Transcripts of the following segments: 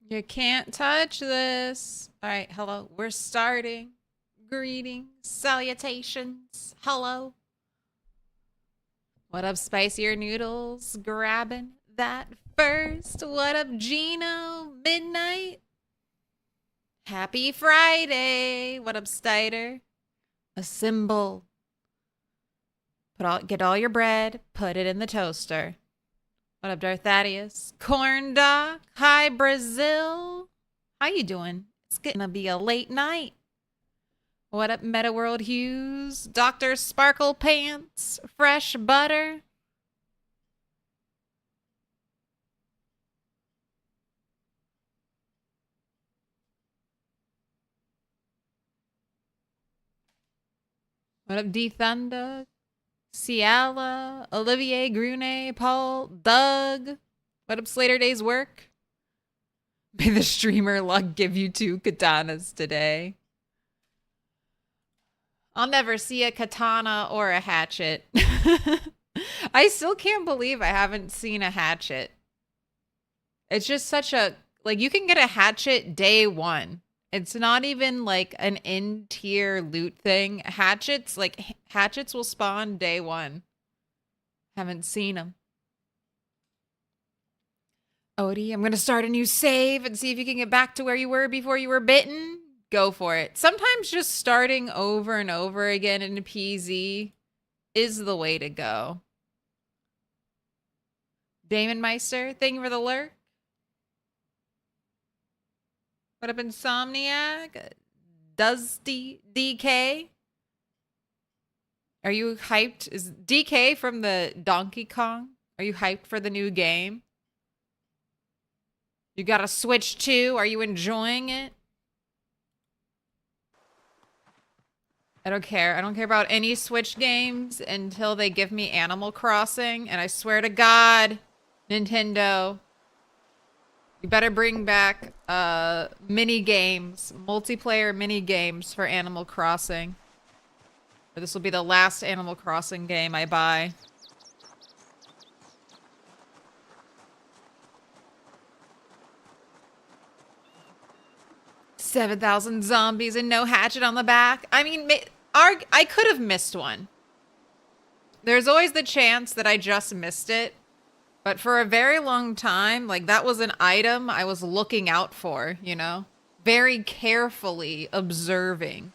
You can't touch this. All right, hello. We're starting. Greetings, salutations. Hello. What up, spicier noodles? Grabbing that first. What up, Gino? Midnight. Happy Friday. What up, Stider? A symbol. Get all your bread. Put it in the toaster. What up, Darth Thaddeus? Corn Doc. Hi, Brazil. How you doing? It's gonna be a late night. What up, Meta World Hughes? Dr. Sparkle Pants. Fresh Butter. What up, D Thunder? Ciala. Olivier Grune. Paul. Doug. What up, Slater Day's Work? May the streamer luck give you 2 katanas today. I'll never see a katana or a hatchet. I still can't believe I haven't seen a hatchet. It's just such a, like, you can get a hatchet day 1. It's not even like an in-tier loot thing. Hatchets will spawn day 1. Haven't seen them. Odie, I'm going to start a new save and see if you can get back to where you were before you were bitten. Go for it. Sometimes just starting over and over again in PZ is the way to go. Damon Meister, thank you for the lurk. What up, Insomniac? Dusty DK? Are you hyped? Is DK from the Donkey Kong? Are you hyped for the new game? You got a Switch too? Are you enjoying it? I don't care. I don't care about any Switch games until they give me Animal Crossing. And I swear to God, Nintendo, you better bring back mini games, multiplayer mini games for Animal Crossing. Or this will be the last Animal Crossing game I buy. $7,000 zombies and no hatchet on the back. I mean, I could have missed one. There's always the chance that I just missed it. But for a very long time, like, that was an item I was looking out for, you know? Very carefully observing.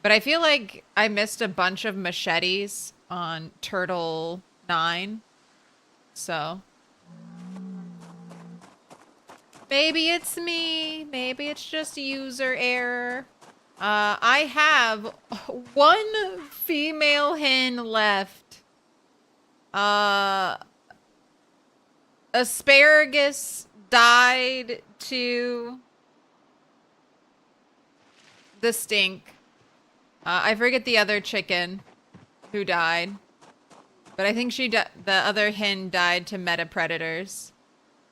But I feel like I missed a bunch of machetes on Turtle 9. So maybe it's me. Maybe it's just user error. I have 1 female hen left. Asparagus died to the stink. I forget the other chicken who died. But I think the other hen died to meta predators.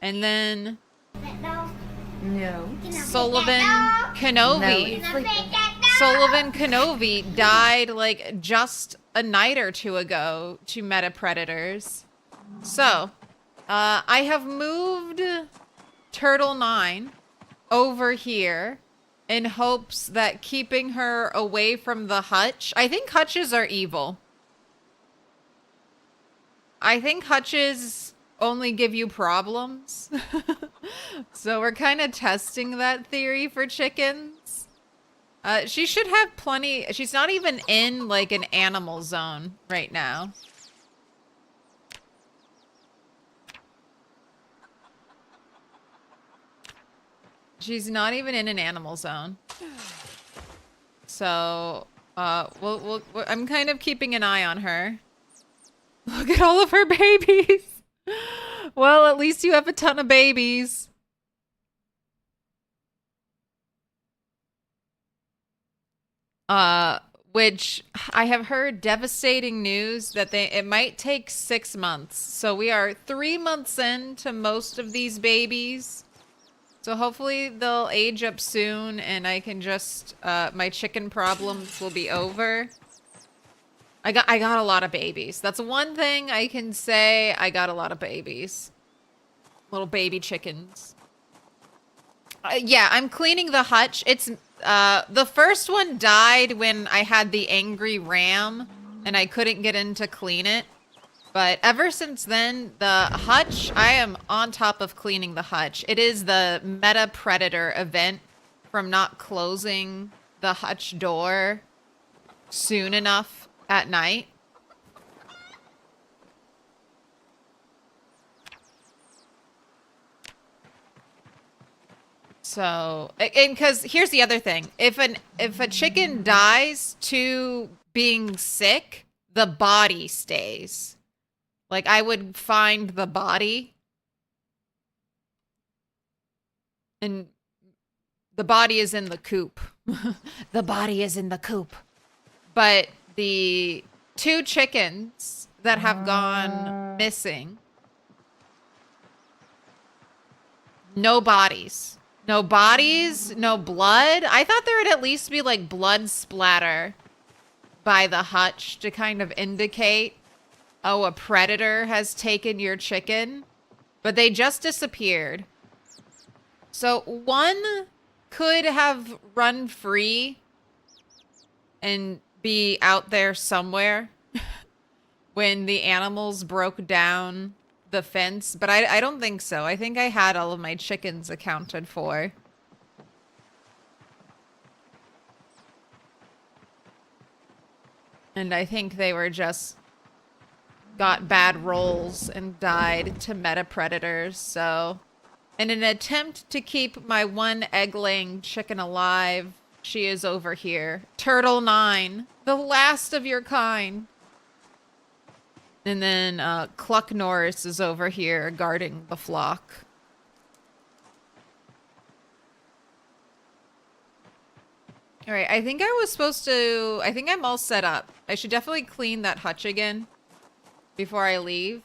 And then No. Sullivan Kenobi. Sullivan Kenobi died like just a night or 2 ago to meta predators. So, I have moved Turtle 9 over here in hopes that keeping her away from the hutch. I think hutches are evil. I think hutches only give you problems. So we're kind of testing that theory for chickens. She should have plenty. She's not even in like an animal zone right now. She's not even in an animal zone. So, I'm kind of keeping an eye on her. Look at all of her babies. Well, at least you have a ton of babies. Which I have heard devastating news that it might take 6 months. So we are 3 months into most of these babies. So hopefully they'll age up soon and I can just, my chicken problems will be over. I got a lot of babies. That's one thing I can say. I got a lot of babies. Little baby chickens. Yeah, I'm cleaning the hutch. It's the first one died when I had the angry ram and I couldn't get in to clean it. But ever since then, the hutch, I am on top of cleaning the hutch. It is the meta predator event from not closing the hutch door soon enough at night. So, and because here's the other thing. If a chicken dies to being sick, the body stays. Like, I would find the body, and the body is in the coop. The body is in the coop. But the 2 chickens that have gone missing, no bodies. No bodies, no blood. I thought there would at least be like blood splatter by the hutch to kind of indicate, oh, a predator has taken your chicken. But they just disappeared. So one could have run free and be out there somewhere when the animals broke down the fence, but I don't think so. I think I had all of my chickens accounted for. And I think they were just got bad rolls and died to meta predators. So in an attempt to keep my one egg-laying chicken alive, she is over here. Turtle 9, the last of your kind. And then Cluck Norris is over here guarding the flock. All right, I think I'm all set up. I should definitely clean that hutch again before I leave.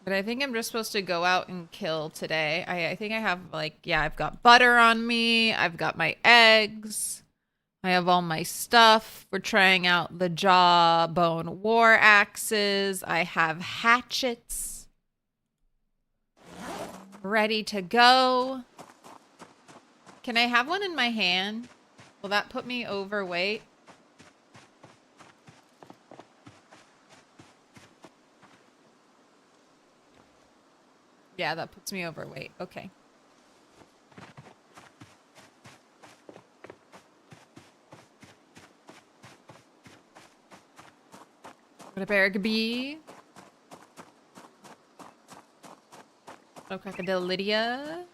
But I think I'm just supposed to go out and kill today. I think I have like, yeah, I've got butter on me. I've got my eggs. I have all my stuff. We're trying out the jawbone war axes. I have hatchets ready to go. Can I have one in my hand? Will that put me overweight? Yeah, that puts me overweight. Okay. What up, Eric B? Oh, Crocodile Lydia.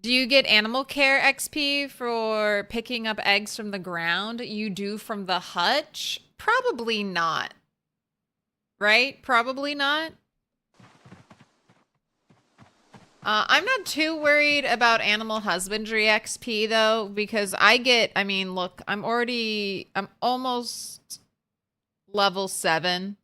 Do you get animal care XP for picking up eggs from the ground? You do from the hutch? Probably not. Right? Probably not. I'm not too worried about animal husbandry XP though, because I mean, look, I'm almost level 7.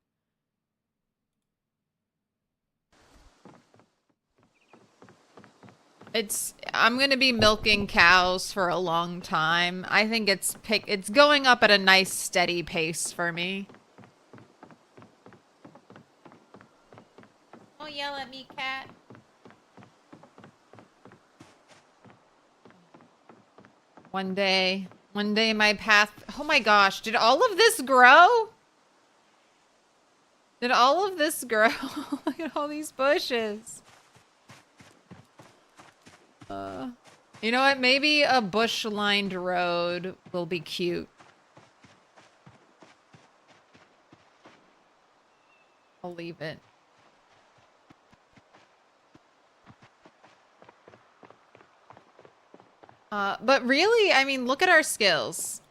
I'm going to be milking cows for a long time. I think it's going up at a nice steady pace for me. Don't yell at me, cat. One day my path. Oh my gosh, did all of this grow? Did all of this grow? Look at all these bushes. You know what? Maybe a bush-lined road will be cute. I'll leave it. But really, I mean, look at our skills.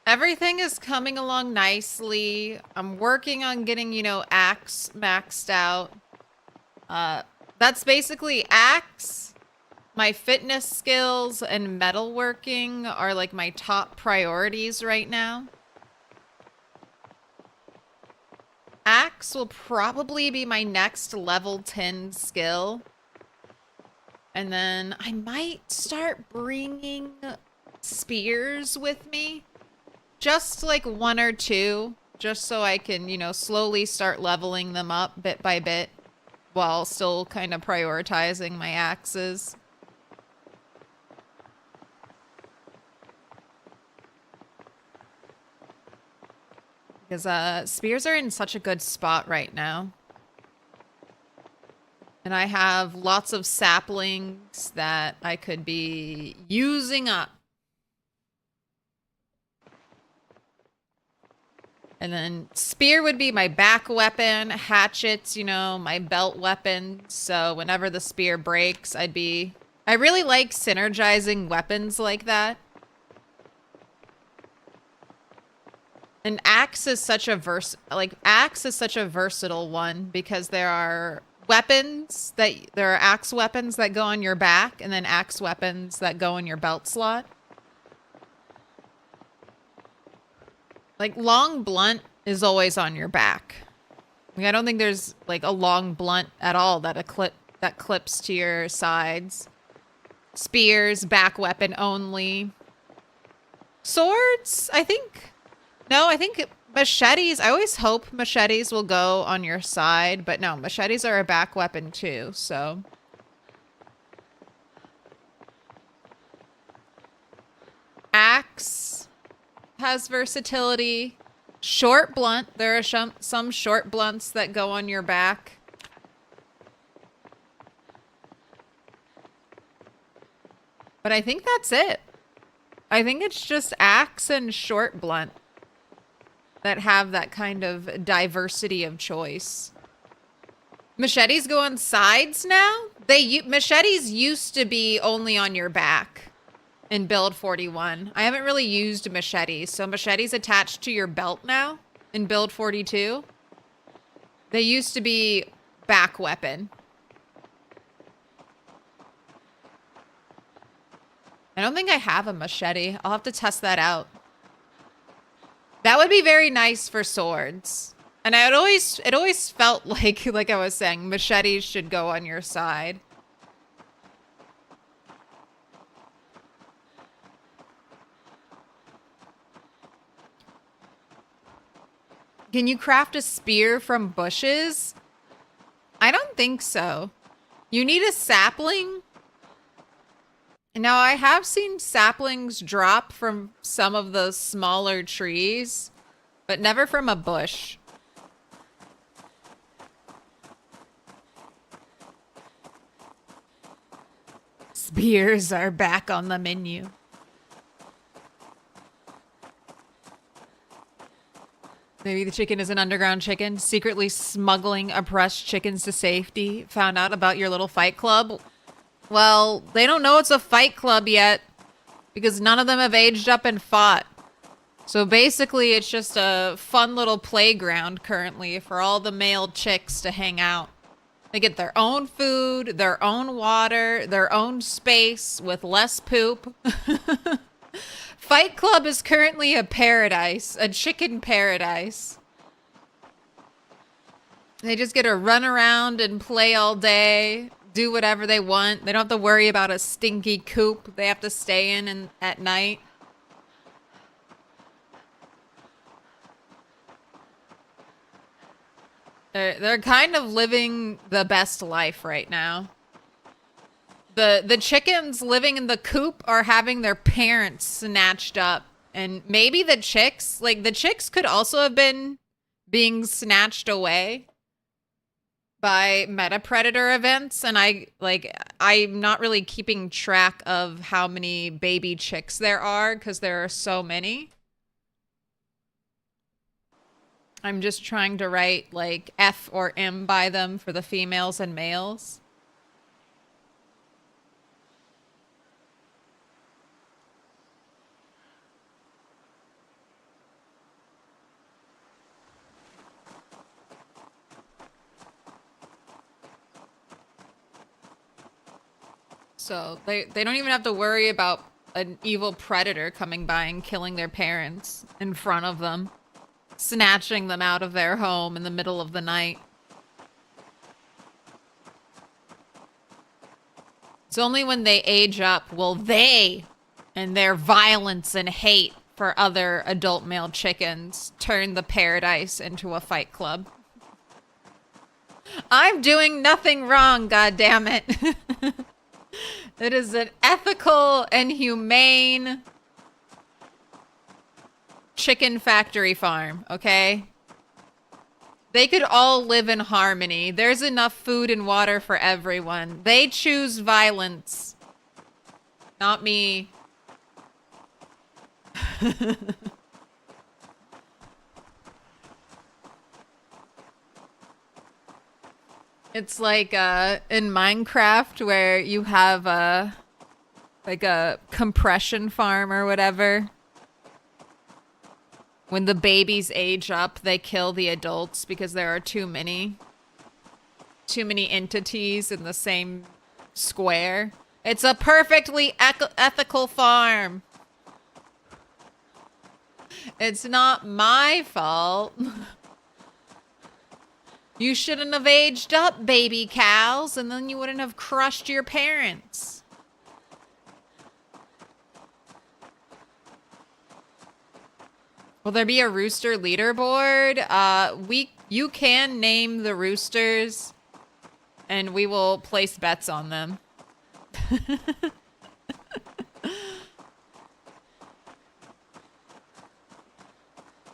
Everything is coming along nicely. I'm working on getting, you know, axe maxed out. That's basically axe. My fitness skills and metalworking are like my top priorities right now. Axe will probably be my next level 10 skill. And then I might start bringing spears with me. Just like one or two. Just so I can, you know, slowly start leveling them up bit by bit. While still kind of prioritizing my axes. Because spears are in such a good spot right now. And I have lots of saplings that I could be using up. And then spear would be my back weapon. Hatchets, you know, my belt weapon. So whenever the spear breaks, I really like synergizing weapons like that. And axe is such a versatile one because there are axe weapons that go on your back and then axe weapons that go in your belt slot. Like long blunt is always on your back. Like, I don't think there's like a long blunt at all that clips to your sides. Spears, back weapon only. Swords, I think machetes, I always hope machetes will go on your side, but no, machetes are a back weapon too, so. Axe has versatility. Short blunt, there are some short blunts that go on your back. But I think that's it. I think it's just axe and short blunt that have that kind of diversity of choice. Machetes go on sides now? Machetes used to be only on your back in build 41. I haven't really used machetes, so machetes attached to your belt now in build 42. They used to be back weapon. I don't think I have a machete. I'll have to test that out. That would be very nice for swords. And it always felt like I was saying, machetes should go on your side. Can you craft a spear from bushes? I don't think so. You need a sapling. Now, I have seen saplings drop from some of the smaller trees, but never from a bush. Spears are back on the menu. Maybe the chicken is an underground chicken, secretly smuggling oppressed chickens to safety. Found out about your little fight club. Well, they don't know it's a fight club yet because none of them have aged up and fought. So basically, it's just a fun little playground currently for all the male chicks to hang out. They get their own food, their own water, their own space with less poop. Fight Club is currently a paradise, a chicken paradise. They just get to run around and play all day, do whatever they want. They don't have to worry about a stinky coop they have to stay in at night. They're kind of living the best life right now. The chickens living in the coop are having their parents snatched up. And maybe the chicks could also have been being snatched away by meta predator events. And I'm not really keeping track of how many baby chicks there are because there are so many. I'm just trying to write like F or M by them for the females and males. So they don't even have to worry about an evil predator coming by and killing their parents in front of them, snatching them out of their home in the middle of the night. It's only when they age up will they and their violence and hate for other adult male chickens turn the paradise into a fight club. I'm doing nothing wrong, goddammit. It is an ethical and humane chicken factory farm, okay? They could all live in harmony. There's enough food and water for everyone. They choose violence. Not me. It's like in Minecraft where you have like a compression farm or whatever. When the babies age up, they kill the adults because there are too many entities in the same square. It's a perfectly ethical farm. It's not my fault. You shouldn't have aged up, baby cows, and then you wouldn't have crushed your parents. Will there be a rooster leaderboard? You can name the roosters, and we will place bets on them.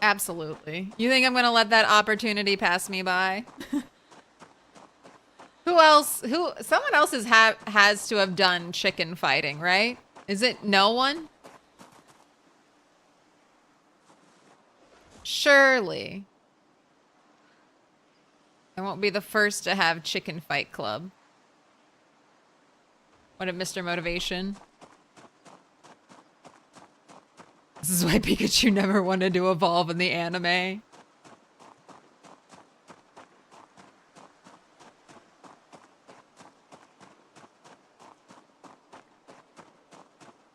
Absolutely. You think I'm going to let that opportunity pass me by? Who else? Someone else has to have done chicken fighting, right? Is it no one? Surely. I won't be the first to have chicken fight club. What a Mr. Motivation. This is why Pikachu never wanted to evolve in the anime.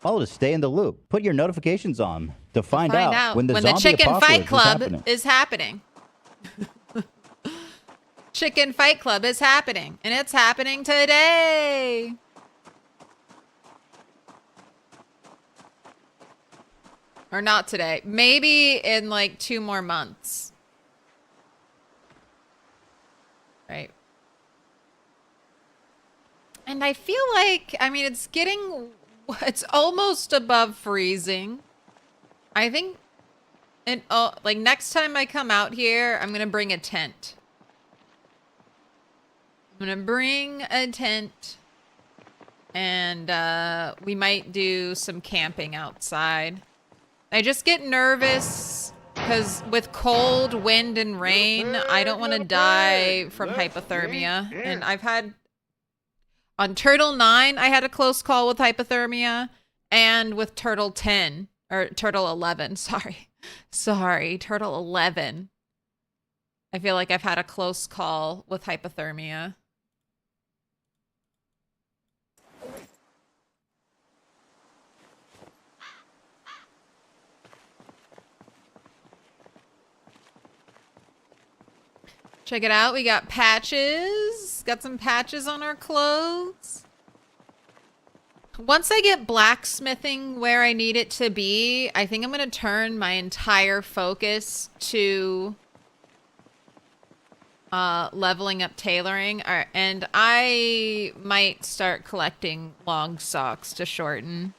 Follow to stay in the loop. Put your notifications on to find out when the zombie Chicken Fight apocalypse Club is happening. Chicken Fight Club is happening, and it's happening today. Or not today. Maybe in like 2 more months. Right. And I feel like, I mean, it's almost above freezing. I think, like next time I come out here, I'm going to bring a tent. I'm going to bring a tent. And we might do some camping outside. I just get nervous because with cold, wind, and rain, I don't want to die from hypothermia. And I've had, on Turtle 9, I had a close call with hypothermia. And with Turtle 10, or Turtle 11, sorry, Turtle 11. I feel like I've had a close call with hypothermia. Check it out. We got patches. Got some patches on our clothes. Once I get blacksmithing where I need it to be, I think I'm going to turn my entire focus to leveling up tailoring. And I might start collecting long socks to shorten.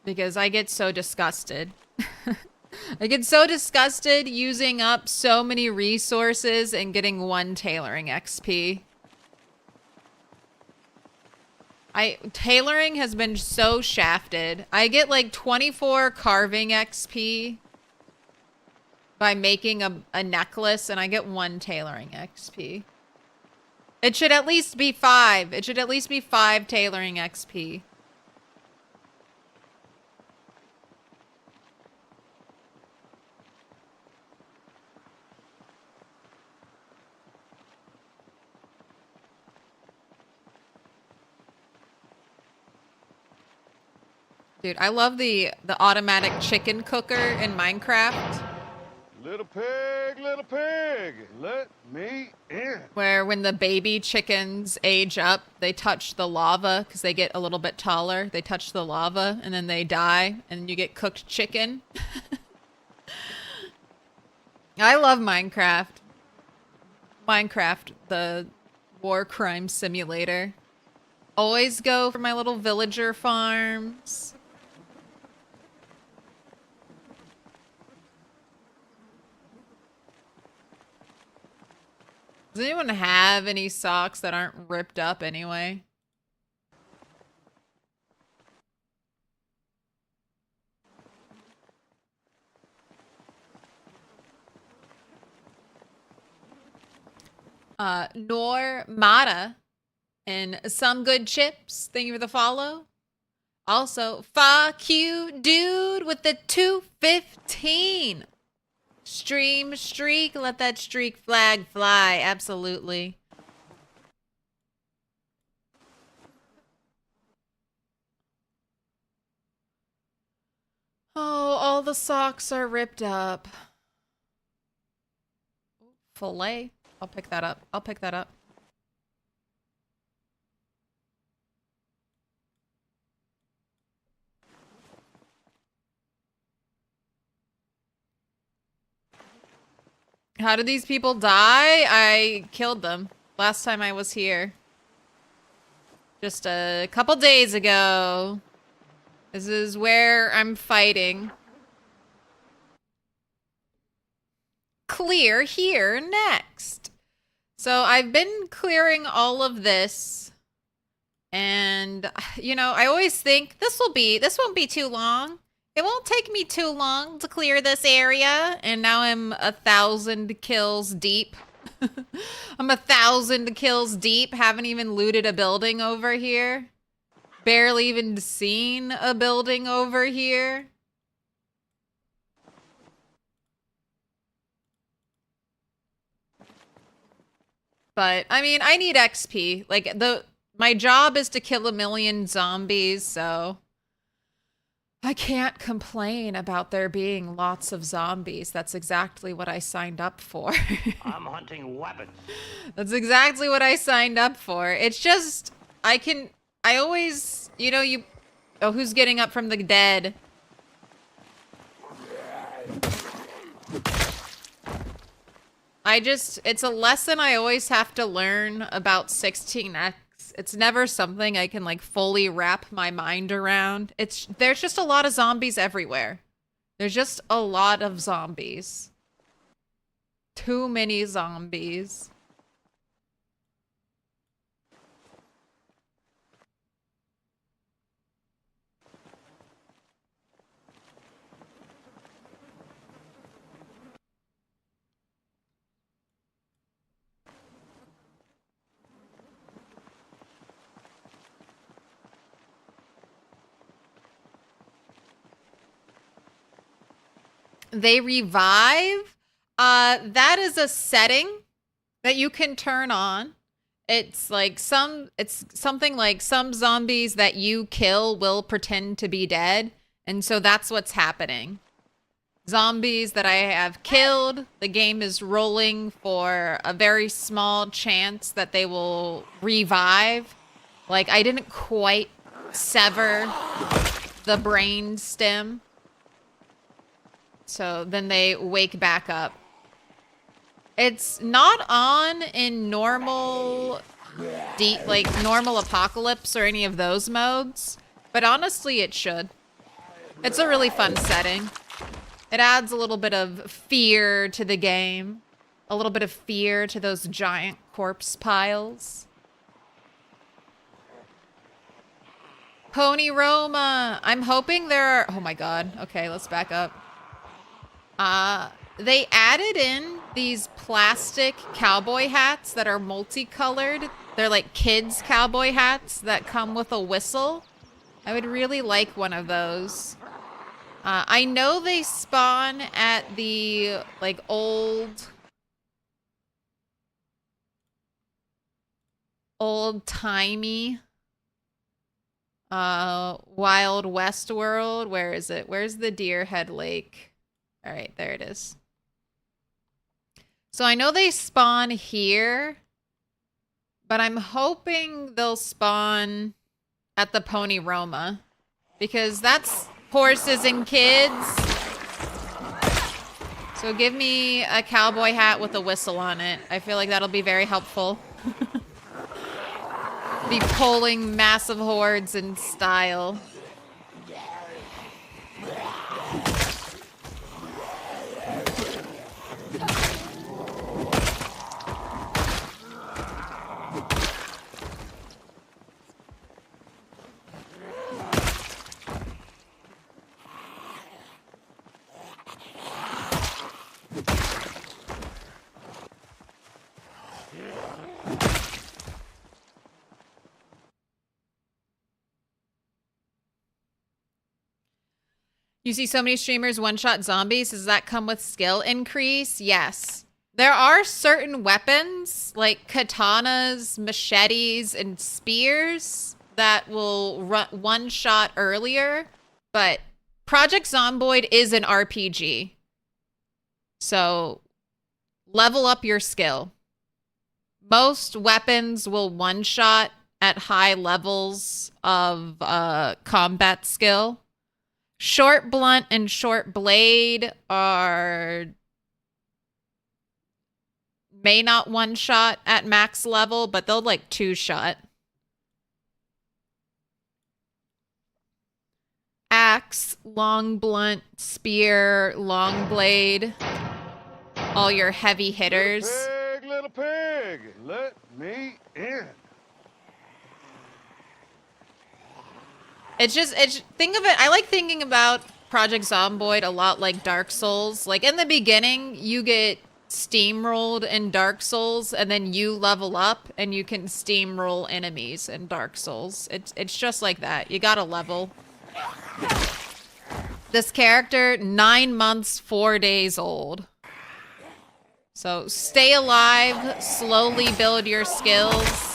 Because I get so disgusted. I get so disgusted using up so many resources and getting 1 tailoring XP. Tailoring has been so shafted. I get like 24 carving XP by making a necklace, and I get 1 tailoring XP. It should at least be 5. It should at least be 5 tailoring XP. Dude, I love the automatic chicken cooker in Minecraft. Little pig, let me in. Where when the baby chickens age up, they touch the lava because they get a little bit taller. They touch the lava and then they die and you get cooked chicken. I love Minecraft. Minecraft, the war crime simulator. Always go for my little villager farms. Does anyone have any socks that aren't ripped up anyway? Nor Mata and some good chips. Thank you for the follow. Also, fuck you, dude, with the 215. Stream streak, let that streak flag fly. Absolutely. Oh, all the socks are ripped up. Filet. I'll pick that up. I'll pick that up. How did these people die? I killed them last time I was here. Just a couple days ago. This is where I'm fighting. Clear here next. So I've been clearing all of this. And, you know, I always think this won't be too long. It won't take me too long to clear this area. And now I'm 1,000 kills deep. I'm 1,000 kills deep. Haven't even looted a building over here. Barely even seen a building over here. But, I mean, I need XP. Like, my job is to kill 1 million zombies, so I can't complain about there being lots of zombies. That's exactly what I signed up for. I'm hunting weapons. That's exactly what I signed up for. It's just, I always, you know, oh, who's getting up from the dead? It's a lesson I always have to learn about 16x. It's never something I can like fully wrap my mind around. There's just a lot of zombies everywhere. There's just a lot of zombies. Too many zombies. They revive. That is a setting that you can turn on. It's something like some zombies that you kill will pretend to be dead. And so that's what's happening. Zombies that I have killed, the game is rolling for a very small chance that they will revive. Like, I didn't quite sever the brain stem. So then they wake back up. It's not on in normal normal apocalypse or any of those modes, but honestly it should. It's a really fun setting. It adds a little bit of fear to the game. A little bit of fear to those giant corpse piles. Pony Roma. I'm hoping there are... Oh my god. Okay, let's back up. They added in these plastic cowboy hats that are multicolored. They're like kids' cowboy hats that come with a whistle. I would really like one of those. I know they spawn at the, like, old-timey Wild West World. Where is it? Where's the Deer Head Lake? All right, there it is. So I know they spawn here, but I'm hoping they'll spawn at the Pony Roma because that's horses and kids. So give me a cowboy hat with a whistle on it. I feel like that'll be very helpful. Be pulling massive hordes in style. You see so many streamers one-shot zombies. Does that come with skill increase? Yes. There are certain weapons, like katanas, machetes, and spears, that will one-shot earlier. But Project Zomboid is an RPG. So level up your skill. Most weapons will one-shot at high levels of combat skill. Short blunt and short blade may not one shot at max level, but they'll like two shot. Axe, long blunt, spear, long blade, all your heavy hitters. Little pig, let me in. It's think of it, I like thinking about Project Zomboid a lot like Dark Souls. Like in the beginning, you get steamrolled in Dark Souls, and then you level up and you can steamroll enemies in Dark Souls. It's just like that. You gotta level. This character, 9 months, 4 days old. So stay alive, slowly build your skills.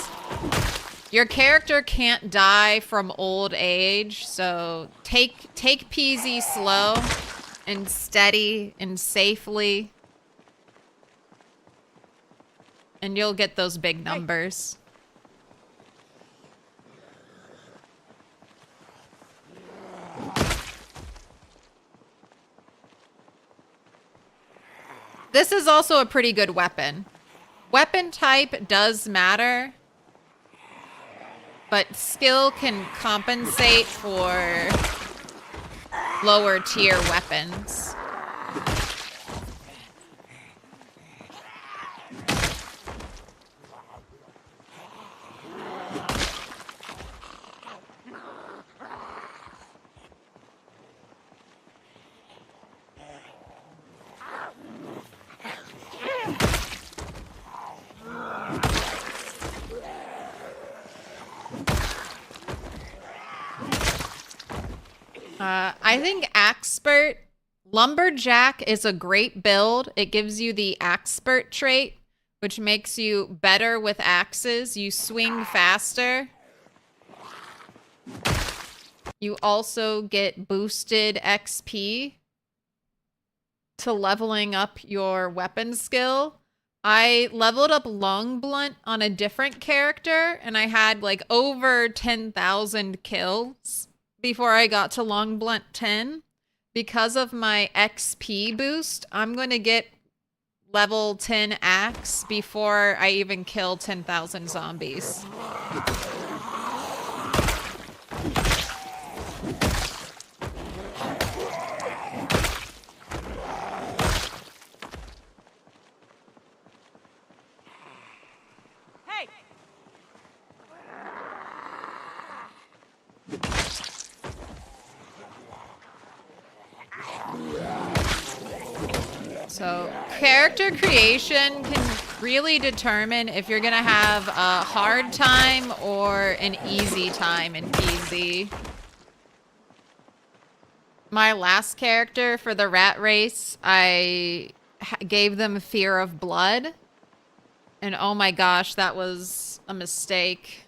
Your character can't die from old age, so take PZ slow and steady and safely, and you'll get those big numbers. This is also a pretty good weapon. Weapon type does matter, but skill can compensate for lower tier weapons. I think Axpert, Lumberjack is a great build. It gives you the Axpert trait, which makes you better with axes. You swing faster. You also get boosted XP to leveling up your weapon skill. I leveled up Long Blunt on a different character, and I had like over 10,000 kills before I got to Long Blunt 10. Because of my XP boost, I'm going to get level 10 axe before I even kill 10,000 zombies. So character creation can really determine if you're gonna have a hard time or an easy time in PZ. My last character for the rat race, I gave them fear of blood. And oh my gosh, that was a mistake.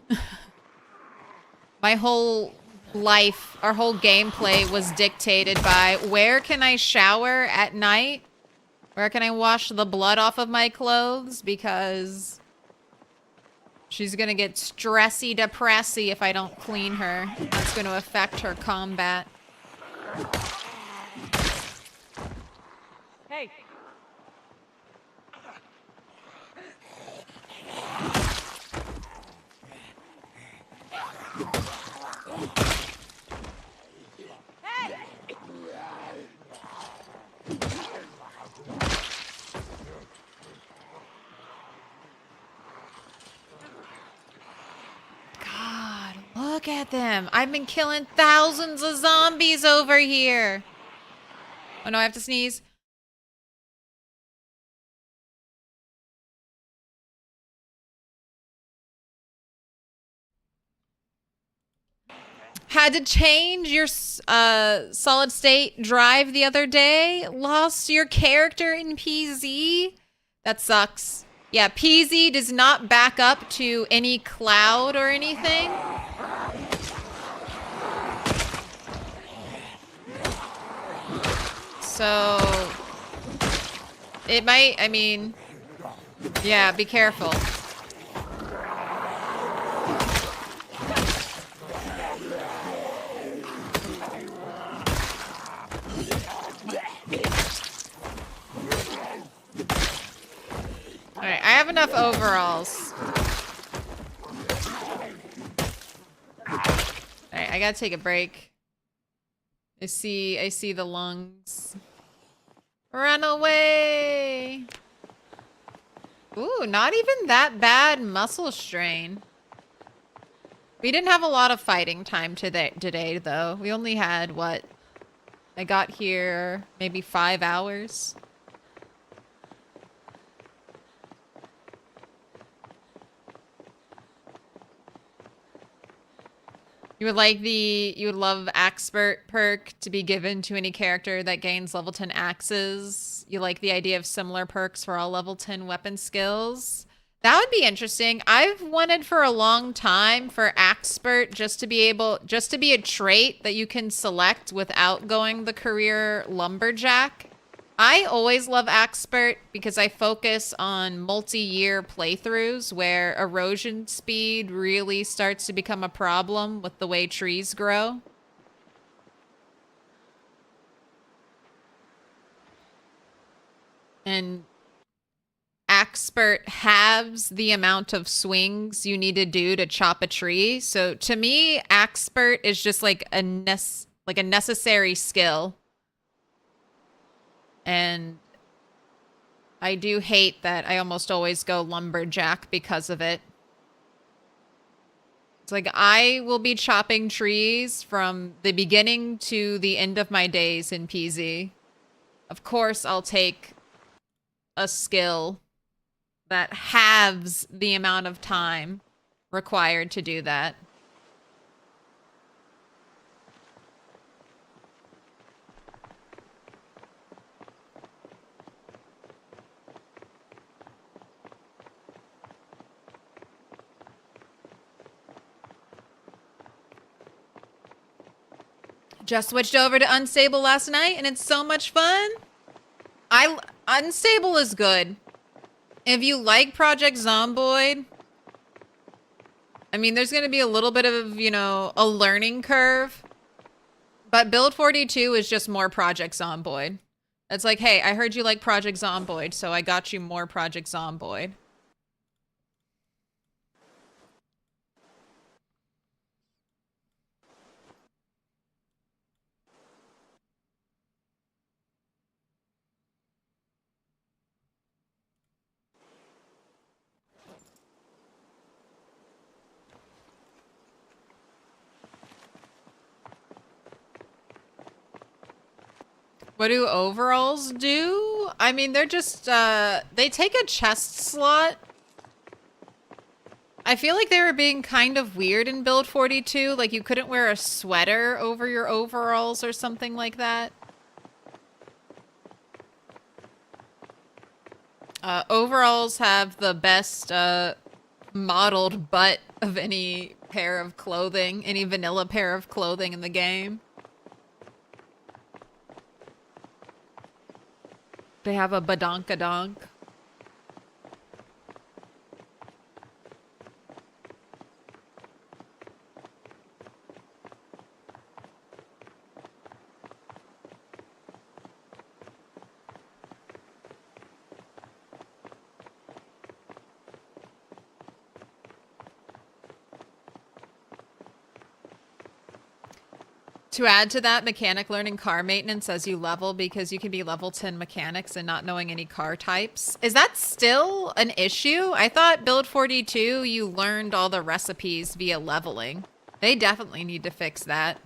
My whole life, our whole gameplay was dictated by where can I shower at night? Where can I wash the blood off of my clothes? Because she's gonna get stressy depressy if I don't clean her. That's gonna affect her combat. Hey. God, look at them. I've been killing thousands of zombies over here. Oh no, I have to sneeze. Had to change your solid state drive the other day. Lost your character in PZ. That sucks. Yeah, PZ does not back up to any cloud or anything. So it might, I mean, yeah, be careful. Alright, I have enough overalls. Alright, I gotta take a break. I see the lungs. Run away! Ooh, not even that bad muscle strain. We didn't have a lot of fighting time today though. We only had, what? I got here maybe 5 hours. You would love Expert perk to be given to any character that gains level 10 axes. You like the idea of similar perks for all level 10 weapon skills. That would be interesting. I've wanted for a long time for Expert just to be a trait that you can select without going the career lumberjack. I always love Expert because I focus on multi-year playthroughs where erosion speed really starts to become a problem with the way trees grow. And Expert halves the amount of swings you need to do to chop a tree. So to me, Expert is just like a necessary skill. And I do hate that I almost always go lumberjack because of it. It's like I will be chopping trees from the beginning to the end of my days in PZ. Of course, I'll take a skill that halves the amount of time required to do that. Just switched over to Unstable last night, and it's so much fun. Unstable is good. If you like Project Zomboid, I mean, there's going to be a little bit of, you know, a learning curve. But Build 42 is just more Project Zomboid. It's like, hey, I heard you like Project Zomboid, so I got you more Project Zomboid. What do overalls do? I mean, they're just, they take a chest slot. I feel like they were being kind of weird in Build 42. Like, you couldn't wear a sweater over your overalls or something like that. Overalls have the best, modeled butt of any pair of clothing, any vanilla pair of clothing in the game. They have a badonkadonk. To add to that, mechanic learning car maintenance as you level, because you can be level 10 mechanics and not knowing any car types. Is that still an issue? I thought Build 42, you learned all the recipes via leveling. They definitely need to fix that.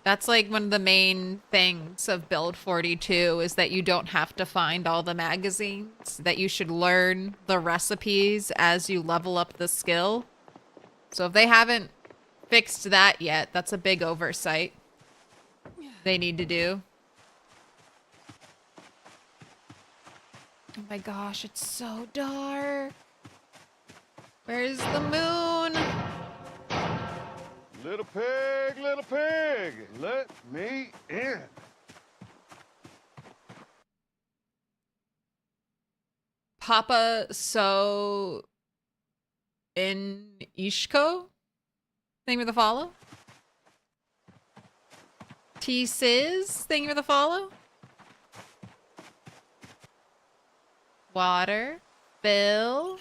That's like one of the main things of Build 42 is that you don't have to find all the magazines, that you should learn the recipes as you level up the skill. So if they haven't fixed that yet, that's a big oversight they need to do. Oh my gosh, it's so dark. Where's the moon? Little pig, let me in. Papa so in Ishko? Thank you for the follow. T-Sizz, thank you for the follow. Water. Bill.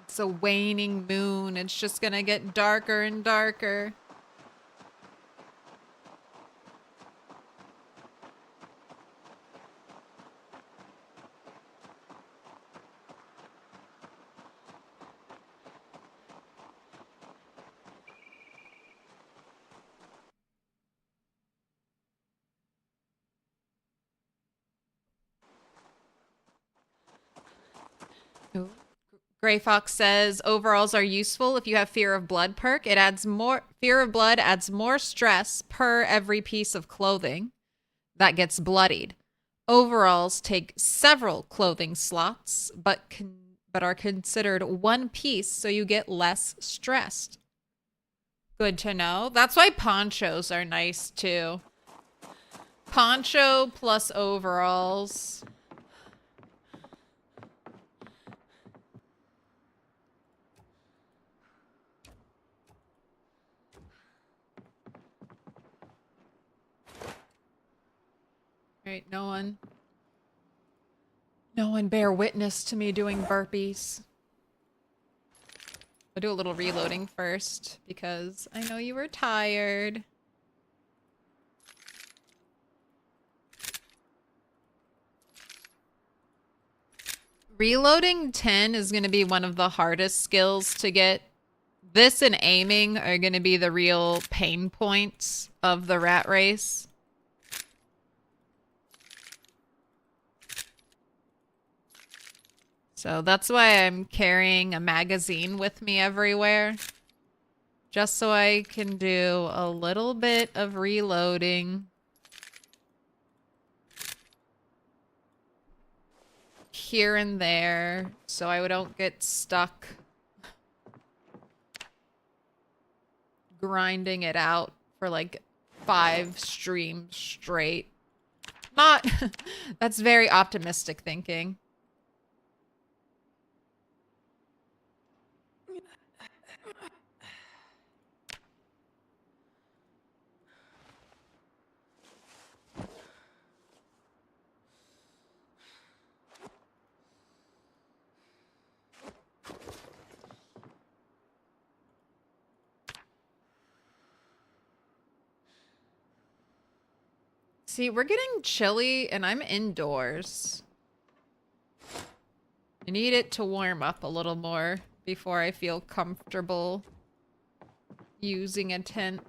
It's a waning moon. It's just gonna get darker and darker. Ooh. Gray Fox says overalls are useful if you have fear of blood perk. It adds more fear of blood adds more stress per every piece of clothing that gets bloodied. Overalls take several clothing slots, but are considered one piece, so you get less stressed. Good to know. That's why ponchos are nice too. Poncho plus overalls. Right, no one bear witness to me doing burpees. I'll do a little reloading first because I know you were tired. Reloading 10 is going to be one of the hardest skills to get. This and aiming are going to be the real pain points of the rat race. So that's why I'm carrying a magazine with me everywhere. Just so I can do a little bit of reloading. Here and there, so I don't get stuck grinding it out for like 5 streams straight. Not, that's very optimistic thinking. See, we're getting chilly and I'm indoors. I need it to warm up a little more before I feel comfortable using a tent.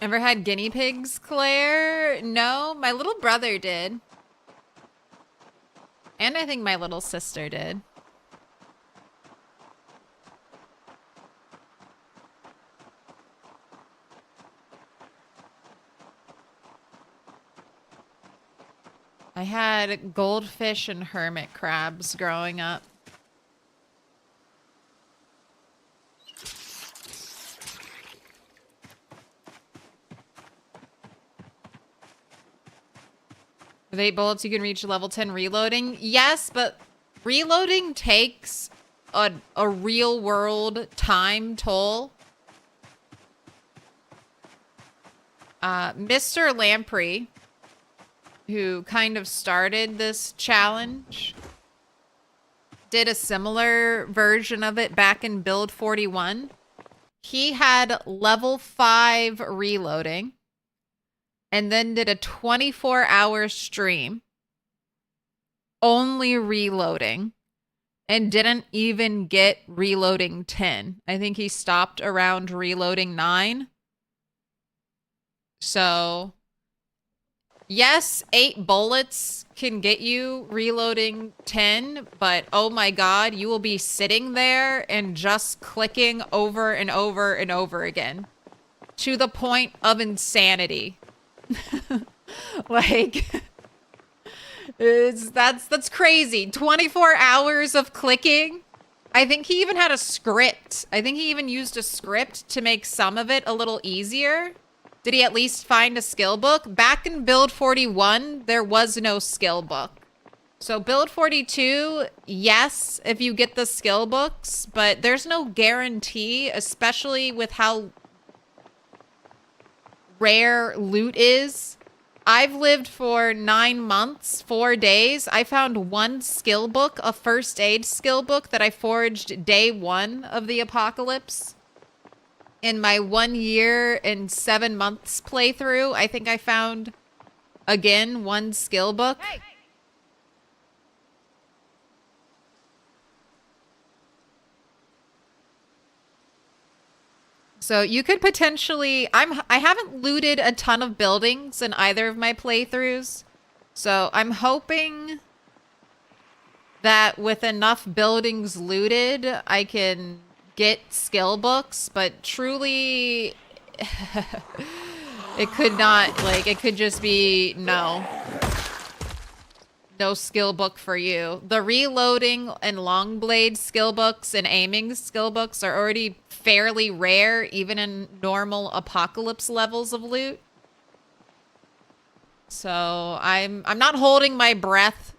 Ever had guinea pigs, Claire? No, my little brother did. And I think my little sister did. I had goldfish and hermit crabs growing up. With 8 bullets, you can reach level 10 reloading. Yes, but reloading takes a real world time toll. Mr. Lamprey, who kind of started this challenge, did a similar version of it back in Build 41. He had level 5 reloading and then did a 24-hour stream only reloading and didn't even get reloading 10. I think he stopped around reloading 9. So, yes, 8 bullets can get you reloading 10, but oh my god, you will be sitting there and just clicking over and over and over again to the point of insanity. Like, that's crazy. 24 hours of clicking. I think he even had a script. I think he even used a script to make some of it a little easier. Did he at least find a skill book? Back in Build 41, there was no skill book. So Build 42, yes, if you get the skill books, but there's no guarantee, especially with how rare loot is. I've lived for 9 months, 4 days. I found 1 skill book, a first aid skill book that I forged day 1 of the apocalypse. In my 1 year and 7 months playthrough, I think I found, again, 1 skill book. Hey. So you could potentially, I haven't looted a ton of buildings in either of my playthroughs. So I'm hoping that with enough buildings looted, I can get skill books, but truly it could not, like, it could just be no skill book for you. The reloading and long blade skill books and aiming skill books are already fairly rare, even in normal apocalypse levels of loot. So I'm not holding my breath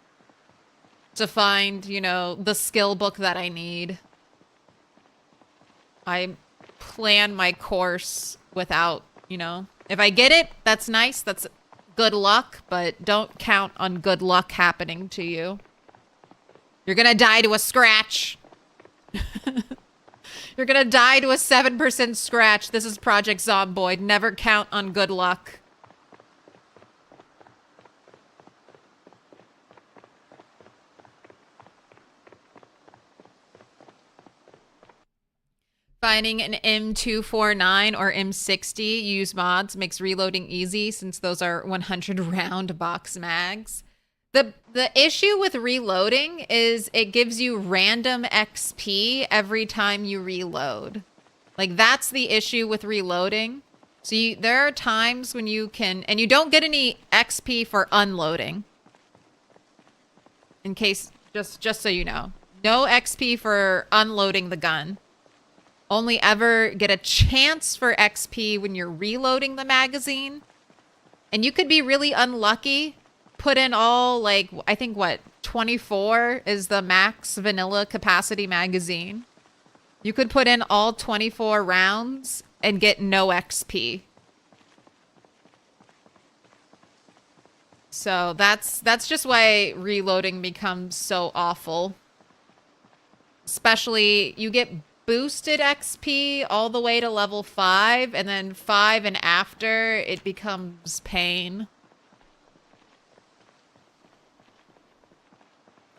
to find, you know, the skill book that I need. I plan my course without, you know, if I get it, that's nice. That's good luck, but don't count on good luck happening to you. You're gonna die to a scratch. You're gonna die to a 7% scratch. This is Project Zomboid. Never count on good luck. Finding an M249 or M60 use mods makes reloading easy since those are 100 round box mags. The issue with reloading is it gives you random XP every time you reload. Like, that's the issue with reloading. So there are times when you can, and you don't get any XP for unloading. In case, just so you know. No XP for unloading the gun. Only ever get a chance for XP when you're reloading the magazine. And you could be really unlucky. Put in all, like, I think, what, 24 is the max vanilla capacity magazine. You could put in all 24 rounds and get no XP. So that's just why reloading becomes so awful. Especially, you get boosted XP all the way to level 5, and then 5 and after, it becomes pain.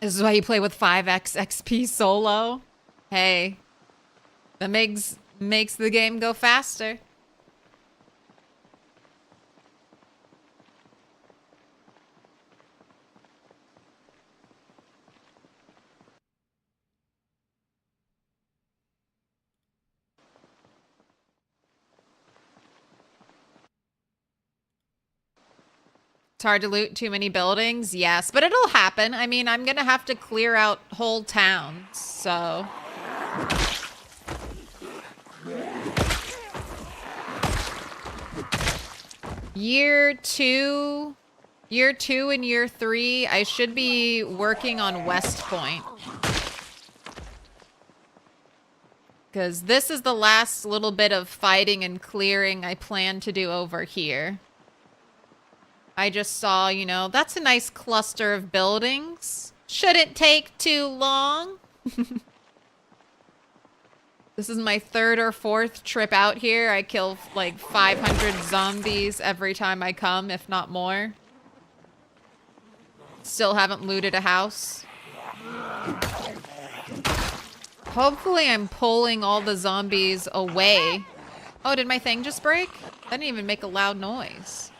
This is why you play with 5x XP solo. Hey, that makes the game go faster. hard to loot too many buildings. Yes, but it'll happen. I mean, I'm going to have to clear out whole towns, so... Year 2 and year 3, I should be working on West Point. Because this is the last little bit of fighting and clearing I plan to do over here. I just saw, you know, that's a nice cluster of buildings. Shouldn't take too long. This is my 3rd or 4th trip out here. I kill like 500 zombies every time I come, if not more. Still haven't looted a house. Hopefully I'm pulling all the zombies away. Oh, did my thing just break? That didn't even make a loud noise.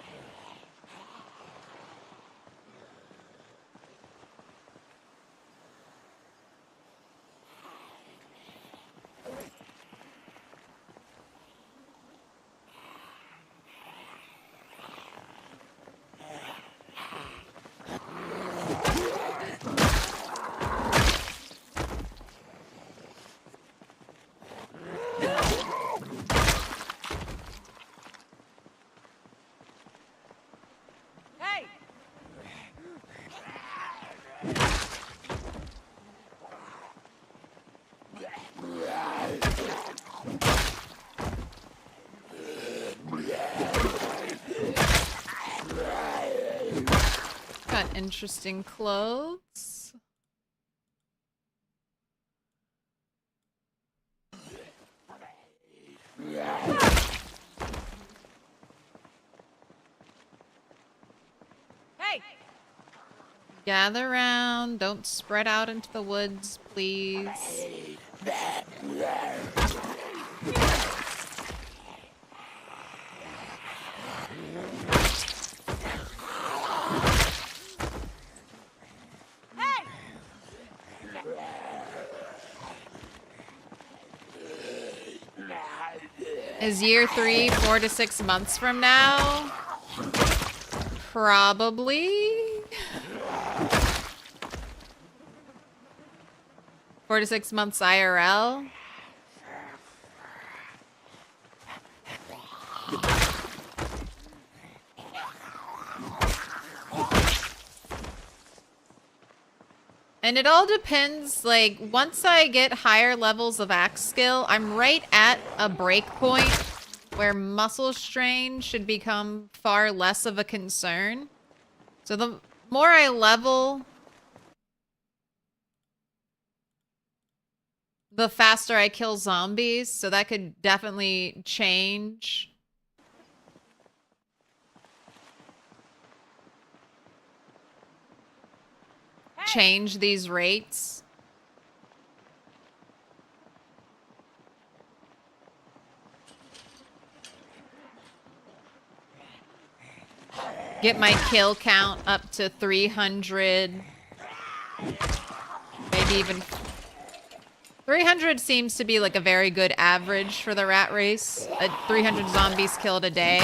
Got interesting clothes. Hey! Gather round. Don't spread out into the woods, please. Is year 3 4 to 6 months from now? Probably. 4 to 6 months IRL. And it all depends, like, once I get higher levels of axe skill, I'm right at a break point where muscle strain should become far less of a concern. So the more I level, the faster I kill zombies, so that could definitely change. Change these rates. Get my kill count up to 300. Maybe even 300 seems to be like a very good average for the rat race. 300 zombies killed a day.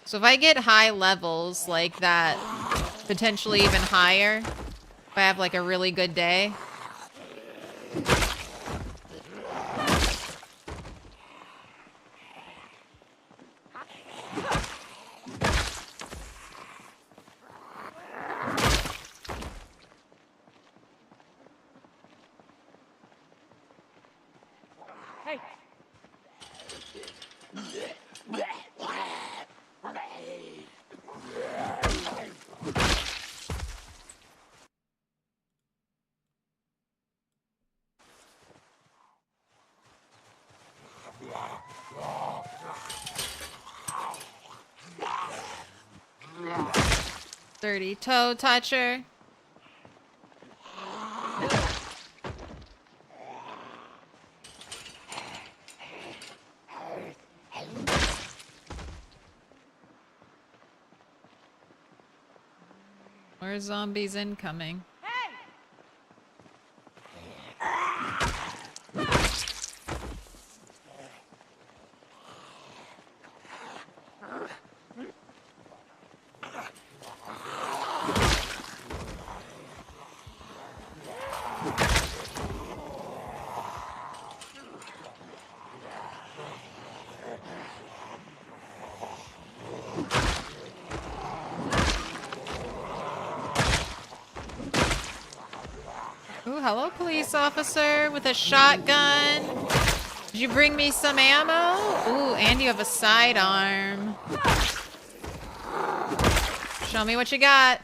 So if I get high levels like that, potentially even higher, if I have like a really good day. Hey. 30 toe toucher. More zombies incoming. Hello, police officer with a shotgun. Did you bring me some ammo? Ooh, and you have a sidearm. Show me what you got.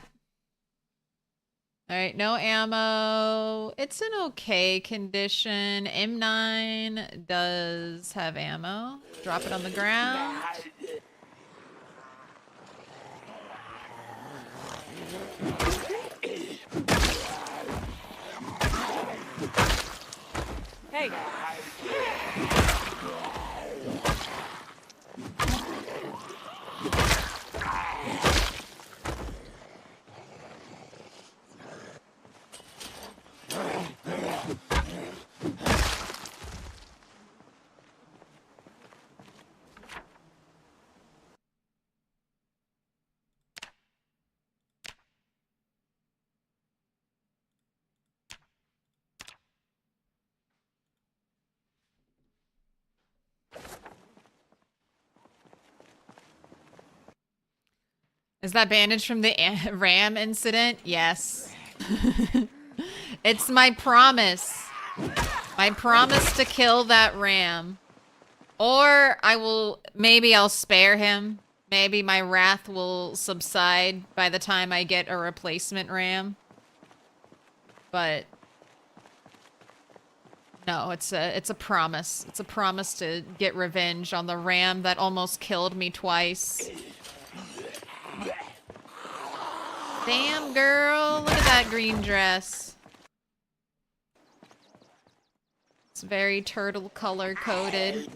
All right, no ammo. It's in okay condition. M9 does have ammo. Drop it on the ground. Hey. Is that bandage from the ram incident? Yes. It's my promise. My promise to kill that ram. Or maybe I'll spare him. Maybe my wrath will subside by the time I get a replacement ram. But no, it's a promise. It's a promise to get revenge on the ram that almost killed me twice. Damn, girl. Look at that green dress. It's very turtle color coded.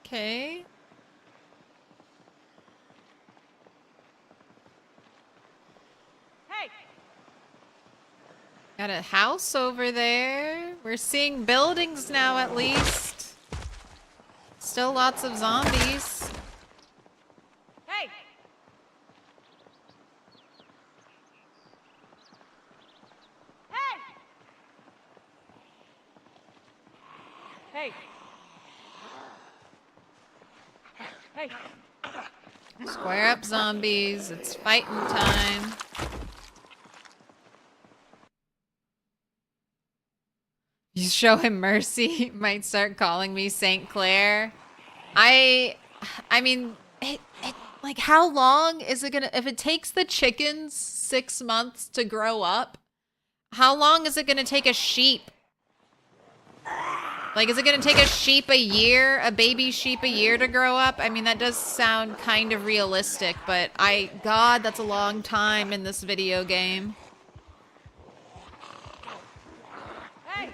Okay. Hey. Got a house over there. We're seeing buildings now at least. Still lots of zombies. Hey. Hey. Hey. Hey. Square up, zombies. It's fighting time. You show him mercy, he might start calling me Saint Clair. I mean, like, how long is it gonna, if it takes the chickens 6 months to grow up, how long is it gonna take a sheep? Like, is it gonna take a sheep a year, a baby sheep a year to grow up? I mean, that does sound kind of realistic, but God, that's a long time in this video game. Hey.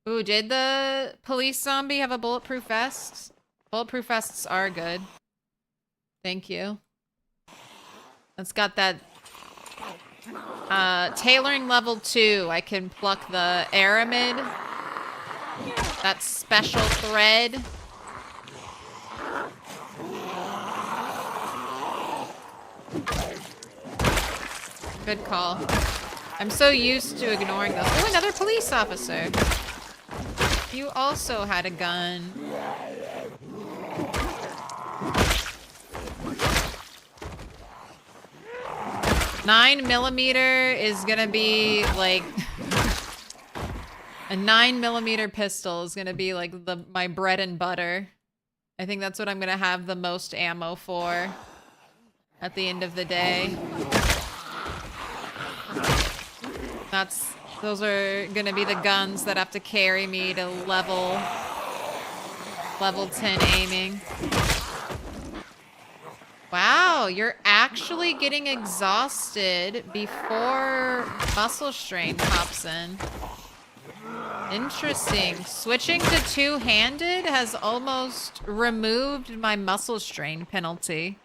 Ooh, did the police zombie have a bulletproof vest? Bulletproof vests are good. Thank you. It's got that tailoring level 2. I can pluck the aramid. That special thread. Good call. I'm so used to ignoring those. Oh, another police officer. You also had a gun. A 9mm is gonna be like a 9mm pistol is gonna be like my bread and butter. I think that's what I'm gonna have the most ammo for at the end of the day. Those are gonna be the guns that have to carry me to level 10 aiming. Wow, you're actually getting exhausted before muscle strain pops in. Interesting. Switching to two-handed has almost removed my muscle strain penalty.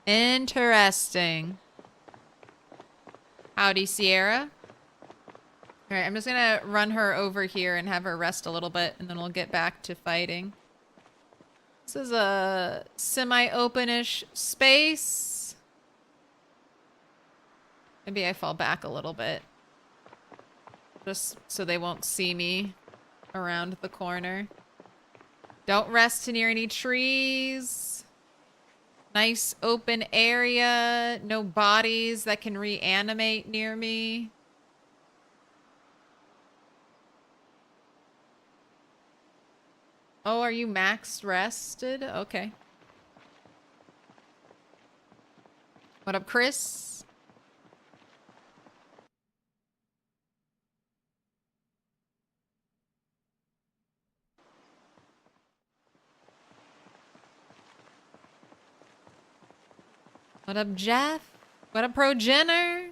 Interesting. Howdy, Sierra. All right, I'm just gonna run her over here and have her rest a little bit, and then we'll get back to fighting. This is a semi-open-ish space. Maybe I fall back a little bit. Just so they won't see me around the corner. Don't rest near any trees. Nice open area. No bodies that can reanimate near me. Oh, are you max rested? Okay. What up, Chris? What up, Jeff? What up, Pro Jenner?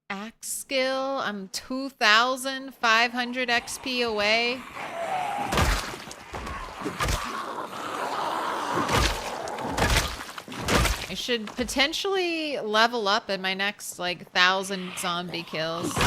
Axe skill. I'm 2,500 XP away. I should potentially level up in my next, like, 1,000 zombie kills.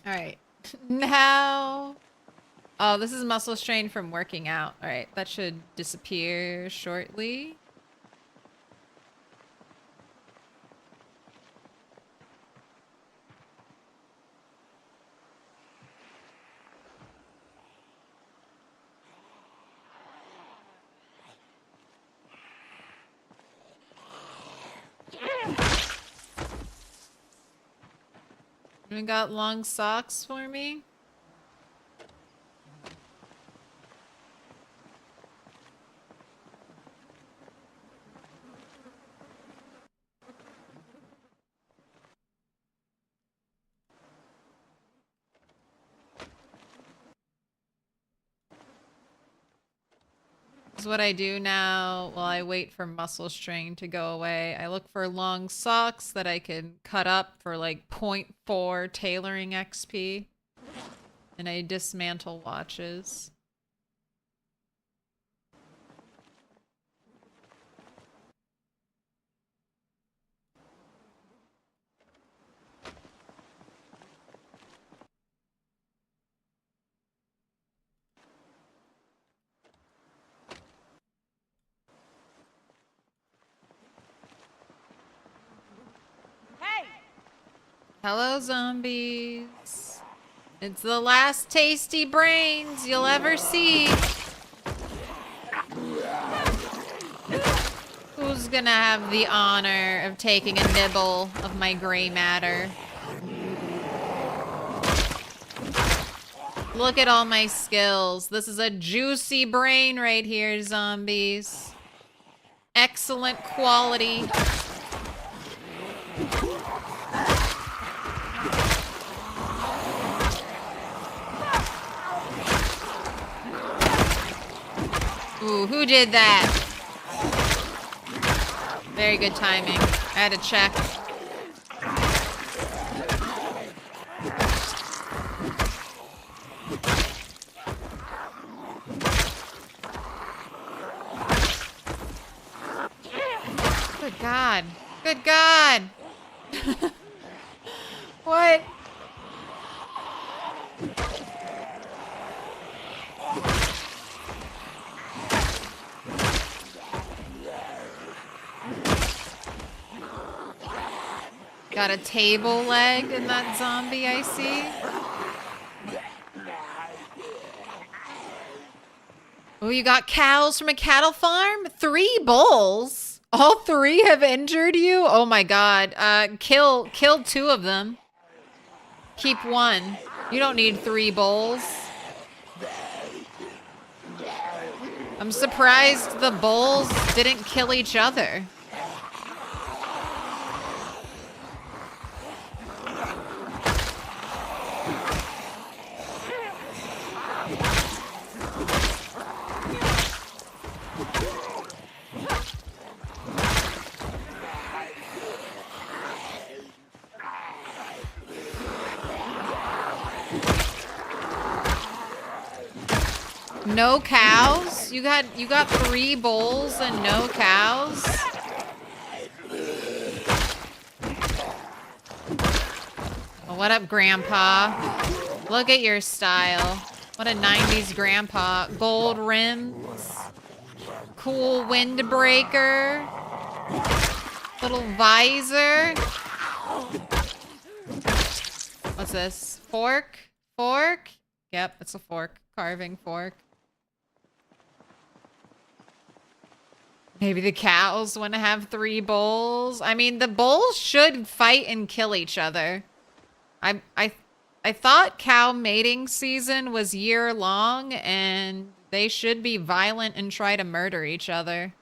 All right. Now. Oh, this is muscle strain from working out. All right. That should disappear shortly. You got long socks for me? This is what I do now while I wait for muscle strain to go away. I look for long socks that I can cut up for like 0.4 tailoring XP. And I dismantle watches. Hello, zombies. It's the last tasty brains you'll ever see. Who's gonna have the honor of taking a nibble of my gray matter? Look at all my skills. This is a juicy brain right here, zombies. Excellent quality. Ooh, who did that? Very good timing. I had to check. Good God. Good God. What? Got a table leg in that zombie, I see. Oh, you got cows from a cattle farm? 3 bulls? All 3 have injured you? Oh my god. Kill 2 of them. Keep 1. You don't need 3 bulls. I'm surprised the bulls didn't kill each other. No cows? You got 3 bulls and no cows? Well, what up, Grandpa? Look at your style. What a 90s grandpa. Gold rims. Cool windbreaker. Little visor. What's this? Fork? Fork? Yep, it's a fork. Carving fork. Maybe the cows want to have 3 bulls. I mean, the bulls should fight and kill each other. I thought cow mating season was year long, and they should be violent and try to murder each other.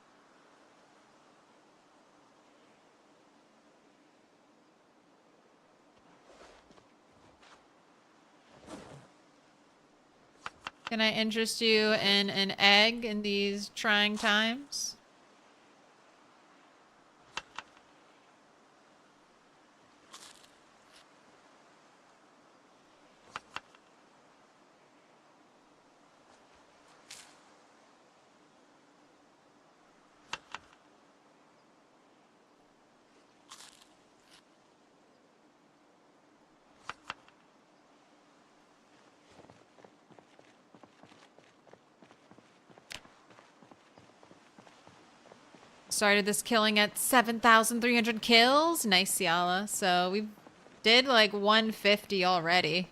Can I interest you in an egg in these trying times? Started this killing at 7,300 kills. Nice, Ciala. So we did like 150 already.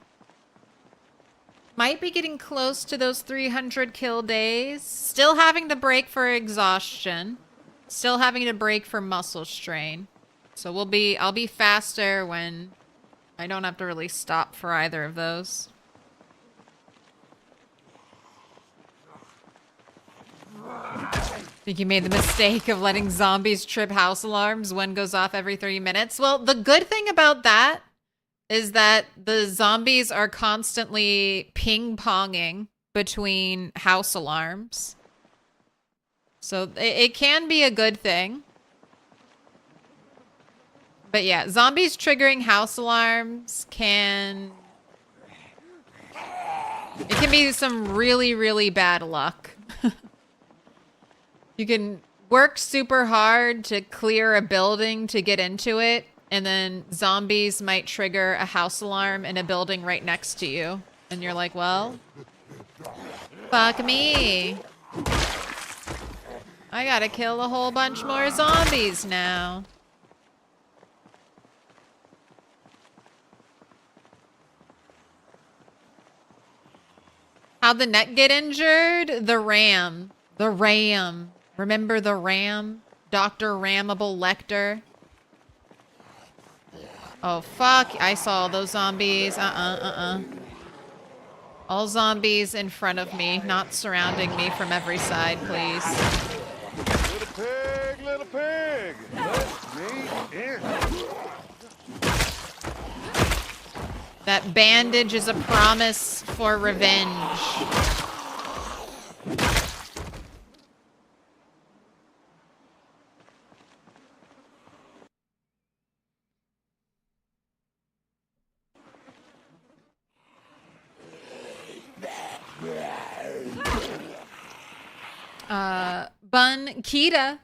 Might be getting close to those 300 kill days. Still having to break for exhaustion. Still having to break for muscle strain. So I'll be faster when I don't have to really stop for either of those. I think you made the mistake of letting zombies trip house alarms. One goes off every 30 minutes. Well, the good thing about that is that the zombies are constantly ping-ponging between house alarms. So it can be a good thing. But yeah, zombies triggering house alarms can be some really, really bad luck. You can work super hard to clear a building to get into it, and then zombies might trigger a house alarm in a building right next to you. And you're like, well, fuck me. I gotta kill a whole bunch more zombies now. How'd the neck get injured? The ram. The ram. Remember the ram? Dr. Ramable Lecter. Oh, fuck. I saw those zombies. All zombies in front of me, not surrounding me from every side, please. Little pig, let me in. That bandage is a promise for revenge. Bun Kita.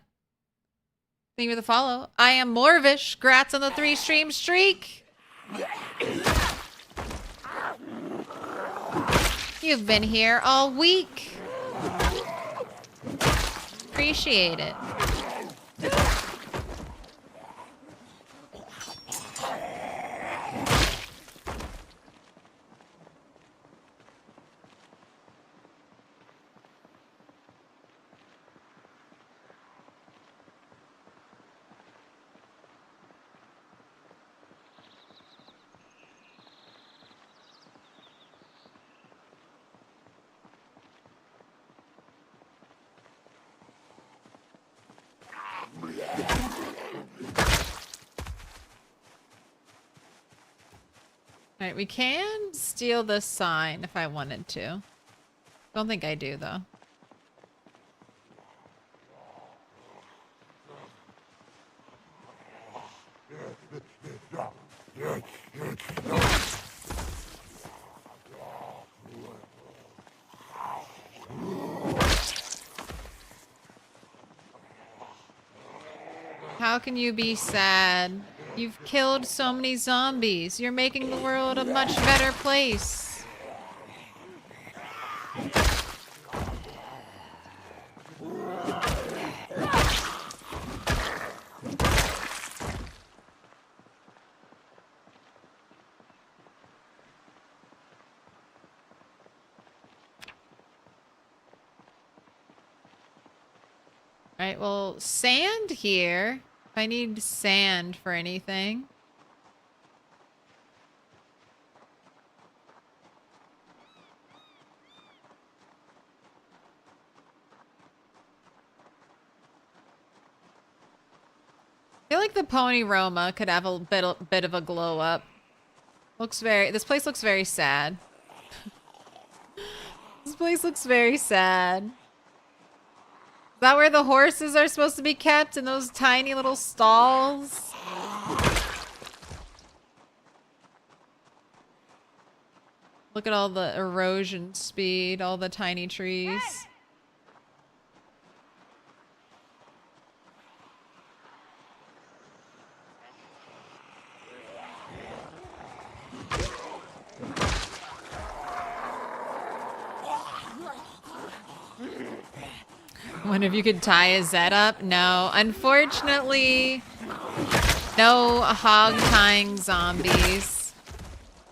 Thank you for the follow. I am Morvish. Grats on the 3-stream streak. You've been here all week. Appreciate it. Alright, we can steal this sign if I wanted to. Don't think I do, though. How can you be sad? You've killed so many zombies. You're making the world a much better place. Alright, well, sand here. If I need sand for anything. I feel like the Pony Roma could have a bit of a glow up. This place looks very sad. This place looks very sad. Is that where the horses are supposed to be kept, in those tiny little stalls? Look at all the erosion speed, all the tiny trees. Wonder if you could tie a Zed up? No. Unfortunately, no hog tying zombies.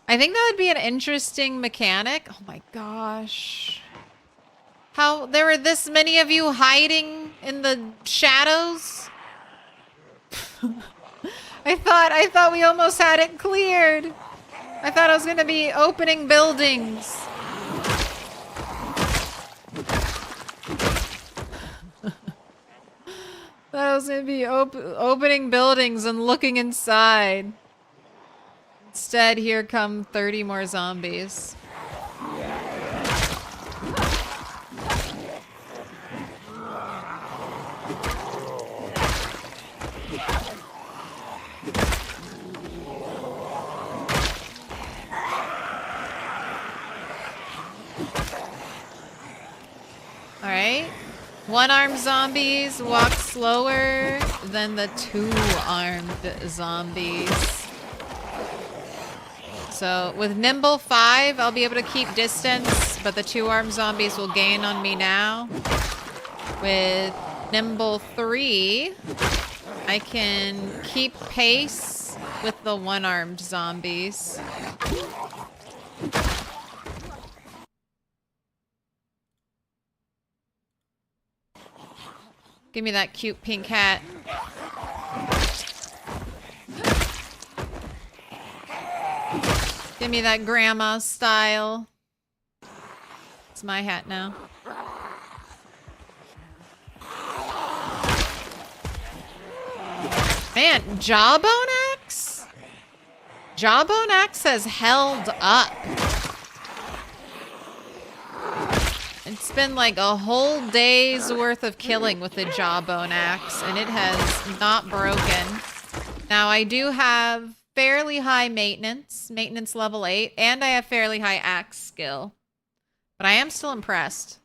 I think that would be an interesting mechanic. Oh my gosh. How there were this many of you hiding in the shadows? I thought we almost had it cleared. I thought I was gonna be opening buildings. Thought I was gonna be opening buildings and looking inside. Instead, here come 30 more zombies. Alright. One-armed zombies walk slower than the two-armed zombies. So with Nimble 5, I'll be able to keep distance, but the two-armed zombies will gain on me now. With Nimble 3, I can keep pace with the one-armed zombies. Give me that cute pink hat. Give me that grandma style. It's my hat now. Man, Jawbone Axe? Jawbone Axe has held up. It's been like a whole day's worth of killing with the Jawbone Axe, and it has not broken. Now, I do have fairly high maintenance level 8, and I have fairly high axe skill. But I am still impressed.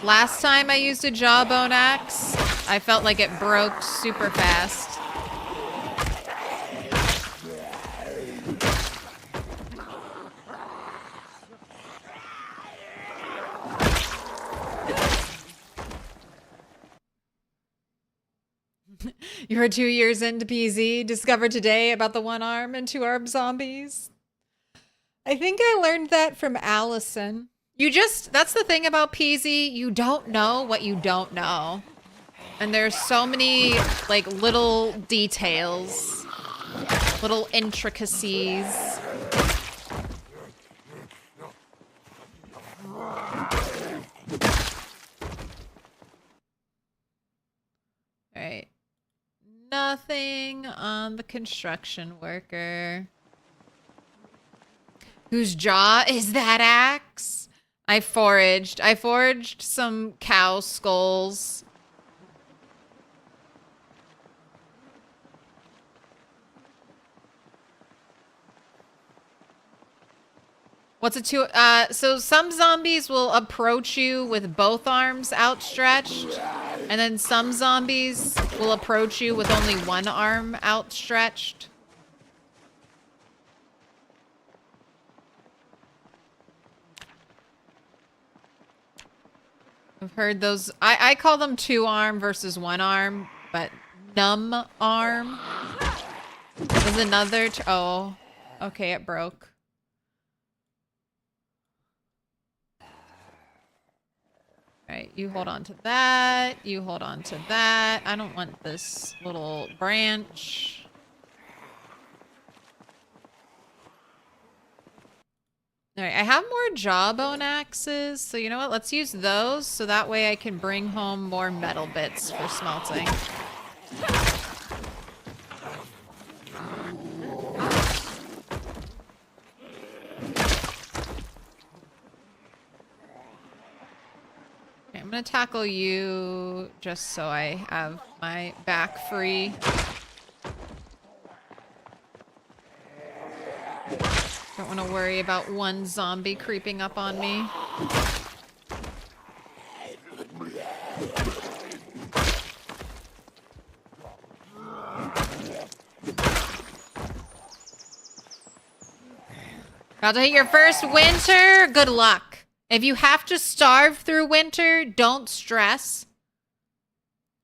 Last time I used a Jawbone Axe, I felt like it broke super fast. You are 2 years into PZ, discovered today about the one-arm and two-arm zombies. I think I learned that from Allison. That's the thing about PZ, you don't know what you don't know. And there's so many, like, little details, little intricacies. All right. Nothing on on the construction worker. Whose jaw is that axe? I foraged some cow skulls. What's it to? So some zombies will approach you with both arms outstretched, and then some zombies will approach you with only one arm outstretched. I've heard those. I call them 2-arm versus 1-arm, but numb arm is another. Oh, okay, it broke. All right, you hold on to that. You hold on to that. I don't want this little branch. All right, I have more jawbone axes, so you know what? Let's use those so that way I can bring home more metal bits for smelting. Okay, I'm gonna tackle you just so I have my back free. Don't want to worry about one zombie creeping up on me. About to hit your first winter? Good luck. If you have to starve through winter, don't stress.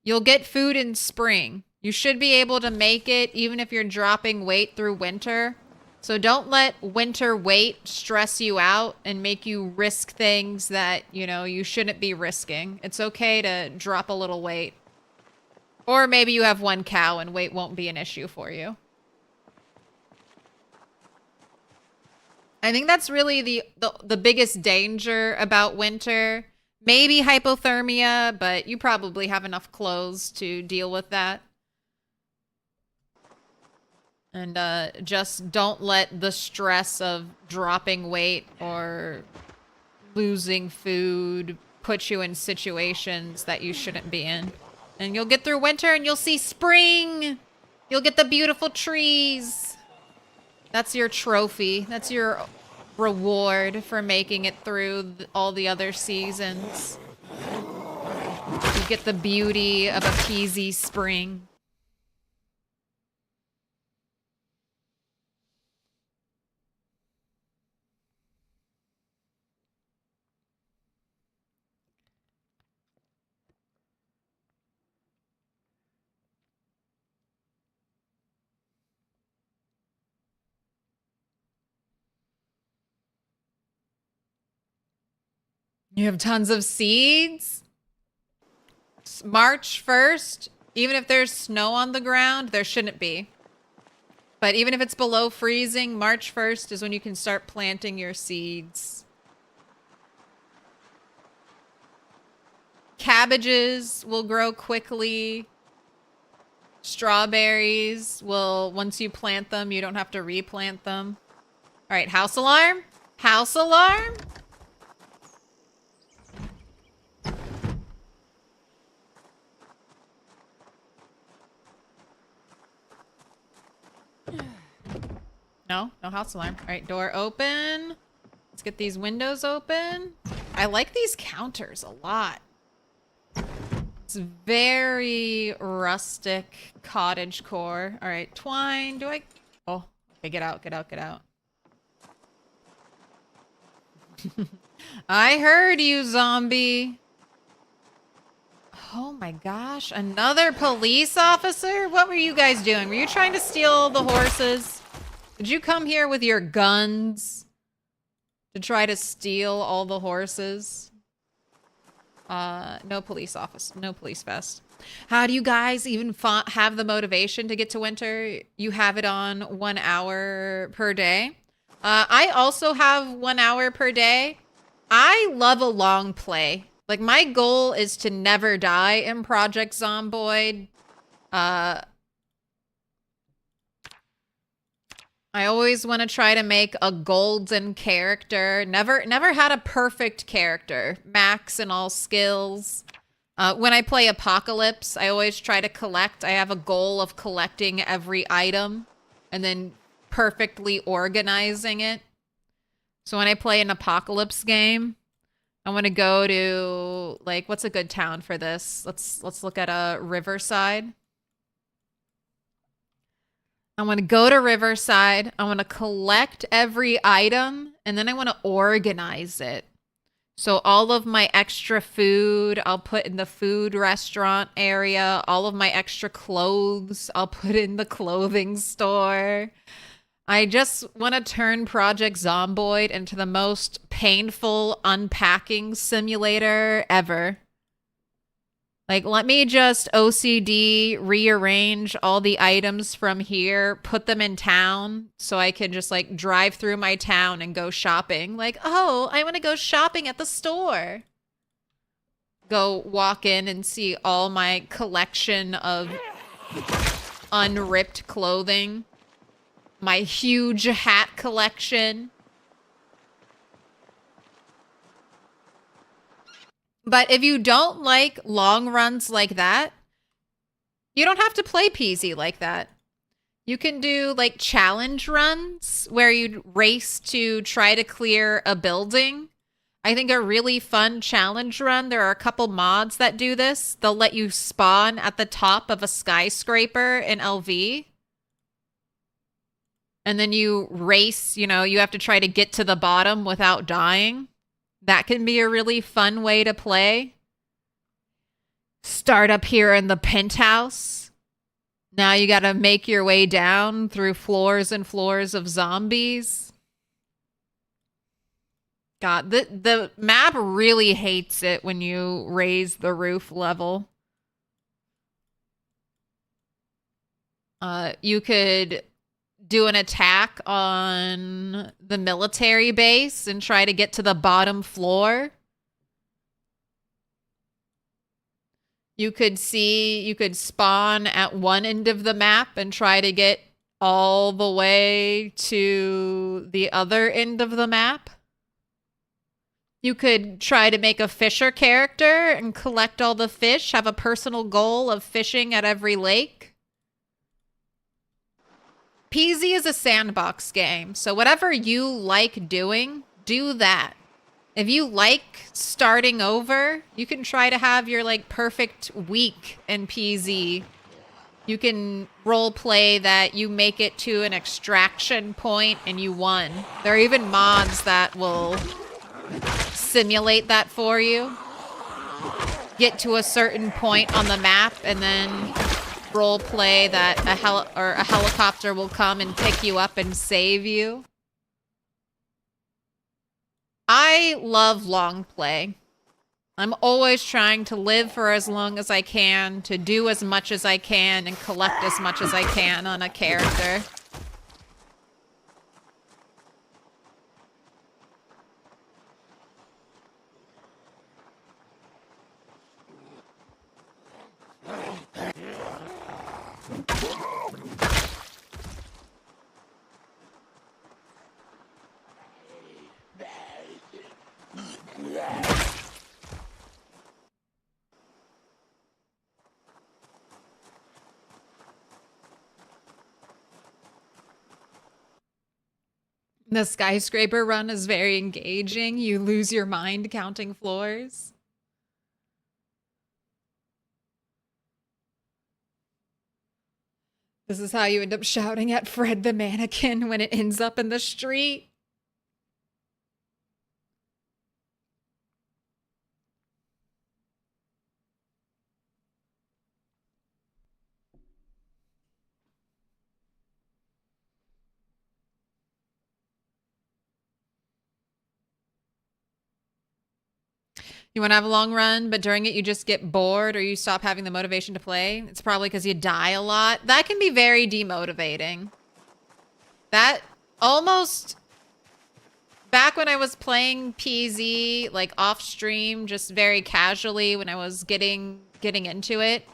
You'll get food in spring. You should be able to make it even if you're dropping weight through winter. So don't let winter weight stress you out and make you risk things that, you know, you shouldn't be risking. It's okay to drop a little weight. Or maybe you have one cow and weight won't be an issue for you. I think that's really the biggest danger about winter. Maybe hypothermia, but you probably have enough clothes to deal with that. And just don't let the stress of dropping weight or losing food put you in situations that you shouldn't be in. And you'll get through winter and you'll see spring. You'll get the beautiful trees. That's your trophy. That's your reward for making it through all the other seasons. You get the beauty of a peasy spring. You have tons of seeds? March 1st, even if there's snow on the ground, there shouldn't be. But even if it's below freezing, March 1st is when you can start planting your seeds. Cabbages will grow quickly. Strawberries will, once you plant them, you don't have to replant them. All right, house alarm? House alarm? No house alarm. All right, door open. Let's get these windows open. I like these counters a lot. It's very rustic cottage core. All right, twine. Do I? Oh, okay, get out, get out, get out. I heard you, zombie. Oh my gosh, another police officer? What were you guys doing? Were you trying to steal the horses? Did you come here with your guns to try to steal all the horses? No police office, no police vest. How do you guys even have the motivation to get to winter? You have it on 1 hour per day. I also have 1 hour per day. I love a long play. Like, my goal is to never die in Project Zomboid. I always want to try to make a golden character. Never had a perfect character. Max in all skills. When I play Apocalypse, I always try to collect. I have a goal of collecting every item and then perfectly organizing it. So when I play an Apocalypse game, I want to go to, like, what's a good town for this? Let's look at a Riverside. I want to go to Riverside. I want to collect every item, and then I want to organize it. So all of my extra food, I'll put in the food restaurant area. All of my extra clothes, I'll put in the clothing store. I just want to turn Project Zomboid into the most painful unpacking simulator ever. Like, let me just OCD rearrange all the items from here, put them in town so I can just, like, drive through my town and go shopping. Like, oh, I want to go shopping at the store. Go walk in and see all my collection of unripped clothing. My huge hat collection. But if you don't like long runs like that, you don't have to play PZ like that. You can do like challenge runs where you race to try to clear a building. I think a really fun challenge run, there are a couple mods that do this. They'll let you spawn at the top of a skyscraper in LV. And then you race, you know, you have to try to get to the bottom without dying. That can be a really fun way to play. Start up here in the penthouse. Now you gotta make your way down through floors and floors of zombies. God, the map really hates it when you raise the roof level. You could do an attack on the military base and try to get to the bottom floor. You could spawn at one end of the map and try to get all the way to the other end of the map. You could try to make a fisher character and collect all the fish, have a personal goal of fishing at every lake. PZ is a sandbox game, so whatever you like doing, do that. If you like starting over, you can try to have your like perfect week in PZ. You can role play that you make it to an extraction point and you won. There are even mods that will simulate that for you. Get to a certain point on the map and then role play that a helicopter will come and pick you up and save you. I love long play. I'm always trying to live for as long as I can, to do as much as I can, and collect as much as I can on a character. The skyscraper run is very engaging. You lose your mind counting floors. This is how you end up shouting at Fred the mannequin when it ends up in the street. You want to have a long run, but during it you just get bored or you stop having the motivation to play? It's probably because you die a lot. That can be very demotivating. That almost... Back when I was playing PZ, like off stream, just very casually when I was getting into it,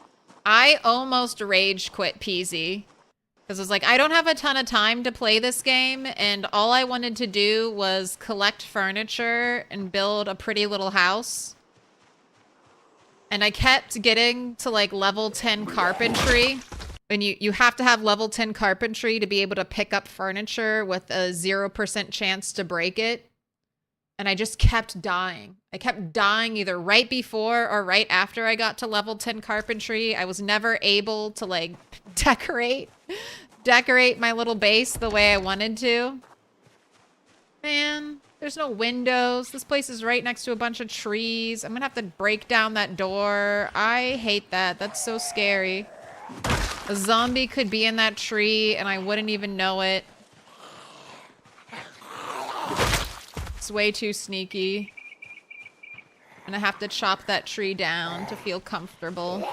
I almost rage quit PZ. Because I was like, I don't have a ton of time to play this game, and all I wanted to do was collect furniture and build a pretty little house. And I kept getting to like level 10 carpentry. And you have to have level 10 carpentry to be able to pick up furniture with a 0% chance to break it. And I just kept dying. I kept dying either right before or right after I got to level 10 carpentry. I was never able to like decorate my little base the way I wanted to. Man, there's no windows. This place is right next to a bunch of trees. I'm gonna have to break down that door. I hate that. That's so scary. A zombie could be in that tree and I wouldn't even know it. It's way too sneaky. I'm gonna have to chop that tree down to feel comfortable.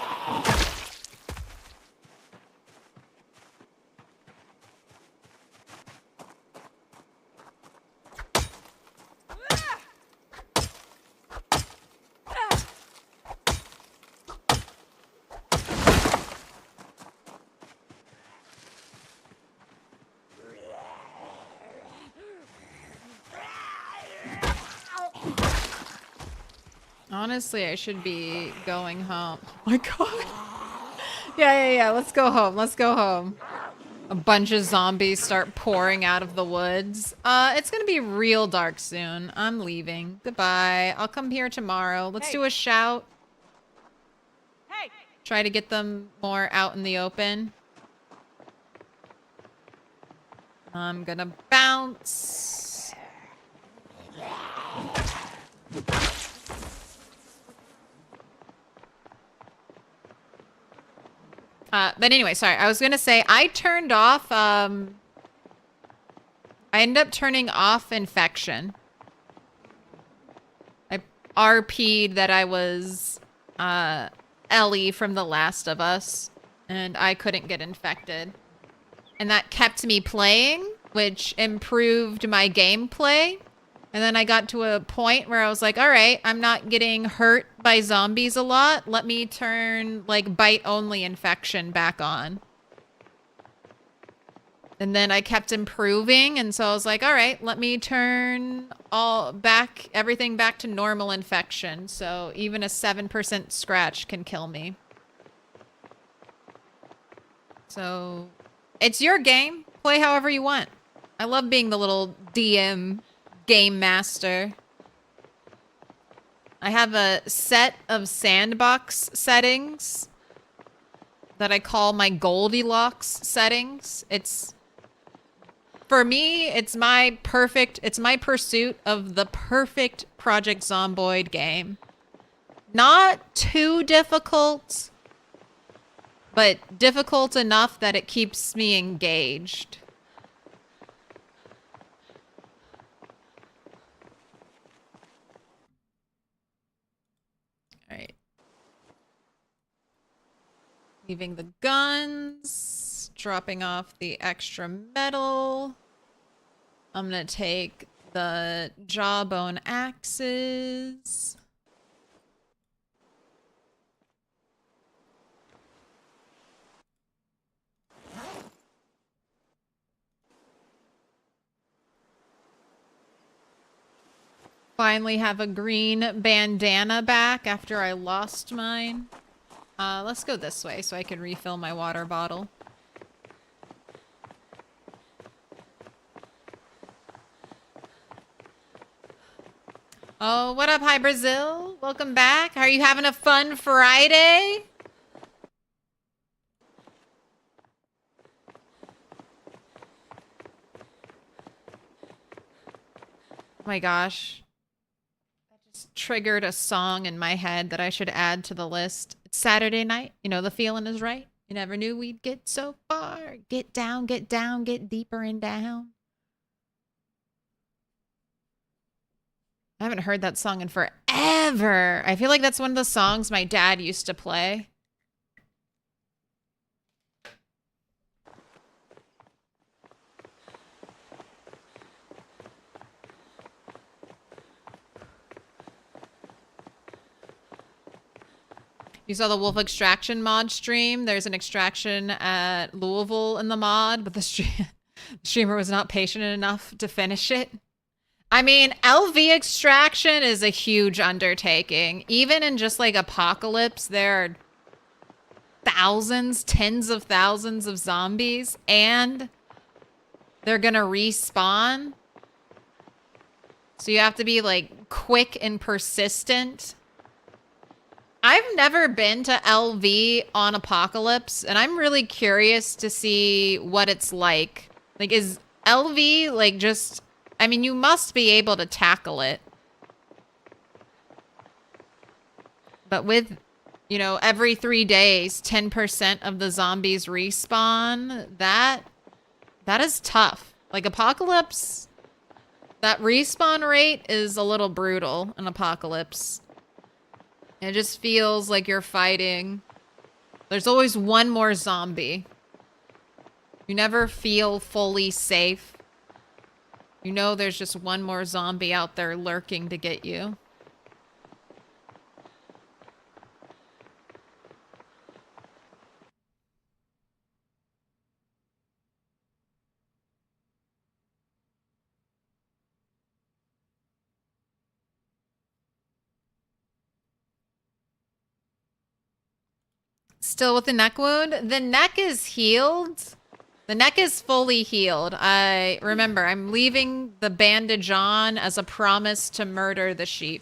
Honestly, I should be going home. Oh my god. Yeah. Let's go home. Let's go home. A bunch of zombies start pouring out of the woods. It's gonna be real dark soon. I'm leaving. Goodbye. I'll come here tomorrow. Let's do a shout. Hey! Try to get them more out in the open. I'm gonna bounce. But anyway, sorry. I was gonna say I turned off. I ended up turning off infection. I RP'd that I was Ellie from The Last of Us, and I couldn't get infected, and that kept me playing, which improved my gameplay. And then I got to a point where I was like, all right, I'm not getting hurt by zombies a lot. Let me turn, like, bite-only infection back on. And then I kept improving, and so I was like, all right, let me turn everything back to normal infection. So even a 7% scratch can kill me. So it's your game. Play however you want. I love being the little DM game master. I have a set of sandbox settings that I call my Goldilocks settings. For me, it's my pursuit of the perfect Project Zomboid game. Not too difficult, but difficult enough that it keeps me engaged. Alright. Leaving the guns. Dropping off the extra metal. I'm gonna take the jawbone axes. Finally have a green bandana back after I lost mine. Let's go this way so I can refill my water bottle. Oh, what up, Hi Brazil? Welcome back. Are you having a fun Friday? Oh my gosh. That just triggered a song in my head that I should add to the list. It's Saturday night. You know, the feeling is right. You never knew we'd get so far. Get down, get deeper and down. I haven't heard that song in forever. I feel like that's one of the songs my dad used to play. You saw the Wolf Extraction mod stream. There's an extraction at Louisville in the mod, but the streamer was not patient enough to finish it. I mean, LV extraction is a huge undertaking. Even in just like Apocalypse, there are thousands, tens of thousands of zombies, and they're gonna respawn. So you have to be like quick and persistent. I've never been to LV on Apocalypse, and I'm really curious to see what it's like. Like, is LV like just... I mean, you must be able to tackle it. But with, you know, every 3 days, 10% of the zombies respawn, that is tough. Like, Apocalypse, that respawn rate is a little brutal in Apocalypse. It just feels like you're fighting. There's always one more zombie. You never feel fully safe. You know there's just one more zombie out there lurking to get you. Still with the neck wound? The neck is healed. The neck is fully healed. I remember, I'm leaving the bandage on as a promise to murder the sheep.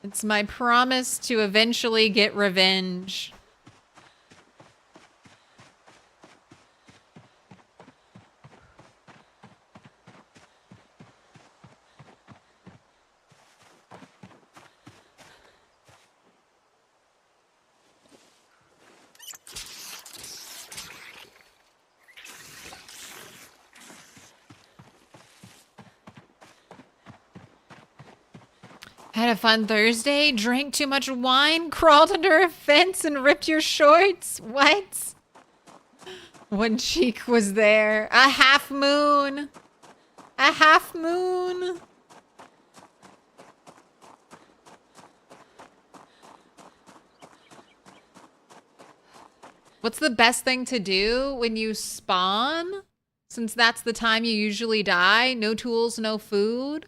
It's my promise to eventually get revenge. Had a fun Thursday, drank too much wine, crawled under a fence and ripped your shorts. What? One cheek was there. A half moon. A half moon. What's the best thing to do when you spawn? Since that's the time you usually die. No tools, no food.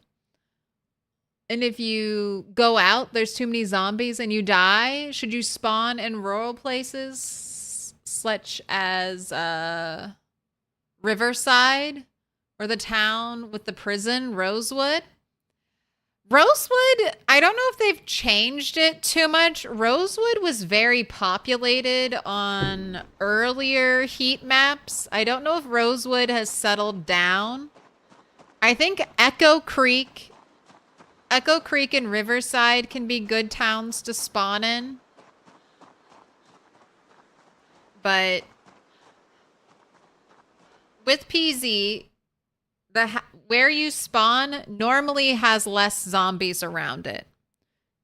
And if you go out, there's too many zombies and you die, should you spawn in rural places such as Riverside or the town with the prison, Rosewood? Rosewood, I don't know if they've changed it too much. Rosewood was very populated on earlier heat maps. I don't know if Rosewood has settled down. I think Echo Creek and Riverside can be good towns to spawn in. But with PZ, where you spawn normally has less zombies around it.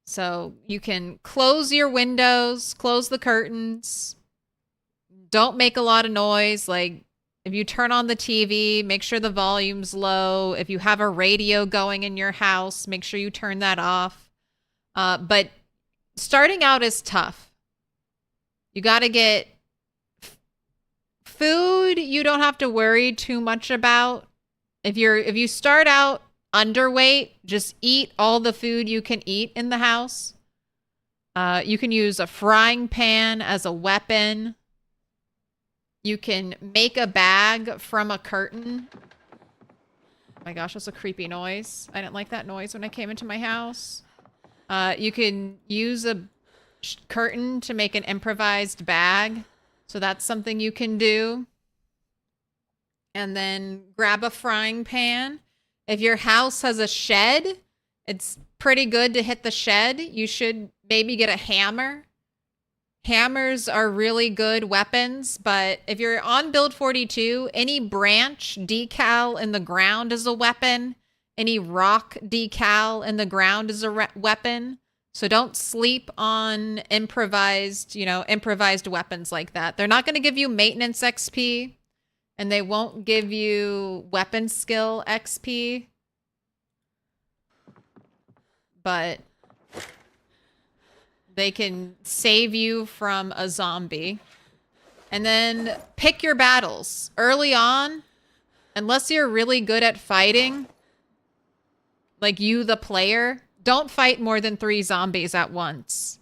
So you can close your windows, close the curtains. Don't make a lot of noise. Like, if you turn on the TV, make sure the volume's low. If you have a radio going in your house, make sure you turn that off. But starting out is tough. You got to get food. You don't have to worry too much about. If you start out underweight, just eat all the food you can eat in the house. You can use a frying pan as a weapon. You can make a bag from a curtain. Oh my gosh, that's a creepy noise. I didn't like that noise when I came into my house. You can use a curtain to make an improvised bag. So that's something you can do. And then grab a frying pan. If your house has a shed, it's pretty good to hit the shed. You should maybe get a hammer. Hammers are really good weapons, but if you're on build 42, any branch decal in the ground is a weapon. Any rock decal in the ground is a weapon. So don't sleep on improvised weapons like that. They're not going to give you maintenance XP, and they won't give you weapon skill XP. but they can save you from a zombie. And then pick your battles. Early on, unless you're really good at fighting, like you, the player, don't fight more than 3 zombies at once.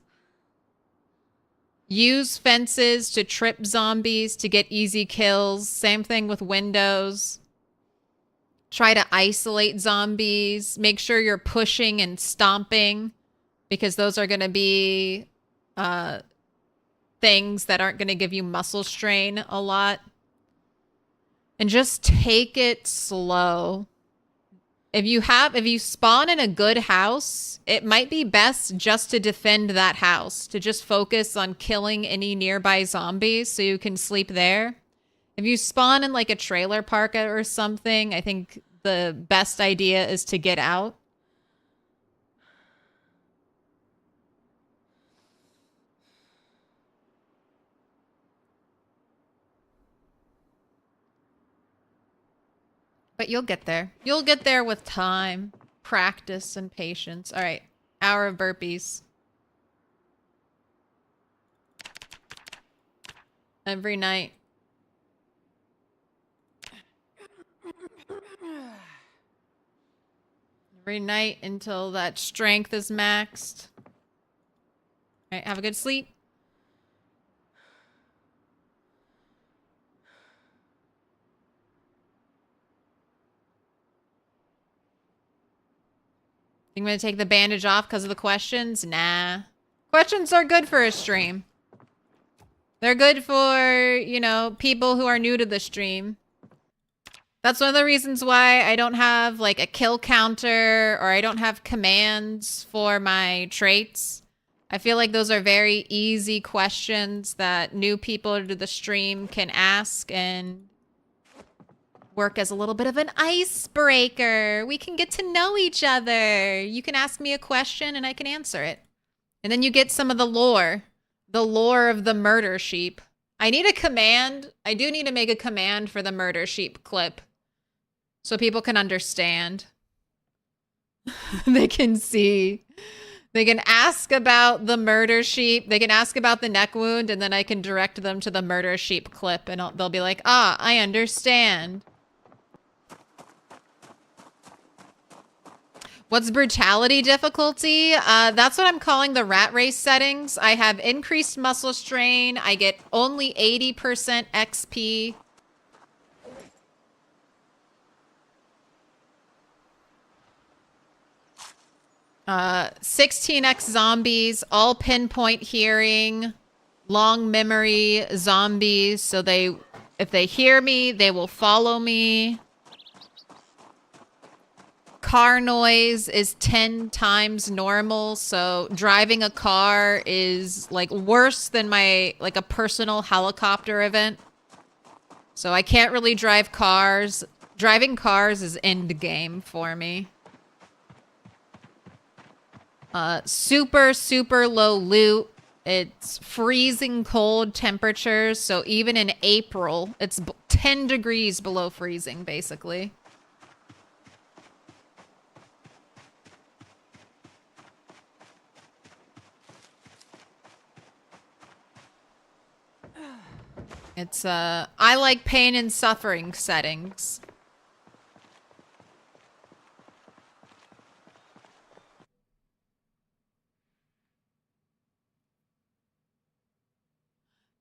Use fences to trip zombies to get easy kills. Same thing with windows. Try to isolate zombies. Make sure you're pushing and stomping, because those are going to be things that aren't going to give you muscle strain a lot. And just take it slow. If you spawn in a good house, it might be best just to defend that house, to just focus on killing any nearby zombies so you can sleep there. If you spawn in like a trailer park or something, I think the best idea is to get out. But you'll get there. You'll get there with time, practice, and patience. All right. Hour of burpees. Every night. Every night until that strength is maxed. All right. Have a good sleep. I'm going to take the bandage off because of the questions? Nah. Questions are good for a stream. They're good for, you know, people who are new to the stream. That's one of the reasons why I don't have, like, a kill counter or I don't have commands for my traits. I feel like those are very easy questions that new people to the stream can ask and work as a little bit of an icebreaker. We can get to know each other. You can ask me a question and I can answer it. And then you get some of the lore of the murder sheep. I need a command. I do need to make a command for the murder sheep clip so people can understand. They can see. They can ask about the murder sheep. They can ask about the neck wound, and then I can direct them to the murder sheep clip, and they'll be like, ah, I understand. What's brutality difficulty? That's what I'm calling the rat race settings. I have increased muscle strain. I get only 80% XP. Uh, 16x zombies, all pinpoint hearing, long memory zombies. So if they hear me, they will follow me. Car noise is 10 times normal, so driving a car is like worse than a personal helicopter event. So I can't really drive cars. Driving cars is end game for me. Super, super low loot. It's freezing cold temperatures, so even in April, it's 10 degrees below freezing, basically. It's, I like pain and suffering settings.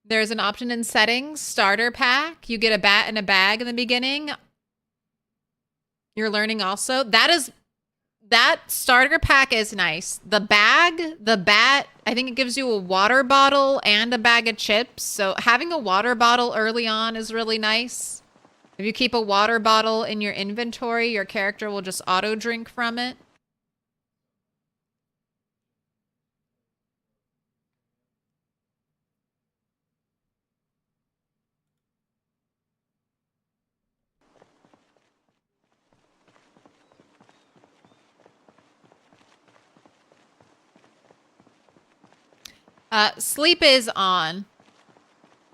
There's an option in settings, starter pack. You get a bat and a bag in the beginning. You're learning also. That starter pack is nice. The bat, I think it gives you a water bottle and a bag of chips. So having a water bottle early on is really nice. If you keep a water bottle in your inventory, your character will just auto drink from it. Sleep is on.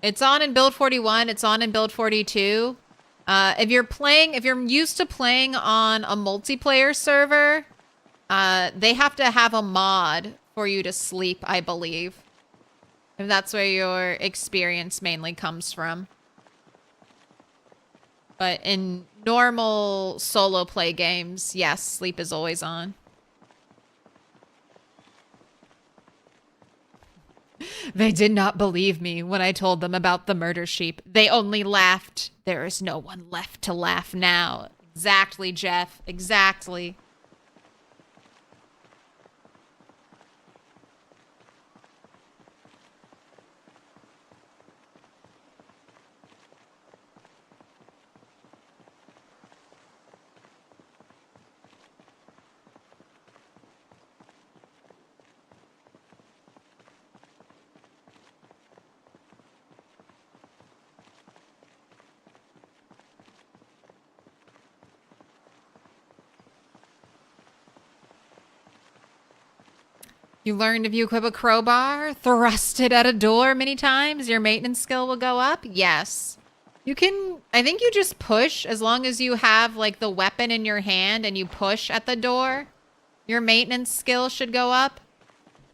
It's on in build 41. It's on in build 42. If you're used to playing on a multiplayer server, They have to have a mod for you to sleep, I believe. If that's where your experience mainly comes from. But in normal solo play games, yes, sleep is always on. They did not believe me when I told them about the murder sheep. They only laughed. There is no one left to laugh now. Exactly, Jeff. Exactly. You learned if you equip a crowbar, thrust it at a door many times, your maintenance skill will go up? Yes. You can, I think you just push as long as you have like the weapon in your hand and you push at the door. Your maintenance skill should go up.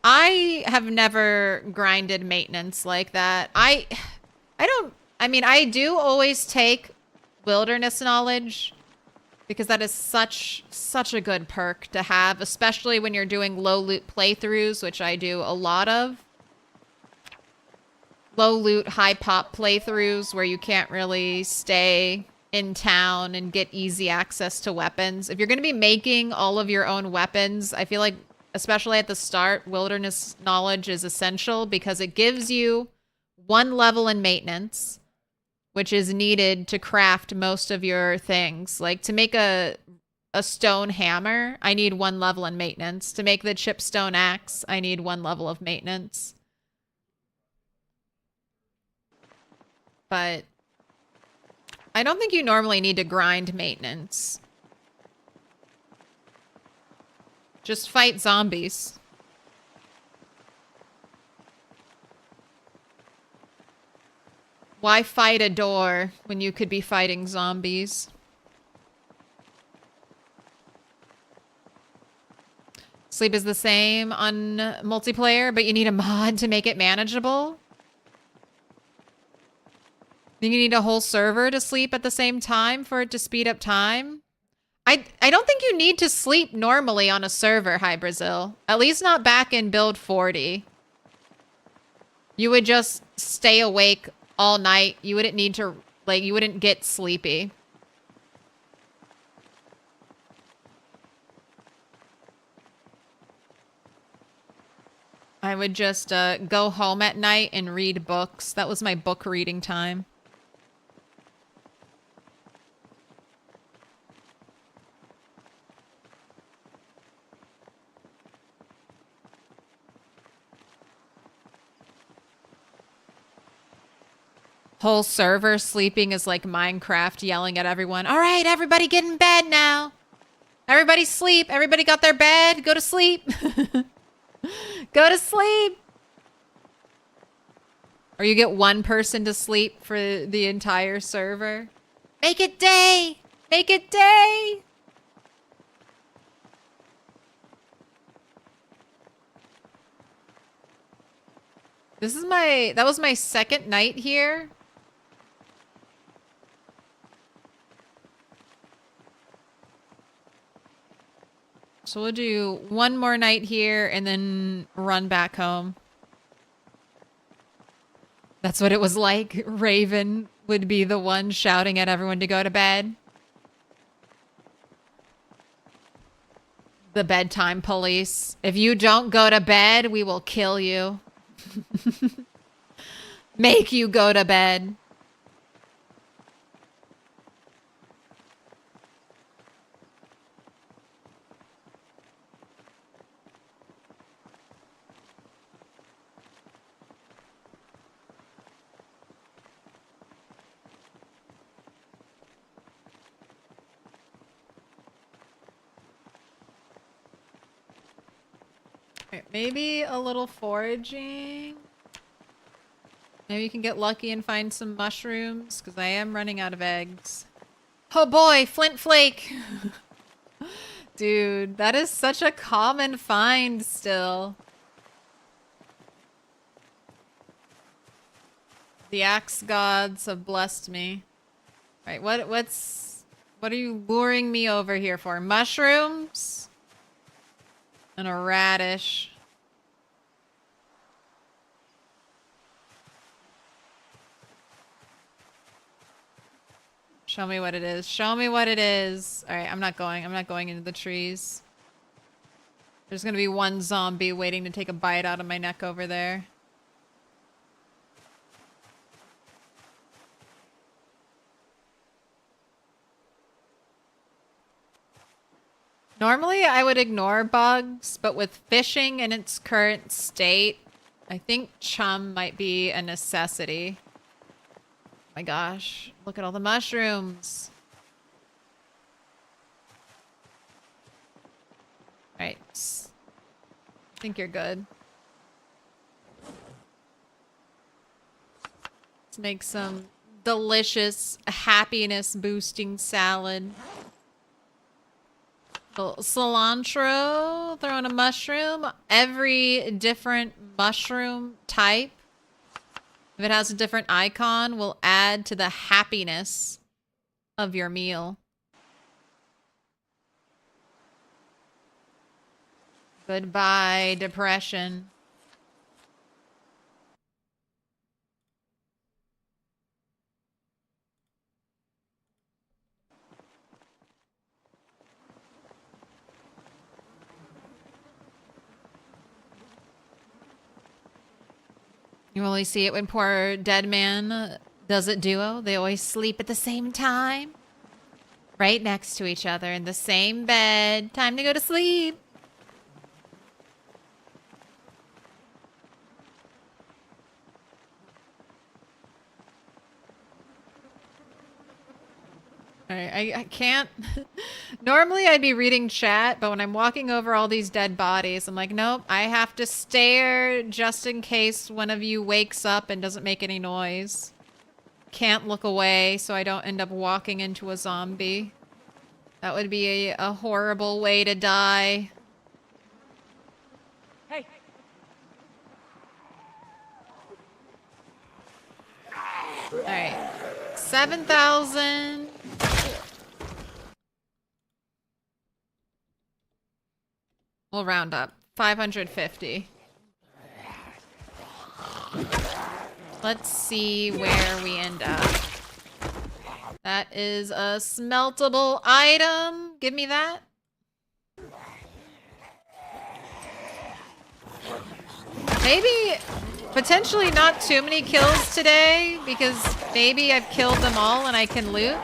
I have never grinded maintenance like that. I mean, I do always take wilderness knowledge because that is such a good perk to have, especially when you're doing low loot playthroughs, which I do a lot of. Low loot, high pop playthroughs where you can't really stay in town and get easy access to weapons. If you're going to be making all of your own weapons, I feel like, especially at the start, wilderness knowledge is essential because it gives you 1 level in maintenance, which is needed to craft most of your things. Like to make a stone hammer, I need 1 level in maintenance. To make the chipstone axe, I need 1 level of maintenance. But I don't think you normally need to grind maintenance. Just fight zombies. Why fight a door when you could be fighting zombies? Sleep is the same on multiplayer, but you need a mod to make it manageable. You need a whole server to sleep at the same time for it to speed up time. I don't think you need to sleep normally on a server, Hi Brazil. At least not back in build 40. You would just stay awake all night. You wouldn't need to, like, you wouldn't get sleepy. I would just go home at night and read books. That was my book reading time. Whole server sleeping is like Minecraft yelling at everyone. All right, everybody get in bed now. Everybody sleep. Everybody got their bed. Go to sleep. Go to sleep. Or you get 1 person to sleep for the entire server. Make it day. Make it day. That was my 2nd night here. So we'll do 1 more night here and then run back home. That's what it was like. Raven would be the one shouting at everyone to go to bed. The bedtime police. If you don't go to bed, we will kill you. Make you go to bed. Right, maybe a little foraging. Maybe you can get lucky and find some mushrooms, because I am running out of eggs. Oh boy, Flint Flake! Dude, that is such a common find still. The axe gods have blessed me. All right, what are you luring me over here for? Mushrooms? And a radish. Show me what it is. Show me what it is. All right, I'm not going into the trees. There's gonna be one zombie waiting to take a bite out of my neck over there. Normally I would ignore bugs, but with fishing in its current state, I think chum might be a necessity. Oh my gosh, look at all the mushrooms. Right. I think you're good. Let's make some delicious happiness boosting salad. Little cilantro, throw in a mushroom. Every different mushroom type, if it has a different icon, will add to the happiness of your meal. Goodbye, depression. You only see it when poor dead man does it duo. They always sleep at the same time. Right next to each other in the same bed. Time to go to sleep. Alright, I can't... Normally I'd be reading chat, but when I'm walking over all these dead bodies, I'm like, nope, I have to stare just in case one of you wakes up and doesn't make any noise. Can't look away so I don't end up walking into a zombie. That would be a horrible way to die. Hey. Alright. 7,000. We'll round up. 550. Let's see where we end up. That is a smeltable item. Give me that. Maybe, potentially not too many kills today, because maybe I've killed them all and I can loot.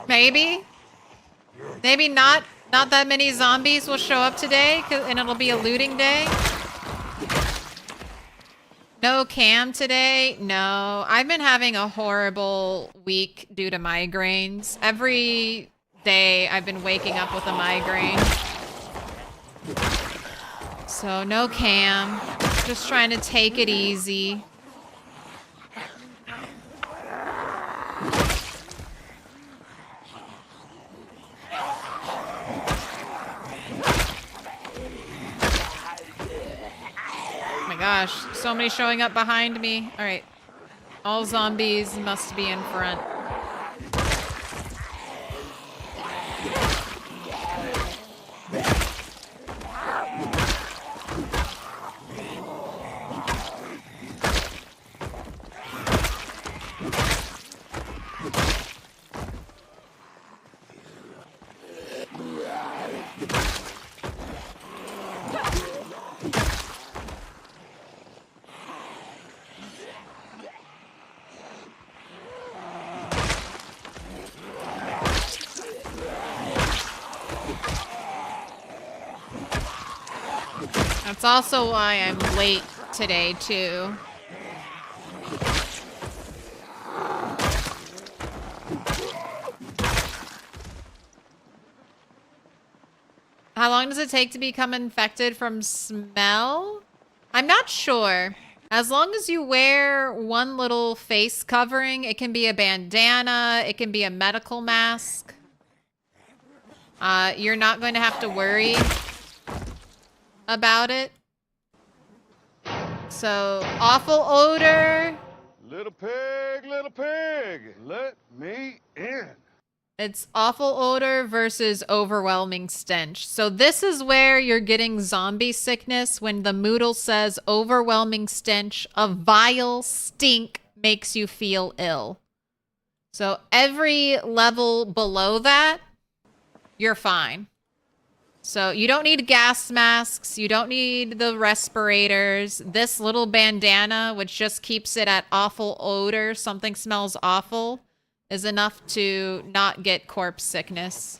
Maybe. Maybe not that many zombies will show up today, and it'll be a looting day. No cam today? No. I've been having a horrible week due to migraines. Every day I've been waking up with a migraine. So no cam. Just trying to take it easy. Gosh, so many showing up behind me. All right. All zombies must be in front. That's also why I'm late today, too. How long does it take to become infected from smell? I'm not sure. As long as you wear one little face covering, it can be a bandana, it can be a medical mask. You're not going to have to worry about it. So, awful odor. Little pig, let me in. It's awful odor versus overwhelming stench. So this is where you're getting zombie sickness when the Moodle says overwhelming stench of vile stink makes you feel ill. So every level below that, you're fine. So you don't need gas masks. You don't need the respirators. This little bandana, which just keeps it at awful odor, something smells awful, is enough to not get corpse sickness.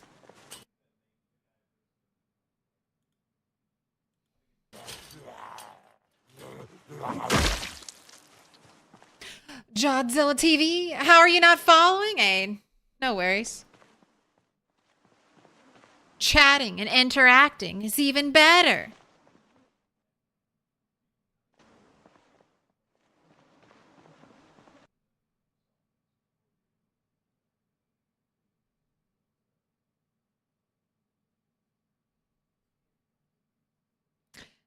Jodzilla TV, how are you not following? Hey, no worries. Chatting and interacting is even better.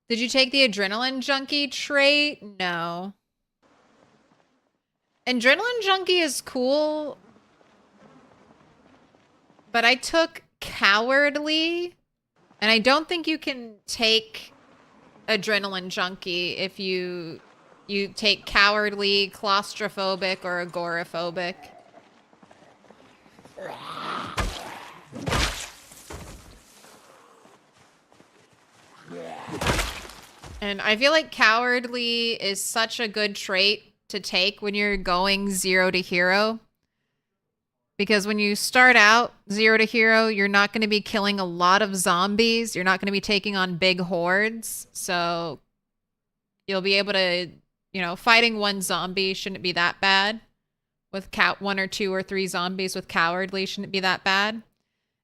Did you take the adrenaline junkie trait? No. Adrenaline junkie is cool, but I took cowardly, and I don't think you can take adrenaline junkie if you take cowardly, claustrophobic, or agoraphobic. And I feel like cowardly is such a good trait to take when you're going 0 to hero. Because when you start out 0 to hero, you're not going to be killing a lot of zombies. You're not going to be taking on big hordes. So you'll be able to, fighting one zombie shouldn't be that bad. With 1 or 2 or 3 zombies with cowardly shouldn't be that bad.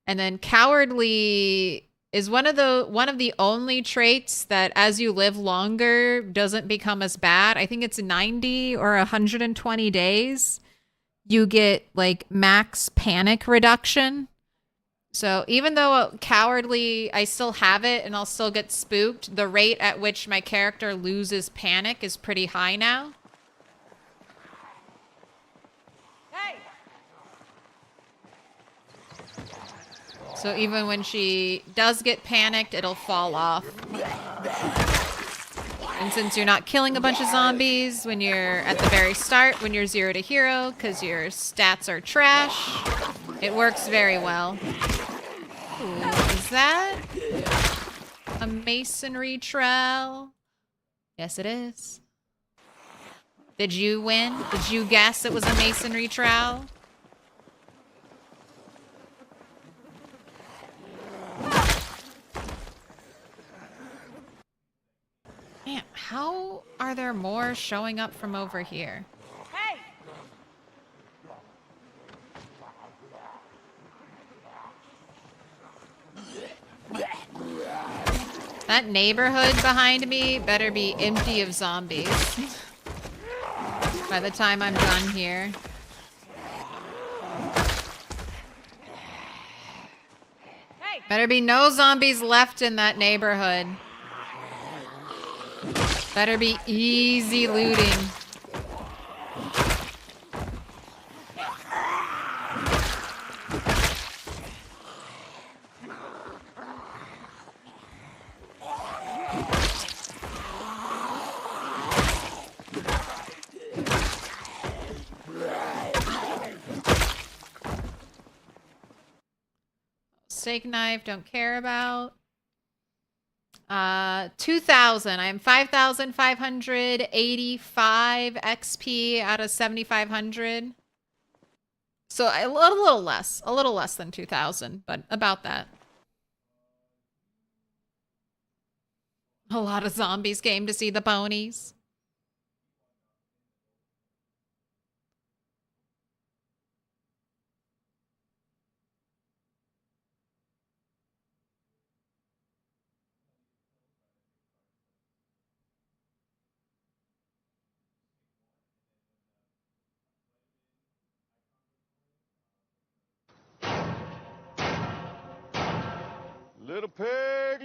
And then cowardly is one of the only traits that as you live longer doesn't become as bad. I think it's 90 or 120 days. You get like max panic reduction. So even though cowardly, I still have it and I'll still get spooked, the rate at which my character loses panic is pretty high now. Hey! So even when she does get panicked, it'll fall off. And since you're not killing a bunch of zombies when you're at the very start, when you're 0 to hero, because your stats are trash, it works very well. Ooh, is that a masonry trowel? Yes, it is. Did you win? Did you guess it was a masonry trowel? Man, how are there more showing up from over here? Hey! That neighborhood behind me better be empty of zombies by the time I'm done here. Hey! Better be no zombies left in that neighborhood. Better be easy looting. Steak knife, don't care about. 2,000. I am 5,585 XP out of 7,500. So a little less than 2,000, but about that. A lot of zombies came to see the ponies. Little pig,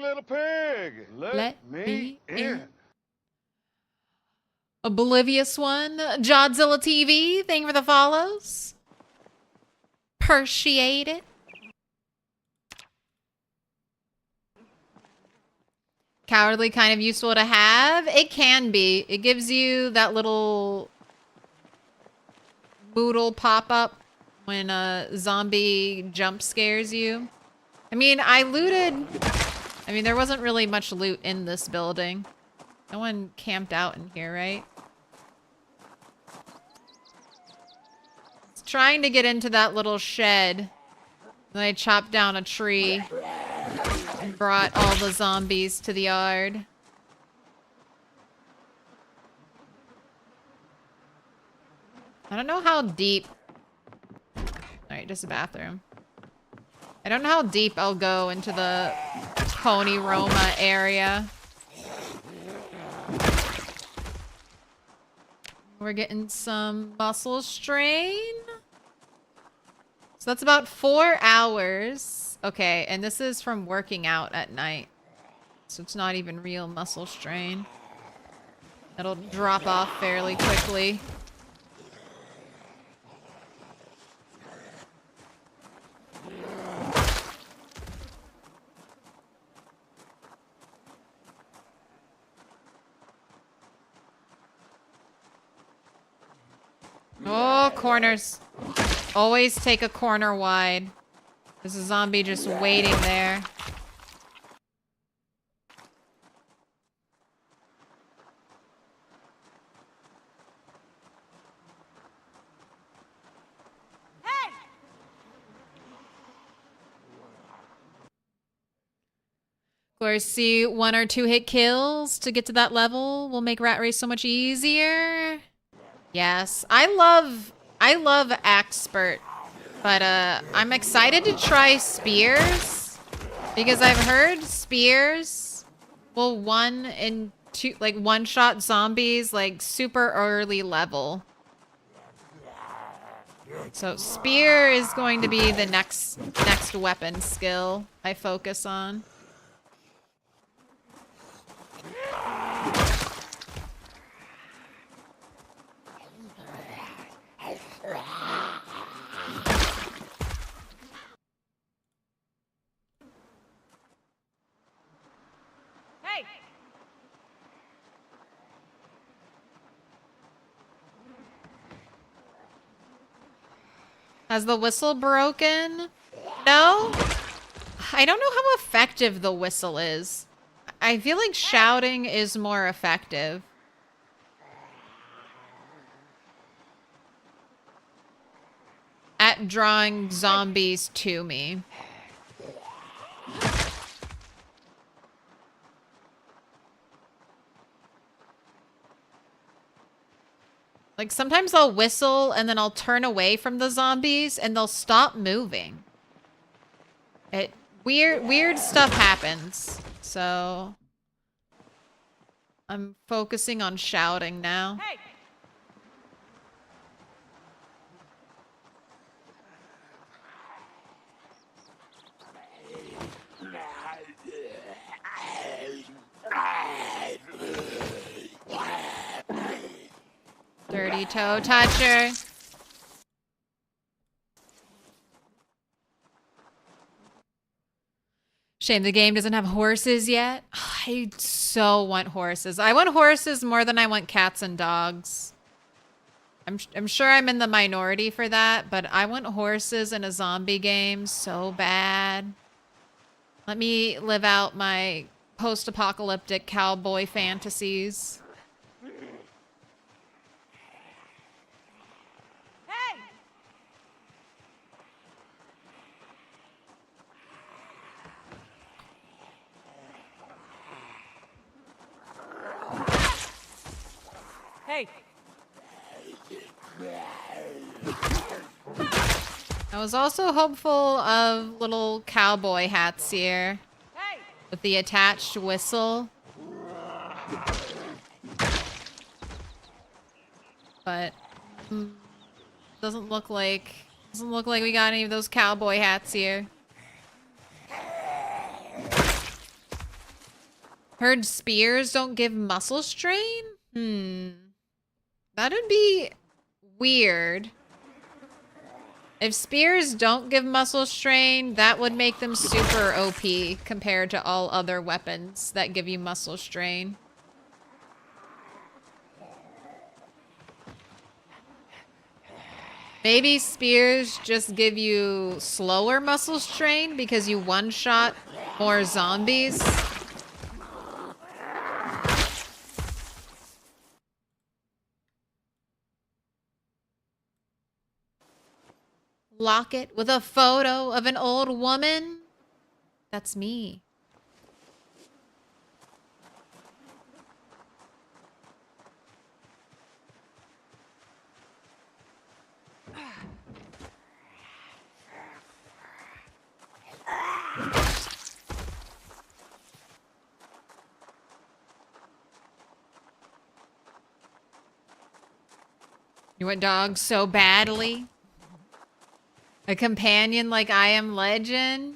let me in. Oblivious one. Jodzilla TV, thank you for the follows. Appreciate it. Cowardly kind of useful to have. It can be. It gives you that little boodle pop-up when a zombie jump scares you. I mean, there wasn't really much loot in this building. No one camped out in here, right? Trying to get into that little shed. Then I chopped down a tree and brought all the zombies to the yard. I don't know how deep... Alright, just a bathroom. I don't know how deep I'll go into the Pony Roma area. We're getting some muscle strain. So that's about 4 hours. Okay, and this is from working out at night. So it's not even real muscle strain. It'll drop off fairly quickly. Oh, corners. Always take a corner wide. There's a zombie just waiting there. Hey! Of course, see 1 or 2 hit kills to get to that level will make Rat Race so much easier. Yes, I love Expert, but I'm excited to try Spears because I've heard Spears will one-shot zombies like super early level. So Spear is going to be the next weapon skill I focus on. Hey! Has the whistle broken? No? I don't know how effective the whistle is. I feel like shouting is more effective. At drawing zombies to me. Like sometimes I'll whistle and then I'll turn away from the zombies and they'll stop moving. Weird stuff happens. So I'm focusing on shouting now. Hey! Dirty toe toucher. Shame the game doesn't have horses yet. I so want horses. I want horses more than I want cats and dogs. I'm sure I'm in the minority for that, but I want horses in a zombie game so bad. Let me live out my post-apocalyptic cowboy fantasies. Hey! 'Hey! I was also hopeful of little cowboy hats here Hey! with the attached whistle. But doesn't look like we got any of those cowboy hats here. Heard spears don't give muscle strain? That'd be weird. If spears don't give muscle strain, that would make them super OP compared to all other weapons that give you muscle strain. Maybe spears just give you slower muscle strain because you one-shot more zombies. Locket with a photo of an old woman? That's me. You want dogs so badly? A companion like I Am Legend?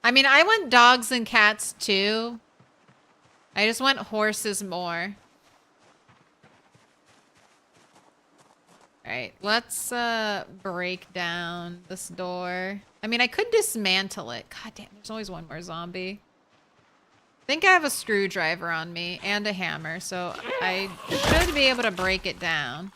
I mean, I want dogs and cats too. I just want horses more. Alright, let's break down this door. I mean, I could dismantle it. God damn, there's always one more zombie. I think I have a screwdriver on me and a hammer, so I should be able to break it down.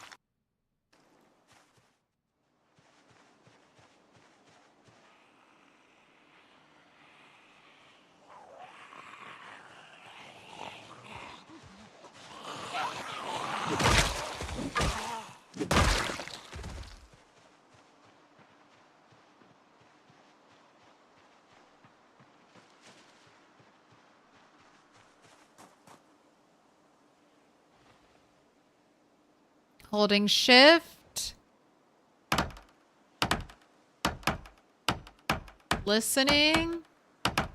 Holding shift. Listening. If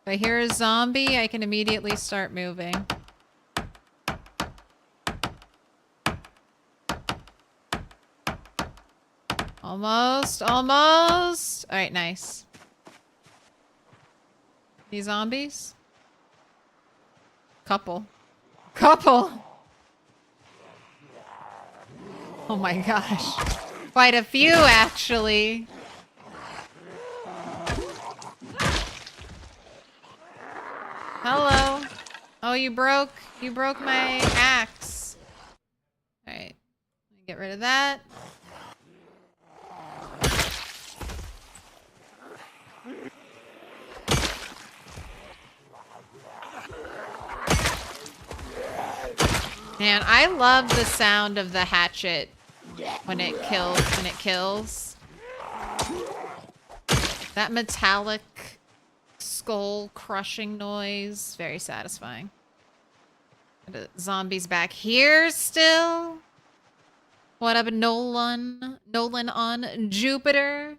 I hear a zombie, I can immediately start moving. Almost, almost. All right, nice. These zombies? Couple. Oh my gosh. Quite a few, actually. Hello. Oh, you broke my axe. All right. Get rid of that. Man, I love the sound of the hatchet when it kills. That metallic skull crushing noise, very satisfying. The zombies back here still. What up, Nolan? Nolan on Jupiter.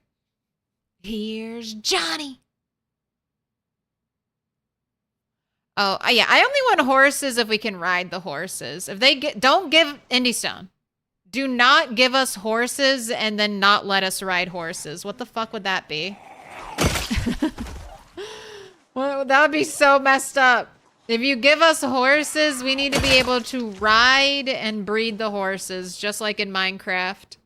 Here's Johnny. Oh, yeah, I only want horses if we can ride the horses. If they don't give Indy Stone. Do not give us horses and then not let us ride horses. What the fuck would that be? Well, that would be so messed up. If you give us horses, we need to be able to ride and breed the horses, just like in Minecraft.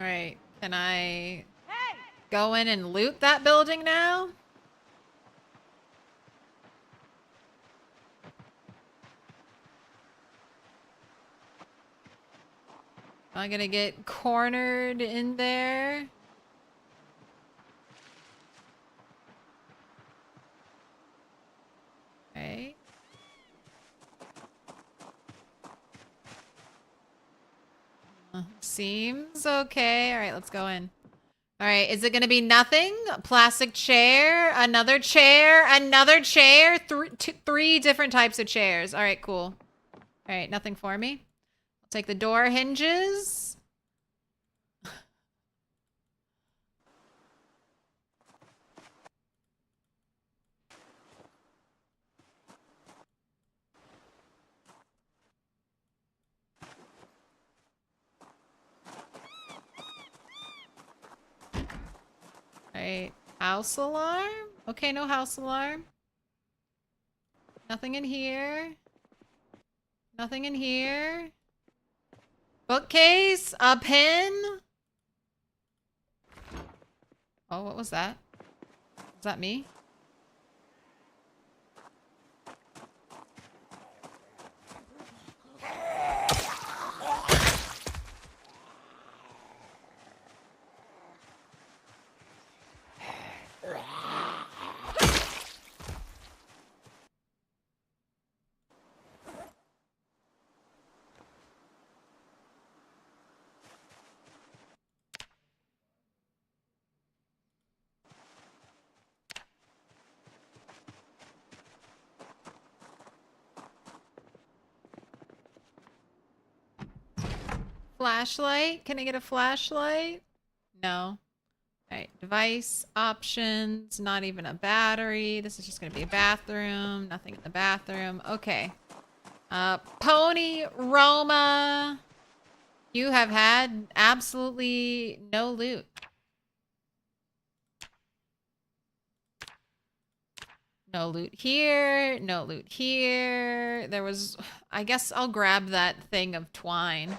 All right, can I go in and loot that building now? Am I gonna get cornered in there? Okay. Seems okay. All right, let's go in. All right, is it going to be nothing? Plastic chair, another chair, another chair. Three different types of chairs. All right, cool. All right, nothing for me. I'll take the door hinges. Right. House alarm? Okay, no house alarm. Nothing in here. Nothing in here. Bookcase? A pin? Oh, what was that? Was that me? Flashlight? Can I get a flashlight? No. Alright, device, options, not even a battery. This is just gonna be a bathroom. Nothing in the bathroom. Okay. Pony Roma. You have had absolutely no loot. No loot here. No loot here. There was... I guess I'll grab that thing of twine.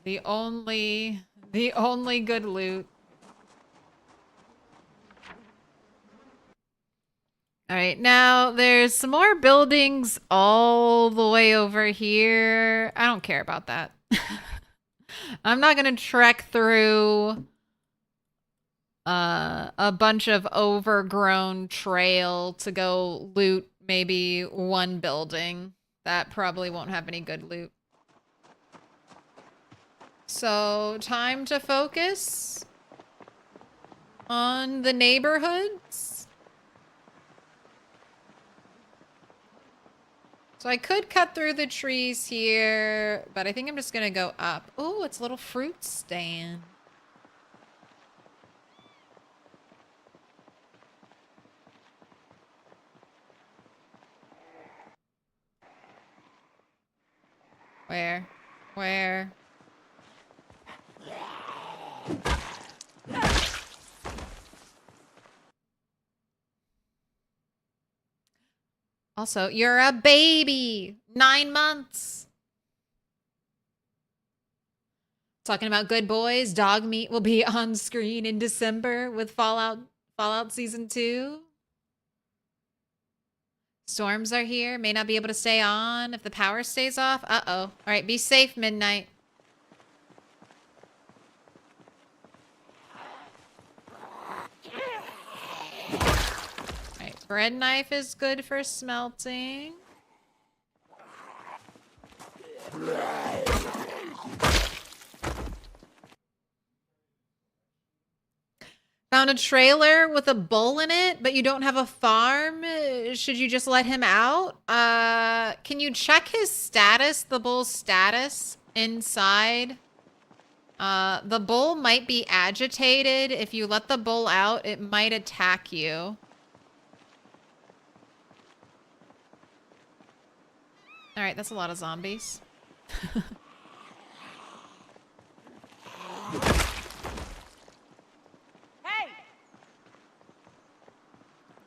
The only good loot. All right, now there's some more buildings all the way over here. I don't care about that. I'm not gonna trek through a bunch of overgrown trail to go loot maybe one building. That probably won't have any good loot. So, time to focus on the neighborhoods. So I could cut through the trees here, but I think I'm just gonna go up. Oh, it's a little fruit stand. Where? Where? Also, you're a baby. 9 months. Talking about good boys. Dog meat will be on screen in December with Fallout Season 2. Storms are here. May not be able to stay on if the power stays off. Uh-oh. All right, be safe, Midnight. Alright, bread knife is good for smelting. Found a trailer with a bull in it, but you don't have a farm. Should you just let him out? Can you check his status, the bull's status inside? The bull might be agitated. If you let the bull out, it might attack you. All right, that's a lot of zombies.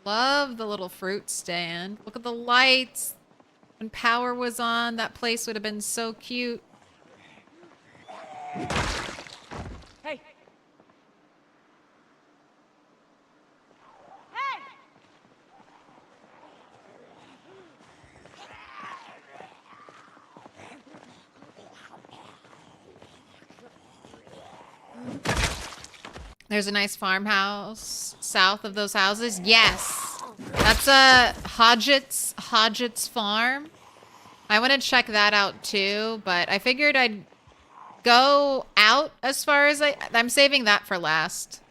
Love the little fruit stand. Look at the lights. When power was on, that place would have been so cute. Hey! Hey! There's a nice farmhouse south of those houses. Yes. That's a Hodgett's farm. I want to check that out too, but I figured I'd go out as far as I'm saving that for last.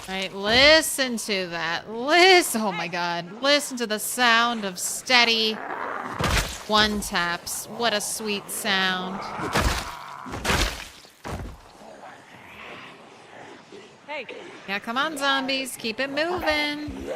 Alright, listen to that. Listen. Oh my god. Listen to the sound of steady one taps. What a sweet sound. Hey. Yeah, come on, zombies. Keep it moving.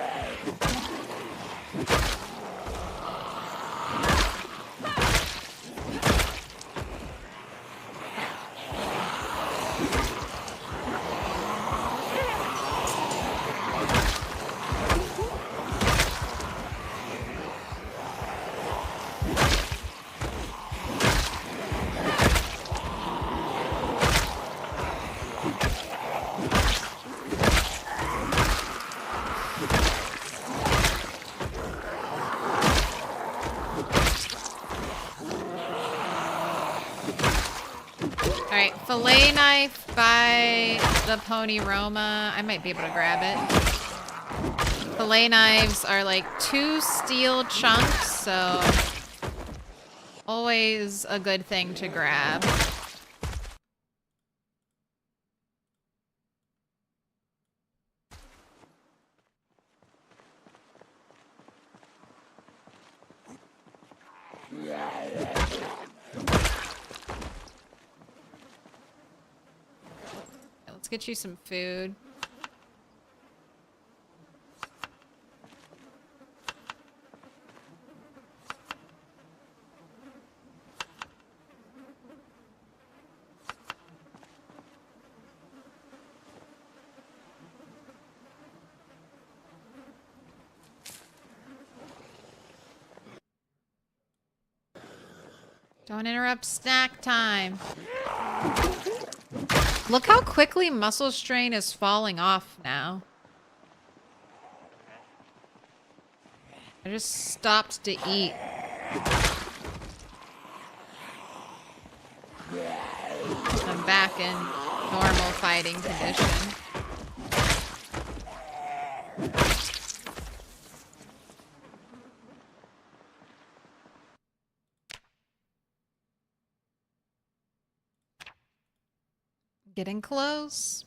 Alright, fillet knife by the Pony Roma. I might be able to grab it. Fillet knives are like 2 steel chunks, so always a good thing to grab. Let's get you some food. Don't interrupt snack time. Look how quickly muscle strain is falling off now. I just stopped to eat. I'm back in normal fighting condition. Getting close.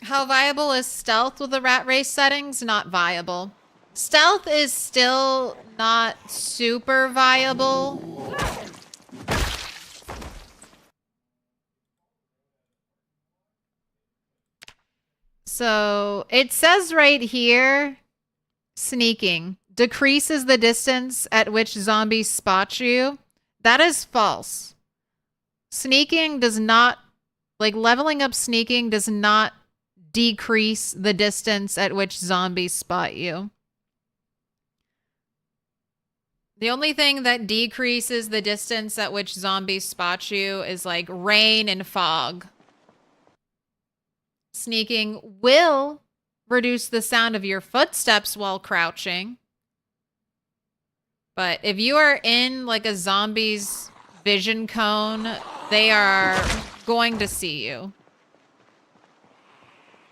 How viable is stealth with the rat race settings? Not viable. Stealth is still not super viable. So it says right here, sneaking decreases the distance at which zombies spot you. That is false. Sneaking does not, like leveling up sneaking does not decrease the distance at which zombies spot you. The only thing that decreases the distance at which zombies spot you is like rain and fog. Sneaking will reduce the sound of your footsteps while crouching. But if you are in like a zombie's vision cone, they are going to see you.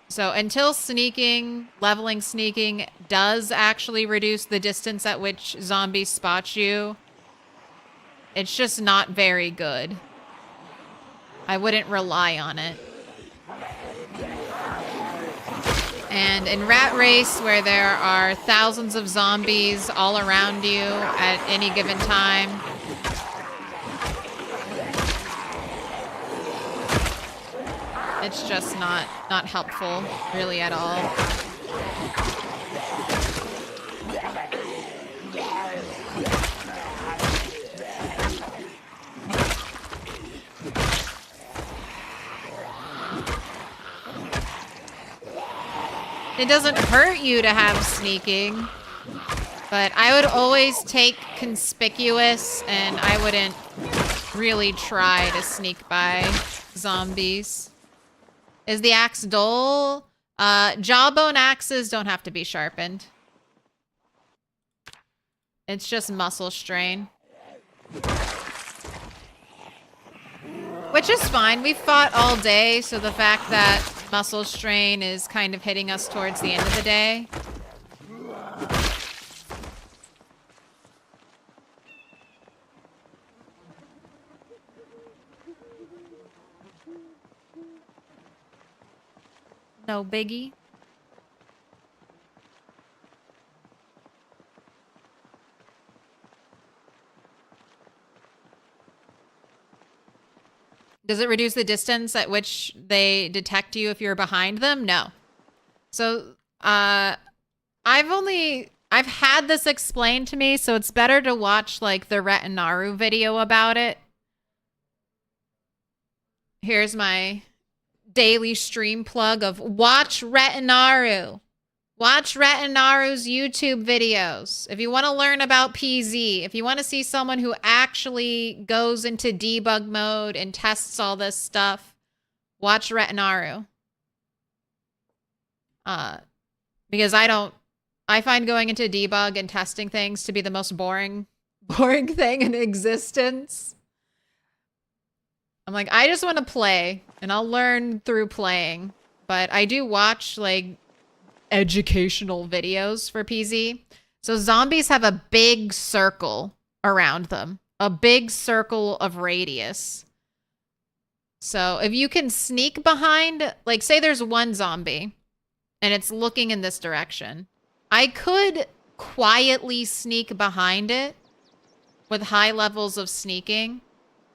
So until sneaking, leveling sneaking does actually reduce the distance at which zombies spot you, it's just not very good. I wouldn't rely on it. And in Rat Race, where there are thousands of zombies all around you at any given time, it's just not helpful, really, at all. It doesn't hurt you to have sneaking, but I would always take conspicuous, and I wouldn't really try to sneak by zombies. Is the axe dull? Jawbone axes don't have to be sharpened. It's just muscle strain. Which is fine. We've fought all day, so the fact that muscle strain is kind of hitting us towards the end of the day. No biggie. Does it reduce the distance at which they detect you if you're behind them? No. So, I've had this explained to me, so it's better to watch like the Retinaru video about it. Here's my daily stream plug of watch Retinaru. Watch Retinaru's YouTube videos. If you want to learn about PZ, if you want to see someone who actually goes into debug mode and tests all this stuff, watch Retinaru. Because I find going into debug and testing things to be the most boring thing in existence. I'm like, I just want to play, and I'll learn through playing. But I do watch, like, educational videos for PZ. So zombies have a big circle around them. A big circle of radius. So if you can sneak behind, like, say there's one zombie, and it's looking in this direction. I could quietly sneak behind it with high levels of sneaking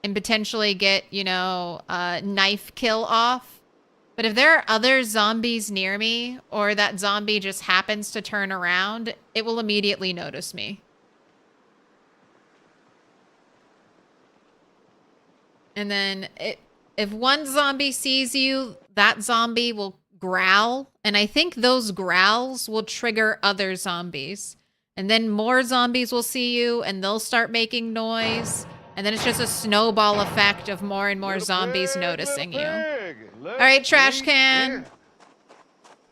and potentially get, you know, a knife kill off. But if there are other zombies near me, or that zombie just happens to turn around, it will immediately notice me. And then if one zombie sees you, that zombie will growl. And I think those growls will trigger other zombies. And then more zombies will see you, and they'll start making noise. And then it's just a snowball effect of more and more zombies noticing you. All right, trash can.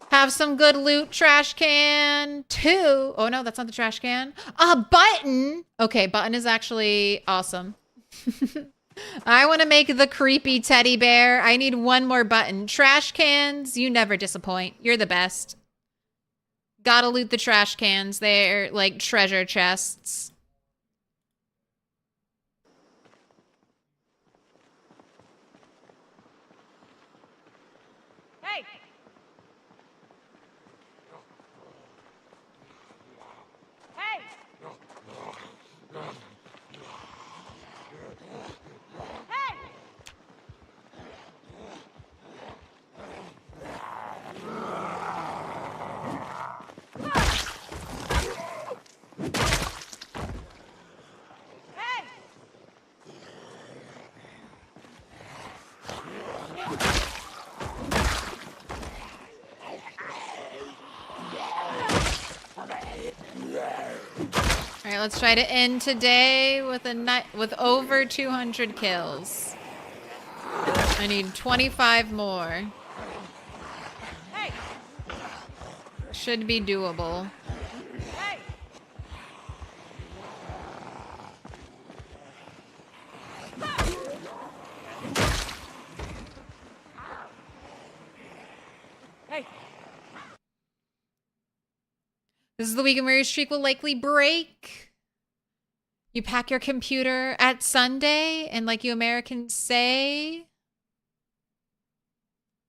Have some good loot, trash can. 2. Oh, no, that's not the trash can. A button. Okay, button is actually awesome. I want to make the creepy teddy bear. I need one more button. Trash cans, you never disappoint. You're the best. Gotta loot the trash cans. They're like treasure chests. Hey! Hey! Hey! Hey! All right, let's try to end today with with over 200 kills. I need 25 more. Hey! Should be doable. Hey! Hey! This is the weekend where your streak will likely break. You pack your computer at Sunday, and like you Americans say,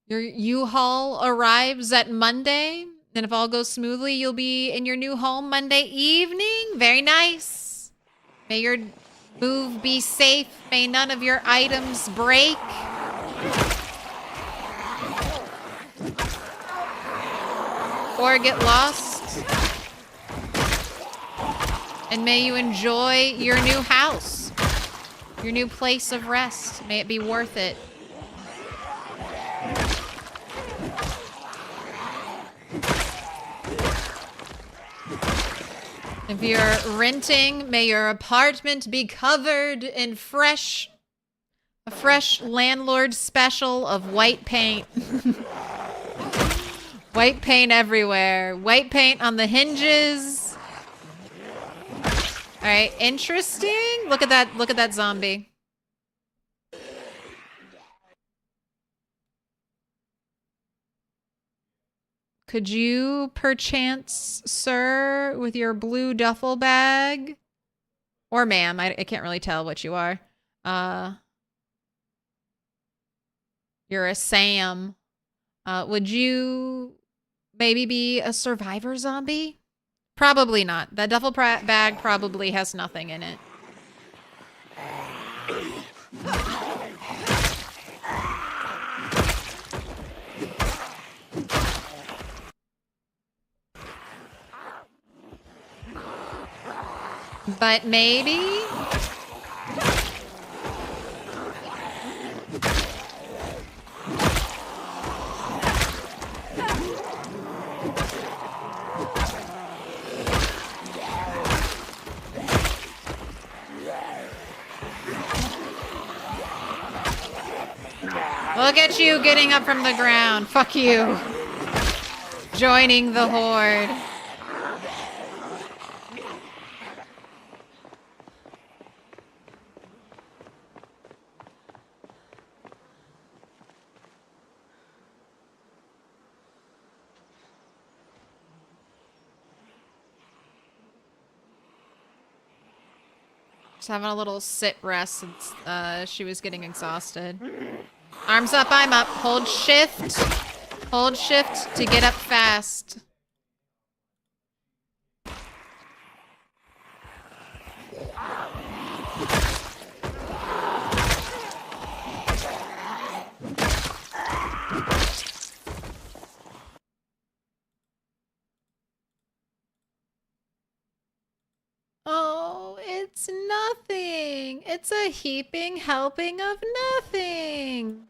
your U-Haul arrives at Monday. And if all goes smoothly, you'll be in your new home Monday evening. Very nice. May your move be safe. May none of your items break. Or get lost. And may you enjoy your new house, your new place of rest. May it be worth it. If you're renting, may your apartment be covered in a fresh landlord special of white paint. White paint everywhere. White paint on the hinges. All right, interesting. Look at that. Look at that zombie. Could you, perchance, sir, with your blue duffel bag, or ma'am, I can't really tell what you are. You're a Sam. Would you maybe be a survivor zombie? Probably not. That duffel bag probably has nothing in it. But maybe? Look at you getting up from the ground. Fuck you. Joining the horde. Just having a little sit rest since she was getting exhausted. Arms up, I'm up. Hold shift. Hold shift to get up fast. Oh, it's nothing. It's a heaping helping of nothing.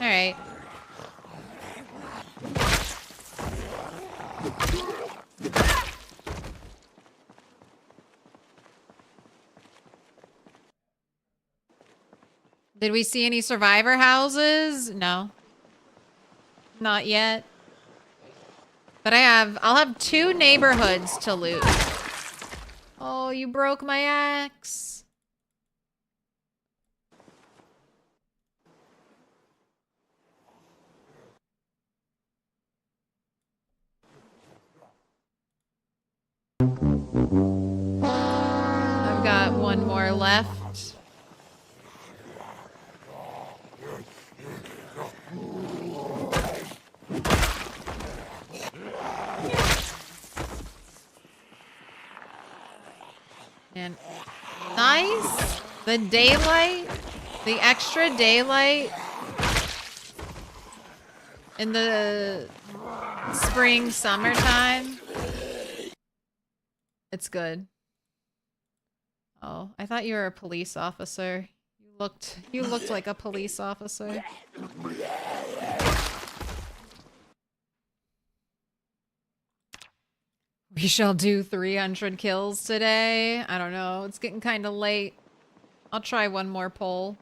All right. Did we see any survivor houses? No. Not yet. But I'll have 2 neighborhoods to loot. Oh, you broke my axe. I've got 1 more left. And nice. The daylight, the extra daylight in the spring, summertime. It's good. Oh, I thought you were a police officer. You looked like a police officer. We shall do 300 kills today. I don't know. It's getting kind of late. I'll try 1 more poll.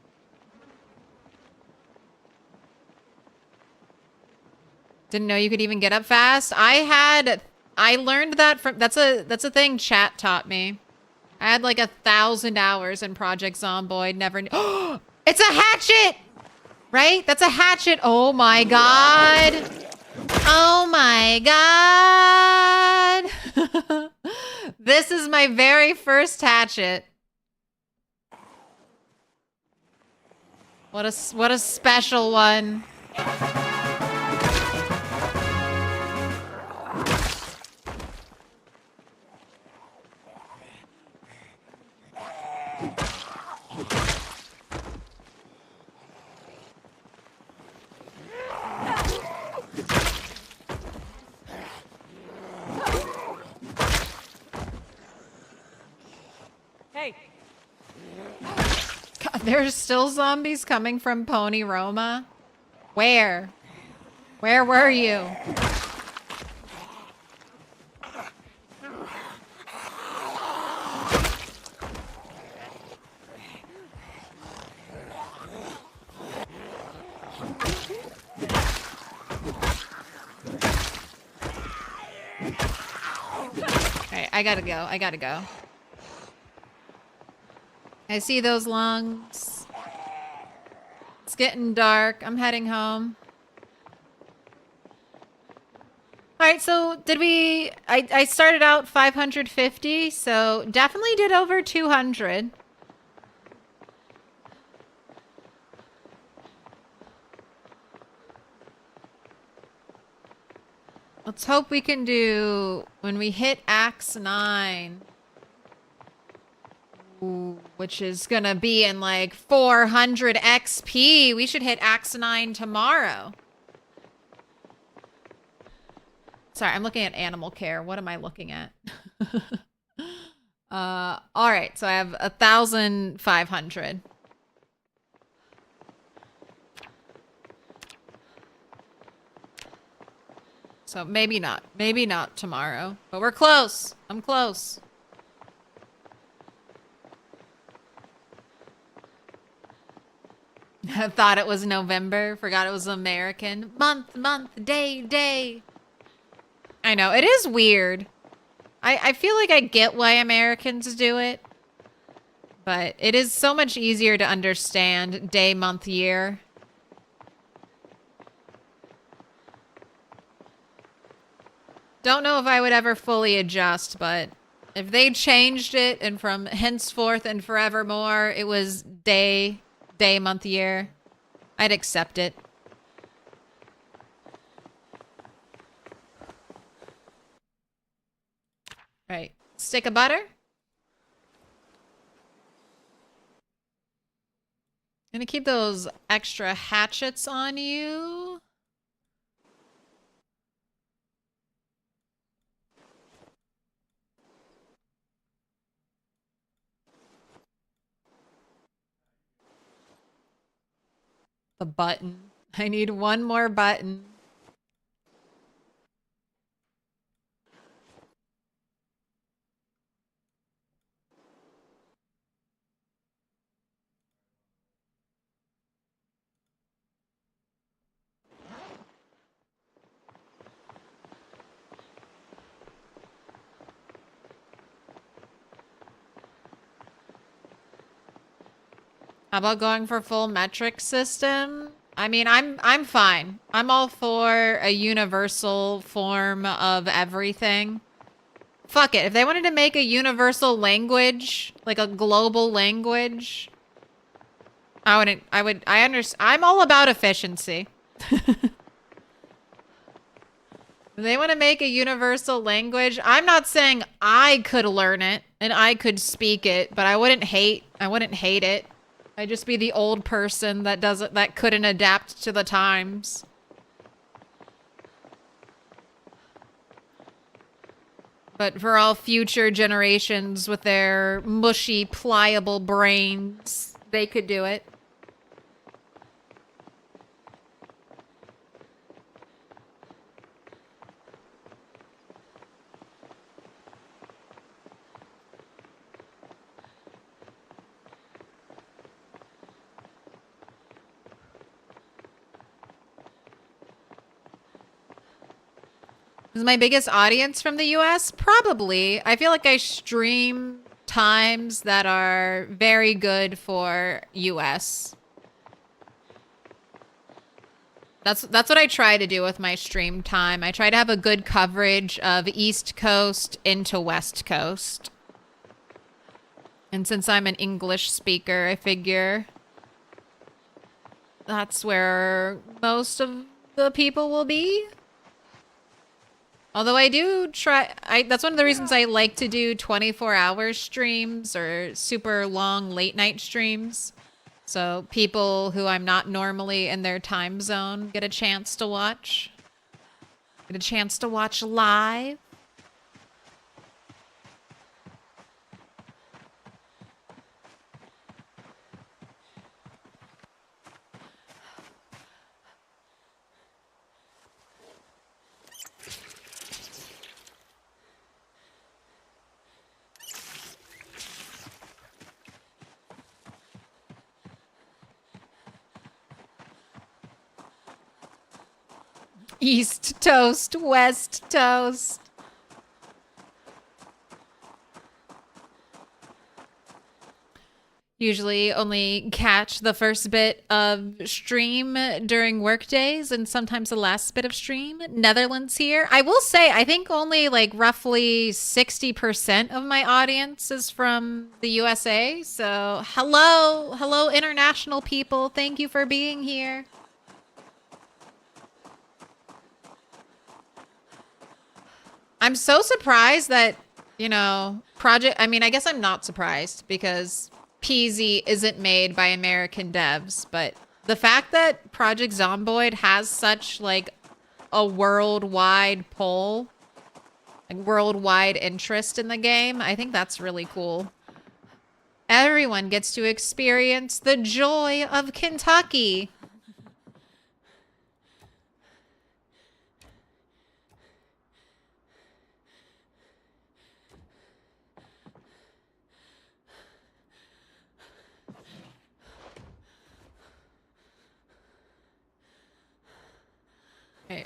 Didn't know you could even get up fast. I learned that from, that's a thing chat taught me. I had like 1,000 hours in Project Zomboid. Never knew. It's a hatchet! Right? That's a hatchet. Oh my god. Oh my god. This is my very first hatchet. What a special one. Hey. God, there's still zombies coming from Pony Roma? Where? Where were you? I gotta go. I gotta go. I see those lungs. It's getting dark. I'm heading home. All right, so did we... I started out 550, so definitely did over 200. Let's hope we can do... When we hit Axe 9... Ooh, which is gonna be in like 400 XP. We should hit Axe 9 tomorrow. Sorry, I'm looking at animal care. What am I looking at? All right, so I have 1,500. So maybe not. Maybe not tomorrow. But we're close. I'm close. I thought it was November. Forgot it was American. Month, day. I know. It is weird. I feel like I get why Americans do it. But it is so much easier to understand day, month, year. Don't know if I would ever fully adjust, but if they changed it and from henceforth and forevermore, it was day, month, year, I'd accept it. Right. Stick of butter. Gonna keep those extra hatchets on you. The button. I need one more button. How about going for full metric system? I mean, I'm fine. I'm all for a universal form of everything. Fuck it. If they wanted to make a universal language, like a global language, I understand. I'm all about efficiency. If they want to make a universal language, I'm not saying I could learn it and I could speak it, but I wouldn't hate it. I'd just be the old person that couldn't adapt to the times. But for all future generations with their mushy, pliable brains, they could do it. Is my biggest audience from the US? Probably. I feel like I stream times that are very good for US. That's what I try to do with my stream time. I try to have a good coverage of East Coast into West Coast. And since I'm an English speaker, I figure that's where most of the people will be. Although I do try, that's one of the reasons I like to do 24-hour streams or super long late night streams. So people who I'm not normally in their time zone get a chance to watch. Get a chance to watch live. East toast, West toast. Usually only catch the first bit of stream during work days and sometimes the last bit of stream. Netherlands here. I will say, I think only like roughly 60% of my audience is from the USA. So hello, hello international people. Thank you for being here. I'm so surprised that, you know, I mean, I guess I'm not surprised because PZ isn't made by American devs, but the fact that Project Zomboid has such like a worldwide pull, like worldwide interest in the game, I think that's really cool. Everyone gets to experience the joy of Kentucky. Okay.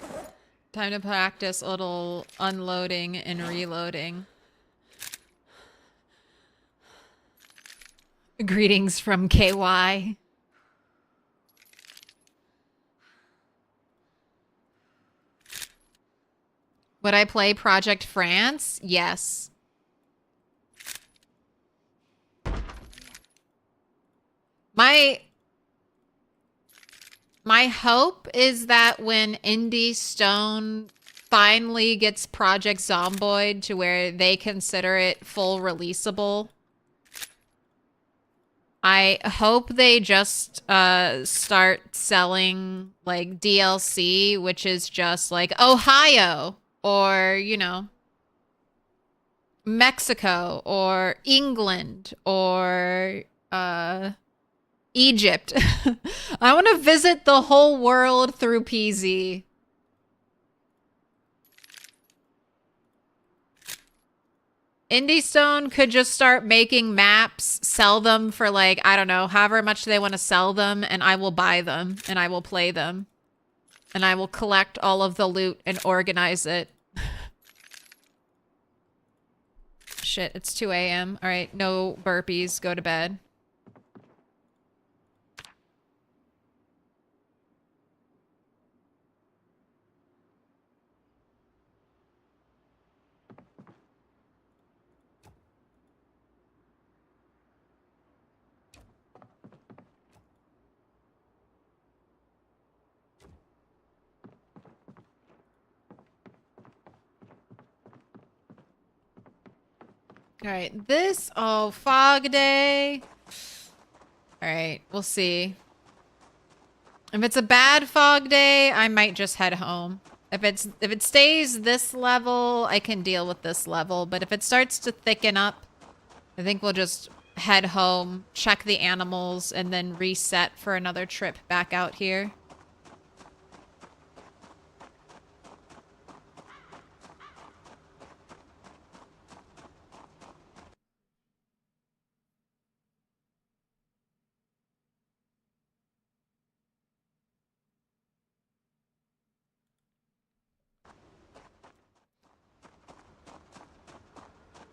Time to practice a little unloading and reloading. Greetings from KY. Would I play Project France? Yes. My hope is that when Indie Stone finally gets Project Zomboid to where they consider it full releasable, I hope they just start selling like DLC, which is just like Ohio or, you know, Mexico or England or Egypt. I want to visit the whole world through PZ. IndieStone could just start making maps, sell them for like, I don't know, however much they want to sell them, and I will buy them, and I will play them. And I will collect all of the loot and organize it. Shit, it's 2 a.m. All right, no burpees, go to bed. All right, fog day. All right, we'll see. If it's a bad fog day, I might just head home. If it stays this level, I can deal with this level. But if it starts to thicken up, I think we'll just head home, check the animals, and then reset for another trip back out here.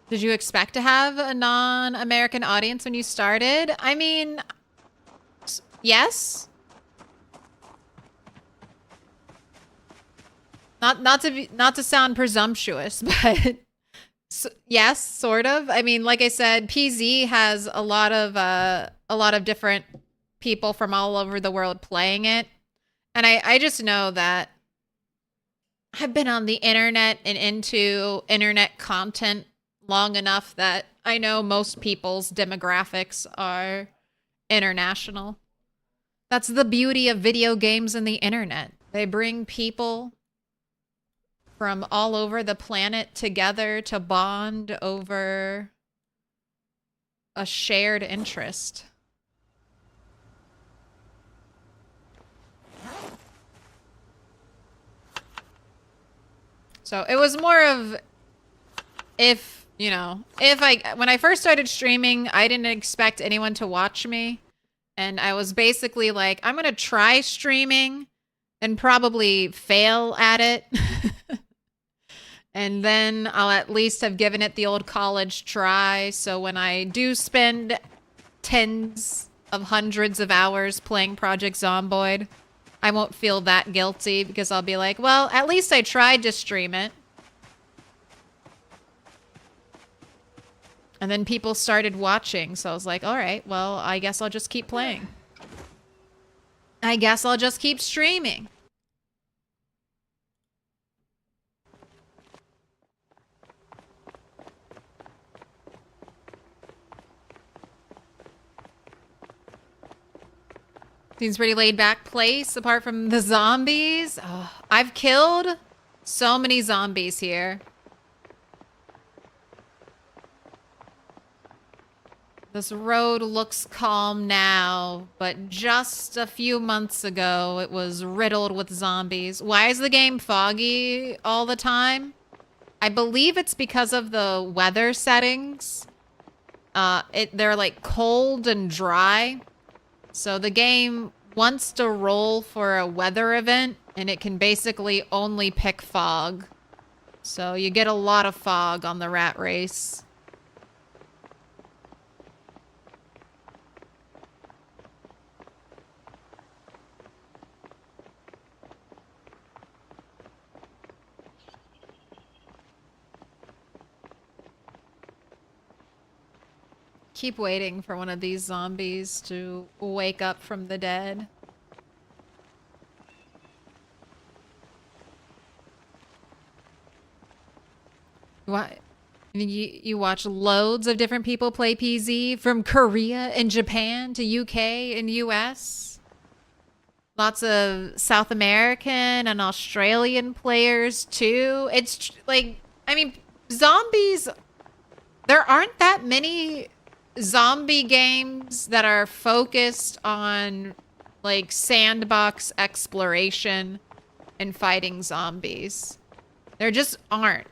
Did you expect to have a non-American audience when you started? I mean, yes. Not to sound presumptuous, but yes, sort of. I mean, like I said, PZ has a lot of different people from all over the world playing it. And I just know that I've been on the internet and into internet content long enough that I know most people's demographics are international. That's the beauty of video games and the internet. They bring people from all over the planet together to bond over a shared interest. So it was more of when I first started streaming, I didn't expect anyone to watch me. And I was basically like, I'm going to try streaming and probably fail at it. And then I'll at least have given it the old college try. So when I do spend tens of hundreds of hours playing Project Zomboid, I won't feel that guilty because I'll be like, well, at least I tried to stream it. And then people started watching, so I was like, all right, well, I guess I'll just keep playing. I guess I'll just keep streaming. Seems pretty laid back place apart from the zombies. Oh, I've killed so many zombies here. This road looks calm now, but just a few months ago, it was riddled with zombies. Why is the game foggy all the time? I believe it's because of the weather settings. They're like cold and dry. So the game wants to roll for a weather event, and it can basically only pick fog. So you get a lot of fog on the rat race. Keep waiting for one of these zombies to wake up from the dead. You watch loads of different people play PZ from Korea and Japan to UK and US. Lots of South American and Australian players too. It's like, I mean, zombies, there aren't that many zombie games that are focused on like sandbox exploration and fighting zombies. There just aren't.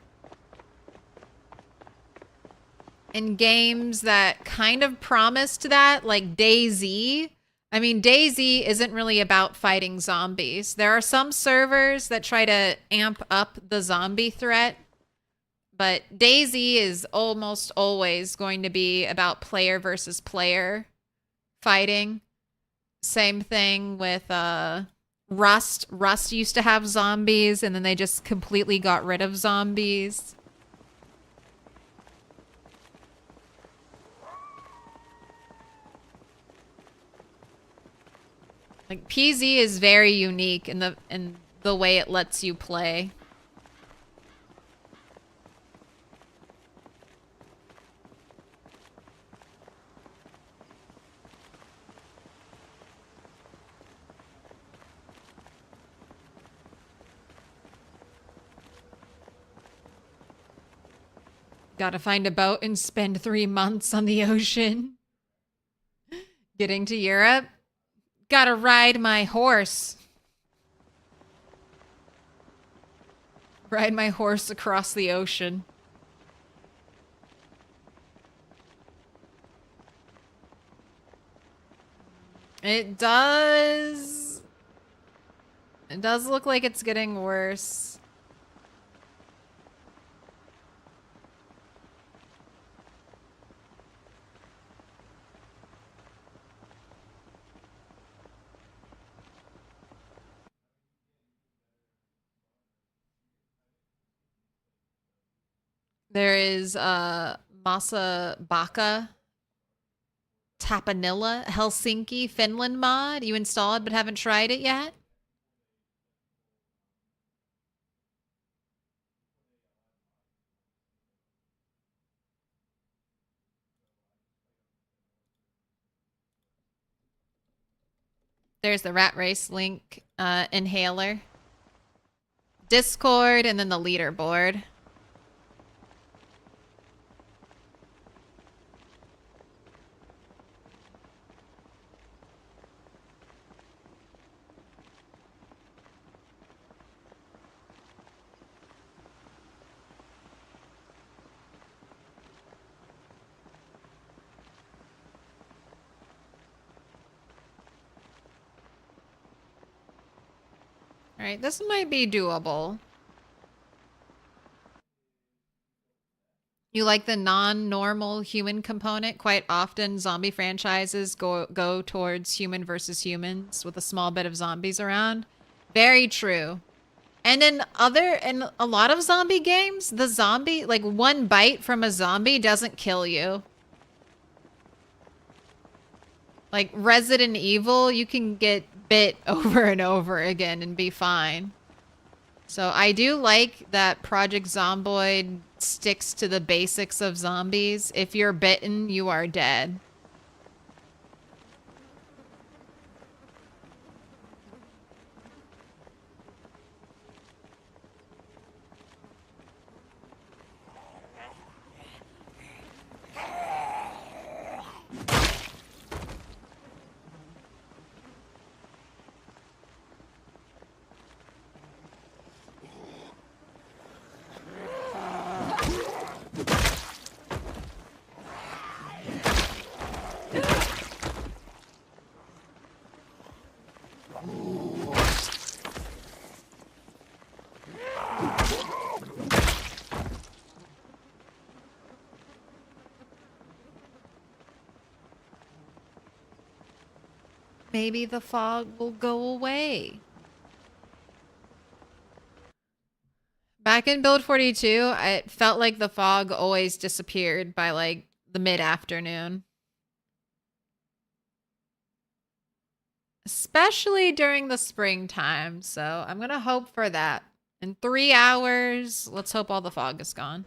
And games that kind of promised that, like DayZ. I mean, DayZ isn't really about fighting zombies. There are some servers that try to amp up the zombie threat, but DayZ is almost always going to be about player versus player fighting. Same thing with Rust. Rust used to have zombies, and then they just completely got rid of zombies. Like PZ is very unique in the way it lets you play. Gotta find a boat and spend 3 months on the ocean. Getting to Europe. Gotta ride my horse. Ride my horse across the ocean. It does look like it's getting worse. There is Masa Baka, Tapanilla, Helsinki, Finland mod. You installed but haven't tried it yet? There's the rat race link, inhaler. Discord, and then the leaderboard. All right, this might be doable. You like the non-normal human component? Quite often zombie franchises go towards human versus humans with a small bit of zombies around. Very true. And in a lot of zombie games, the zombie, like one bite from a zombie doesn't kill you. Like Resident Evil, you can get bit over and over again and be fine. So I do like that Project Zomboid sticks to the basics of zombies. If you're bitten, you are dead. Maybe the fog will go away. Back in Build 42, it felt like the fog always disappeared by like the mid-afternoon. Especially during the springtime, so I'm gonna hope for that. In 3 hours, let's hope all the fog is gone.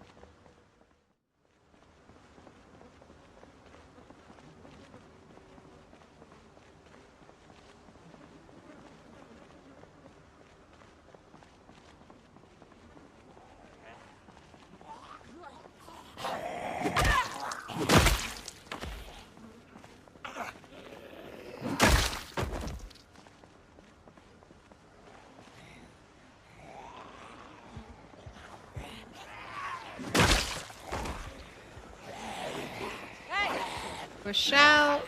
Push out.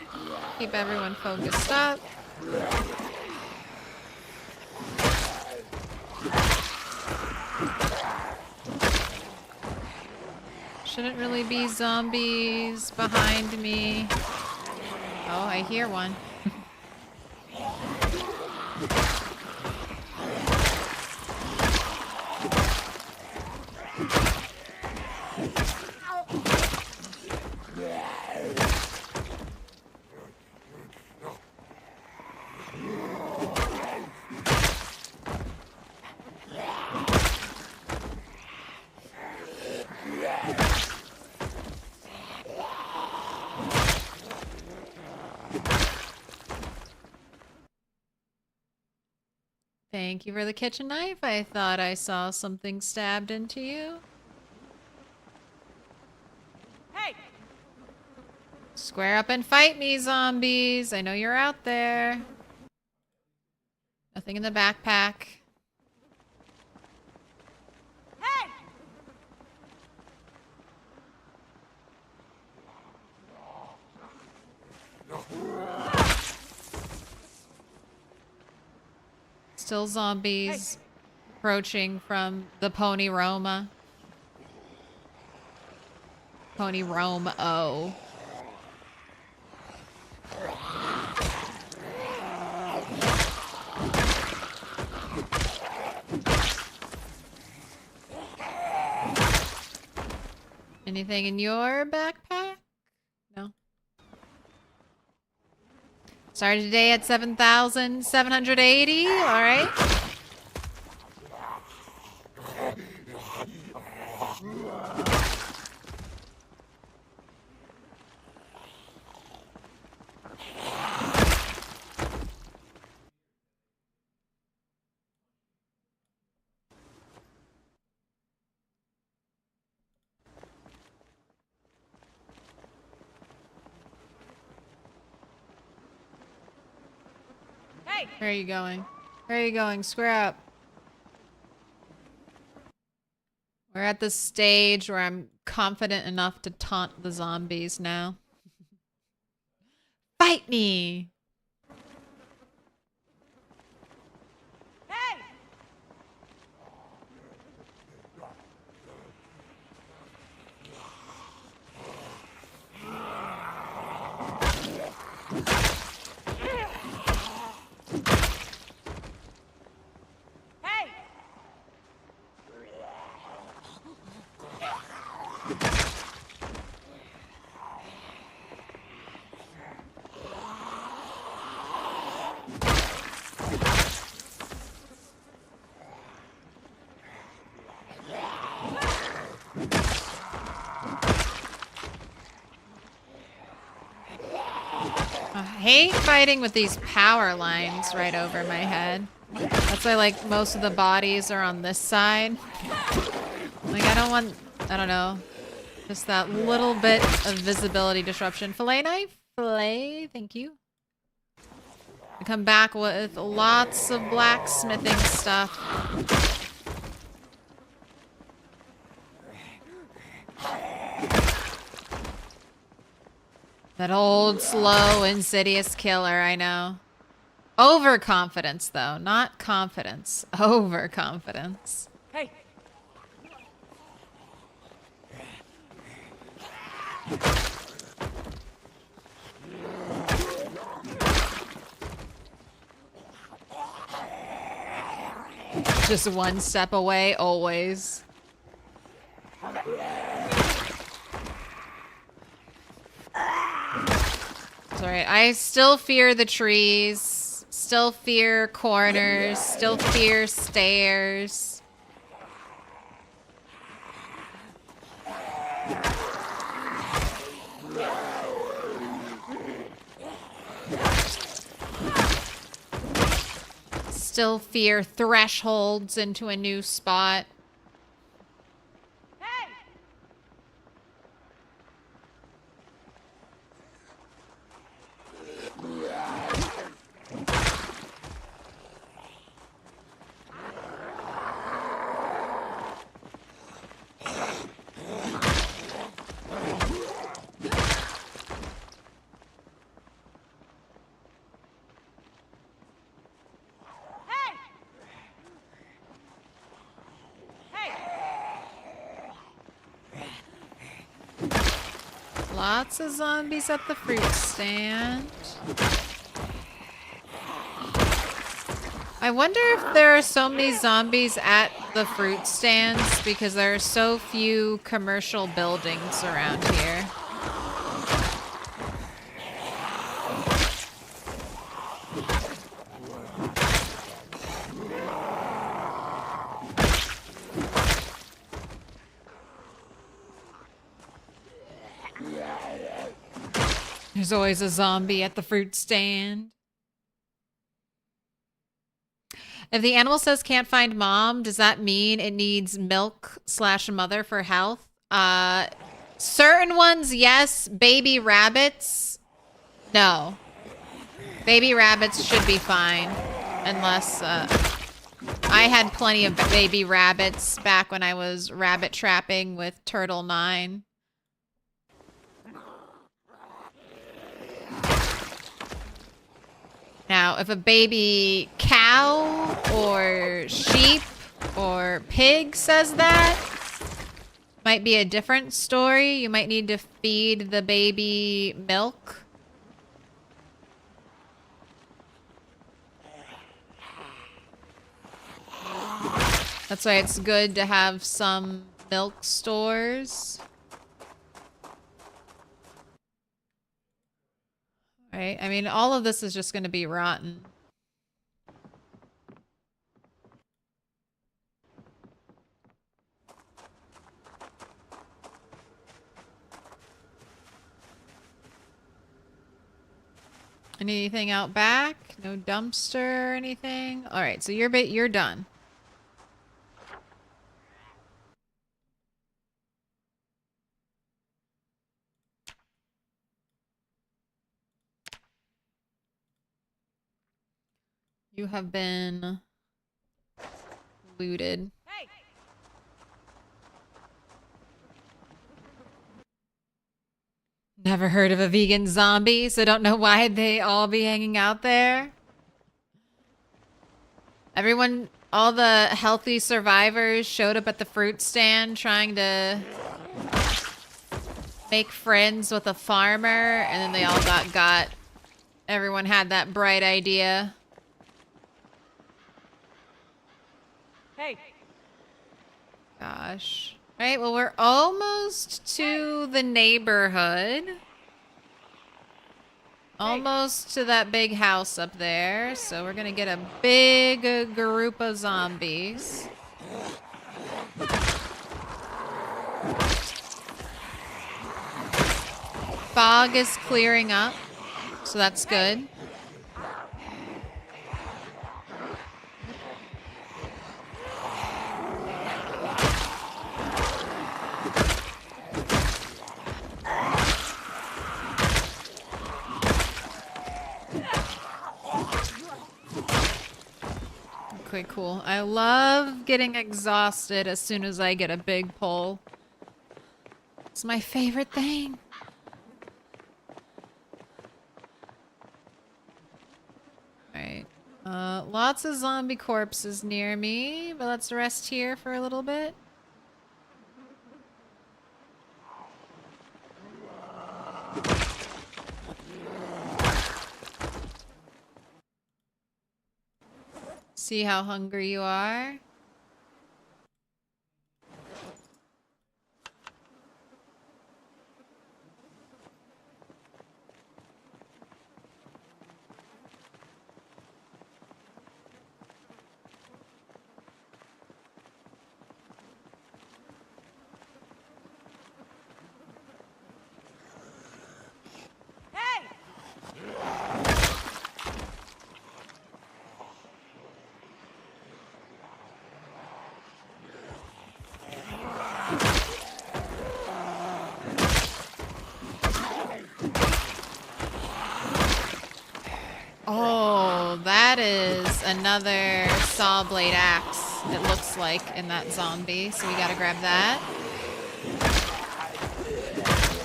Keep everyone focused up. Shouldn't really be zombies behind me. Oh, I hear one. Thank you for the kitchen knife. I thought I saw something stabbed into you. Hey! Square up and fight me, zombies. I know you're out there. Nothing in the backpack. Hey! Still zombies approaching from the Pony Roma. Pony Rome-O. Anything in your backpack? No. Started today at 7,780. All right. Hey! Where are you going? Where are you going? Square up. We're at the stage where I'm confident enough to taunt the zombies now. Fight me! Hey! Hey! I hate fighting with these power lines right over my head. That's why, like, most of the bodies are on this side. Like, I don't want, I don't know, just that little bit of visibility disruption. Fillet knife? Fillet, thank you. I come back with lots of blacksmithing stuff. That old, slow, insidious killer, I know. Overconfidence, though. Not confidence. Overconfidence. Hey! Just one step away, always. Sorry, I still fear the trees, still fear corners, still fear stairs. Still fear thresholds into a new spot. Hey! Hey! Lots of zombies at the fruit stand. I wonder if there are so many zombies at the fruit stands because there are so few commercial buildings around here. There's always a zombie at the fruit stand. If the animal says can't find mom, does that mean it needs milk/mother for health? Certain ones, yes. Baby rabbits, no. Baby rabbits should be fine. Unless, I had plenty of baby rabbits back when I was rabbit trapping with Turtle 9. Now, if a baby cow or sheep or pig says that, might be a different story. You might need to feed the baby milk. That's why it's good to have some milk stores. Right? I mean, all of this is just going to be rotten. Anything out back? No dumpster or anything? All right, so you're done. You have been looted. Hey! Never heard of a vegan zombie, so don't know why they all be hanging out there. Everyone, all the healthy survivors showed up at the fruit stand trying to make friends with a farmer, and then they all got Everyone had that bright idea. Hey, Gosh. Right, well, we're almost to the neighborhood. Almost to that big house up there. So we're gonna get a big group of zombies. Fog is clearing up, so that's good. Okay, cool. I love getting exhausted as soon as I get a big pull. It's my favorite thing. Alright. Lots of zombie corpses near me, but let's rest here for a little bit. See how hungry you are. hey! Oh, that is another saw blade axe, it looks like, in that zombie. So we gotta grab that.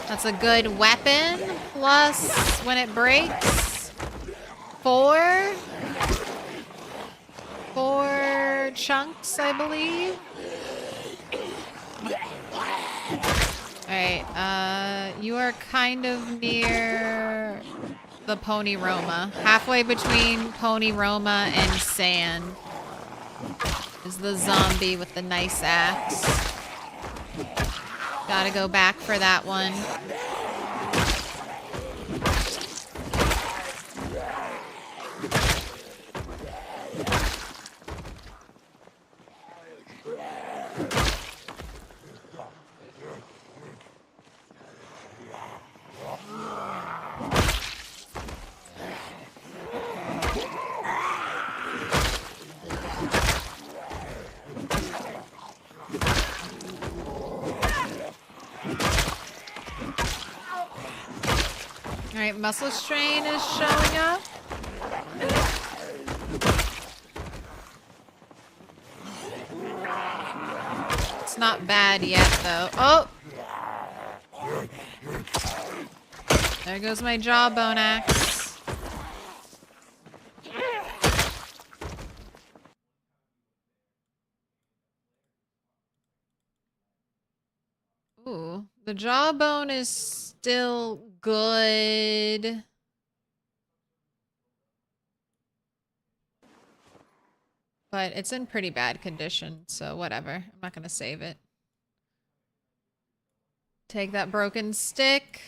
That's a good weapon. Plus, when it breaks, four chunks, I believe. Alright, you are kind of near the Pony Roma. Halfway between Pony Roma and Sand is the zombie with the nice axe. Gotta go back for that one. Alright, muscle strain is showing up. It's not bad yet, though. Oh! There goes my jawbone axe. Ooh, the jawbone is still good. But it's in pretty bad condition, so whatever. I'm not gonna save it. Take that broken stick.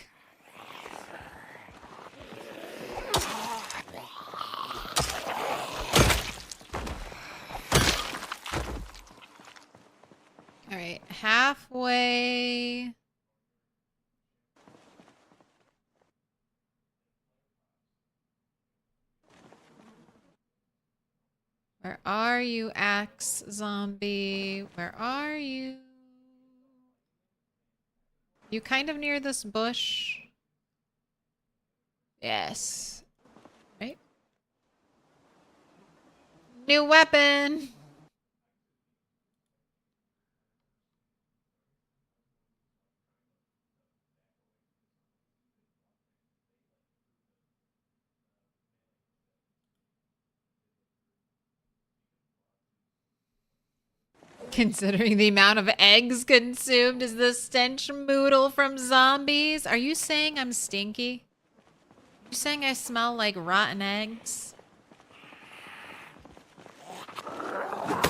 Alright, halfway. Where are you, axe zombie? Where are you? You kind of near this bush? Yes. Right? New weapon! Considering the amount of eggs consumed is the stench moodle from zombies. Are you saying I'm stinky? You saying I smell like rotten eggs?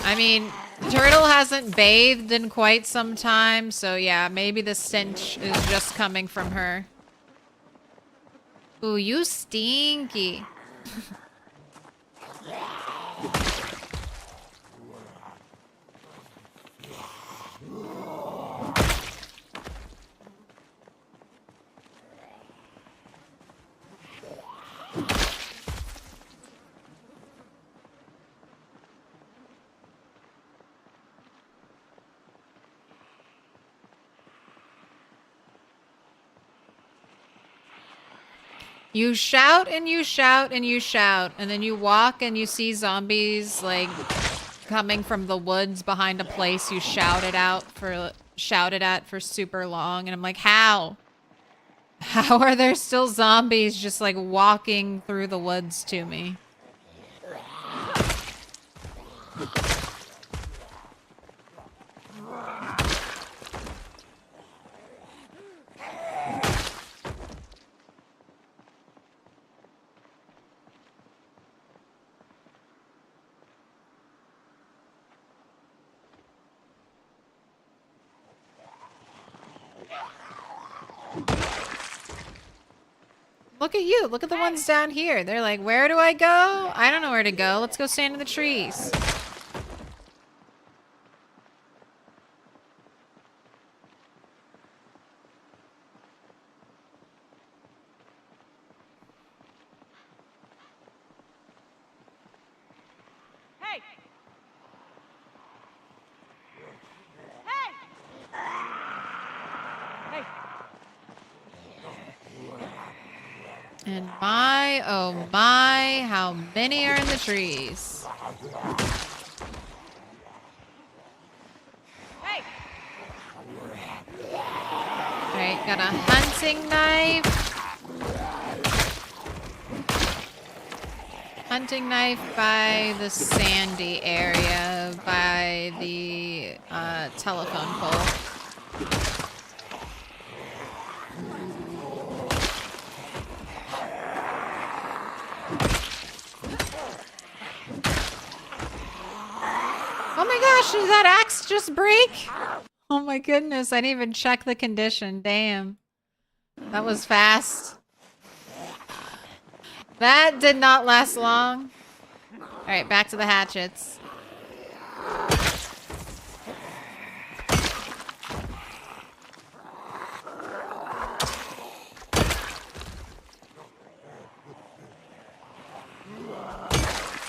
I mean, Turtle hasn't bathed in quite some time, so yeah, maybe the stench is just coming from her. Ooh, you stinky. You shout and you shout and you shout, and then you walk and you see zombies like coming from the woods behind a place you shouted at for super long, and I'm like, how? How are there still zombies just like walking through the woods to me? Look at you. Look at the ones down here. They're like, where do I go? I don't know where to go. Let's go stand in the trees. Hey! Hey! Hey! And my, oh my, how many are in the trees? Hey! Alright, got a hunting knife. Hunting knife by the sandy area, by the telephone pole. Oh my gosh, did that axe just break? Oh my goodness, I didn't even check the condition. Damn. That was fast. That did not last long. Alright, back to the hatchets.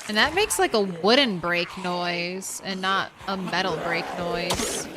And that makes like a wooden break noise and not a metal break noise.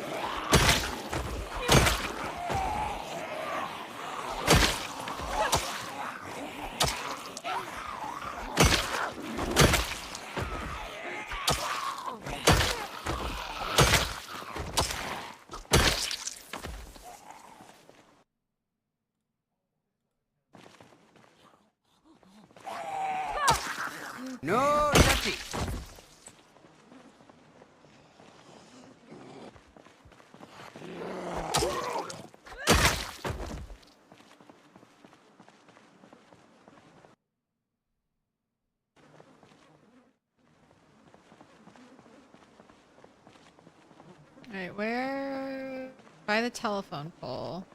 No touchy. Alright, where? By the telephone pole.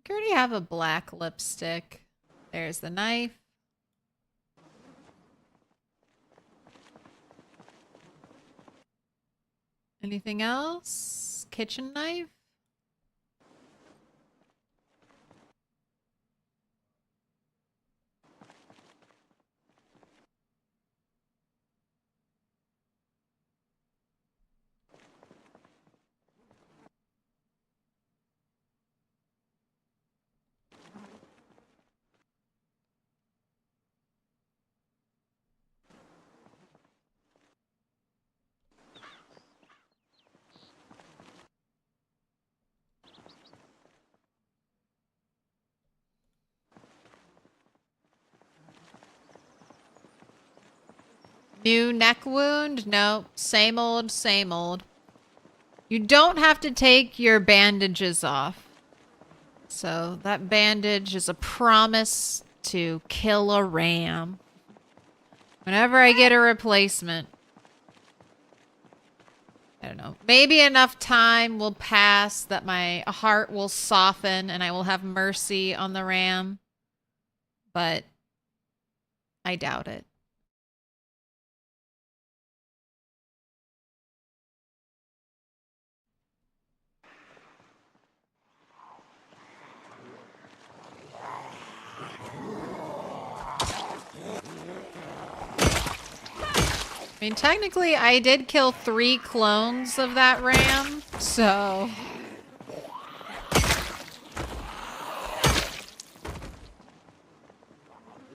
I already have a black lipstick. There's the knife. Anything else? Kitchen knife? New neck wound? No. Same old, same old. You don't have to take your bandages off. So that bandage is a promise to kill a ram. Whenever I get a replacement. I don't know. Maybe enough time will pass that my heart will soften and I will have mercy on the ram. But I doubt it. I mean, technically, I did kill 3 clones of that ram, so...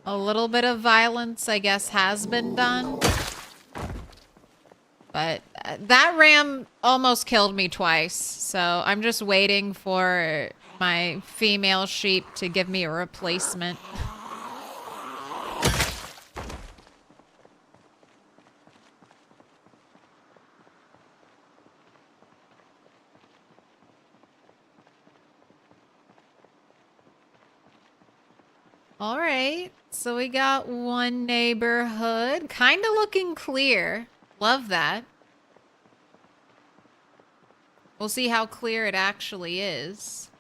A little bit of violence, I guess, has been done. But that ram almost killed me twice, so I'm just waiting for my female sheep to give me a replacement. All right, so we got one neighborhood. Kind of looking clear. Love that. We'll see how clear it actually is.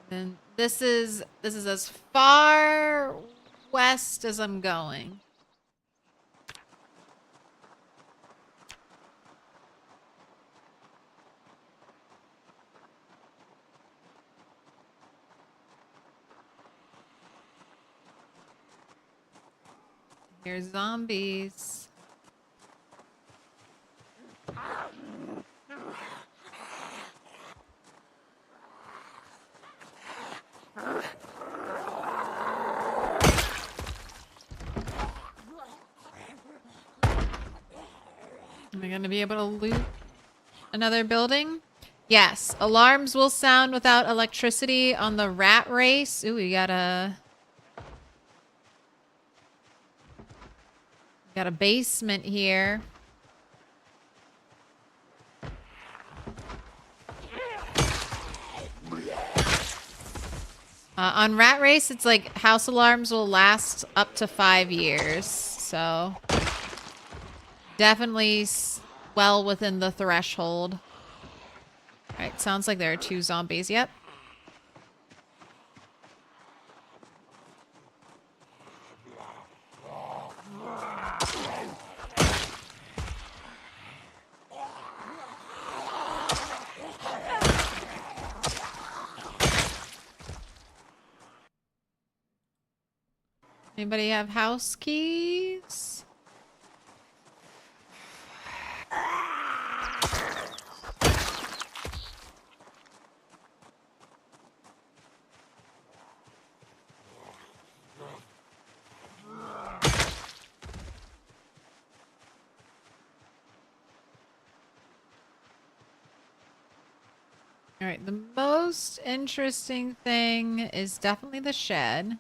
And this is as far west as I'm going. Here's zombies. Am I gonna be able to loot another building? Yes. Alarms will sound without electricity on the rat race. Ooh, we got a basement here. On rat race, it's like house alarms will last up to 5 years. So definitely well within the threshold. All right, sounds like there are 2 zombies. Yep. Anybody have house keys? All right, the most interesting thing is definitely the shed.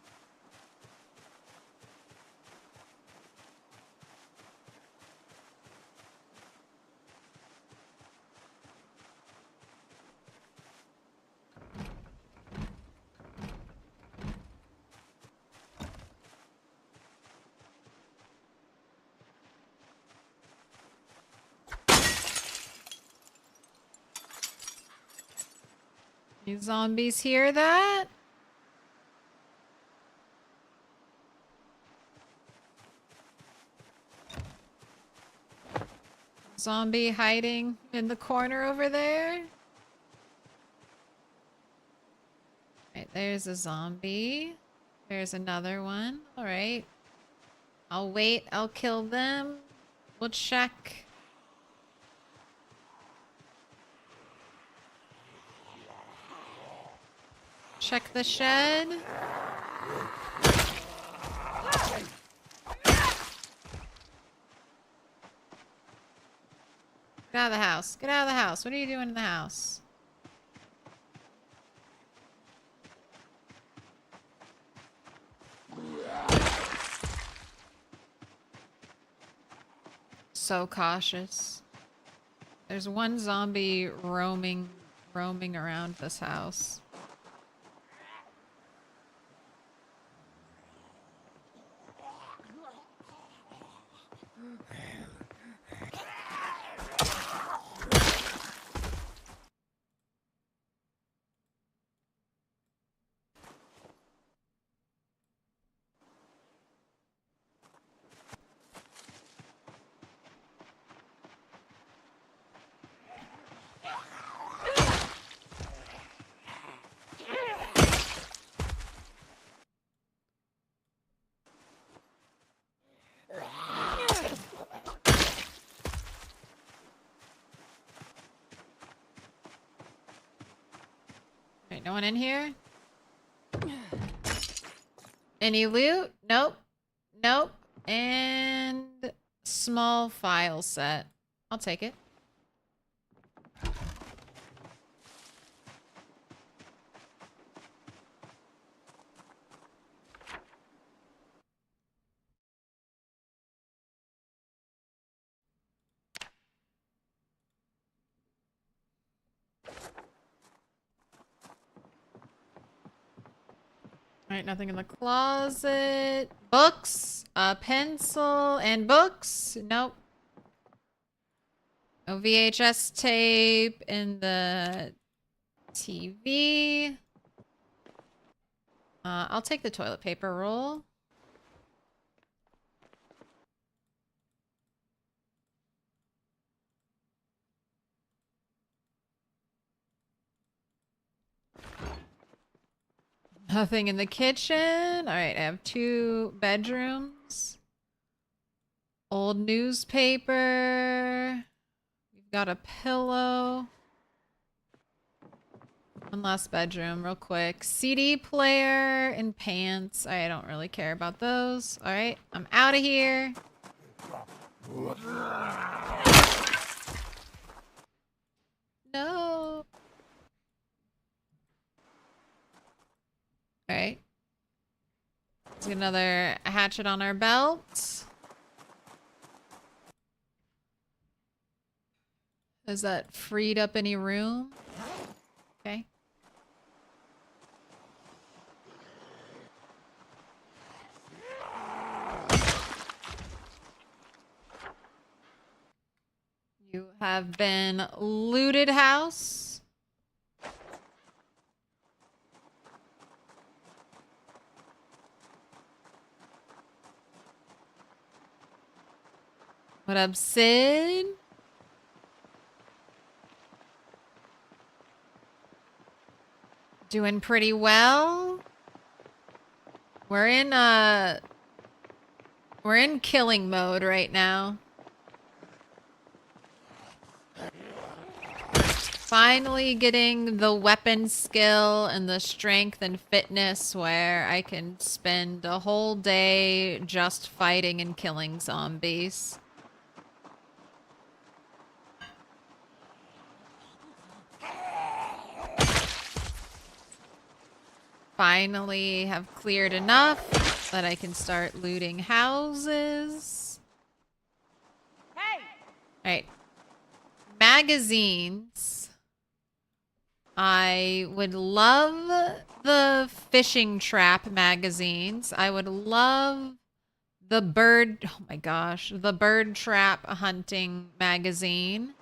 You zombies hear that? Zombie hiding in the corner over there. Right, there's a zombie. There's another one. All right. I'll wait. I'll kill them. We'll check. Check the shed. Get out of the house. Get out of the house. What are you doing in the house? So cautious. There's one zombie roaming around this house. Right, no one in here? Any loot? Nope. Nope. And small file set. I'll take it. Alright, nothing in the closet. Books, a pencil, and books. Nope. No VHS tape in the TV. I'll take the toilet paper roll. Nothing in the kitchen. Alright, I have 2 bedrooms. Old newspaper. We've got a pillow. One last bedroom, real quick. CD player and pants. I don't really care about those. Alright, I'm out of here. No. Alright. Let's get another hatchet on our belt. Has that freed up any room? Okay. You have been looted, house. What up, Sid? Doing pretty well. We're in killing mode right now. Finally getting the weapon skill and the strength and fitness where I can spend a whole day just fighting and killing zombies. Finally have cleared enough that I can start looting houses. Hey! Alright. Magazines. I would love the fishing trap magazines. I would love the bird... Oh my gosh. The bird trap hunting magazine.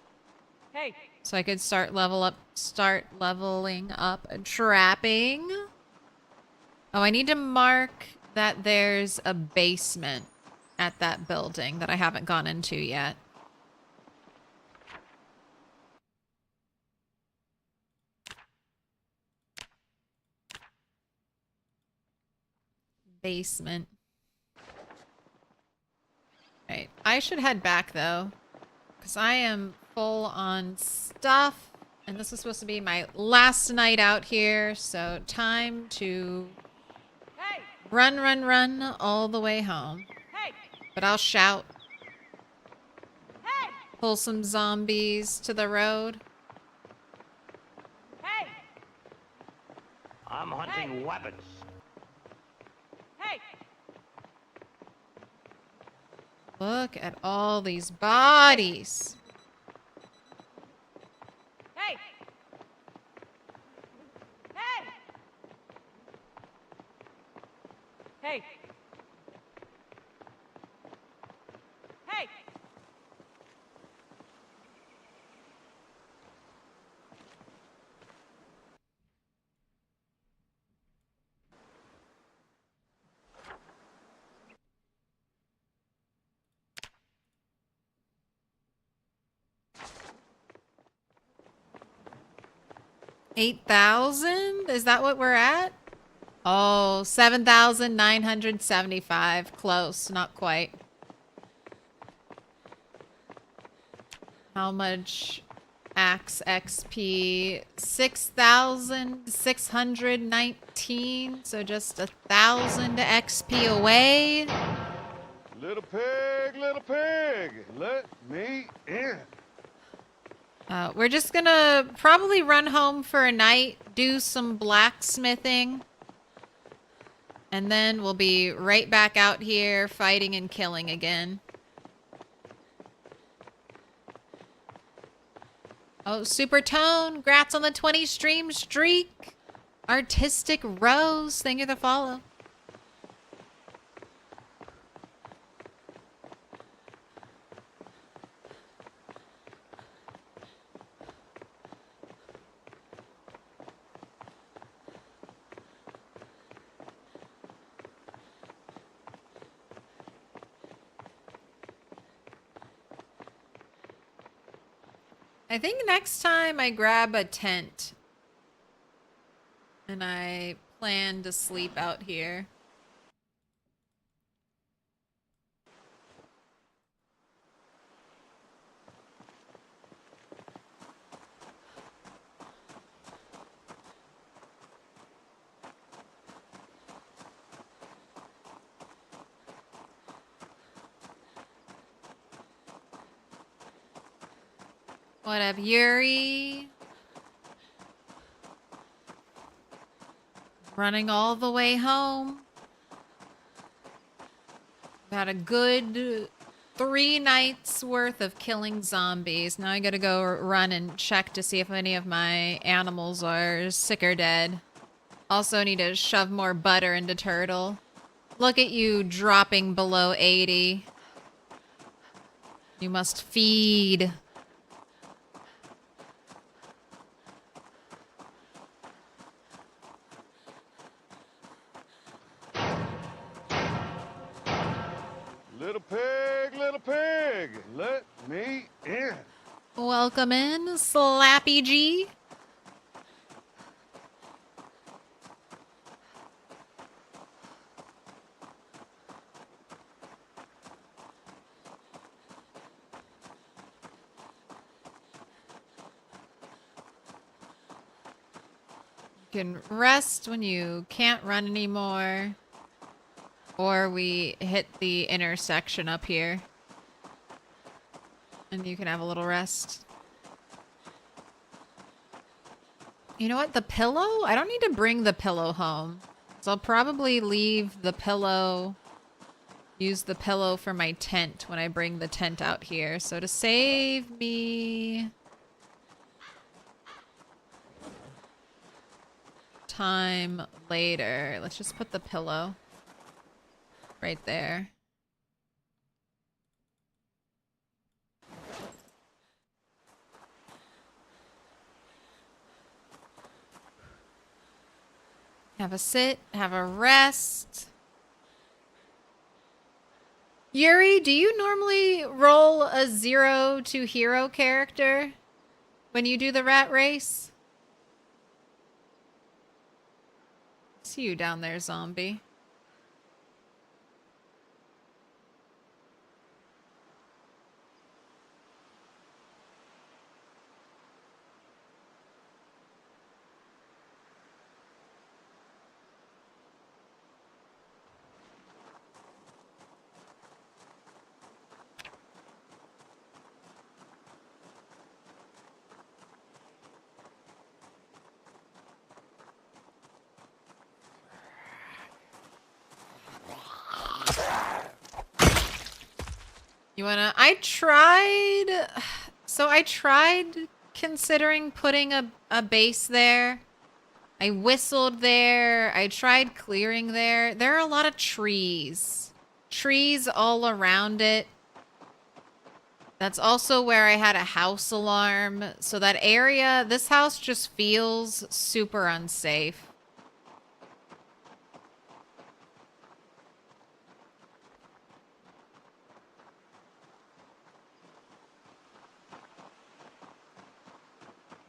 Hey! So I could start leveling up trapping. Oh, I need to mark that there's a basement at that building that I haven't gone into yet. Basement. Right. I should head back though, because I am full on stuff, and this is supposed to be my last night out here, so time to Hey! run all the way home. Hey! But I'll shout, Hey! pull some zombies to the road. Hey! I'm hunting weapons. Hey! Look at all these bodies. Hey. Hey. 8,000? Is that what we're at? Oh, 7,975. Close, not quite. How much axe XP? 6,619. So just 1,000 XP away. Little pig, let me in. We're just gonna probably run home for a night, do some blacksmithing, and then we'll be right back out here fighting and killing again. Oh, Super Tone, grats on the 20 stream streak. Artistic Rose, thank you for the follow. I think next time I grab a tent and I plan to sleep out here. What up, Yuri? Running all the way home. Got a good 3 nights worth of killing zombies. Now I gotta go run and check to see if any of my animals are sick or dead. Also need to shove more butter into Turtle. Look at you dropping below 80. You must feed. Little pig, let me in. Welcome in, Slappy G. You can rest when you can't run anymore. Or we hit the intersection up here. And you can have a little rest. You know what? The pillow? I don't need to bring the pillow home. So I'll probably leave the pillow, use the pillow for my tent when I bring the tent out here. So to save me time later, let's just put the pillow right there. Have a sit, have a rest. Yuri, do you normally roll a 0 to hero character when you do the rat race? See you down there, zombie. You wanna... I tried considering putting a base there, I whistled there. I tried clearing there. There are a lot of trees. Trees all around it. That's also where I had a house alarm. So that area, this house just feels super unsafe.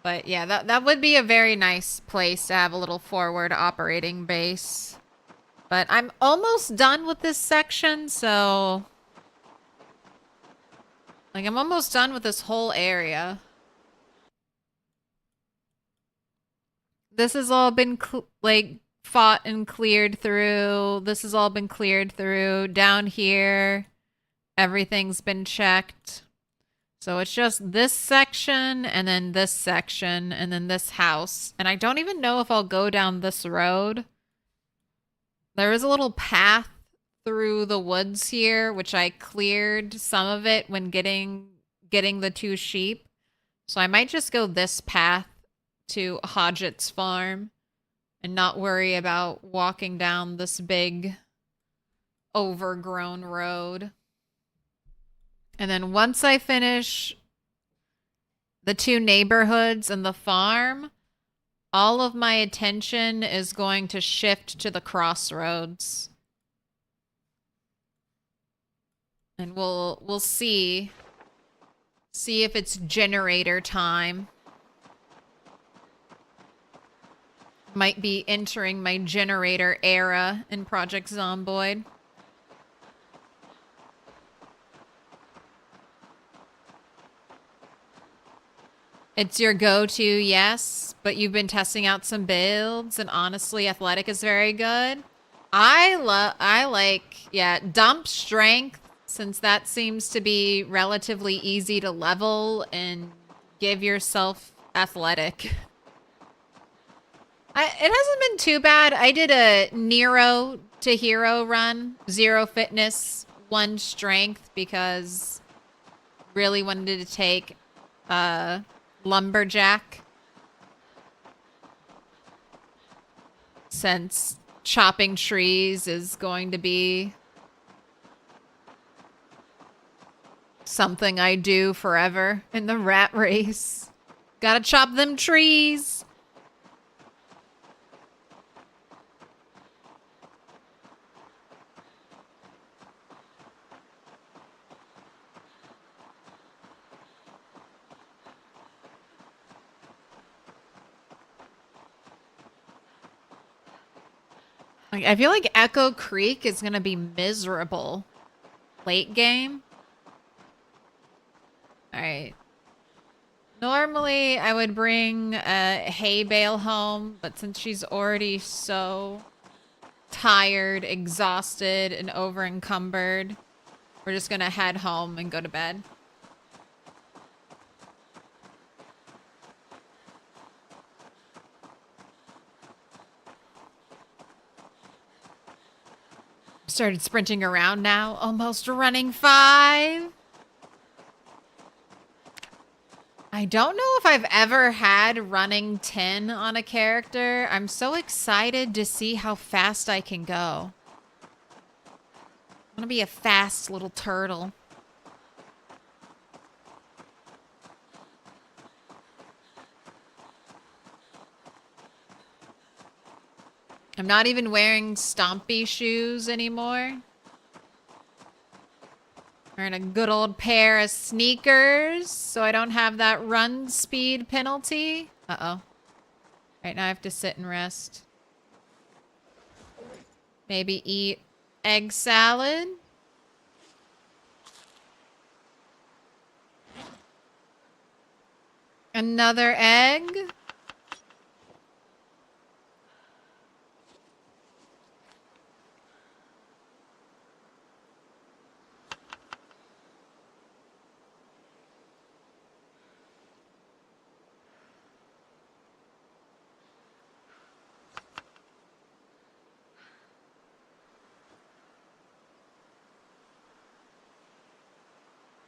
But yeah, that would be a very nice place to have a little forward operating base. But I'm almost done with this section, so... Like, I'm almost done with this whole area. This has all been, like, fought and cleared through. This has all been cleared through. Down here, everything's been checked. So it's just this section, and then this section, and then this house. And I don't even know if I'll go down this road. There is a little path through the woods here, which I cleared some of it when getting the 2 sheep. So I might just go this path to Hodgett's farm and not worry about walking down this big overgrown road. And then once I finish the 2 neighborhoods and the farm, all of my attention is going to shift to the crossroads. And we'll see if it's generator time. Might be entering my generator era in Project Zomboid. It's your go-to, yes, but you've been testing out some builds, and honestly, athletic is very good. I like, yeah, dump strength, since that seems to be relatively easy to level, and give yourself athletic. It hasn't been too bad. I did a Nero to Hero run, 0 fitness, 1 strength, because really wanted to take lumberjack, since chopping trees is going to be something I do forever in the rat race. Gotta chop them trees. Like, I feel like Echo Creek is going to be miserable late game. All right. Normally, I would bring a hay bale home, but since she's already so tired, exhausted, and over encumbered, we're just going to head home and go to bed. Started sprinting around now, almost running 5. I don't know if I've ever had running 10 on a character. I'm so excited to see how fast I can go. I want to be a fast little turtle. I'm not even wearing stompy shoes anymore. Wearing a good old pair of sneakers so I don't have that run speed penalty. Uh-oh. Right now I have to sit and rest. Maybe eat egg salad. Another egg.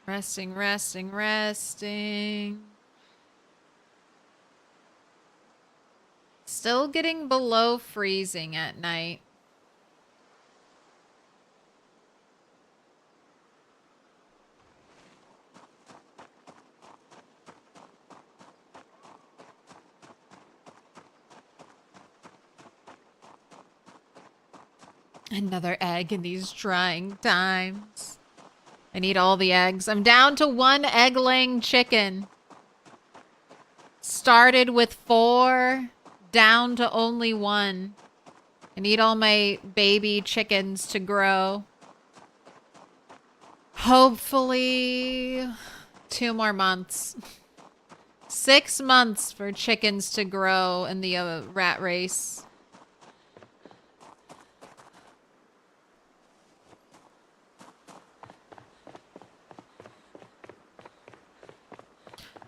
Resting, resting, resting. Still getting below freezing at night. Another egg in these trying times. I need all the eggs. I'm down to 1 egg-laying chicken. Started with 4, down to only 1. I need all my baby chickens to grow. Hopefully 2 more months. 6 months for chickens to grow in the rat race.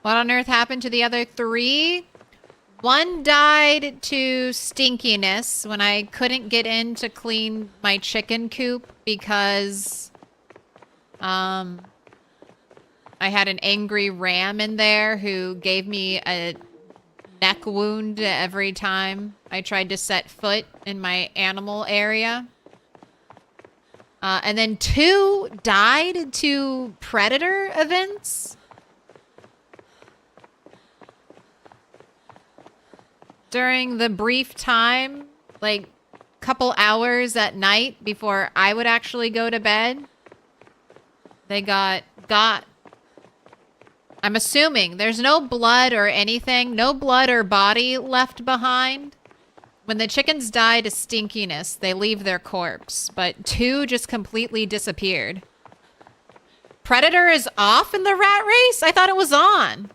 What on earth happened to the other 3? 1 died to stinkiness when I couldn't get in to clean my chicken coop because I had an angry ram in there who gave me a neck wound every time I tried to set foot in my animal area. And then 2 died to predator events. During the brief time, like couple hours at night before I would actually go to bed, they got. I'm assuming there's no blood or anything, no blood or body left behind. When the chickens die to stinkiness, they leave their corpse, but 2 just completely disappeared. Predator is off in the rat race? I thought it was on.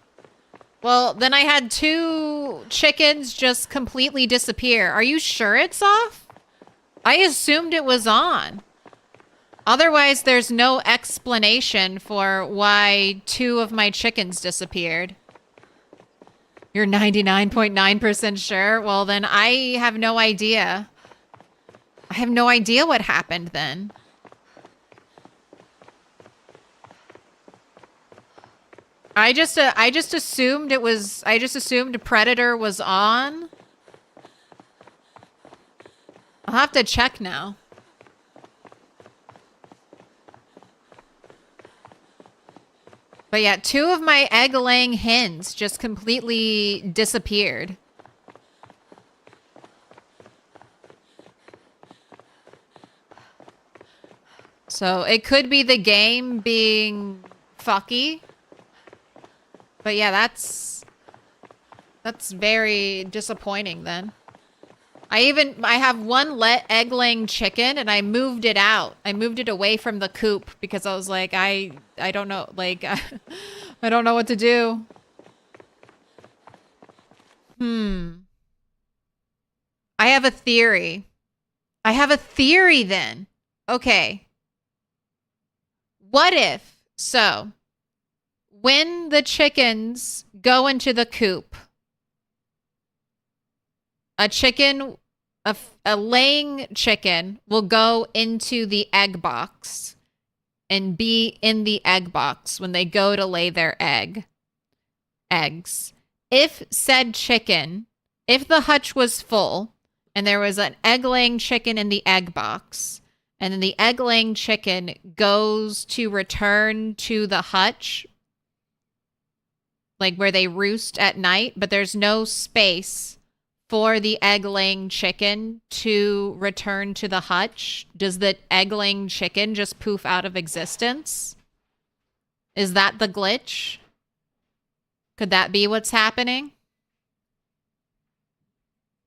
Well, then I had 2 chickens just completely disappear. Are you sure it's off? I assumed it was on. Otherwise, there's no explanation for why 2 of my chickens disappeared. You're 99.9% sure? Well, then I have no idea. I have no idea what happened then. I just assumed it was. I just assumed Predator was on. I'll have to check now. But yeah, 2 of my egg-laying hens just completely disappeared. So it could be the game being fucky. But yeah, that's very disappointing then. I have 1 egg-laying chicken and I moved it out. I moved it away from the coop because I was like, I don't know, like, I don't know what to do. I have a theory. I have a theory then. Okay. What if, so, when the chickens go into the coop, a laying chicken will go into the egg box and be in the egg box when they go to lay their eggs. If said chicken, if the hutch was full and there was an egg-laying chicken in the egg box, and then the egg-laying chicken goes to return to the hutch, like where they roost at night, but there's no space for the egg-laying chicken to return to the hutch, does the egg-laying chicken just poof out of existence? Is that the glitch? Could that be what's happening?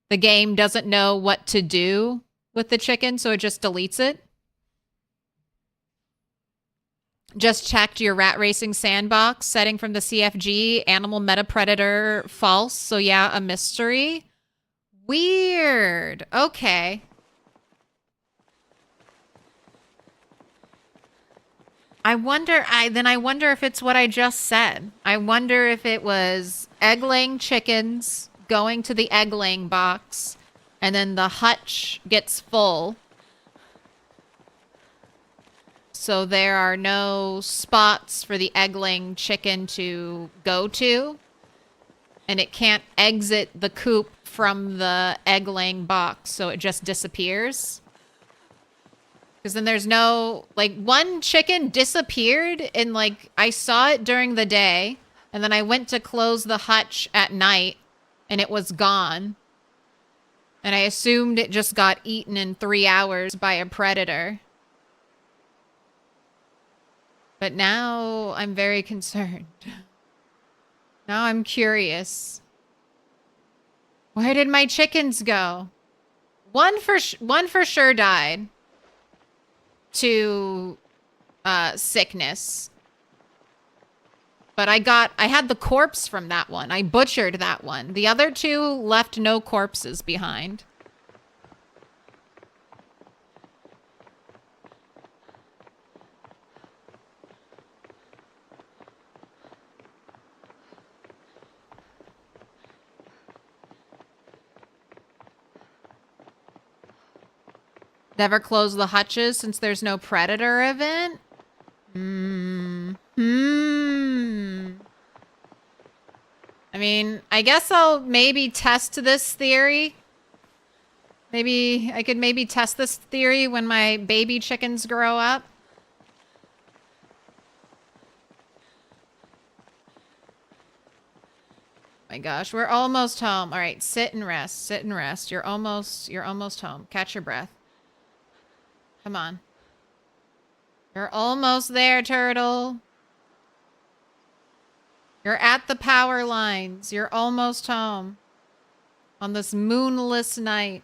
The game doesn't know what to do with the chicken, so it just deletes it? Just checked your rat racing sandbox setting from the CFG, animal meta predator false, so yeah, a mystery. Weird. Okay. I wonder if it's what I just said. I wonder if it was egg-laying chickens going to the egg-laying box, and then the hutch gets full. So there are no spots for the egg-laying chicken to go to. and it can't exit the coop from the egg-laying box, so it just disappears. Because then there's no, like, one chicken disappeared, and, like, I saw it during the day, and then I went to close the hutch at night, and it was gone. And I assumed it just got eaten in 3 hours by a predator. But now I'm very concerned. Now I'm curious. Where did my chickens go? One for sure died to sickness. But I had the corpse from that one. I butchered that one. The other two left no corpses behind. Never close the hutches since there's no predator event? I mean, I guess I'll maybe test this theory. I could maybe test this theory when my baby chickens grow up. My gosh, we're almost home. All right, sit and rest. Sit and rest. You're almost home. Catch your breath. Come on. You're almost there, turtle. You're at the power lines. You're almost home. On this moonless night.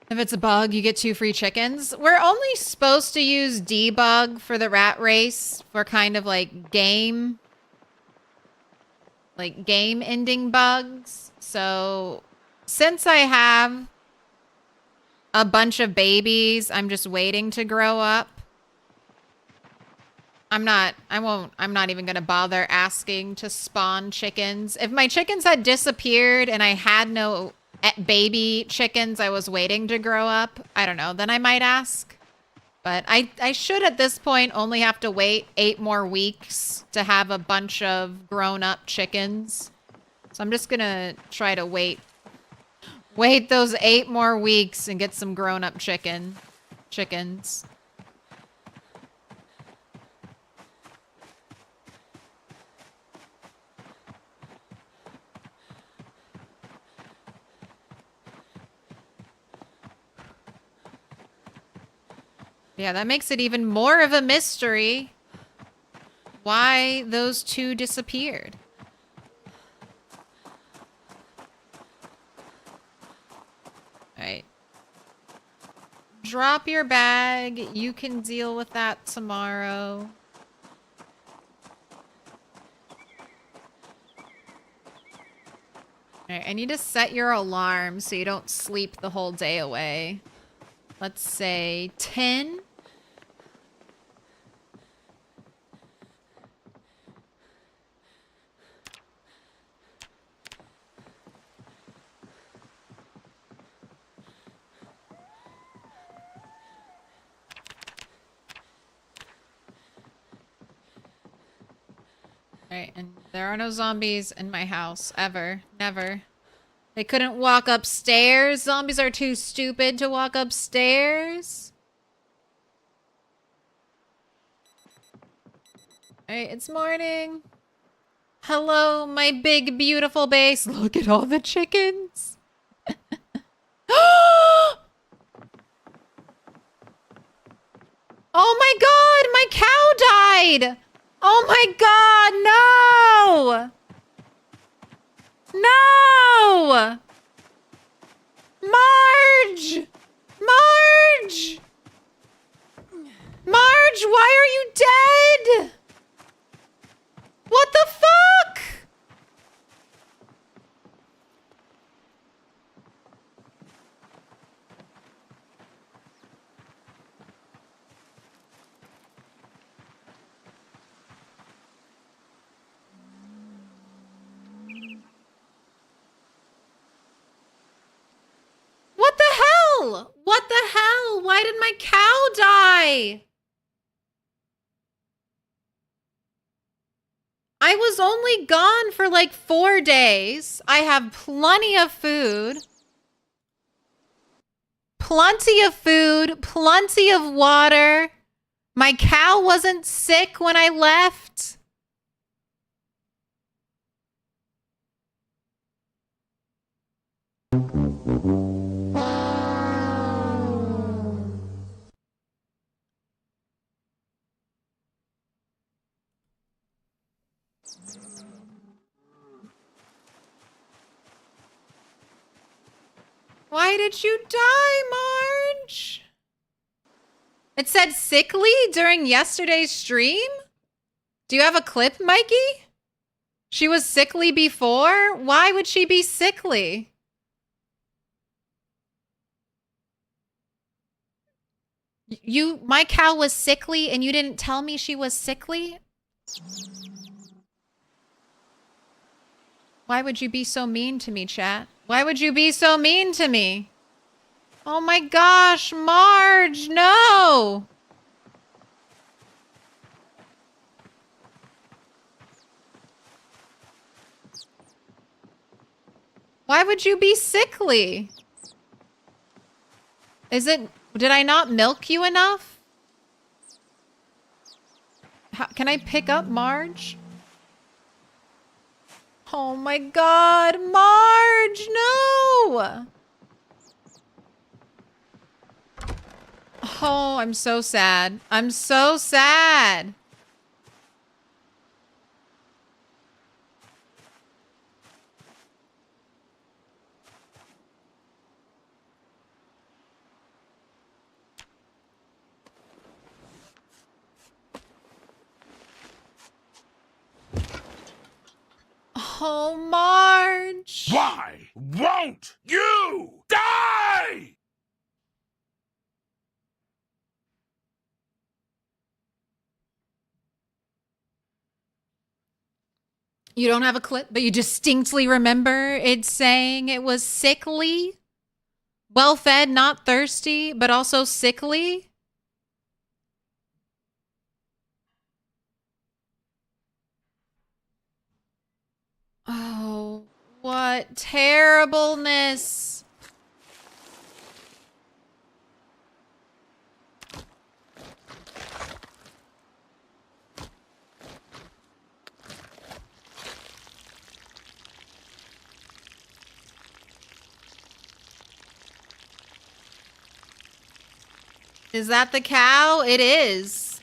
If it's a bug, you get 2 free chickens. We're only supposed to use debug for the rat race for kind of like game ending bugs. So since I have a bunch of babies, I'm just waiting to grow up. I'm not even gonna bother asking to spawn chickens. If my chickens had disappeared and I had no baby chickens I was waiting to grow up, I don't know, then I might ask. But I should at this point only have to wait 8 more weeks to have a bunch of grown-up chickens. So I'm just gonna try to wait those 8 more weeks and get some grown-up chickens. Yeah, that makes it even more of a mystery why those 2 disappeared. All right. Drop your bag. You can deal with that tomorrow. All right, I need to set your alarm so you don't sleep the whole day away. Let's say 10. Alright, and there are no zombies in my house. Ever. Never. They couldn't walk upstairs? Zombies are too stupid to walk upstairs? Alright, it's morning. Hello, my big, beautiful base. Look at all the chickens. Oh my god, my cow died! Oh my god, no! No! Marge! Marge! Marge, why are you dead? What the fuck? What the hell? Why did my cow die? I was only gone for like 4 days. I have plenty of food. Plenty of food. Plenty of water. My cow wasn't sick when I left. Why did you die, Marge? It said sickly during yesterday's stream? Do you have a clip, Mikey? She was sickly before? Why would she be sickly? My cow was sickly and you didn't tell me she was sickly? Why would you be so mean to me, chat? Why would you be so mean to me? Oh my gosh, Marge, no! Why would you be sickly? Did I not milk you enough? Can I pick up Marge? Oh my God, Marge, no! Oh, I'm so sad. I'm so sad. Oh, Marge. Why won't you die? You don't have a clip, but you distinctly remember it saying it was sickly? Well-fed, not thirsty, but also sickly? Oh, what terribleness. Is that the cow? It is.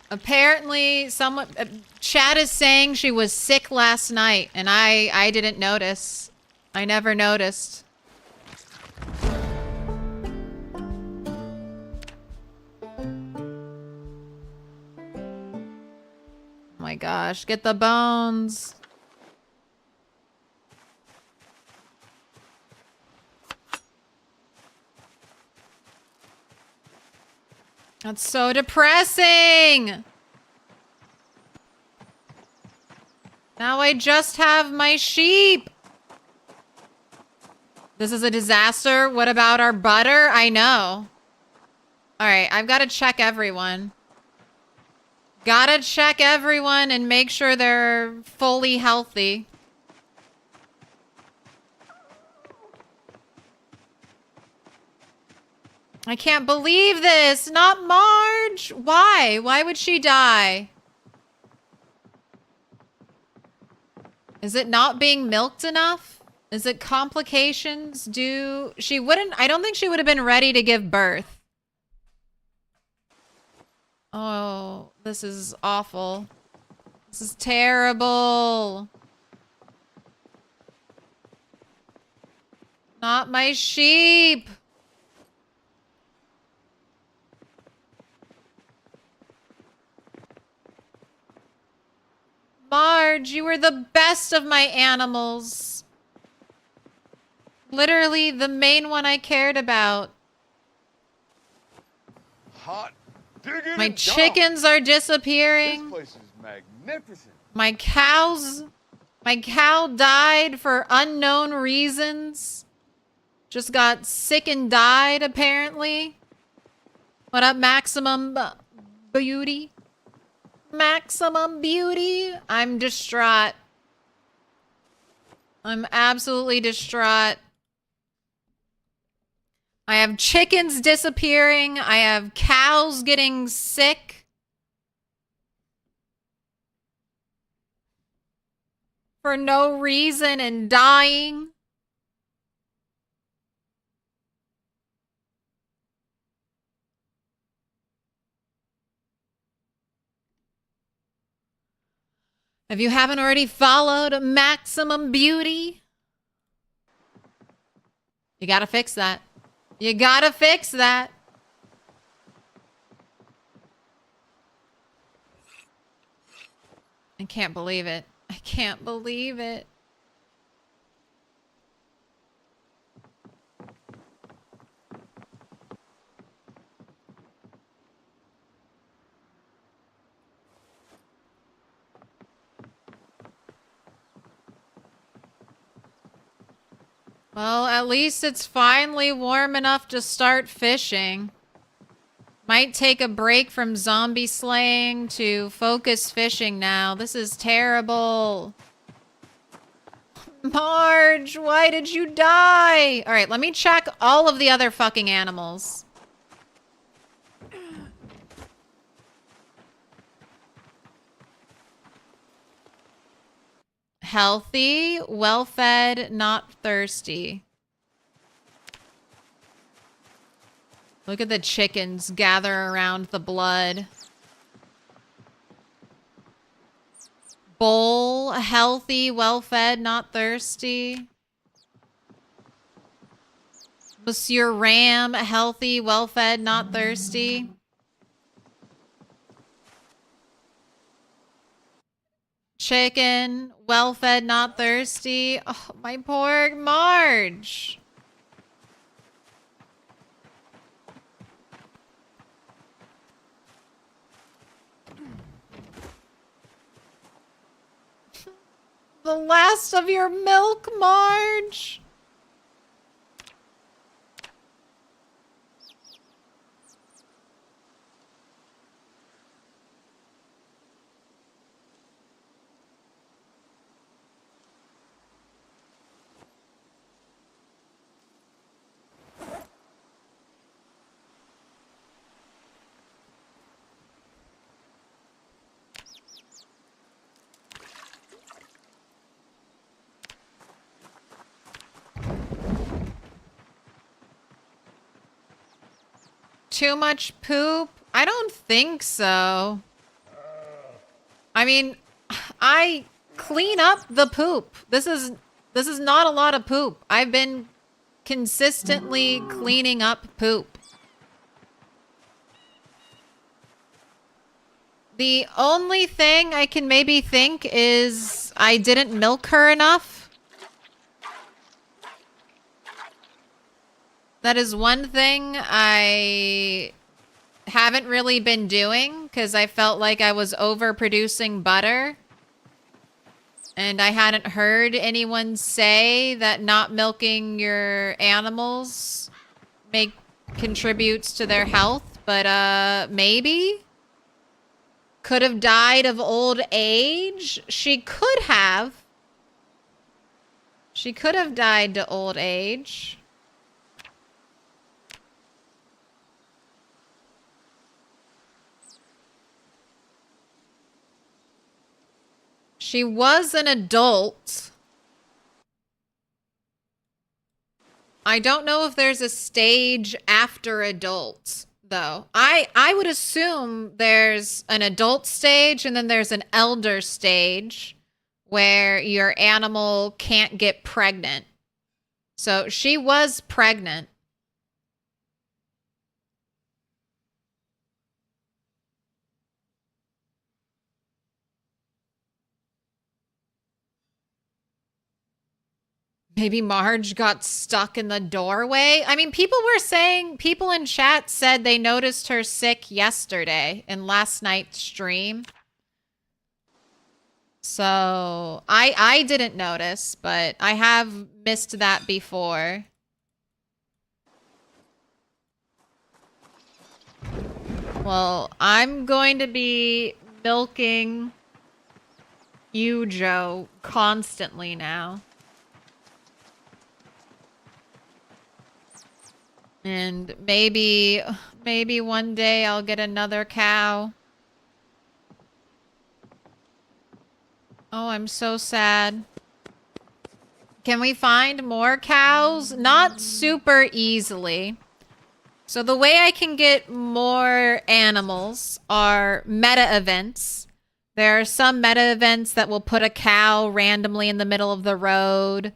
Apparently, Chad is saying she was sick last night, and I didn't notice. I never noticed. Oh my gosh, get the bones. That's so depressing. Now I just have my sheep. This is a disaster. What about our butter? I know. All right, I've got to check everyone. Gotta check everyone and make sure they're fully healthy. I can't believe this. Not Marge. Why? Why would she die? Is it not being milked enough? Is it complications? I don't think she would have been ready to give birth. Oh, this is awful. This is terrible. Not my sheep. Marge, you were the best of my animals. Literally the main one I cared about. Hot diggity My dog. chickens are This disappearing. place is magnificent. My cows My cow died for unknown reasons. Just got sick and died, apparently. What up, Maximum Beauty? Maximum Beauty? I'm distraught. I'm absolutely distraught. I have chickens disappearing. I have cows getting sick. For no reason and dying. If you haven't already followed Maximum Beauty, you gotta fix that. You gotta fix that. I can't believe it. I can't believe it. Well, at least it's finally warm enough to start fishing. Might take a break from zombie slaying to focus fishing now. This is terrible. Marge, why did you die? All right, let me check all of the other fucking animals. Healthy, well-fed, not thirsty. Look at the chickens gather around the blood. Bowl, healthy, well-fed, not thirsty. Monsieur Ram, healthy, well-fed, not thirsty. Chicken, well-fed, not thirsty. Oh, my poor Marge. The last of your milk, Marge. Too much poop? I don't think so. I mean, I clean up the poop. This is not a lot of poop. I've been consistently cleaning up poop. The only thing I can maybe think is I didn't milk her enough. That is one thing I haven't really been doing because I felt like I was overproducing butter. And I hadn't heard anyone say that not milking your animals contributes to their health, but maybe could have died of old age. She could have. She could have died to old age. She was an adult. I don't know if there's a stage after adult, though. I would assume there's an adult stage and then there's an elder stage where your animal can't get pregnant. So she was pregnant. Maybe Marge got stuck in the doorway. I mean, people in chat said they noticed her sick yesterday in last night's stream. So I didn't notice, but I have missed that before. Well, I'm going to be milking you, Joe, constantly now. And maybe one day I'll get another cow. Oh, I'm so sad. Can we find more cows? Not super easily. So the way I can get more animals are meta events. There are some meta events that will put a cow randomly in the middle of the road.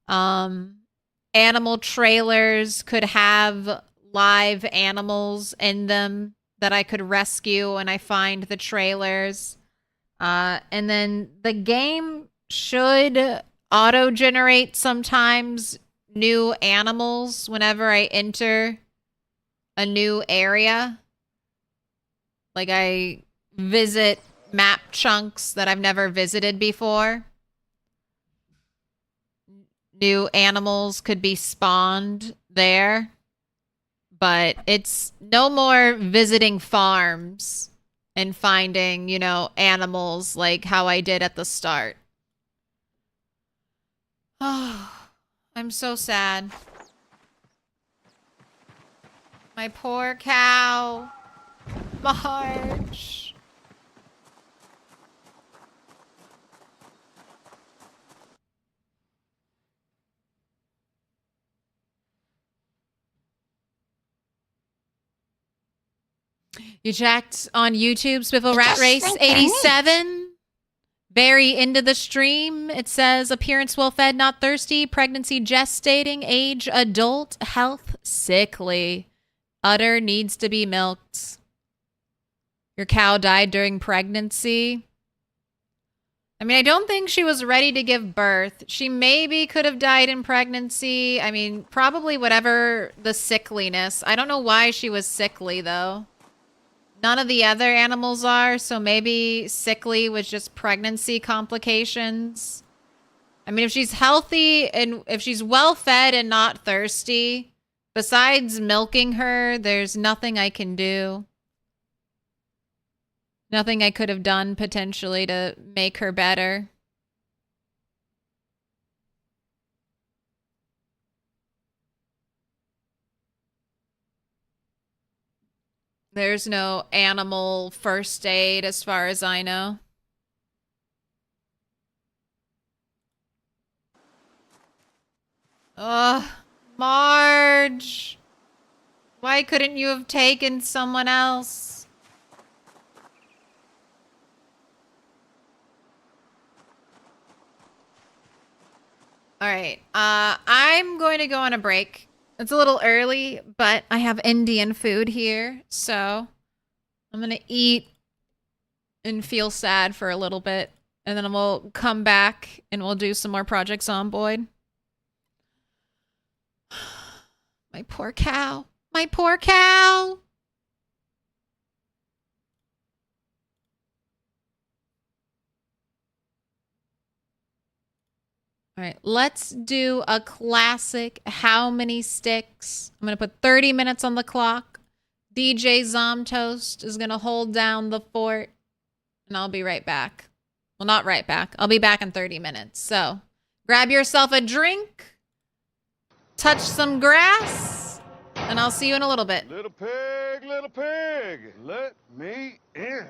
Animal trailers could have live animals in them that I could rescue when I find the trailers. And then the game should auto-generate sometimes new animals whenever I enter a new area. Like I visit map chunks that I've never visited before. New animals could be spawned there. But it's no more visiting farms and finding, you know, animals like how I did at the start. Oh, I'm so sad. My poor cow. March. You checked on YouTube, Spiffle Rat Race 87. Very into the stream. It says appearance well fed, not thirsty, pregnancy gestating, age adult, health sickly. Udder needs to be milked. Your cow died during pregnancy. I mean, I don't think she was ready to give birth. She maybe could have died in pregnancy. I mean, probably whatever the sickliness. I don't know why she was sickly, though. None of the other animals are, so maybe sickly was just pregnancy complications. I mean, if she's healthy and if she's well fed and not thirsty, besides milking her, there's nothing I can do. Nothing I could have done potentially to make her better. There's no animal first aid as far as I know. Ugh, Marge. Why couldn't you have taken someone else? All right. I'm going to go on a break. It's a little early, but I have Indian food here, so I'm going to eat and feel sad for a little bit, and then we'll come back and we'll do some more projects on Boyd. My poor cow. My poor cow. All right, let's do a classic how many sticks. I'm going to put 30 minutes on the clock. DJ Zomtoast is going to hold down the fort, and I'll be right back. Well, not right back. I'll be back in 30 minutes. So grab yourself a drink, touch some grass, and I'll see you in a little bit. Little pig, let me in.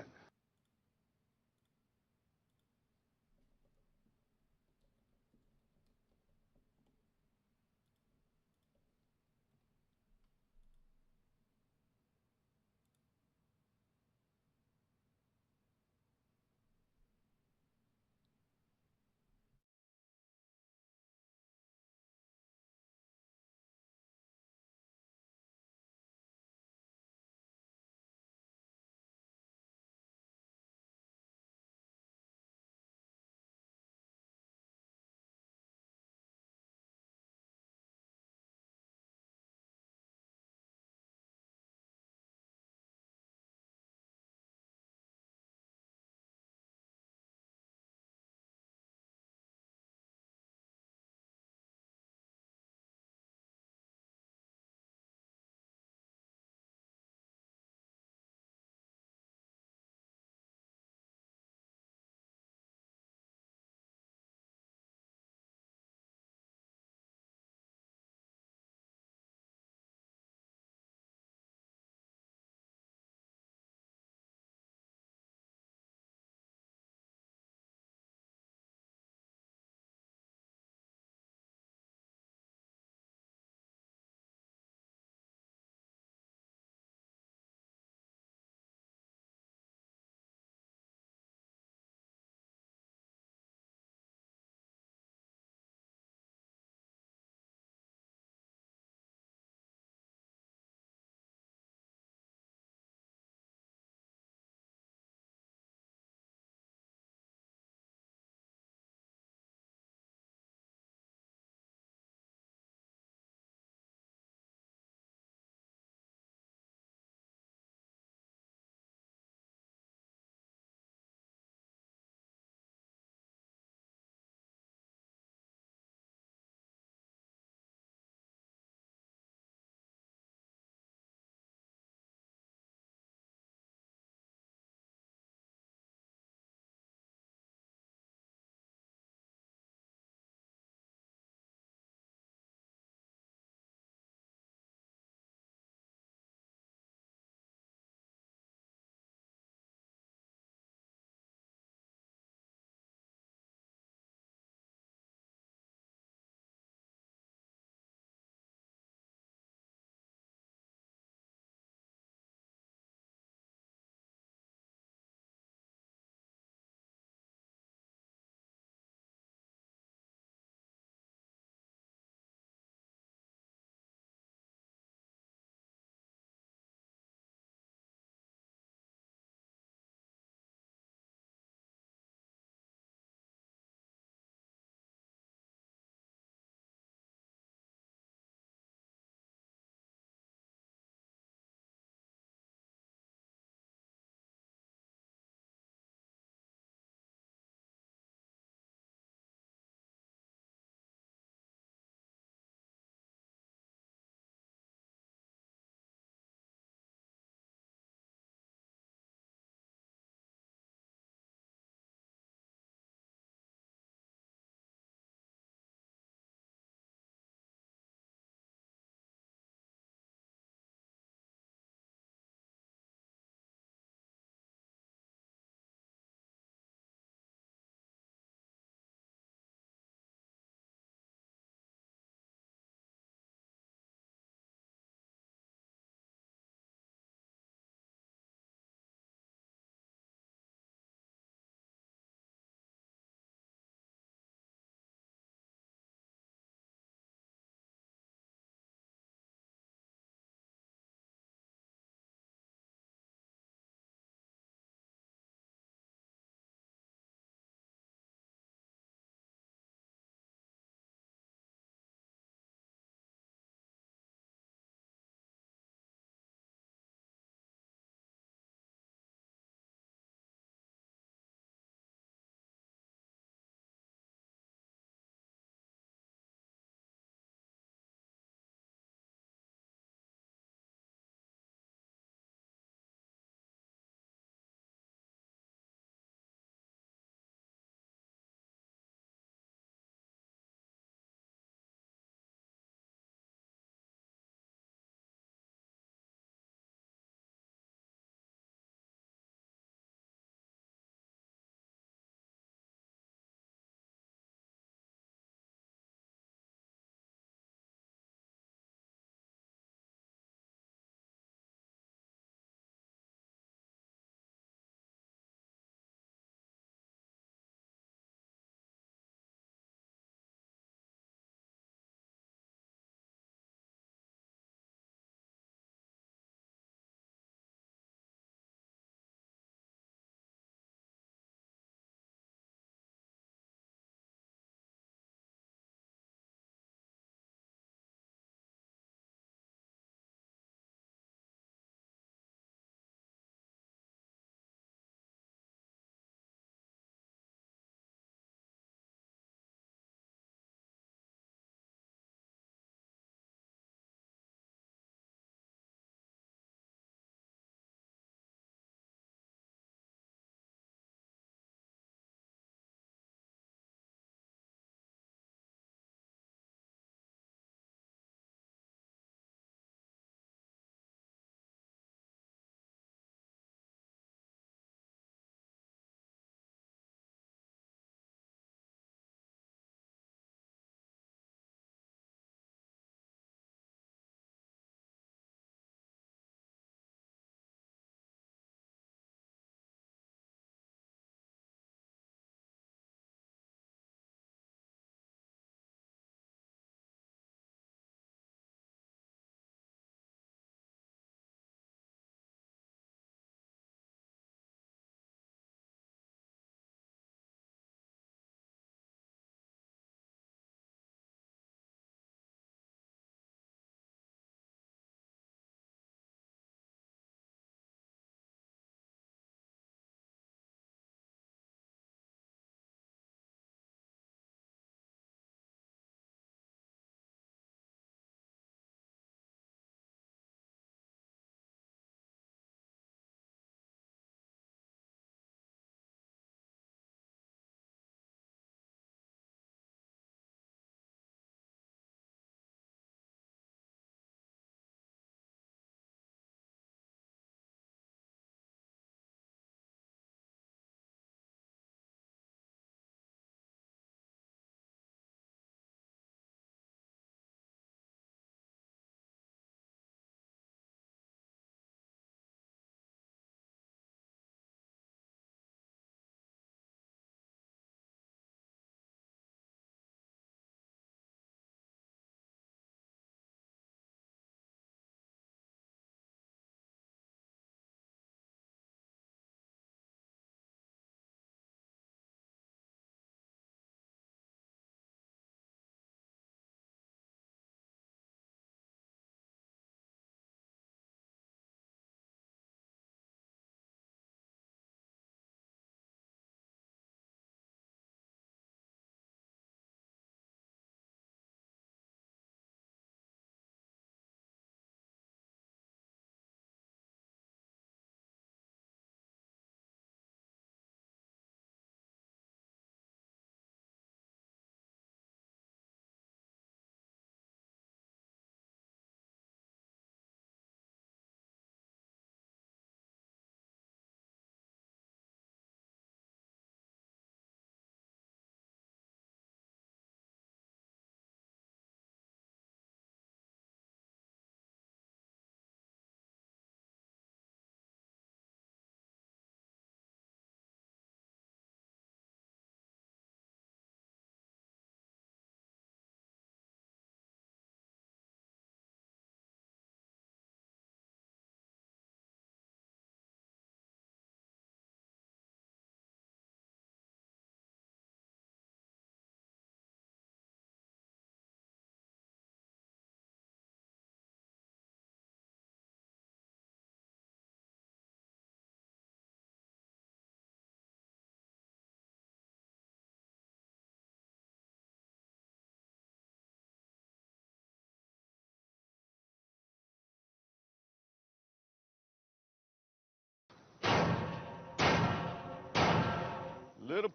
little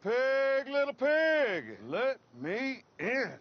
pig, let me in.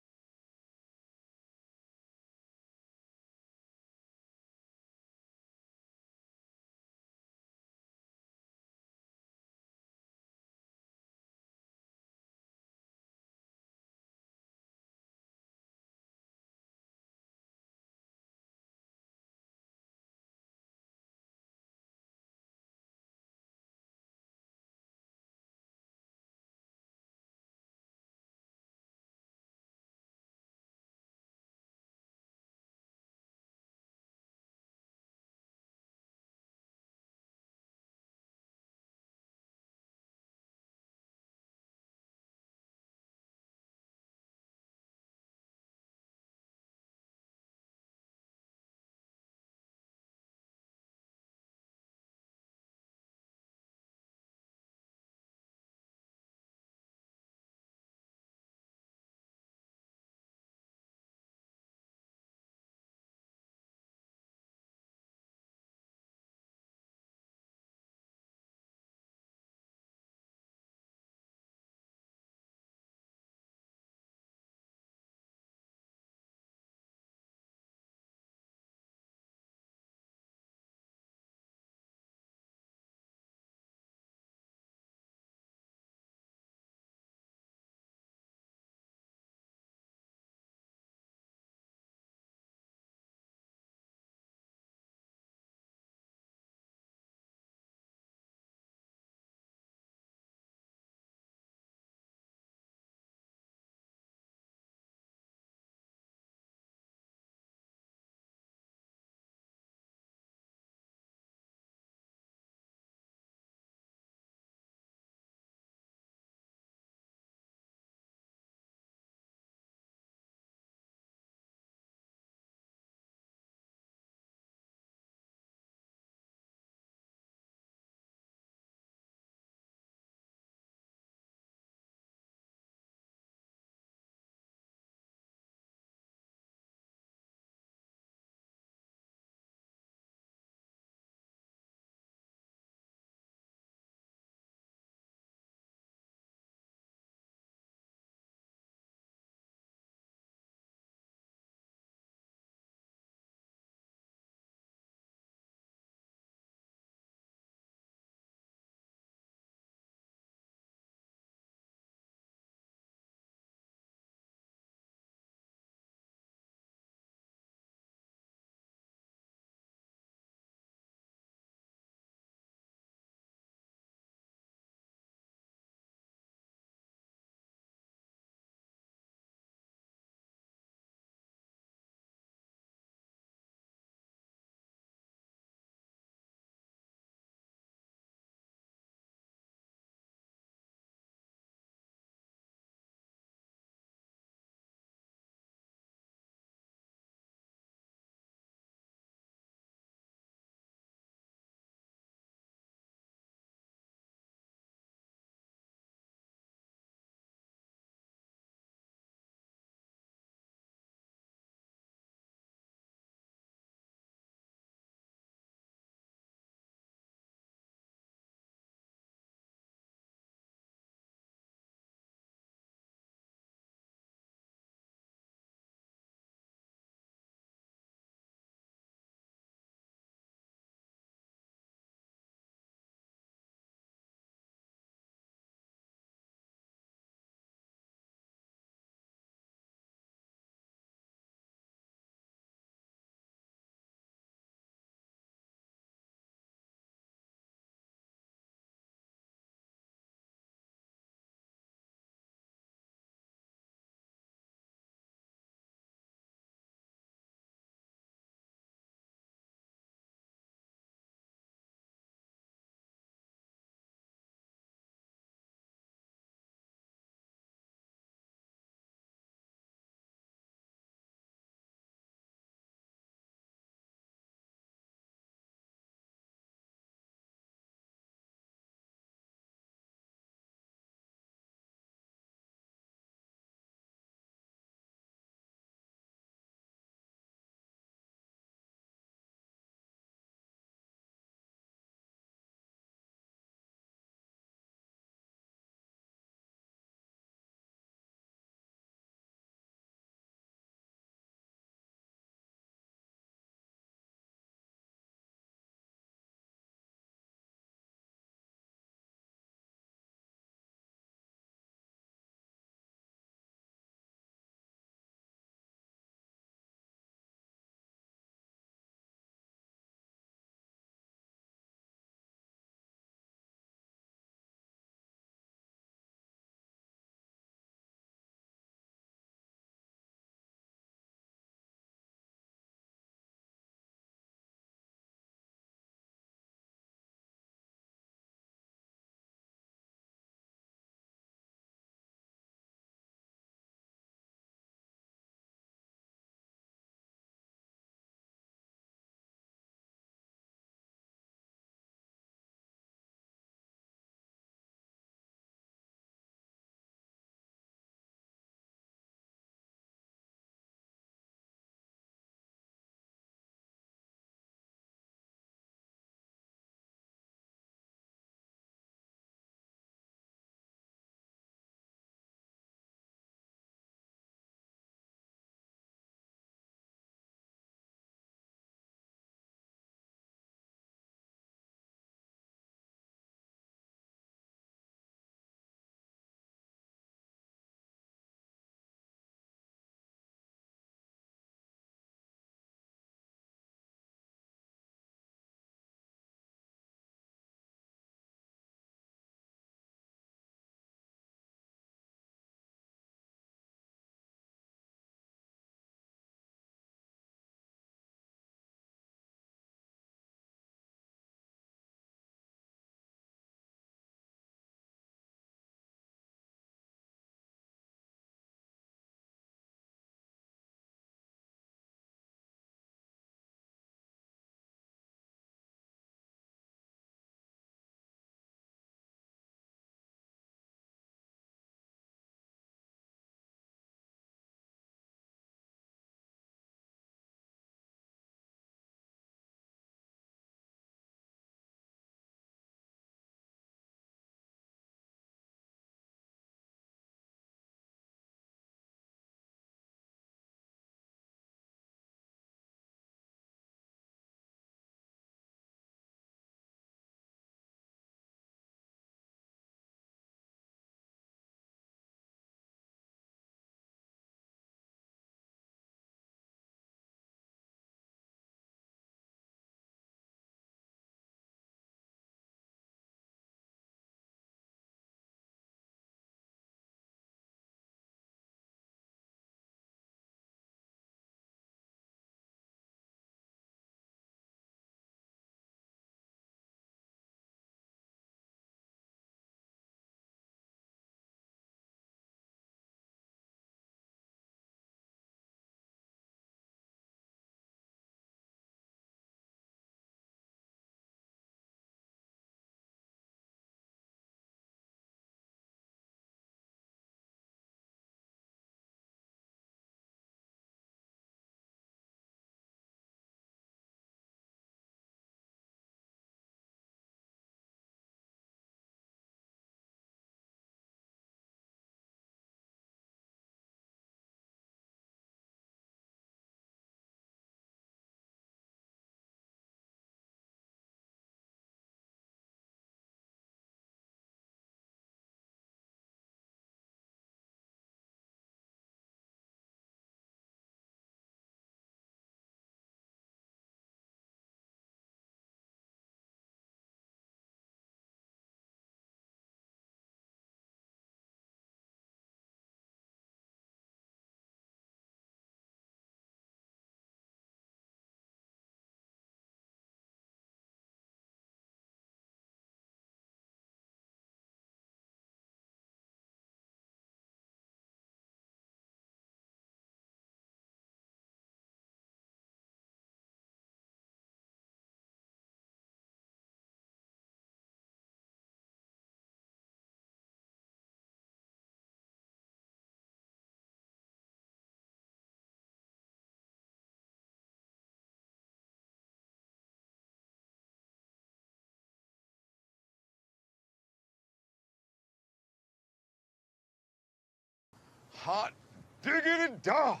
Hot diggity dog.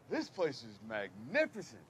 This place is magnificent.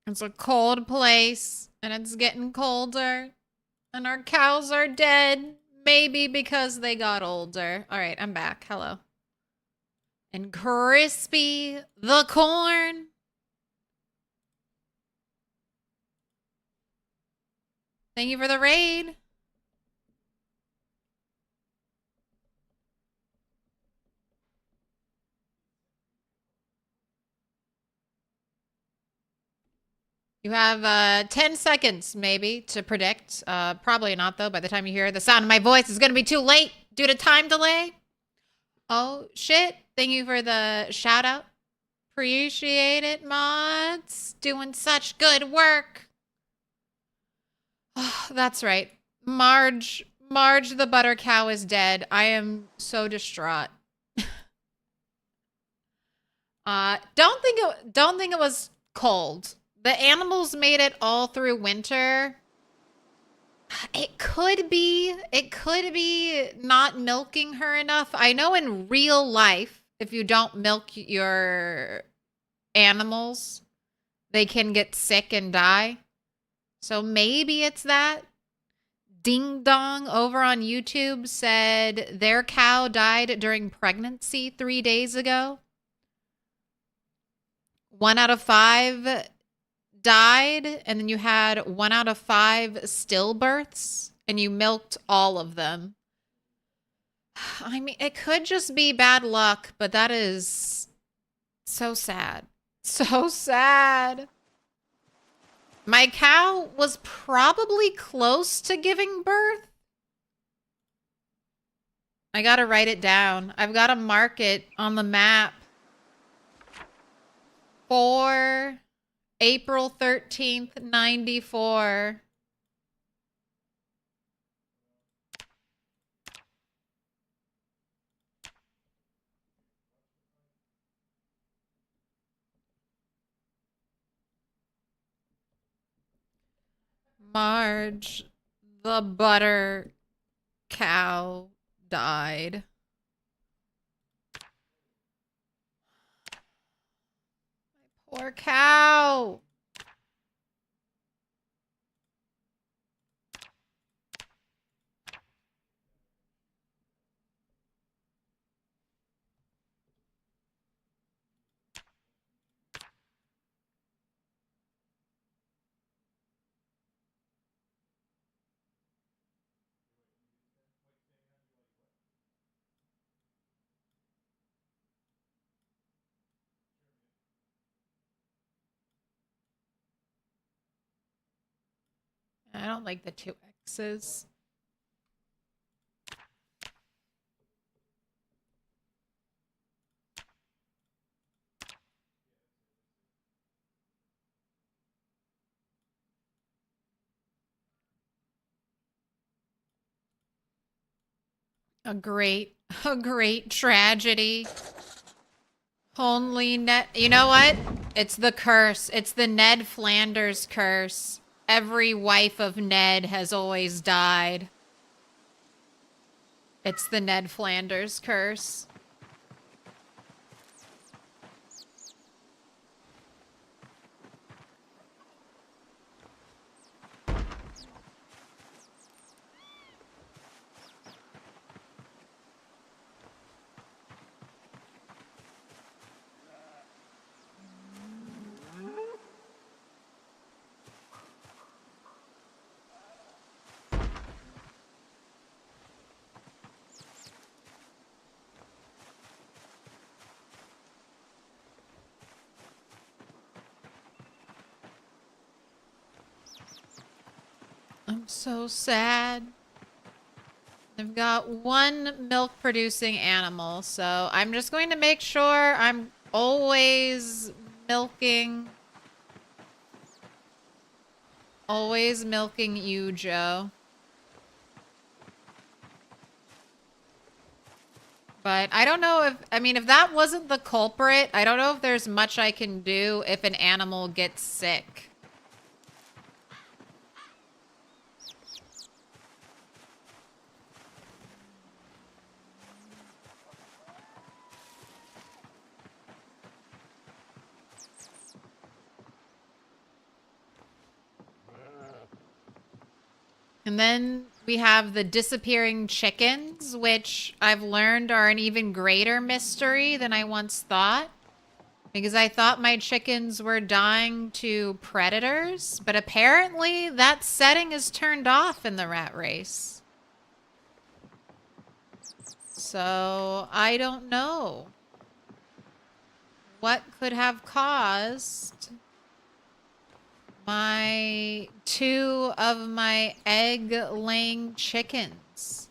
It's a cold place, and it's getting colder, and our cows are dead. Maybe because they got older. All right, I'm back. Hello. And Crispy the corn. Thank you for the raid. You have 10 seconds, maybe, to predict. Probably not, though. By the time you hear the sound of my voice, it's going to be too late due to time delay. Oh, shit. Thank you for the shout out. Appreciate it, mods. Doing such good work. Oh, that's right. Marge the butter cow is dead. I am so distraught. Don't think it was cold. The animals made it all through winter. It could be not milking her enough. I know in real life, if you don't milk your animals, they can get sick and die. So maybe it's that. Ding Dong over on YouTube said their cow died during pregnancy 3 days ago. 1 out of 5 died, and then you had 1 out of 5 stillbirths, and you milked all of them. I mean, it could just be bad luck, but that is so sad. So sad. My cow was probably close to giving birth. I gotta write it down. I've gotta mark it on the map for April 13th, 94. Marge, the butter cow, died. Poor cow. I don't like the 2 X's. A great tragedy. Only Ned. You know what? It's the curse. It's the Ned Flanders curse. Every wife of Ned has always died. It's the Ned Flanders curse. I'm so sad. I've got 1 milk producing animal, so I'm just going to make sure I'm always milking. Always milking you, Joe. But I don't know if, I mean, if that wasn't the culprit, I don't know if there's much I can do if an animal gets sick. And then we have the disappearing chickens, which I've learned are an even greater mystery than I once thought. Because I thought my chickens were dying to predators, but apparently that setting is turned off in the rat race. So I don't know what could have caused my 2 of my egg-laying chickens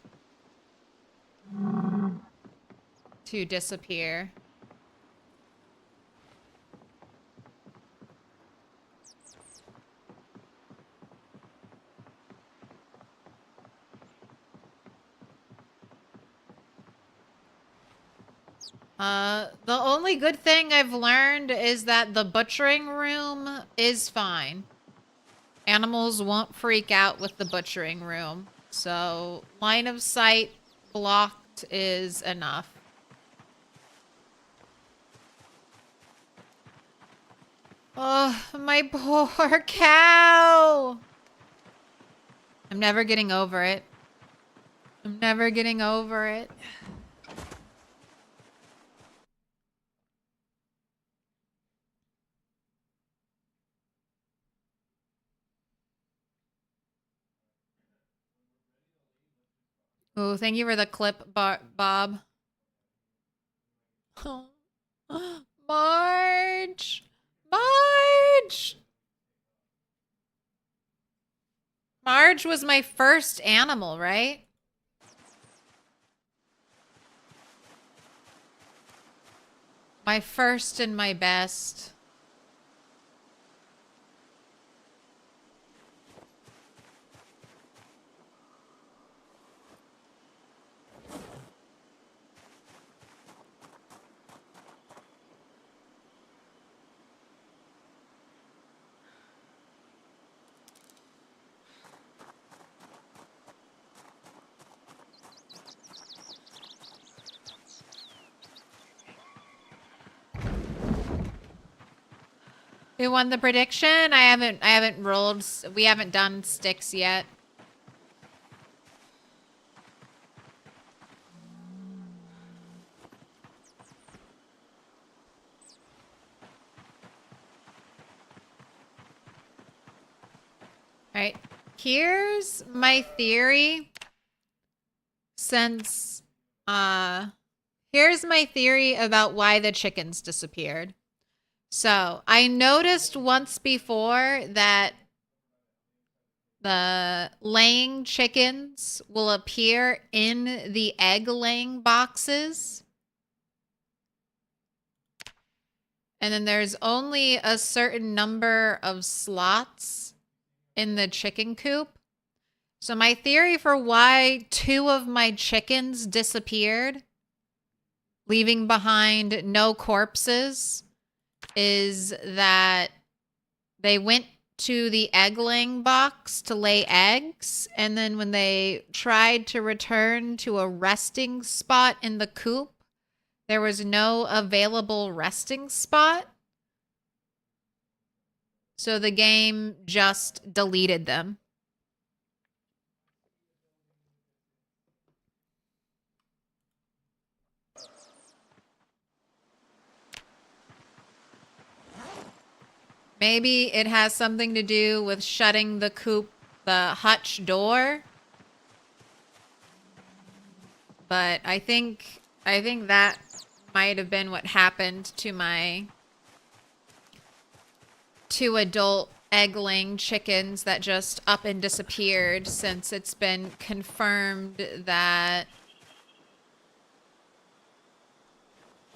to disappear. The only good thing I've learned is that the butchering room is fine. Animals won't freak out with the butchering room. So, line of sight blocked is enough. Oh, my poor cow! I'm never getting over it. I'm never getting over it. Oh, thank you for the clip, Bob. Oh. Marge! Marge! Marge was my first animal, right? My first and my best. Who won the prediction? I haven't rolled. We haven't done sticks yet. All right. Here's my theory. Here's my theory about why the chickens disappeared. So, I noticed once before that The laying chickens will appear in the egg laying boxes. And then there's only a certain number of slots in the chicken coop. So my theory for why 2 of my chickens disappeared, leaving behind no corpses, is that they went to the egg laying box to lay eggs, and then when they tried to return to a resting spot in the coop, there was no available resting spot. So the game just deleted them. Maybe it has something to do with shutting the coop, the hutch door. But I think that might have been what happened to my 2 adult egg-laying chickens that just up and disappeared, since it's been confirmed that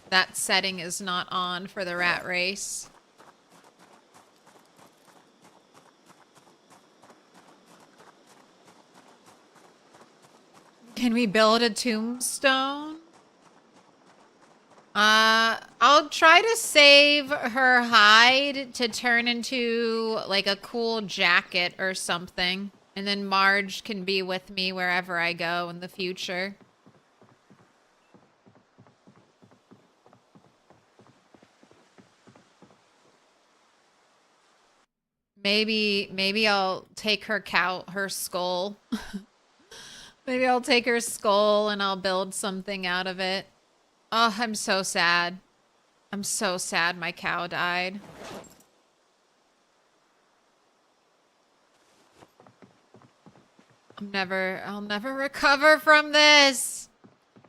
that setting is not on for the rat race. Can we build a tombstone? I'll try to save her hide to turn into like a cool jacket or something. And then Marge can be with me wherever I go in the future. Maybe I'll take her skull. Maybe I'll take her skull and I'll build something out of it. Oh, I'm so sad. I'm so sad my cow died. I'll never recover from this.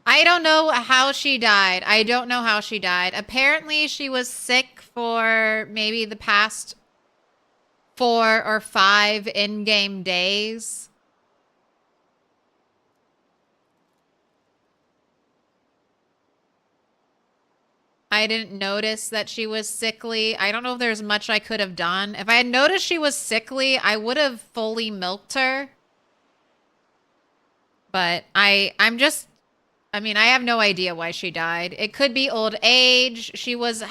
I don't know how she died. I don't know how she died. Apparently she was sick for maybe the past 4 or 5 in-game days. I didn't notice that she was sickly. I don't know if there's much I could have done. If I had noticed she was sickly, I would have fully milked her. But I have no idea why she died. It could be old age. She was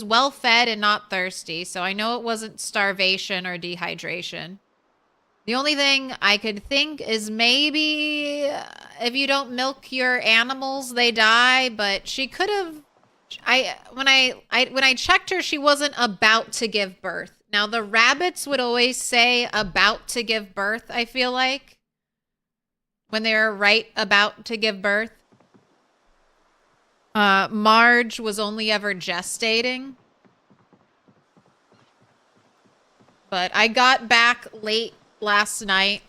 well fed and not thirsty, so I know it wasn't starvation or dehydration. The only thing I could think is maybe if you don't milk your animals, they die, but she could have when I checked her, she wasn't about to give birth. Now the rabbits would always say about to give birth, I feel like, when they're right about to give birth. Marge was only ever gestating. But I got back late last night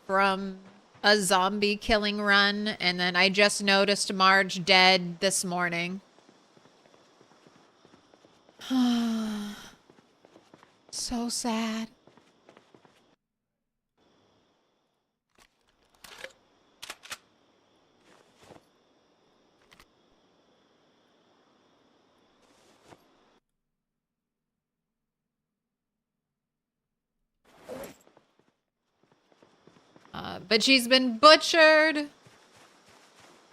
from a zombie killing run, and then I just noticed Marge dead this morning. So sad. But she's been butchered,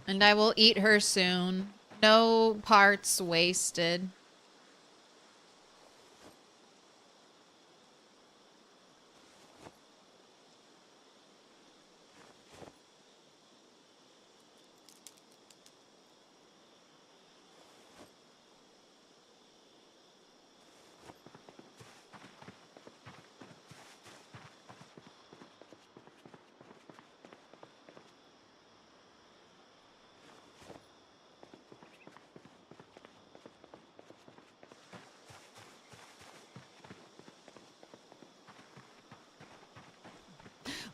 and I will eat her soon. No parts wasted.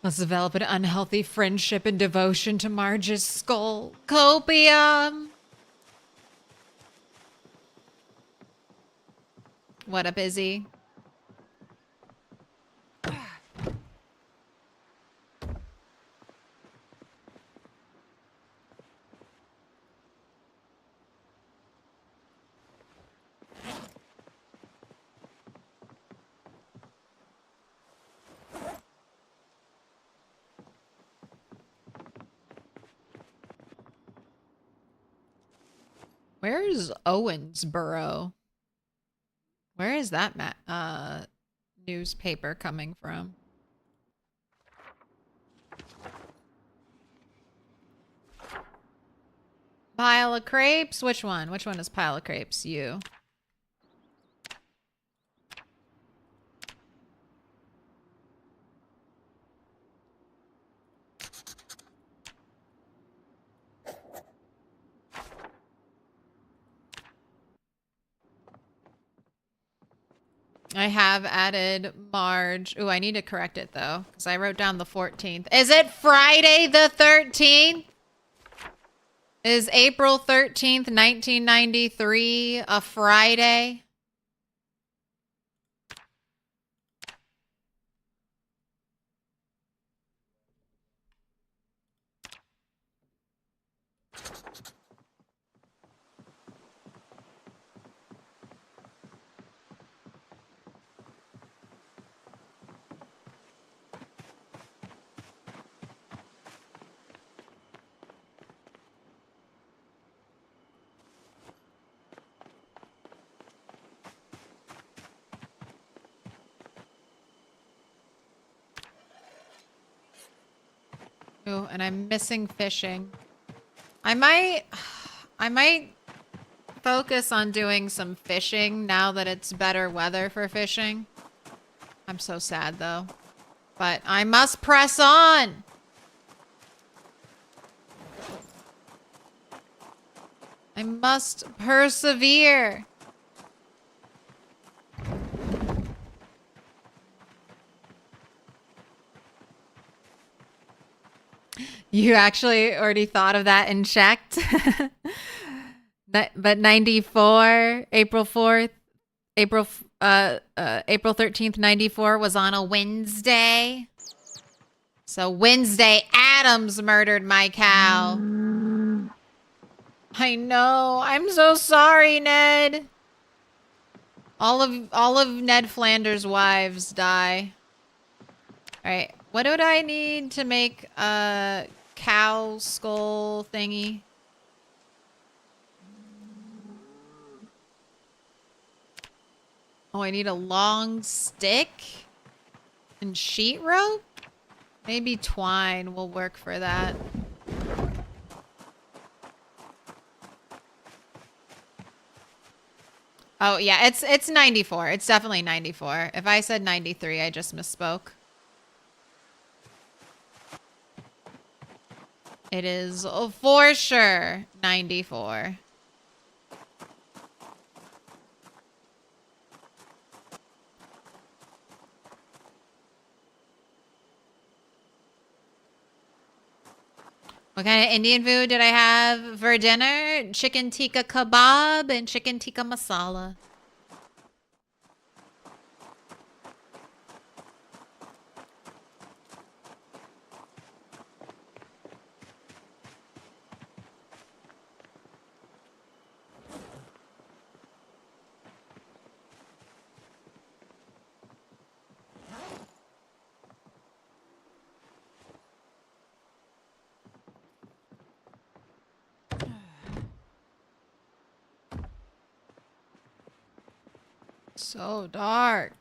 Let's develop an unhealthy friendship and devotion to Marge's skull. Copium! What up, Izzy? Where's Owensboro? Where is that newspaper coming from? Pile of crepes? Which one? Which one is pile of crepes? You. I have added Marge. Ooh, I need to correct it though, because I wrote down the 14th. Is it Friday the 13th? Is April 13th, 1993 a Friday? Ooh, and I'm missing fishing. I might focus on doing some fishing now that it's better weather for fishing. I'm so sad though. But I must press on. I must persevere. You actually already thought of that and checked? But 94, April 4th, April 13th, 94 was on a Wednesday. So Wednesday, Adams murdered my cow. I know. I'm so sorry, Ned. All of Ned Flanders' wives die. All right. What would I need to make a cow skull thingy? Oh, I need a long stick and sheet rope? Maybe twine will work for that. Oh, yeah, it's 94. It's definitely 94. If I said 93, I just misspoke. It is for sure 94. What kind of Indian food did I have for dinner? Chicken tikka kebab and chicken tikka masala. So dark.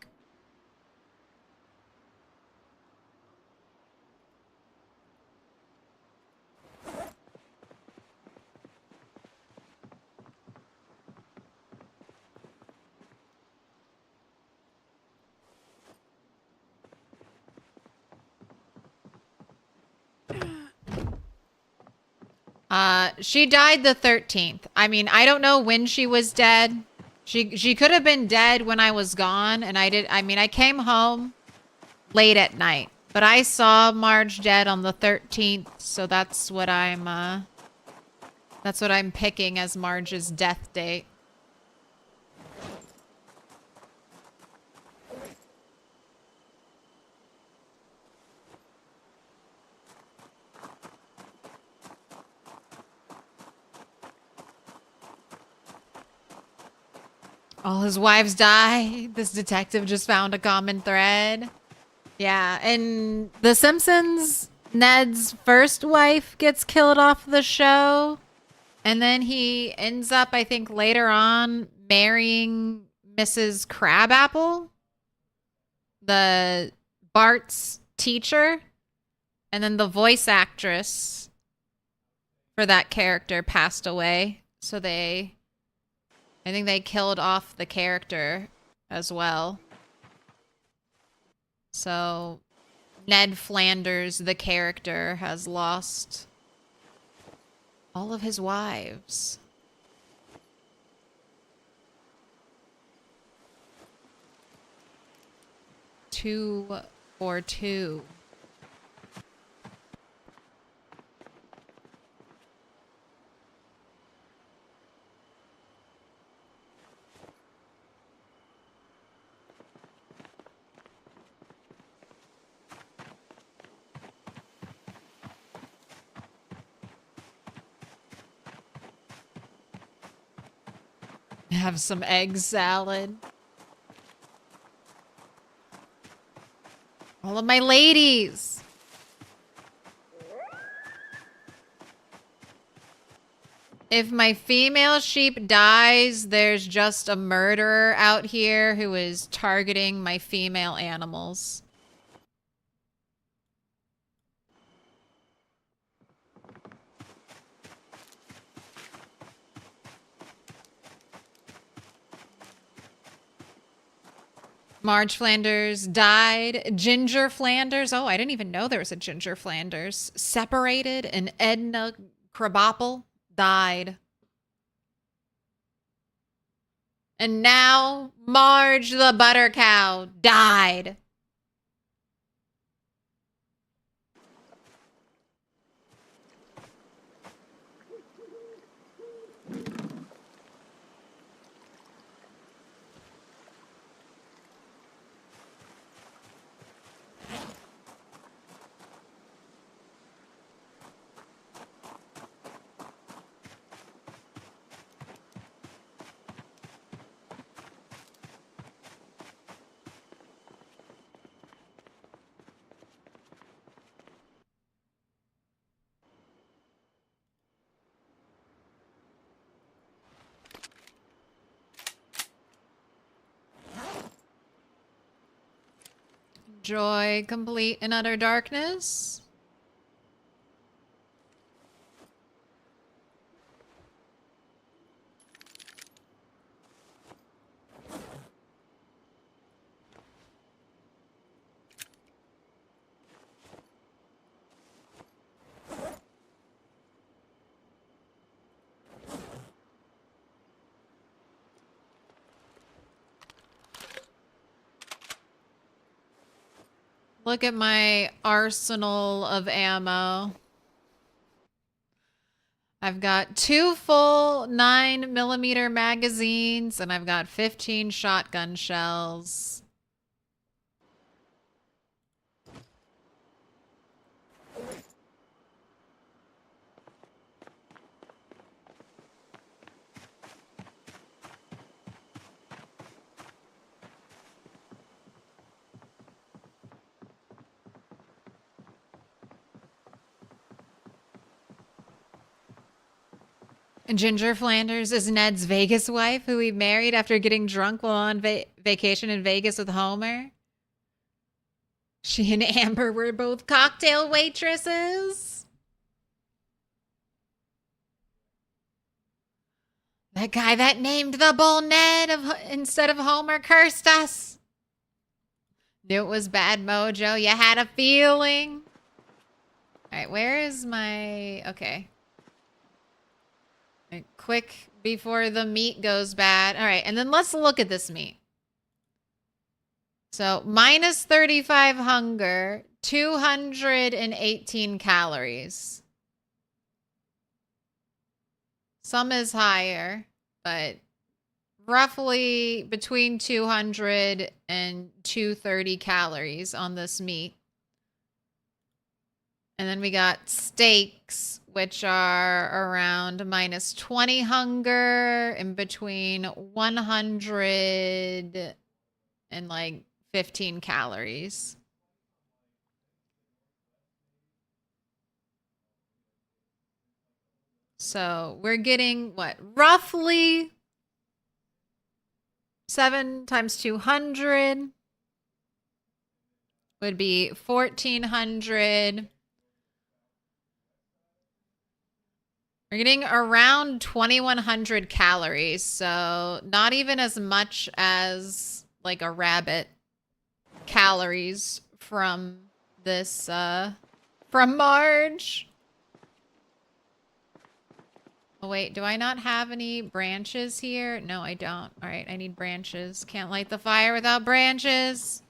She died the 13th. I mean, I don't know when she was dead. She could have been dead when I was gone, and I came home late at night, but I saw Marge dead on the 13th, so that's what I'm picking as Marge's death date. All his wives die. This detective just found a common thread. Yeah, in The Simpsons, Ned's first wife gets killed off the show. And then he ends up, I think, later on marrying Mrs. Crabapple, the Bart's teacher. And then the voice actress for that character passed away. So I think they killed off the character as well. So Ned Flanders, the character, has lost all of his wives. Two or two. Have some egg salad. All of my ladies. If my female sheep dies, there's just a murderer out here who is targeting my female animals. Marge Flanders died. Ginger Flanders. Oh, I didn't even know there was a Ginger Flanders. Separated. And Edna Krabappel died. And now Marge the butter cow died. Joy, complete and utter darkness. Look at my arsenal of ammo. I've got 2 full 9mm magazines, and I've got 15 shotgun shells. Ginger Flanders is Ned's Vegas wife, who he married after getting drunk while on vacation in Vegas with Homer. She and Amber were both cocktail waitresses. That guy that named the bull Ned instead of Homer cursed us. Knew it was bad mojo. You had a feeling. All right, where is my... Okay. Right, quick before the meat goes bad. All right, and then let's look at this meat. So minus 35 hunger, 218 calories. Some is higher, but roughly between 200 and 230 calories on this meat. And then we got steaks, which are around minus 20 hunger, in between 100 and like 15 calories. So we're getting what? Roughly 7 times 200 would be 1,400. We're getting around 2,100 calories, so not even as much as like a rabbit calories from this, from Marge. Oh wait, do I not have any branches here? No, I don't. All right, I need branches. Can't light the fire without branches.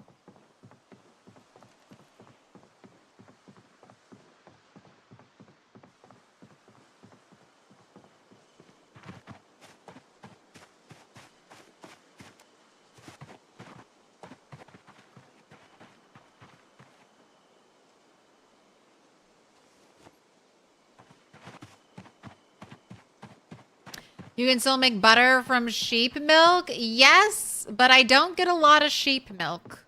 You can still make butter from sheep milk? Yes, but I don't get a lot of sheep milk.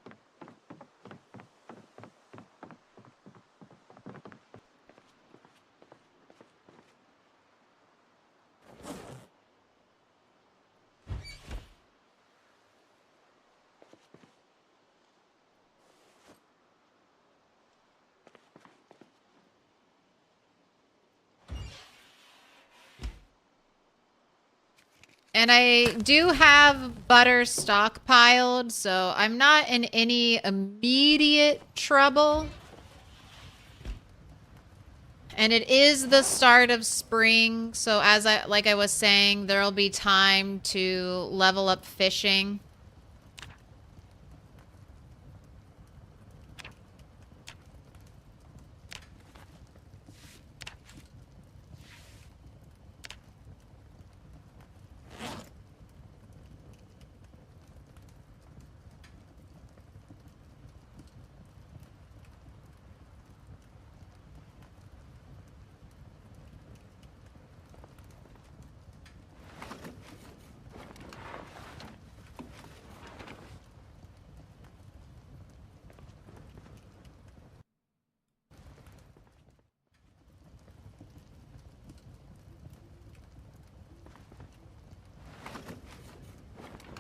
And I do have butter stockpiled, so I'm not in any immediate trouble. And it is the start of spring, so like I was saying, there'll be time to level up fishing.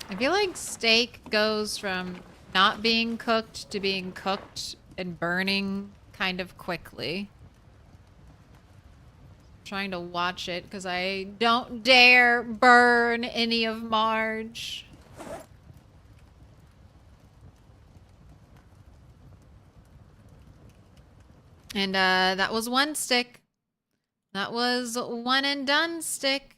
I feel like steak goes from not being cooked to being cooked and burning kind of quickly. I'm trying to watch it because I don't dare burn any of Marge. And that was one stick. That was one and done stick.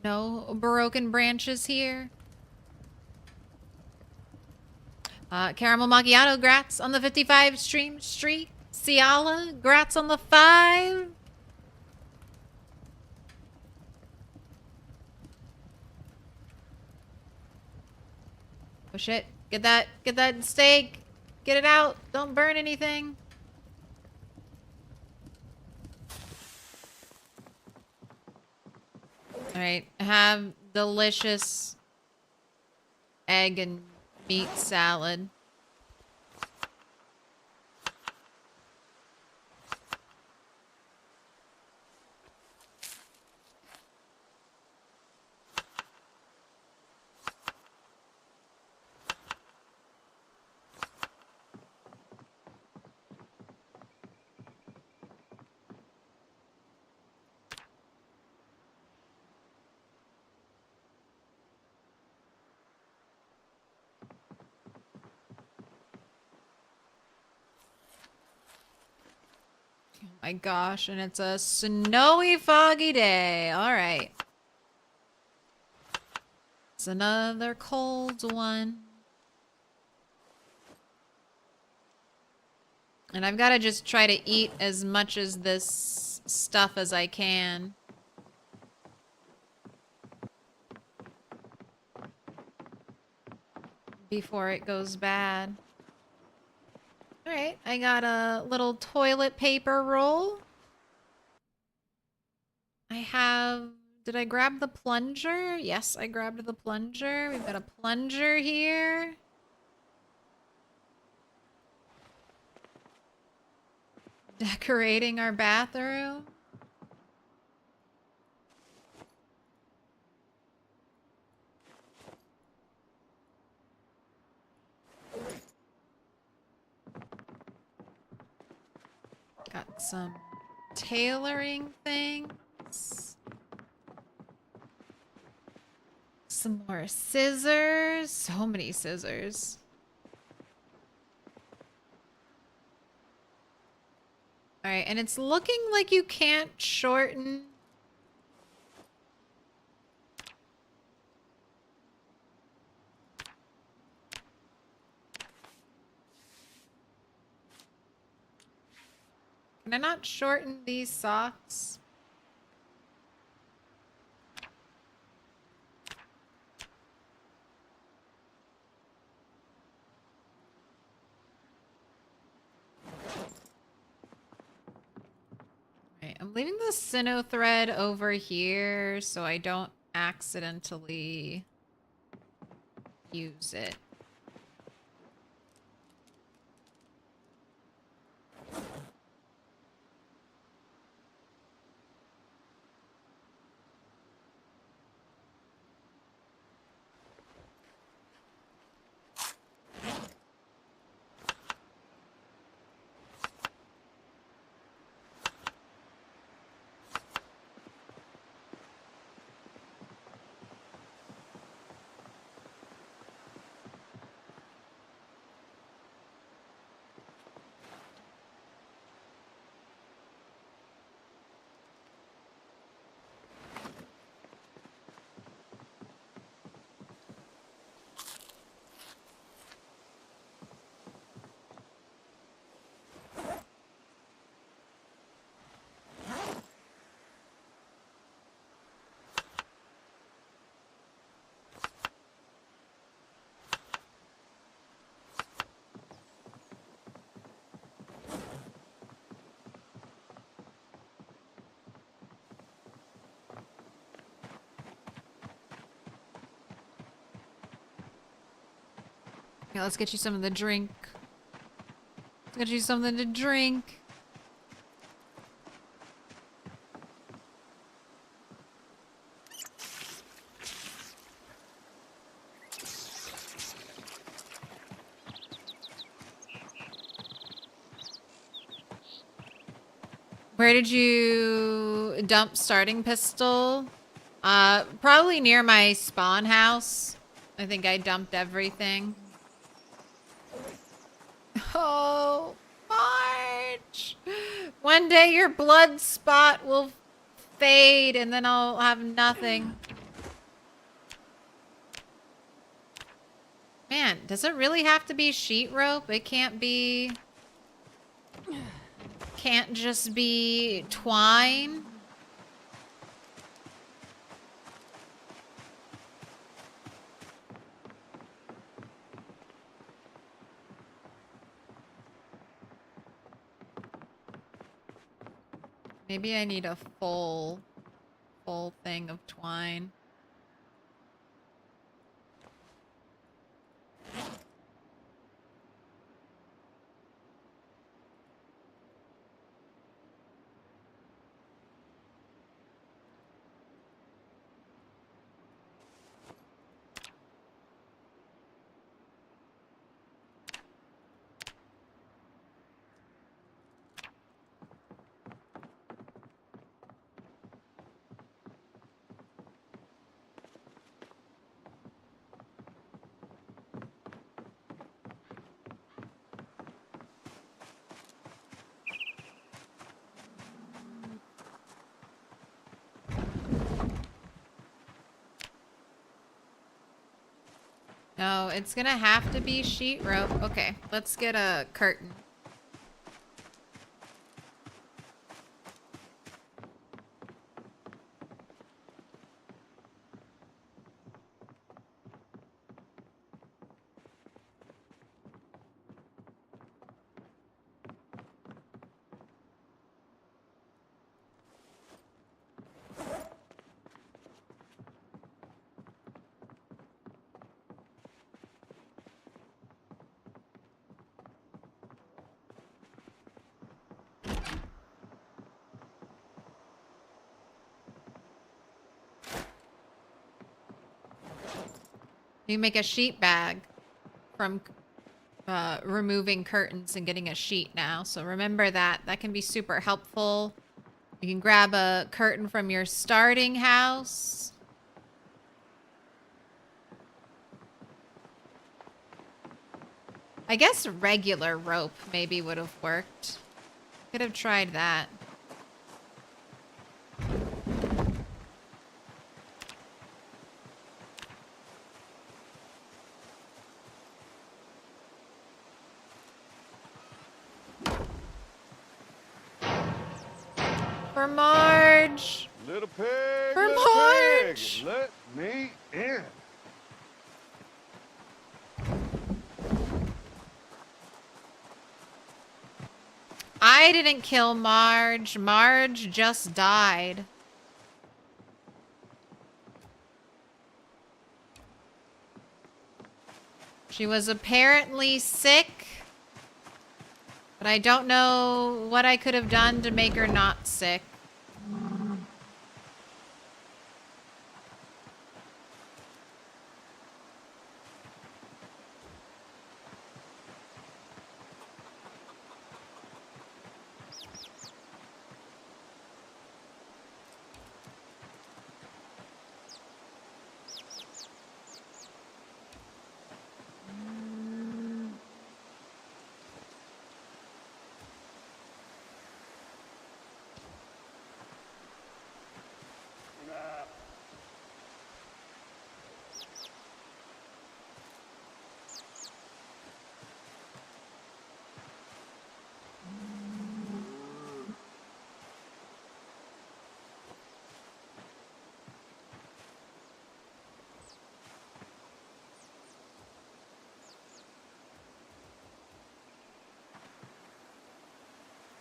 No broken branches here. Caramel Macchiato, grats on the 55 stream streak. Ciala, grats on the 5. Oh shit. Get that steak. Get it out. Don't burn anything. Alright, have delicious egg and meat salad. My gosh, and it's a snowy, foggy day. All right. It's another cold one. And I've got to just try to eat as much as this stuff as I can. Before it goes bad. Alright, I got a little toilet paper roll. I have... Did I grab the plunger? Yes, I grabbed the plunger. We've got a plunger here. Decorating our bathroom. Got some tailoring things. Some more scissors. So many scissors. Alright, and it's looking like you can't shorten. Can I not shorten these socks? Right, I'm leaving the Sino thread over here so I don't accidentally use it. Yeah, let's get you some of the drink. Let's get you something to drink. Where did you dump starting pistol? Probably near my spawn house. I think I dumped everything. Oh, March! One day your blood spot will fade and then I'll have nothing. Man, does it really have to be sheet rope? It can't be... Can't just be twine? Maybe I need a full thing of twine. No, it's gonna have to be sheet rope. Okay, let's get a curtain. You make a sheet bag from removing curtains and getting a sheet now. So remember that. That can be super helpful. You can grab a curtain from your starting house. I guess regular rope maybe would have worked. Could have tried that. For Marge! Little pig, For little Marge! pig, let me in. I didn't kill Marge. Marge just died. She was apparently sick, but I don't know what I could have done to make her not sick.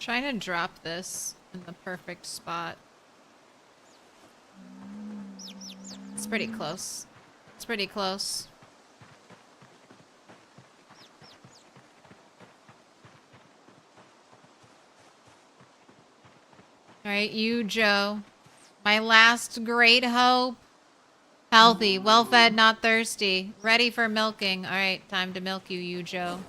Trying to drop this in the perfect spot. It's pretty close. It's pretty close. Alright, you, Joe. My last great hope. Healthy, well-fed, not thirsty. Ready for milking. Alright, time to milk you, you, Joe.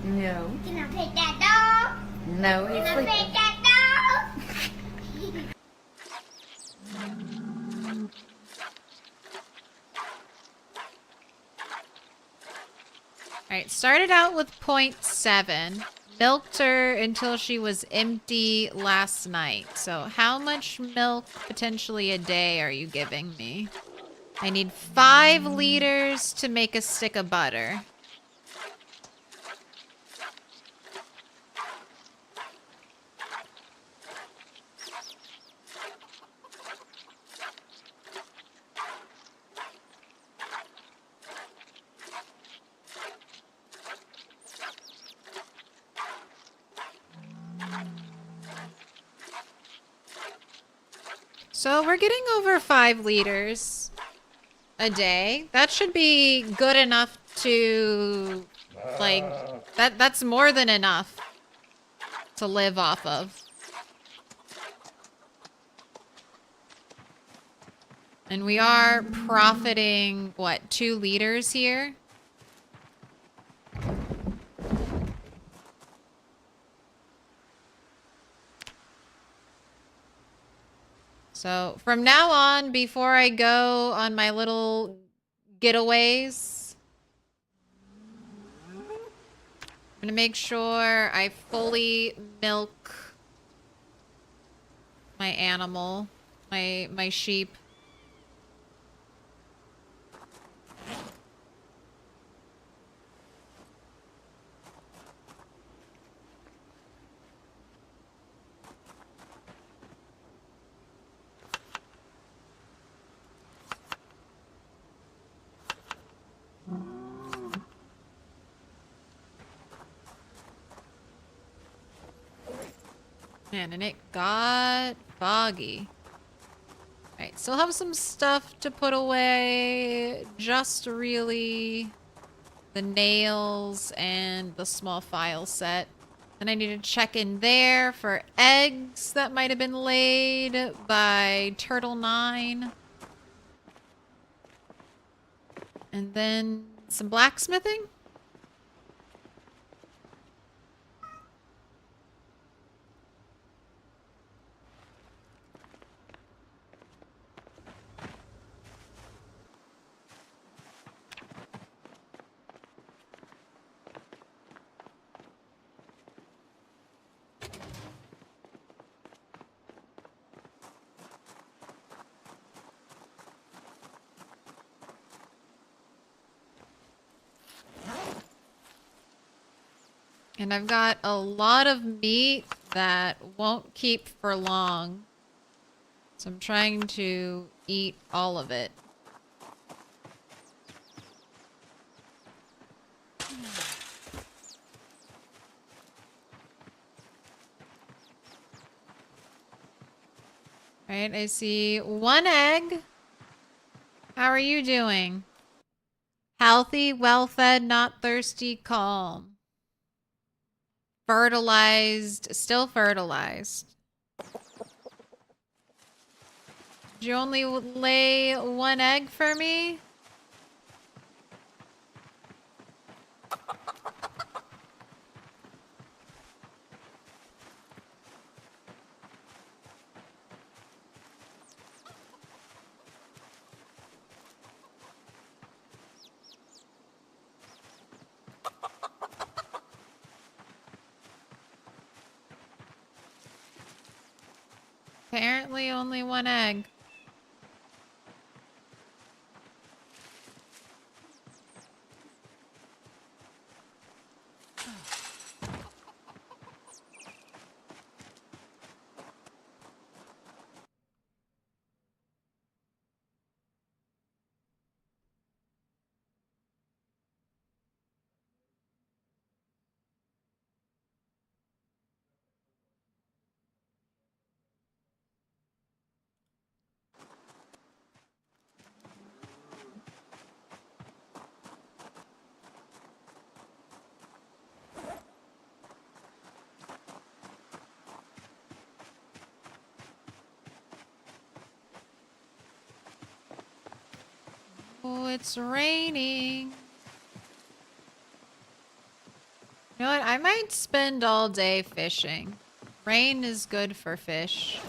No. Can I pet that dog? No, he's Can I sleeping. pet that dog? Alright, started out with 0.7. Milked her until she was empty last night. So how much milk potentially a day are you giving me? I need 5 liters to make a stick of butter. So we're getting over 5 liters a day. That should be good enough to, like, that's more than enough to live off of. And we are profiting, what, 2 liters here? So from now on, before I go on my little getaways, I'm gonna make sure I fully milk my animal, my sheep. Man, and it got foggy. Alright, still have some stuff to put away. Just really the nails and the small file set. And I need to check in there for eggs that might have been laid by Turtle 9. And then some blacksmithing. And I've got a lot of meat that won't keep for long. So I'm trying to eat all of it. Alright, I see one egg. How are you doing? Healthy, well-fed, not thirsty, calm. Fertilized, still fertilized. Did you only lay one egg for me? Apparently only one egg. Oh, it's raining. You know what? I might spend all day fishing. Rain is good for fish.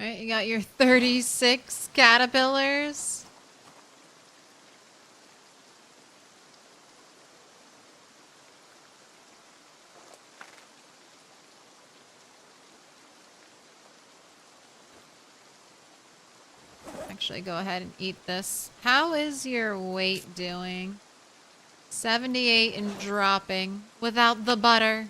All right, you got your 36 caterpillars. Actually, go ahead and eat this. How is your weight doing? 78 and dropping without the butter.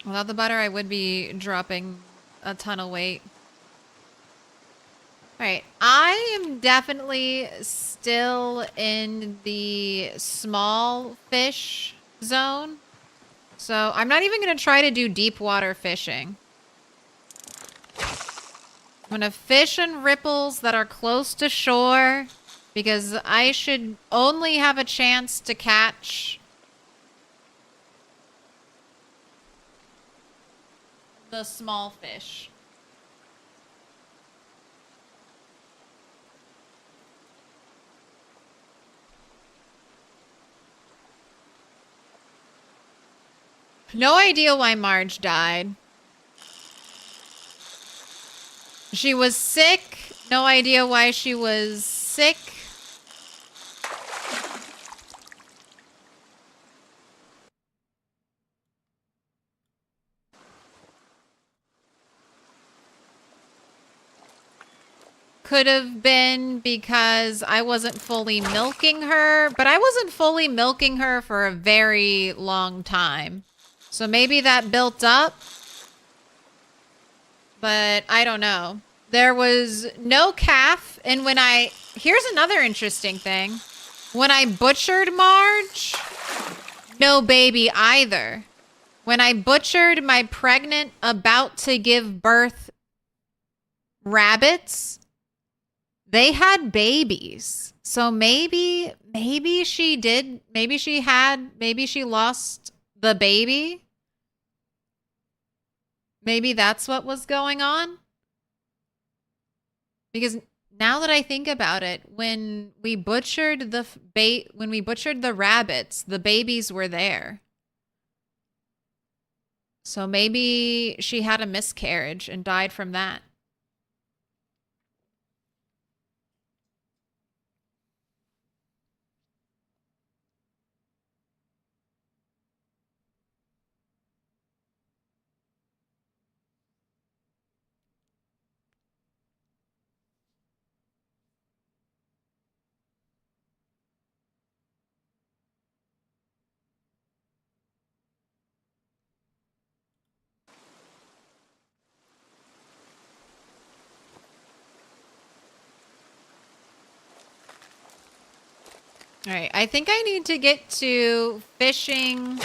Without the butter, I would be dropping a ton of weight. Alright, I am definitely still in the small fish zone. So I'm not even going to try to do deep water fishing. I'm going to fish in ripples that are close to shore because I should only have a chance to catch the small fish. No idea why Marge died. She was sick. No idea why she was sick. could have been because I wasn't fully milking her, but I wasn't fully milking her for a very long time. So maybe that built up, but I don't know. There was no calf, and here's another interesting thing. When I butchered Marge, no baby either. When I butchered my pregnant, about to give birth rabbits, they had babies. So maybe she did, maybe she lost the baby. Maybe that's what was going on. Because now that I think about it, when we butchered the rabbits, the babies were there. So maybe she had a miscarriage and died from that. All right, I think I need to get to fishing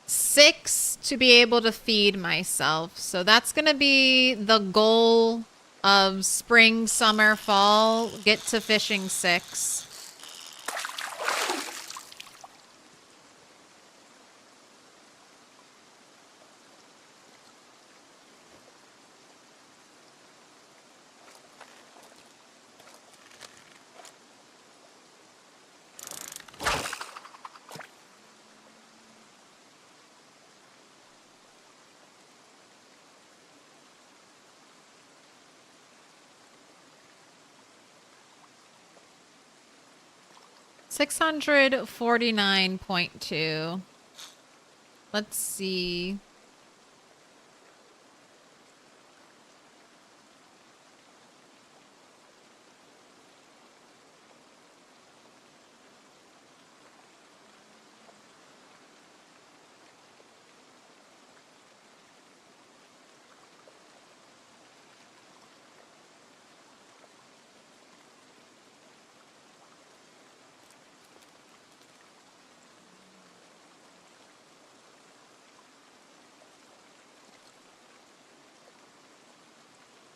6 to be able to feed myself. So that's going to be the goal of spring, summer, fall. Get to fishing 6. $649.2. Let's see.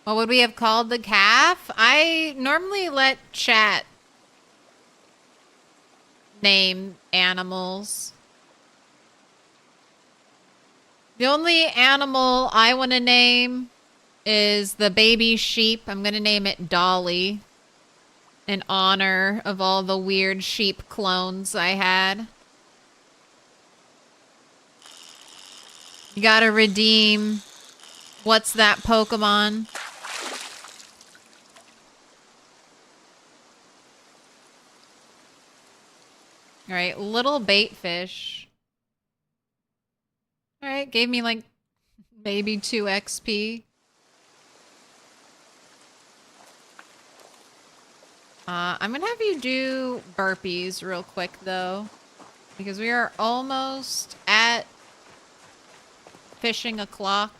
What would we have called the calf? I normally let chat name animals. The only animal I want to name is the baby sheep. I'm going to name it Dolly in honor of all the weird sheep clones I had. You gotta redeem... What's that Pokemon? Alright, little bait fish. Alright, gave me like maybe 2 XP. I'm gonna have you do burpees real quick though, because we are almost at fishing o'clock,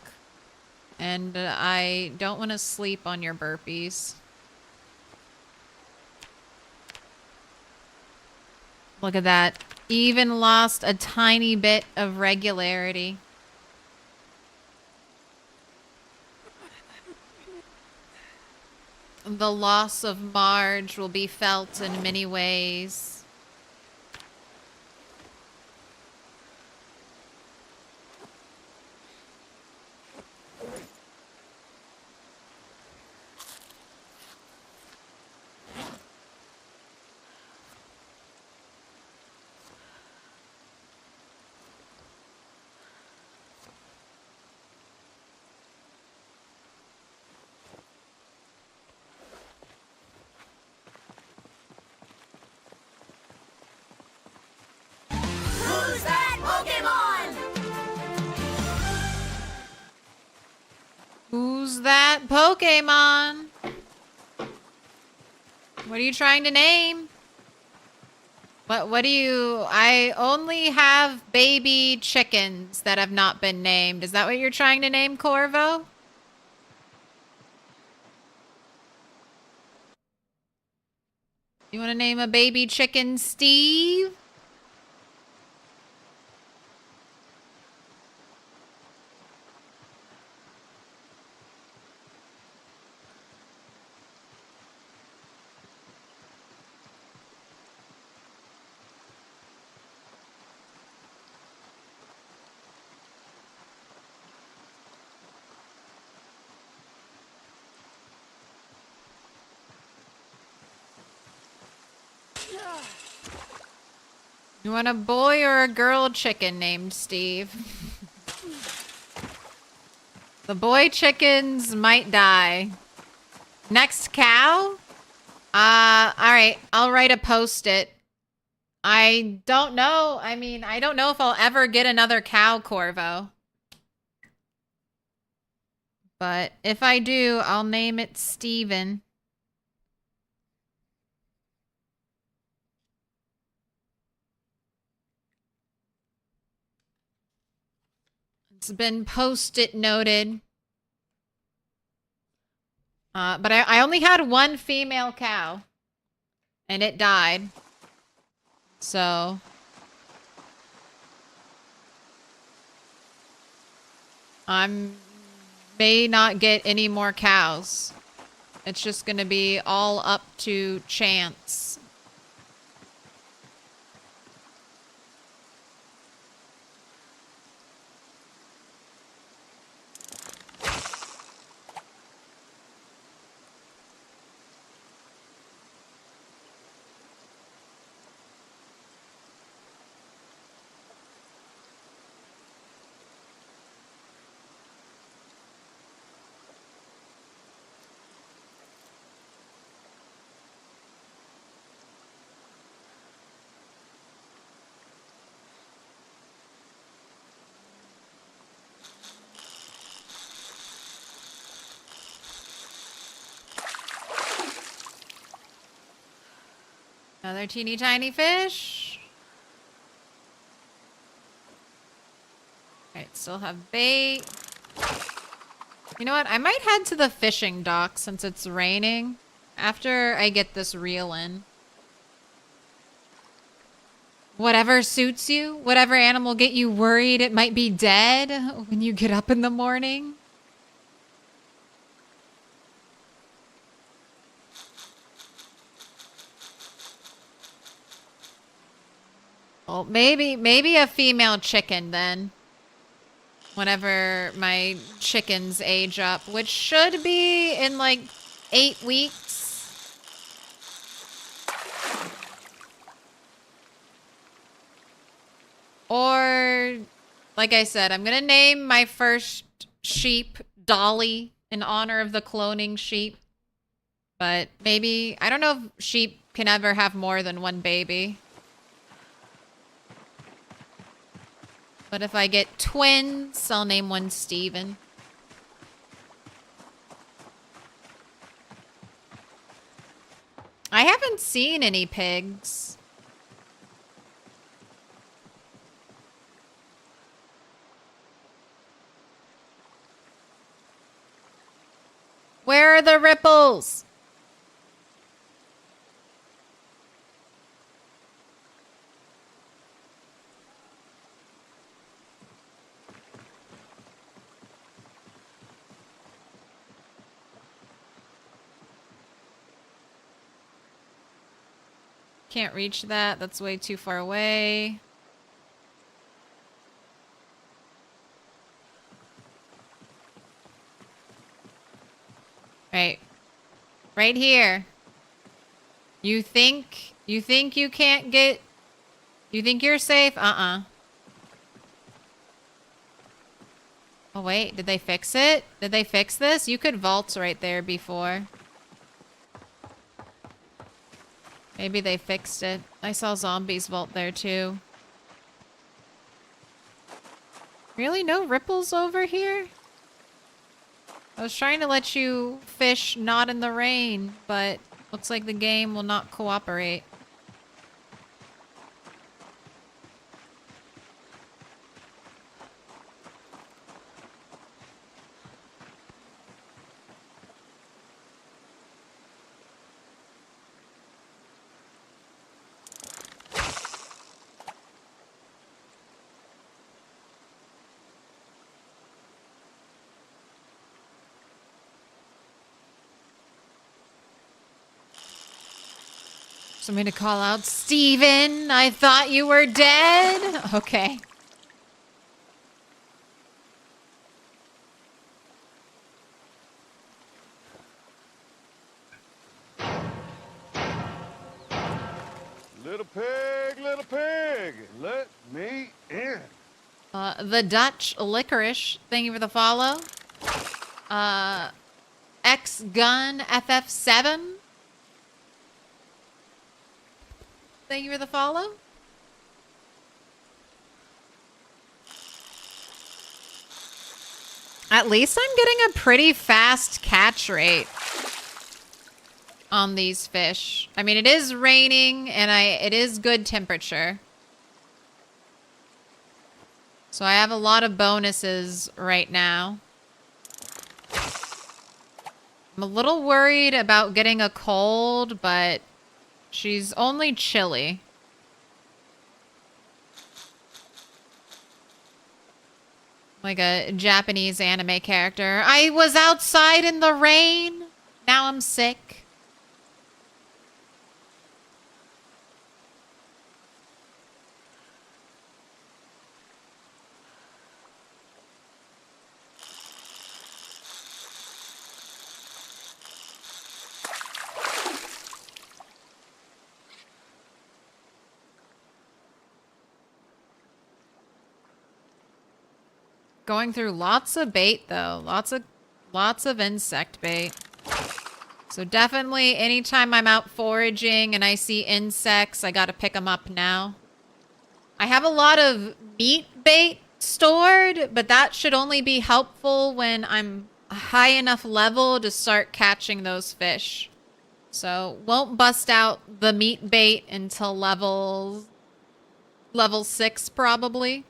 and I don't want to sleep on your burpees. Look at that. Even lost a tiny bit of regularity. The loss of Marge will be felt in many ways. want Pokemon? What are you trying to name? What do you... I only have baby chickens that have not been named. Is that what you're trying to name, Corvo? You want to name a baby chicken Steve? You want a boy or a girl chicken named Steve? The boy chickens might die. Next cow? Alright. I'll write a post-it. I don't know. I mean, I don't know if I'll ever get another cow, Corvo. But if I do, I'll name it Steven. It's been post-it noted. But I only had one female cow. And it died. So... I may not get any more cows. It's just gonna be all up to chance. Another teeny tiny fish. Alright, still have bait. You know what? I might head to the fishing dock since it's raining after I get this reel in. Whatever suits you. Whatever animal get you worried it might be dead when you get up in the morning. Well, maybe a female chicken then. Whenever my chickens age up, which should be in like 8 weeks. Or, like I said, I'm gonna name my first sheep Dolly in honor of the cloning sheep. But maybe, I don't know if sheep can ever have more than one baby. But if I get twins, I'll name one Steven. I haven't seen any pigs. Where are the ripples? Can't reach that. That's way too far away. Right. Right here. You think you can't get... You think you're safe? Uh-uh. Oh, wait. Did they fix it? Did they fix this? You could vault right there before. Maybe they fixed it. I saw zombies vault there too. Really? No ripples over here? I was trying to let you fish not in the rain, but looks like the game will not cooperate. Somebody to call out, Steven, I thought you were dead. Okay. Little pig, let me in. The Dutch licorice, thank you for the follow. X Gun FF7. Thank you for the follow. At least I'm getting a pretty fast catch rate on these fish. I mean, it is raining and it is good temperature. So I have a lot of bonuses right now. I'm a little worried about getting a cold, but she's only chilly. Like a Japanese anime character. I was outside in the rain. Now I'm sick. Going through lots of bait though. Lots of insect bait. So definitely anytime I'm out foraging and I see insects, I gotta pick them up now. I have a lot of meat bait stored, but that should only be helpful when I'm a high enough level to start catching those fish. So won't bust out the meat bait until level 6 probably.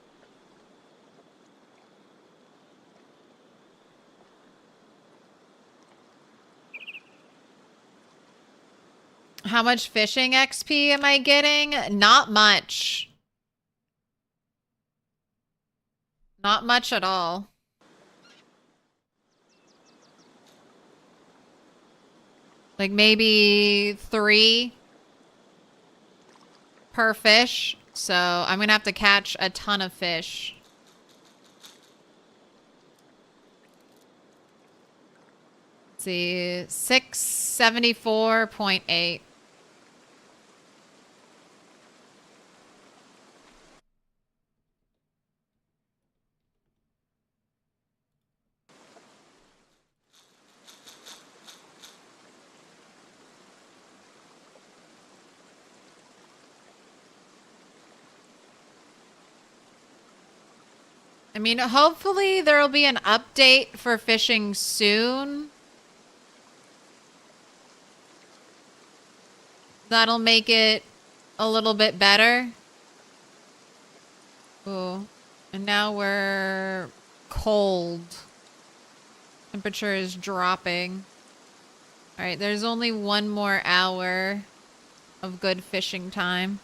How much fishing XP am I getting? Not much. Not much at all. Like maybe 3 per fish. So I'm gonna have to catch a ton of fish. Let's see, 674.8. I mean, hopefully there'll be an update for fishing soon. That'll make it a little bit better. Ooh. And now we're cold. Temperature is dropping. Alright, there's only 1 more hour of good fishing time.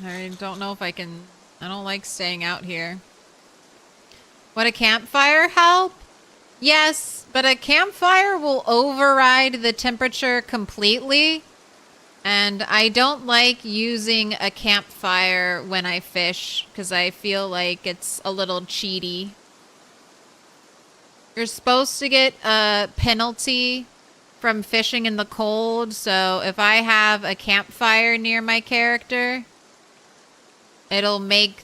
I don't know if I can... I don't like staying out here. Would a campfire help? Yes, but a campfire will override the temperature completely. And I don't like using a campfire when I fish because I feel like it's a little cheaty. You're supposed to get a penalty from fishing in the cold, so if I have a campfire near my character, it'll make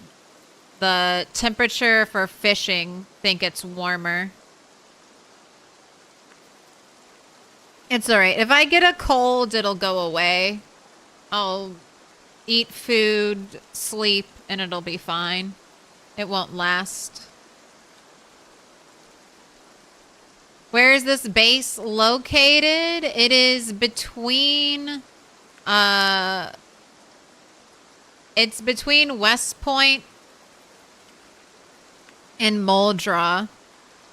the temperature for fishing think it's warmer. It's alright. If I get a cold, it'll go away. I'll eat food, sleep, and it'll be fine. It won't last. Where is this base located? It is between, it's between West Point and Muldra.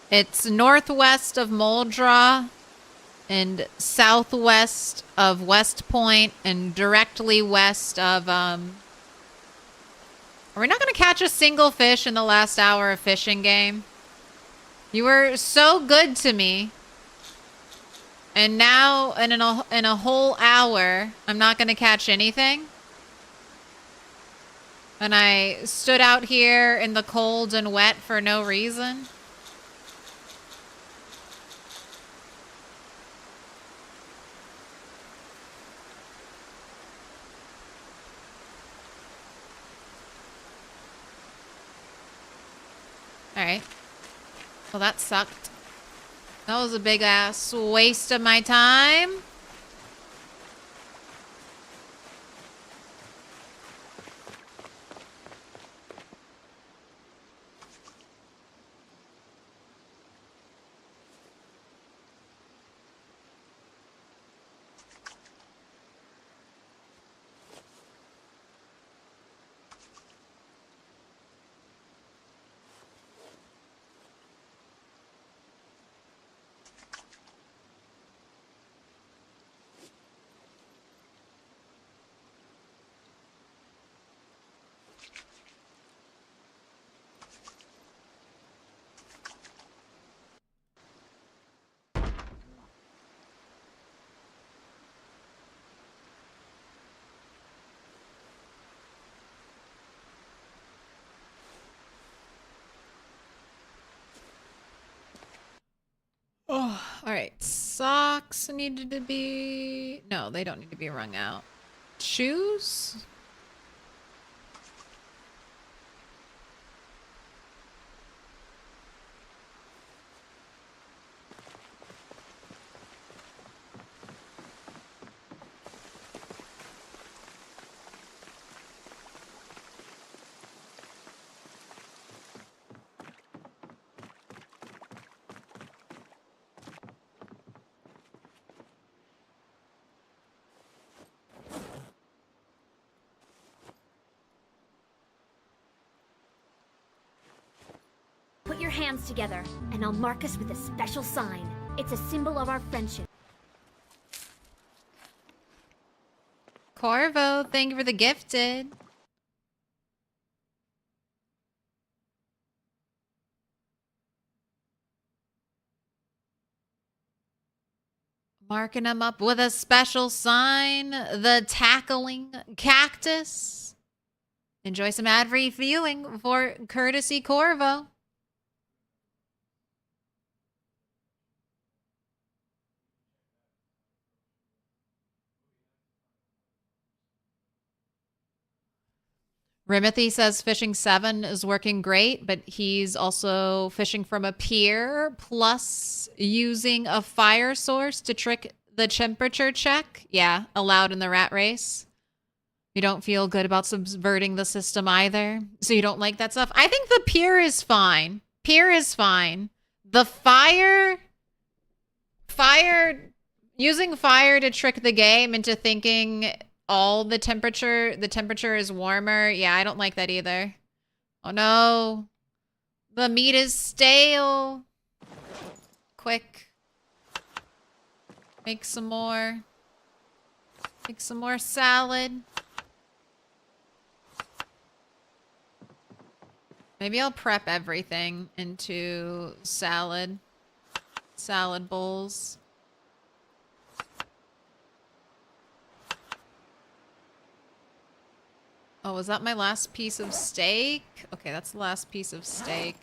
It's northwest of Muldra and southwest of West Point and directly west of, Are we not going to catch a single fish in the last hour of fishing game? You were so good to me. And now, in a whole hour, I'm not going to catch anything? And I stood out here in the cold and wet for no reason? Alright. Well, that sucked. That was a big ass waste of my time. Oh, all right. Socks needed to be... No, they don't need to be wrung out. Shoes? Put your hands together, and I'll mark us with a special sign. It's a symbol of our friendship. Corvo, thank you for the gifted. Marking them up with a special sign. The tackling cactus. Enjoy some ad-free viewing for courtesy Corvo. Rimothy says fishing 7 is working great, but he's also fishing from a pier, plus using a fire source to trick the temperature check. Yeah, allowed in the rat race. You don't feel good about subverting the system either, so you don't like that stuff. I think the pier is fine. Pier is fine. The using fire to trick the game into thinking the temperature is warmer. Yeah, I don't like that either. Oh no. The meat is stale. Quick. Make some more. Make some more salad. Maybe I'll prep everything into salad bowls. Oh, was that my last piece of steak? Okay, that's the last piece of steak.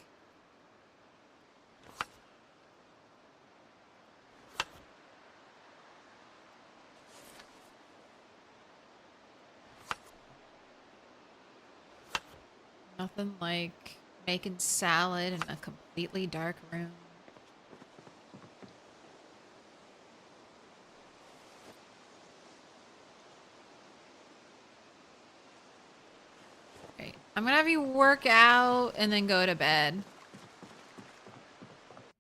Nothing like making salad in a completely dark room. Okay, I'm gonna have you work out and then go to bed.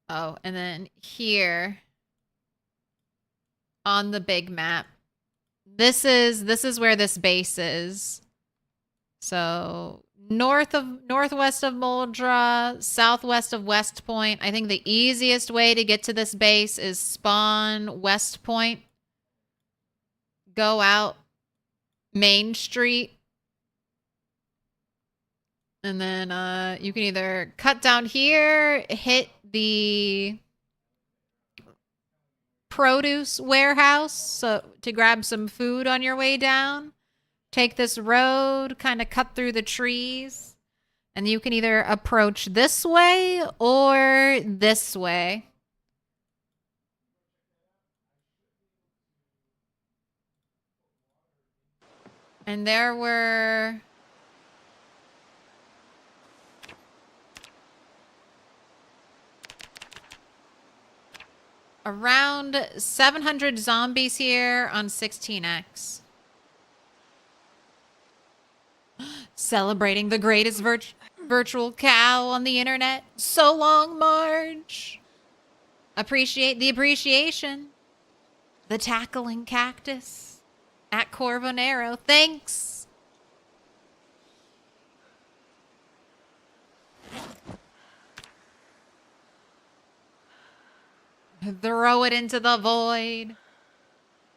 Oh, and then here on the big map, this is where this base is. So northwest of Moldra, southwest of West Point. I think the easiest way to get to this base is spawn West Point. Go out Main Street. And then you can either cut down here, hit the produce warehouse so to grab some food on your way down. Take this road, kind of cut through the trees, and you can either approach this way or this way. And there were around 700 zombies here on 16x. Celebrating the greatest virtual cow on the internet. So long, Marge. Appreciate the appreciation. The tackling cactus. At Corvonero. Thanks. Throw it into the void.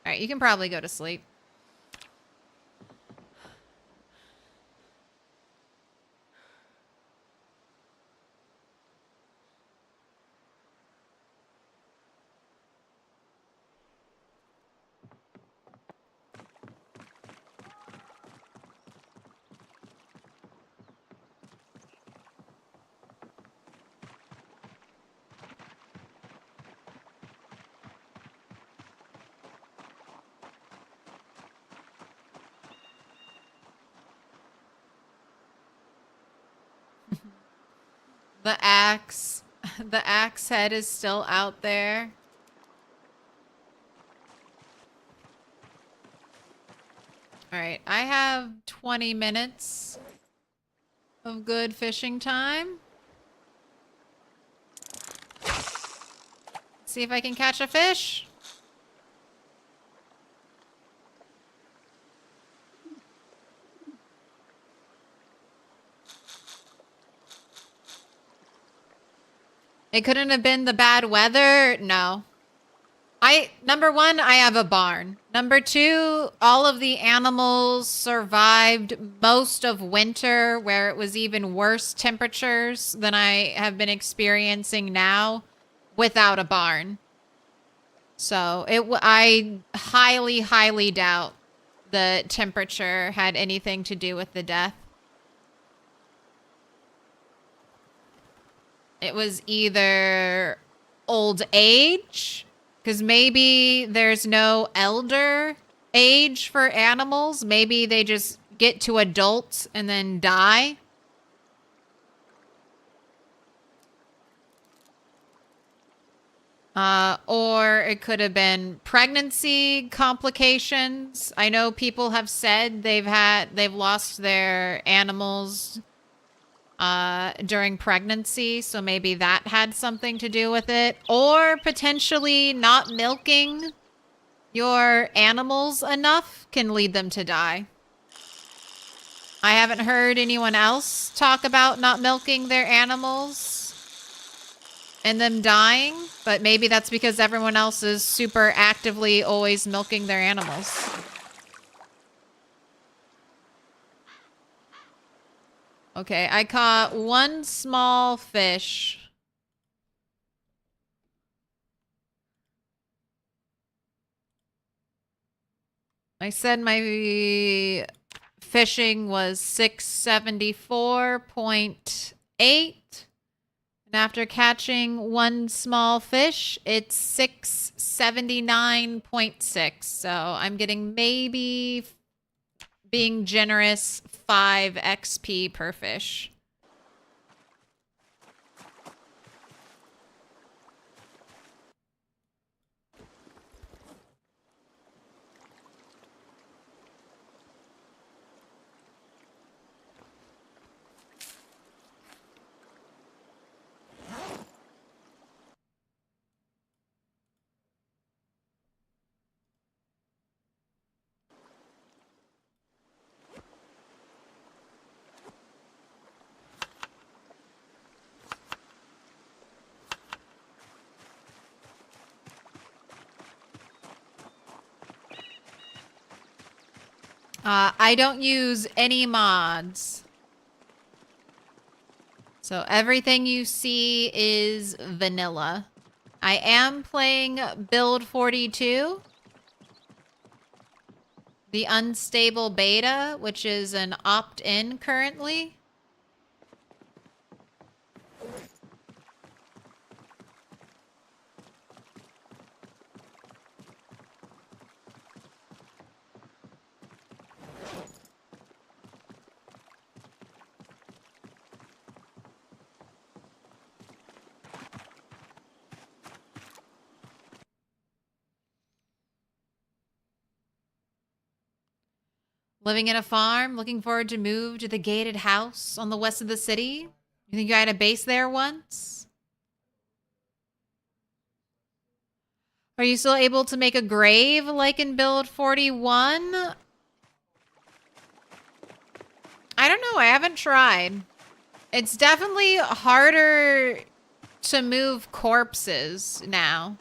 All right, you can probably go to sleep. The axe head is still out there. All right, I have 20 minutes of good fishing time. See if I can catch a fish. It couldn't have been the bad weather. No. Number one, I have a barn. Number two, all of the animals survived most of winter where it was even worse temperatures than I have been experiencing now without a barn. So I highly, highly doubt the temperature had anything to do with the death. It was either old age, because maybe there's no elder age for animals. Maybe they just get to adults and then die. Or it could have been pregnancy complications. I know people have said they've lost their animals during pregnancy, so maybe that had something to do with it. Or potentially not milking your animals enough can lead them to die. I haven't heard anyone else talk about not milking their animals and them dying, but maybe that's because everyone else is super actively always milking their animals. Okay, I caught one small fish. I said my fishing was 674.8. And after catching one small fish, it's 679.6. So I'm getting, maybe being generous, 5 XP per fish. I don't use any mods. So everything you see is vanilla. I am playing Build 42. The unstable beta, which is an opt-in currently. Living in a farm, looking forward to move to the gated house on the west of the city. You think you had a base there once? Are you still able to make a grave like in Build 41? I don't know. I haven't tried. It's definitely harder to move corpses now.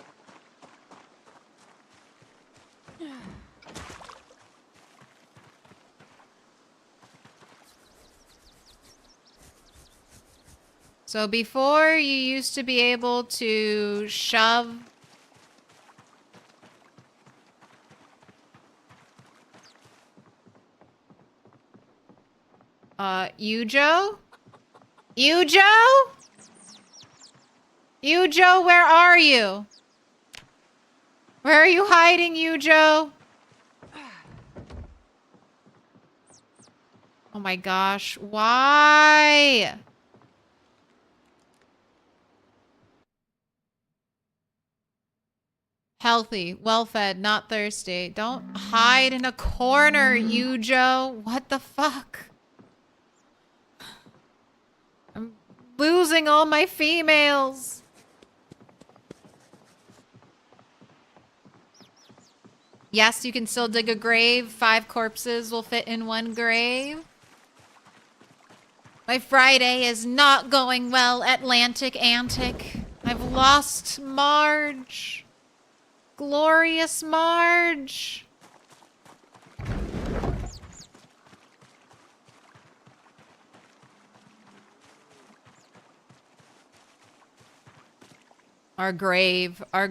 So before, you used to be able to shove Yujo? Yujo? Yujo, where are you? Where are you hiding, Yujo? Oh my gosh, why? Healthy, well-fed, not thirsty. Don't hide in a corner, Yujo. What the fuck? I'm losing all my females. Yes, you can still dig a grave. 5 corpses will fit in one grave. My Friday is not going well, Atlantic Antic. I've lost Marge. Glorious Marge. Our grave, our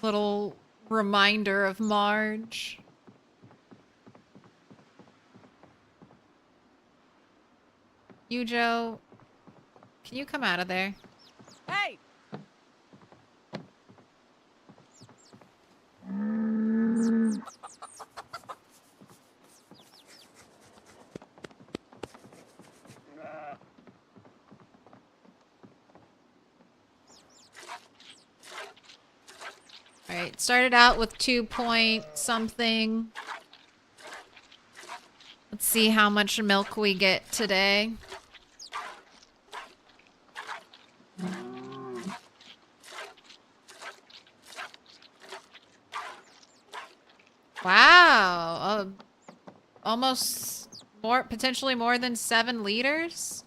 little reminder of Marge. Yujo, can you come out of there? Hey! Alright, started out with 2 point something. Let's see how much milk we get today. Wow, almost more, potentially more than 7 liters.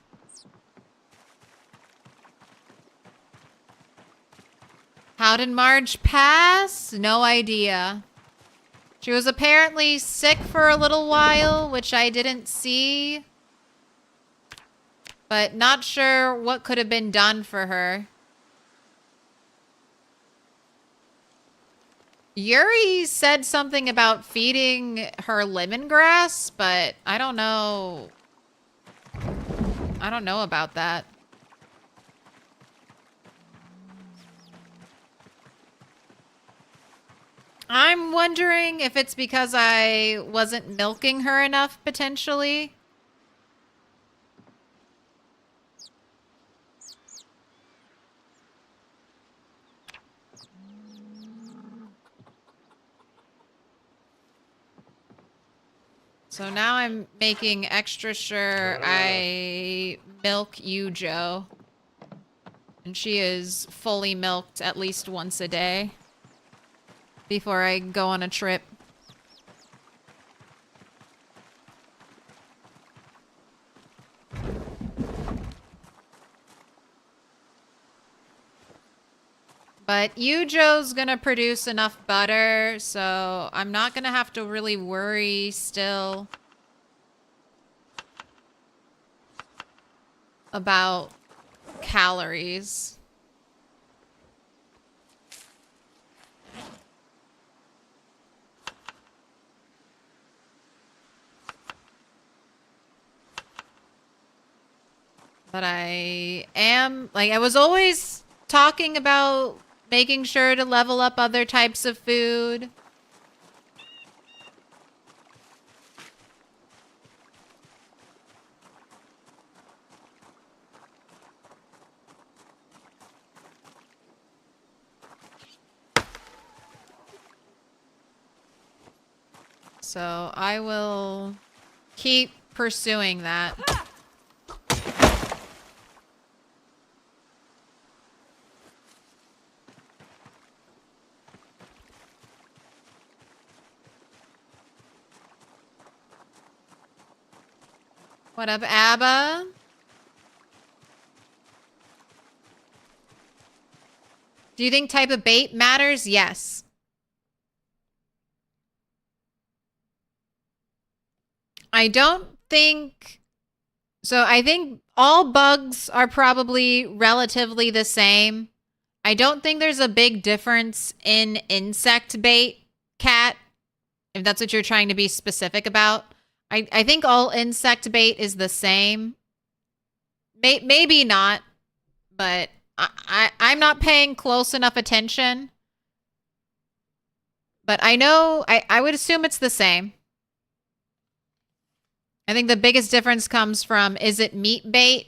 How did Marge pass? No idea. She was apparently sick for a little while, which I didn't see. But not sure what could have been done for her. Yuri said something about feeding her lemongrass, but I don't know. I don't know about that. I'm wondering if it's because I wasn't milking her enough, potentially. So now I'm making extra sure I milk Yujo. And she is fully milked at least once a day before I go on a trip. But Yujo's gonna produce enough butter, so I'm not gonna have to really worry still about calories. But I am, like, I was always talking about making sure to level up other types of food. So I will keep pursuing that. What up, Abba? Do you think type of bait matters? Yes. I don't think... So I think all bugs are probably relatively the same. I don't think there's a big difference in insect bait, Cat, if that's what you're trying to be specific about. I think all insect bait is the same. Maybe not, but I'm not paying close enough attention. But I know, I would assume it's the same. I think the biggest difference comes from, is it meat bait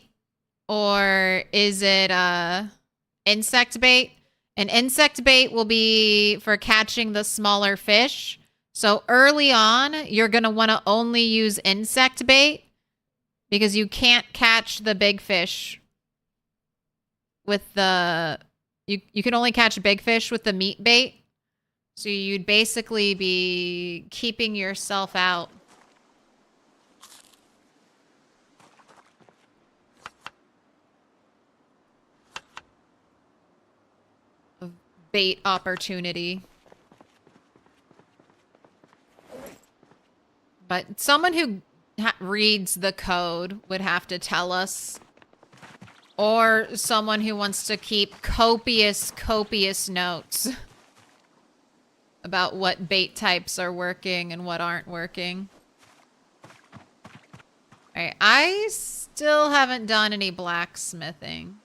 or is it insect bait? And insect bait will be for catching the smaller fish. So early on, you're going to want to only use insect bait because you can't catch the big fish with the... You can only catch big fish with the meat bait. So you'd basically be keeping yourself out of bait opportunity. But someone who reads the code would have to tell us. Or someone who wants to keep copious notes about what bait types are working and what aren't working. Alright, I still haven't done any blacksmithing.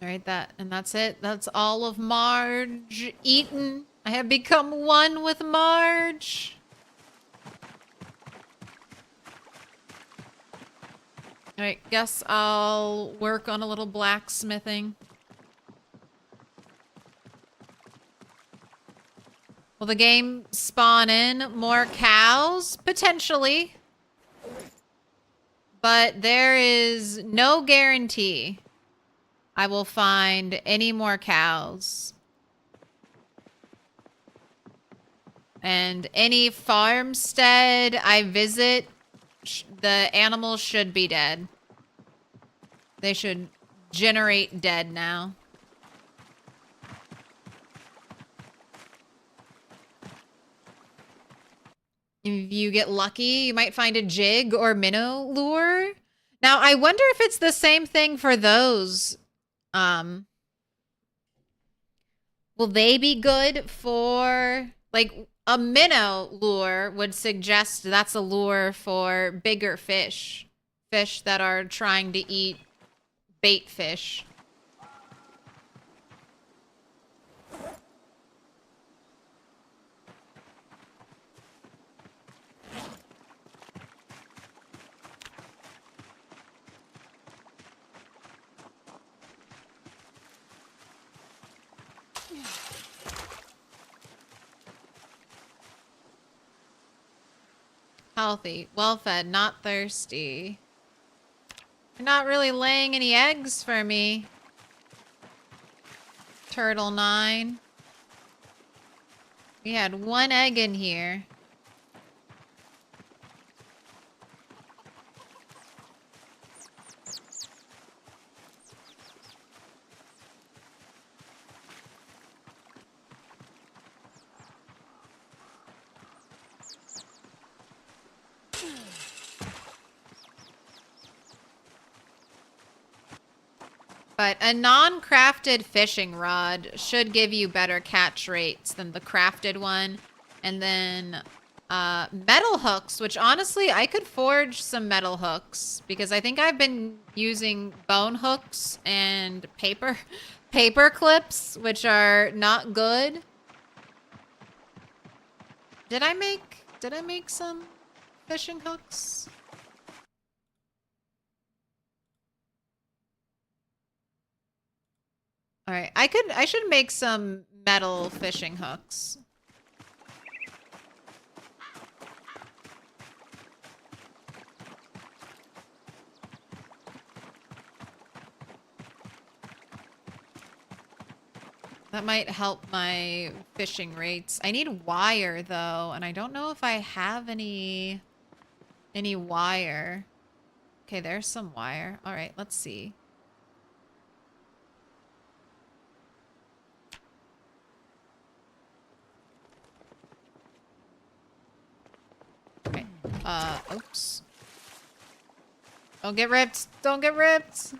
All right, that's it. That's all of Marge eaten. I have become one with Marge. All right, guess I'll work on a little blacksmithing. Will the game spawn in more cows? Potentially. But there is no guarantee I will find any more cows. And any farmstead I visit, the animals should be dead. They should generate dead now. If you get lucky, you might find a jig or minnow lure. Now, I wonder if it's the same thing for those. Will they be good for, like, a minnow lure would suggest that's a lure for bigger fish. Fish that are trying to eat bait fish. Healthy, well-fed, not thirsty. You're not really laying any eggs for me. Turtle 9. We had 1 egg in here. But a non-crafted fishing rod should give you better catch rates than the crafted one. And then metal hooks, which honestly, I could forge some metal hooks because I think I've been using bone hooks and paper clips, which are not good. Did I make some fishing hooks? All right, I should make some metal fishing hooks. That might help my fishing rates. I need wire though, and I don't know if I have any wire. Okay, there's some wire. All right, let's see. Okay. Oops. Don't get ripped. Don't get ripped.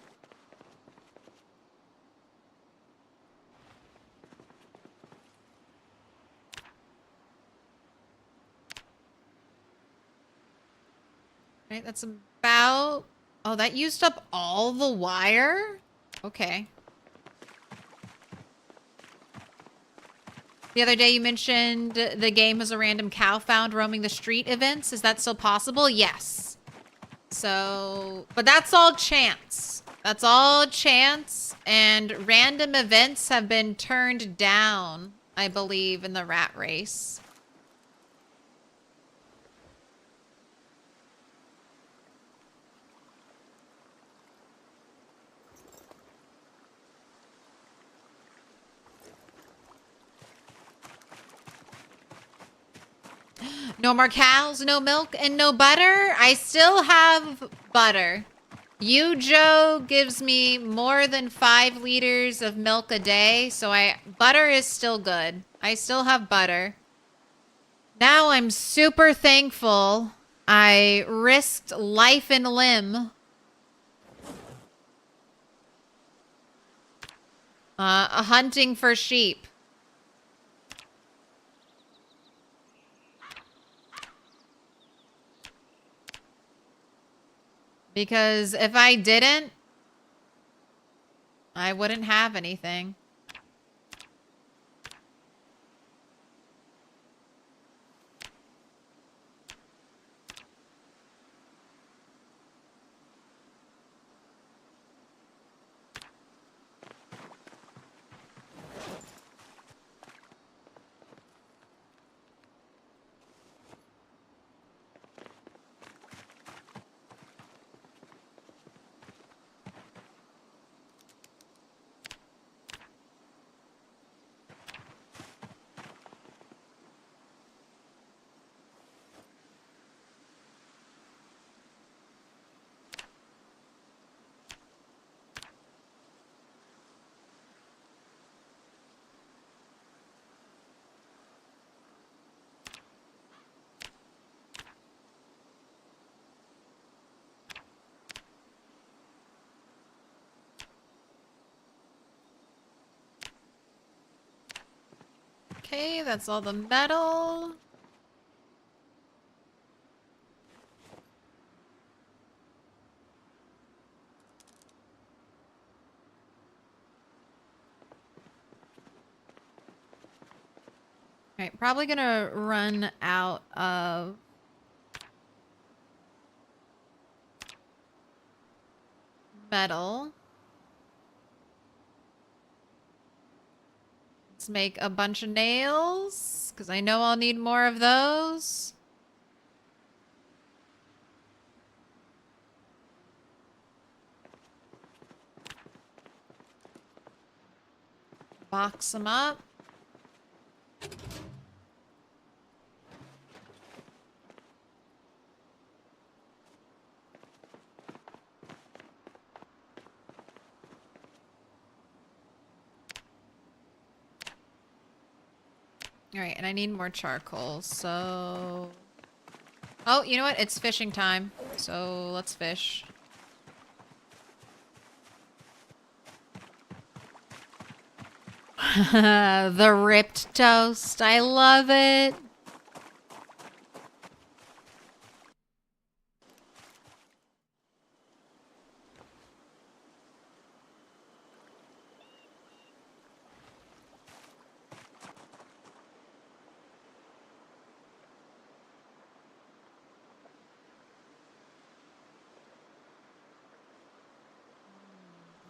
Right, that's about... Oh, that used up all the wire? Okay. The other day you mentioned the game has a random cow found roaming the street events. Is that still possible? Yes. So, but that's all chance. That's all chance, and random events have been turned down, I believe, in the rat race. No more cows, no milk, and no butter? I still have butter. You, Joe, gives me more than 5 liters of milk a day, so butter is still good. I still have butter. Now I'm super thankful I risked life and limb hunting for sheep. Because if I didn't, I wouldn't have anything. Okay, that's all the metal. Alright, probably gonna run out of metal. Let's make a bunch of nails, because I know I'll need more of those. Box them up. Alright, and I need more charcoal, so... Oh, you know what? It's fishing time. So, let's fish. The ripped toast. I love it.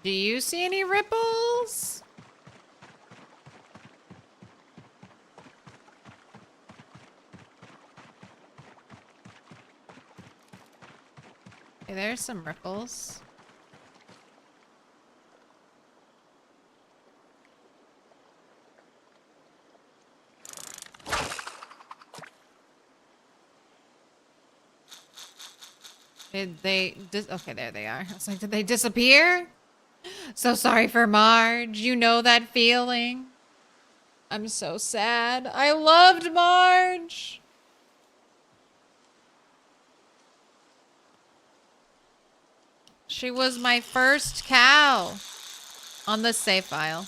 Do you see any ripples? Okay, there's some ripples. Did they okay, there they are. I was like, did they disappear? So sorry for Marge. You know that feeling. I'm so sad. I loved Marge. She was my first cow on the save file.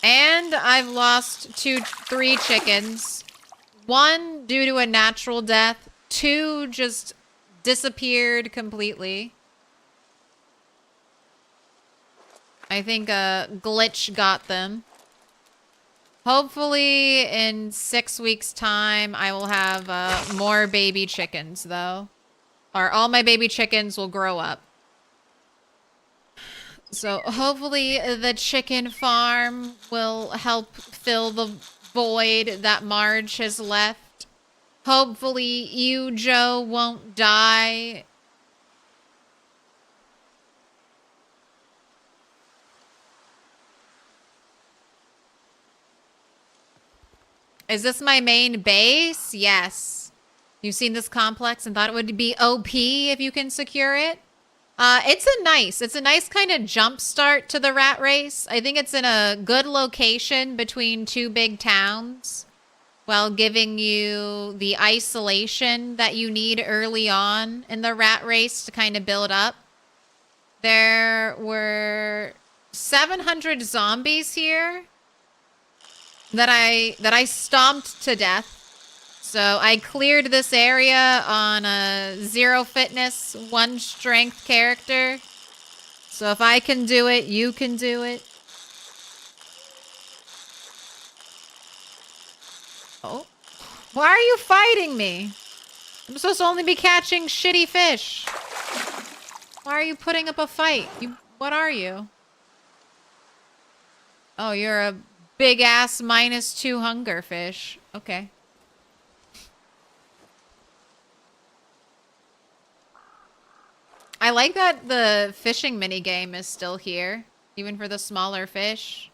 And I've lost 3 chickens. 1 due to a natural death. 2 just disappeared completely. I think a glitch got them. Hopefully in 6 weeks' time, I will have more baby chickens, though. Or all my baby chickens will grow up. So hopefully the chicken farm will help fill the void that Marge has left. Hopefully you, Joe, won't die. Is this my main base? Yes. You've seen this complex and thought it would be OP if you can secure it? It's a nice kind of jump start to the rat race. I think it's in a good location between 2 big towns while giving you the isolation that you need early on in the rat race to kind of build up. There were 700 zombies here that I stomped to death. So I cleared this area on a 0 fitness, 1 strength character. So if I can do it, you can do it. Oh. Why are you fighting me? I'm supposed to only be catching shitty fish. Why are you putting up a fight? What are you? Oh, you're a big ass -2 hunger fish. Okay. I like that the fishing minigame is still here, even for the smaller fish.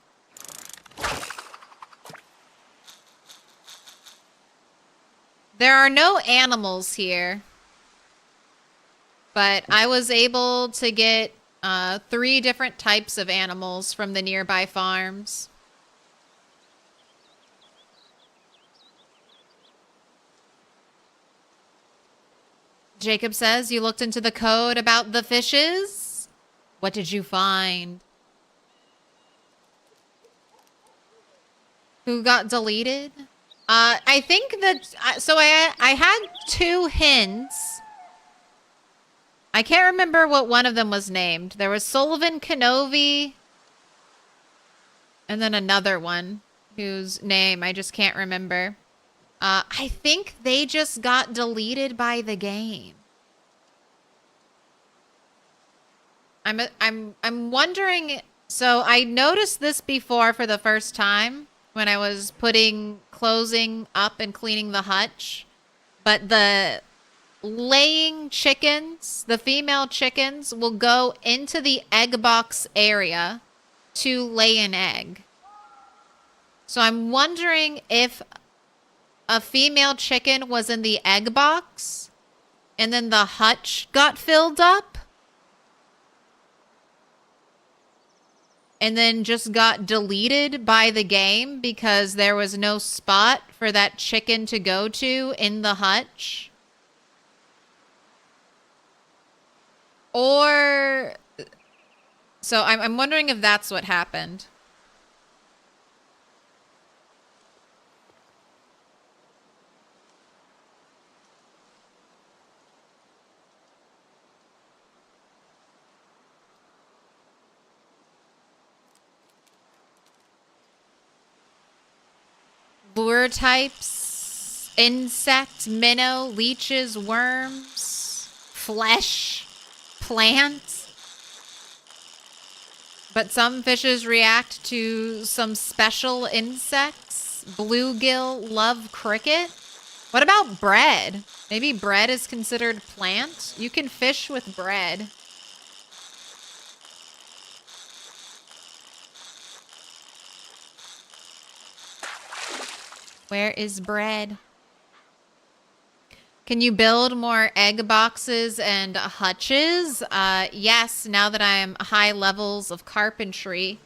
There are no animals here, but I was able to get 3 different types of animals from the nearby farms. Jacob says, you looked into the code about the fishes? What did you find? Who got deleted? I think that, so I had 2 hints. I can't remember what one of them was named. There was Sullivan Kenobi, and then another one whose name I just can't remember. I think they just got deleted by the game. I'm wondering, so I noticed this before for the first time when I was closing up and cleaning the hutch, but the laying chickens, the female chickens, will go into the egg box area to lay an egg. So I'm wondering if a female chicken was in the egg box and then the hutch got filled up and then just got deleted by the game because there was no spot for that chicken to go to in the hutch. Or, so I'm wondering if that's what happened. Lure types, insect, minnow, leeches, worms, flesh, plants. But some fishes react to some special insects. Bluegill love cricket. What about bread? Maybe bread is considered plant? You can fish with bread. Where is bread? Can you build more egg boxes and hutches? Yes, now that I'm high levels of carpentry.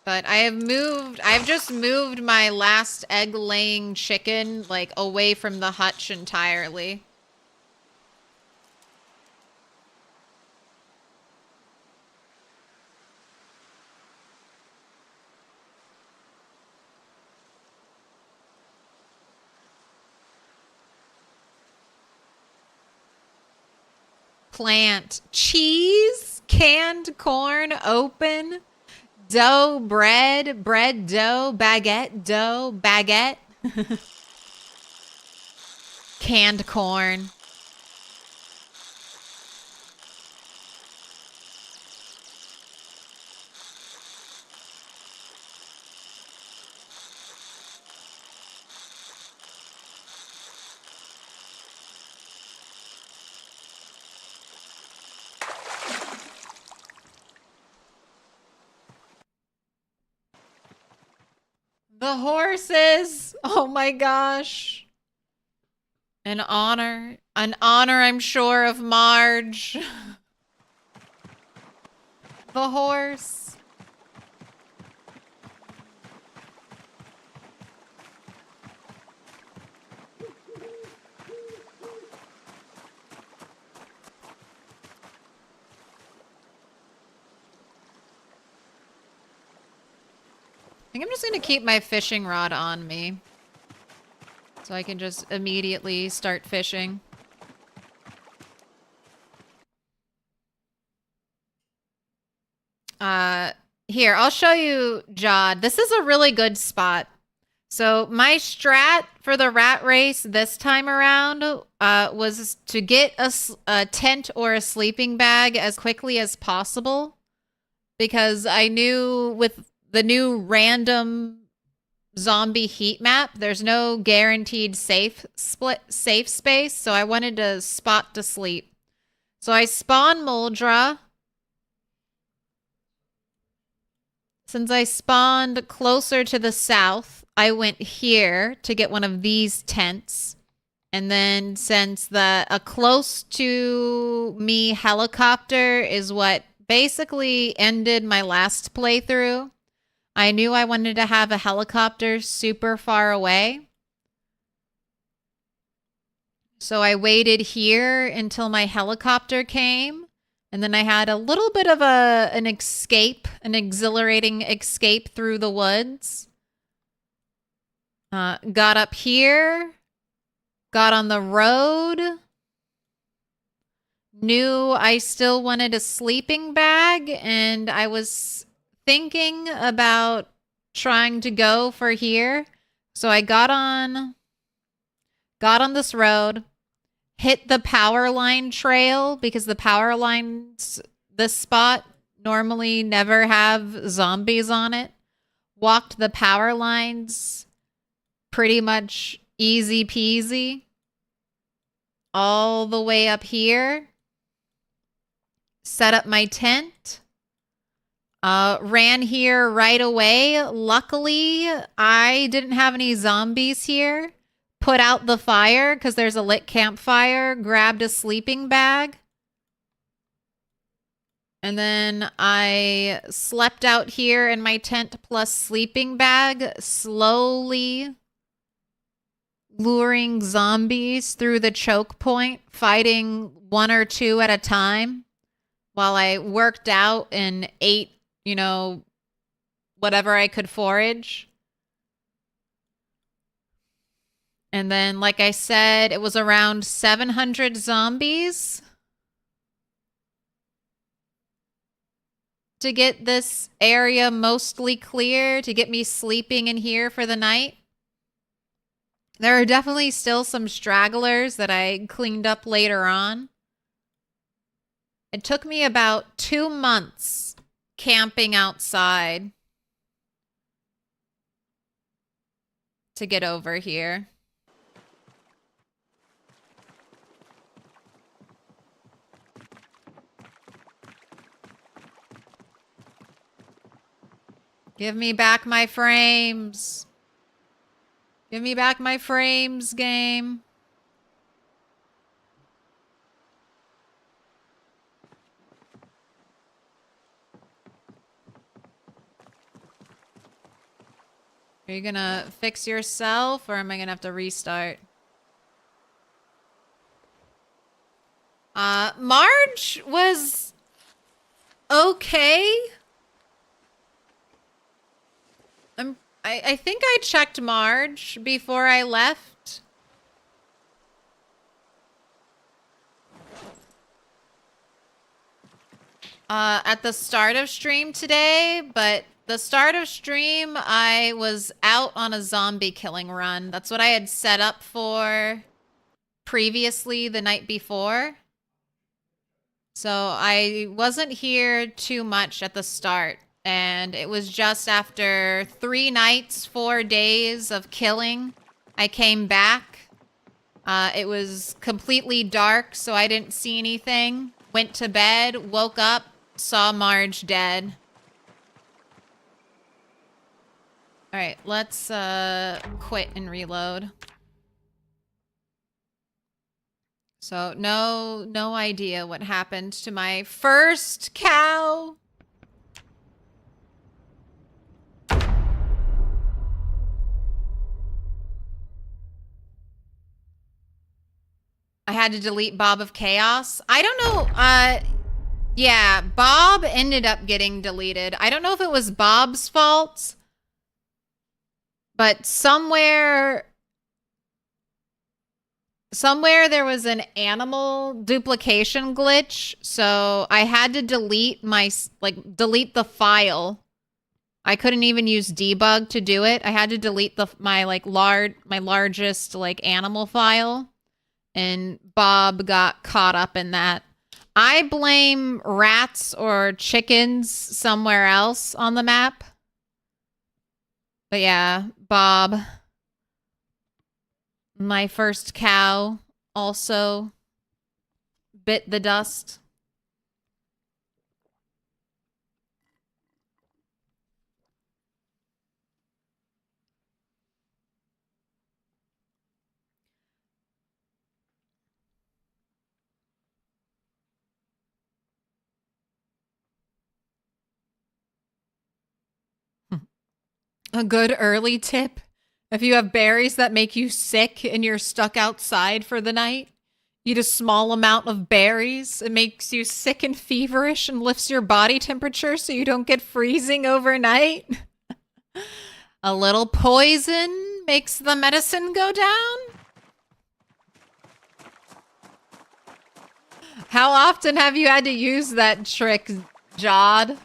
But I've just moved my last egg-laying chicken, like, away from the hutch entirely. Plant, cheese, canned corn, open, dough, bread, bread dough, baguette, canned corn. The horses. Oh my gosh. An honor, I'm sure, of Marge. The horse. I think I'm just going to keep my fishing rod on me, so I can just immediately start fishing. Here, I'll show you, Jod. This is a really good spot. So my strat for the rat race this time around was to get a tent or a sleeping bag as quickly as possible, because I knew with the new random zombie heat map, there's no guaranteed safe space, so I wanted a spot to sleep. So I spawned Muldra. Since I spawned closer to the south, I went here to get one of these tents. And then since a close to me helicopter is what basically ended my last playthrough, I knew I wanted to have a helicopter super far away. So I waited here until my helicopter came, and then I had a little bit of an escape, an exhilarating escape through the woods. Got up here, got on the road, knew I still wanted a sleeping bag, and I was thinking about trying to go for here. So I got on this road, hit the power line trail because the power lines, this spot normally never have zombies on it. Walked the power lines, pretty much easy peasy, all the way up here. Set up my tent. Ran here right away. Luckily, I didn't have any zombies here. Put out the fire because there's a lit campfire. Grabbed a sleeping bag. And then I slept out here in my tent plus sleeping bag, slowly luring zombies through the choke point, fighting one or two at a time while I worked out and ate, whatever I could forage. And then, like I said, it was around 700 zombies to get this area mostly clear, to get me sleeping in here for the night. There are definitely still some stragglers that I cleaned up later on. It took me about 2 months camping outside to get over here. Give me back my frames. Give me back my frames, game. Are you gonna fix yourself, or am I gonna have to restart? Marge was okay. I think I checked Marge before I left. At the start of stream today, but the start of stream, I was out on a zombie killing run. That's what I had set up for previously the night before. So I wasn't here too much at the start. And it was just after 3 nights, 4 days of killing, I came back. It was completely dark, so I didn't see anything. Went to bed, woke up, saw Marge dead. All right, let's quit and reload. So no idea what happened to my first cow. I had to delete Bob of Chaos. I don't know. Yeah, Bob ended up getting deleted. I don't know if it was Bob's fault, but somewhere there was an animal duplication glitch, so I had to delete delete the file. I couldn't even use debug to do it. I had to delete my largest animal file. And Bob got caught up in that. I blame rats or chickens somewhere else on the map. But yeah, Bob, my first cow, also bit the dust. A good early tip. If you have berries that make you sick and you're stuck outside for the night, eat a small amount of berries. It makes you sick and feverish and lifts your body temperature so you don't get freezing overnight. A little poison makes the medicine go down. How often have you had to use that trick, Jod?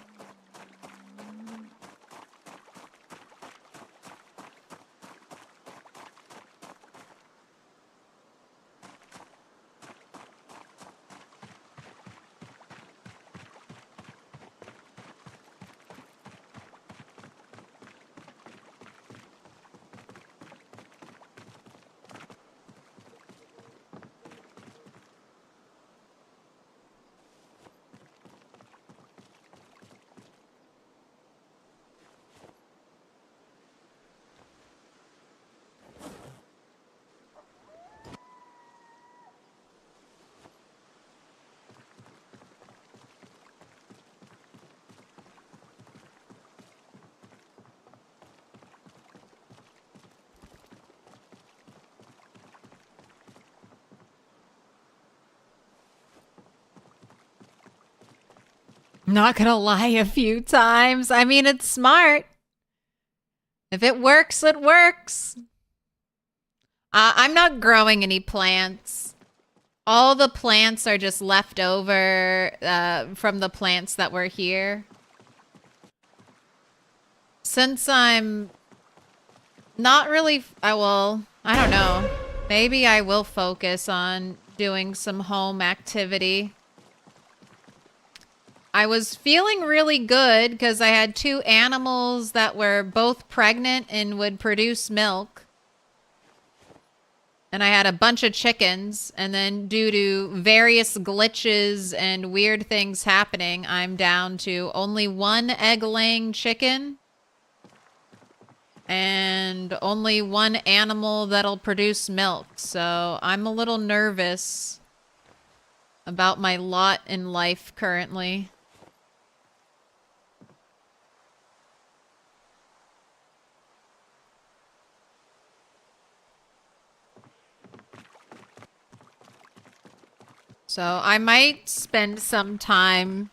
Not gonna lie, a few times. I mean, it's smart. If it works, it works. I'm not growing any plants. All the plants are just left over from the plants that were here. Since I'm not really... I don't know. Maybe I will focus on doing some home activity. I was feeling really good because I had 2 animals that were both pregnant and would produce milk. And I had a bunch of chickens. And then due to various glitches and weird things happening, I'm down to only 1 egg-laying chicken. And only 1 animal that'll produce milk. So I'm a little nervous about my lot in life currently. So I might spend some time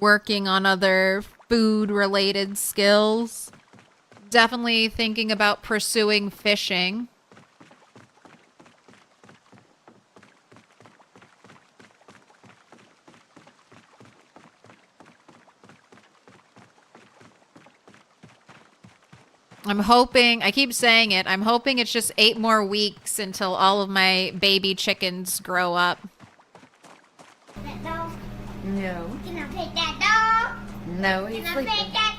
working on other food-related skills. Definitely thinking about pursuing fishing. I'm hoping, I keep saying it, I'm hoping it's just 8 more weeks until all of my baby chickens grow up. That dog? No. Can I pet that dog? No, he's Can I sleeping. pet that dog?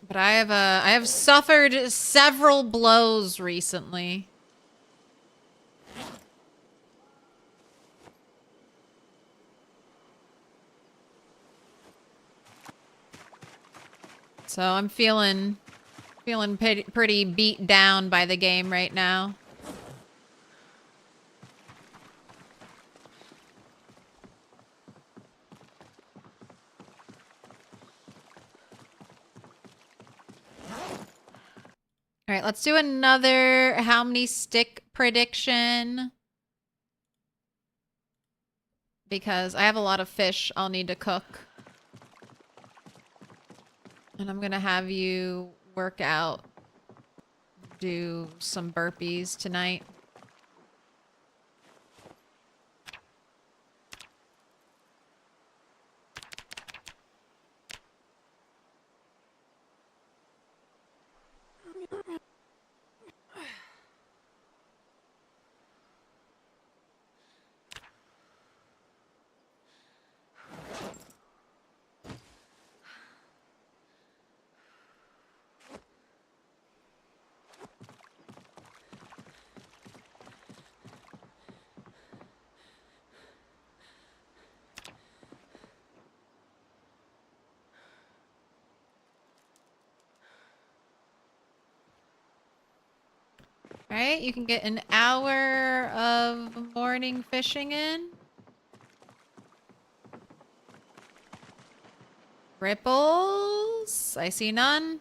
But I have suffered several blows recently. So I'm feeling pretty beat down by the game right now. All right, let's do another how many stick prediction. Because I have a lot of fish I'll need to cook. And I'm gonna have you work out, do some burpees tonight. Right? You can get an hour of morning fishing in. Ripples. I see none.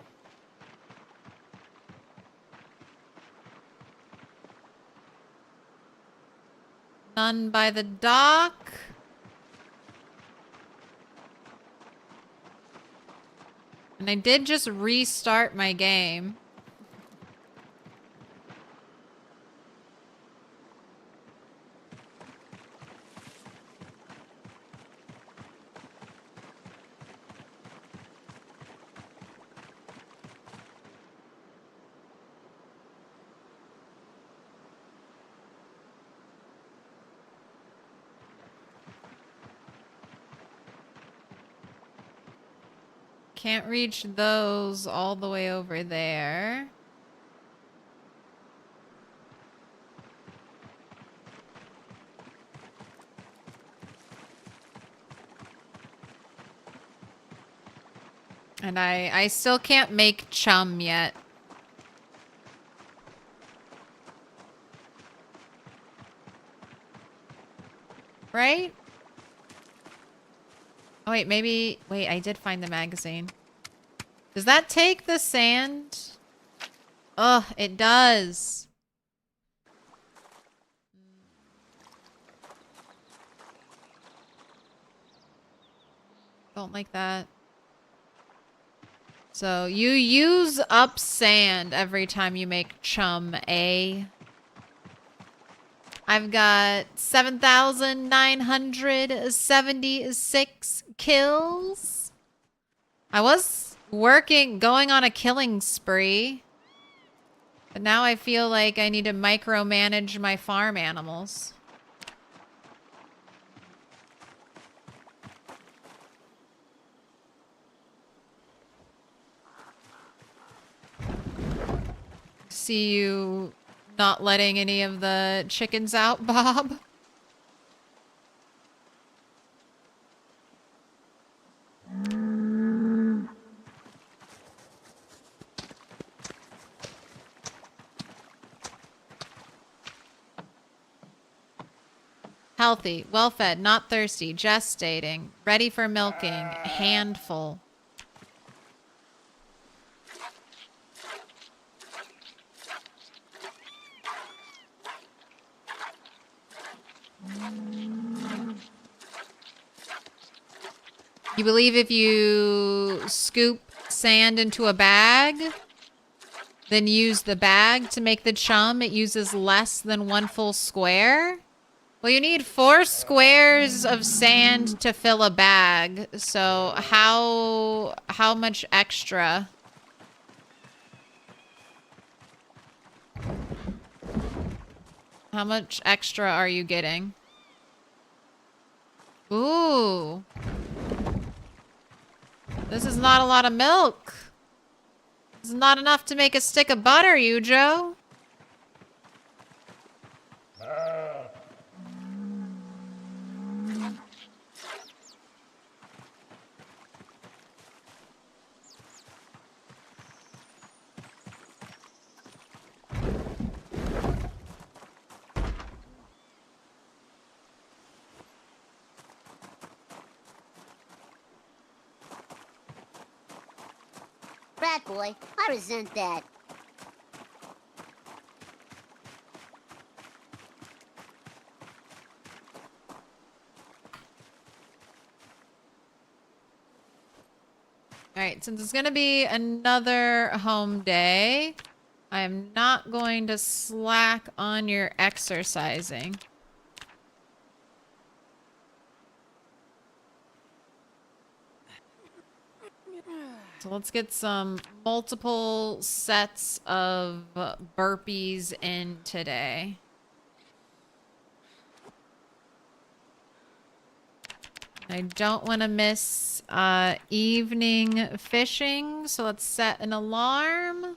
None by the dock. And I did just restart my game. Can't reach those all the way over there. And I still can't make chum yet. Right? Oh, wait, maybe... Wait, I did find the magazine. Does that take the sand? Ugh, it does. Don't like that. So, you use up sand every time you make chum, eh? I've got 7,976 kills. I was going on a killing spree. But now I feel like I need to micromanage my farm animals. See you not letting any of the chickens out, Bob. Healthy, well-fed, not thirsty, gestating, ready for milking, handful. You believe if you scoop sand into a bag, then use the bag to make the chum, it uses less than one full square? Well, you need 4 squares of sand to fill a bag. So how much extra? How much extra are you getting? Ooh. This is not a lot of milk. This is not enough to make a stick of butter, Yujo. Rat boy, I resent that. All right, since it's going to be another home day, I am not going to slack on your exercising. So let's get some multiple sets of burpees in today. I don't want to miss evening fishing, so let's set an alarm.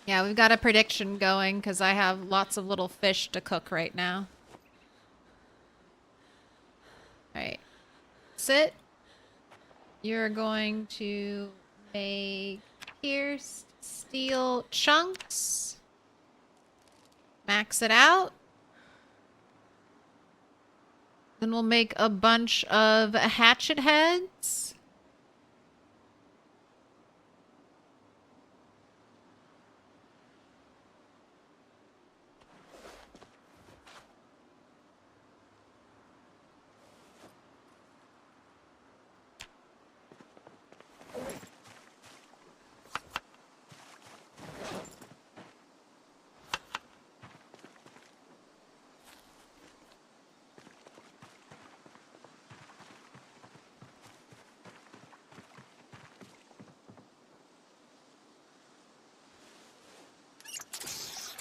Yeah, we've got a prediction going because I have lots of little fish to cook right now. Alright. Sit. You're going to make pierced steel chunks. Max it out. Then we'll make a bunch of hatchet heads.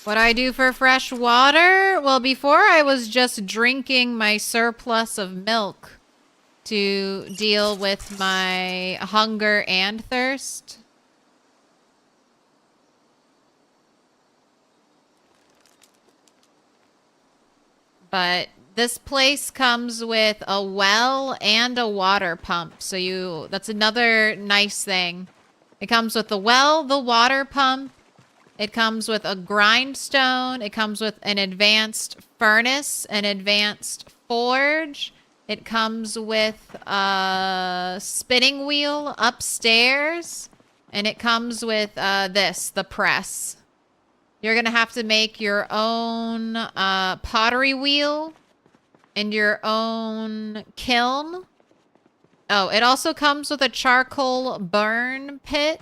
What do I do for fresh water? Well, before I was just drinking my surplus of milk to deal with my hunger and thirst. But this place comes with a well and a water pump. So that's another nice thing. It comes with the well, the water pump. It comes with a grindstone. It comes with an advanced furnace, an advanced forge. It comes with a spinning wheel upstairs. And it comes with the press. You're going to have to make your own pottery wheel and your own kiln. Oh, it also comes with a charcoal burn pit.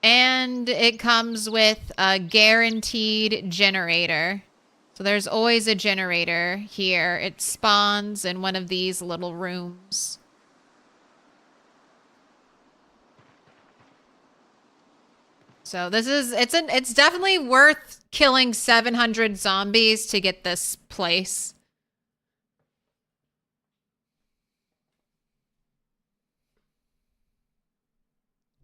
And it comes with a guaranteed generator. So there's always a generator here. It spawns in one of these little rooms. So it's definitely worth killing 700 zombies to get this place.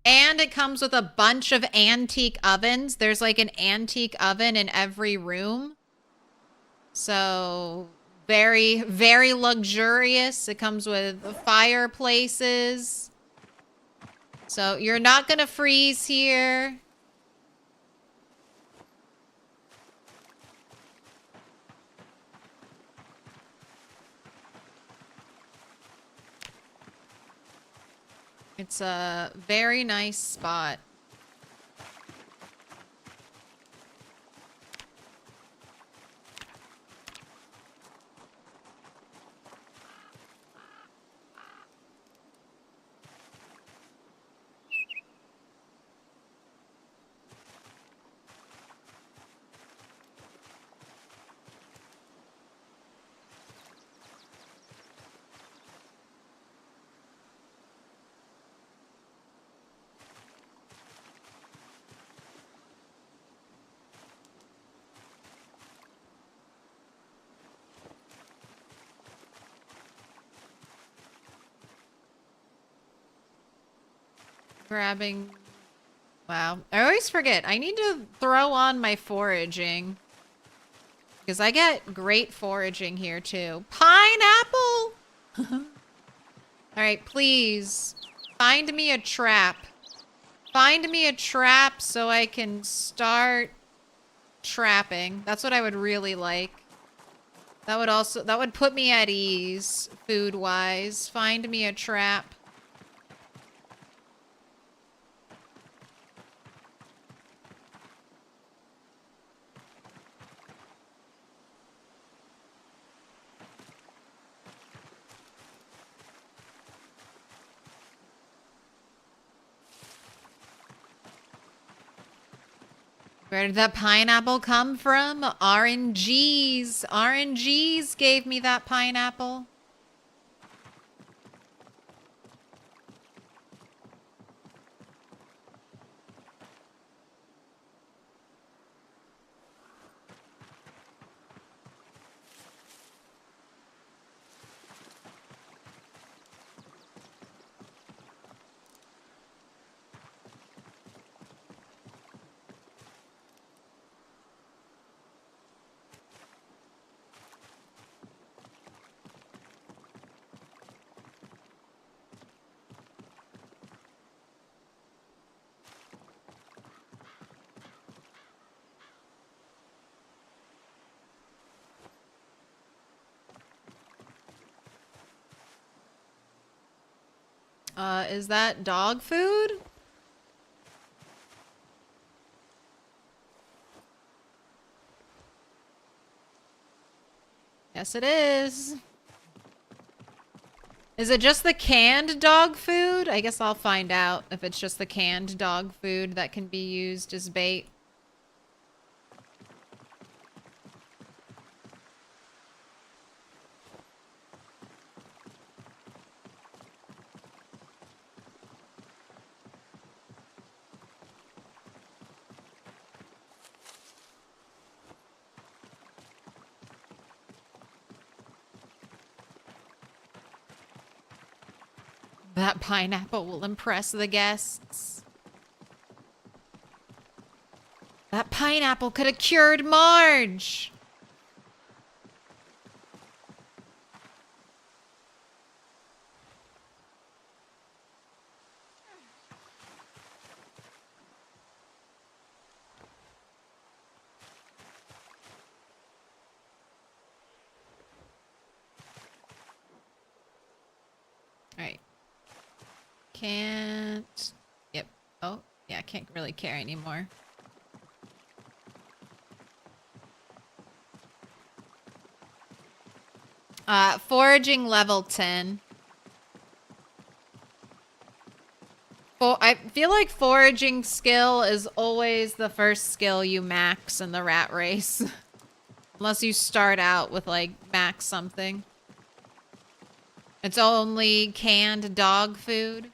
And it comes with a bunch of antique ovens. There's like an antique oven in every room. So very, very luxurious. It comes with fireplaces. So you're not gonna freeze here. It's a very nice spot. Grabbing... Wow. I always forget. I need to throw on my foraging. Because I get great foraging here, too. Pineapple! Alright, please. Find me a trap. Find me a trap so I can start trapping. That's what I would really like. That would put me at ease, food-wise. Find me a trap. Where did that pineapple come from? RNGs. RNGs gave me that pineapple. Is that dog food? Yes, it is. Is it just the canned dog food? I guess I'll find out if it's just the canned dog food that can be used as bait. That pineapple will impress the guests. That pineapple could have cured Marge. All right. Can't. Yep. Oh, yeah, I can't really carry anymore. Foraging level 10. I feel like foraging skill is always the first skill you max in the rat race. Unless you start out with, like, max something. It's only canned dog food.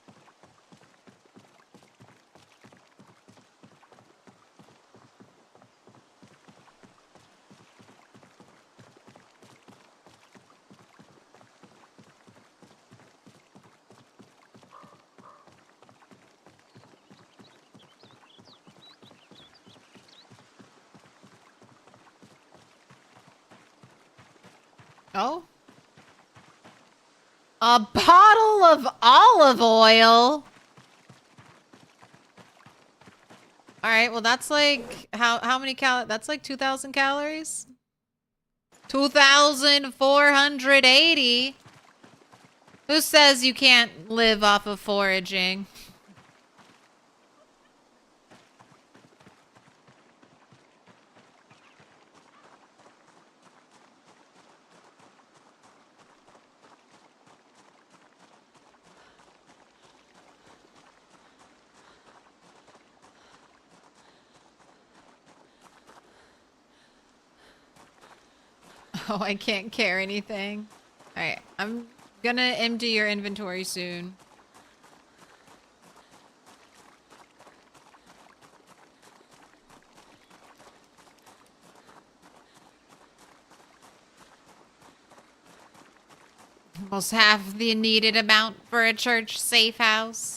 Oh. A bottle of olive oil. All right, well that's like how many that's like 2,000 calories. 2,480. Who says you can't live off of foraging? Oh, I can't carry anything. All right, I'm gonna empty your inventory soon. Almost half the needed amount for a church safe house.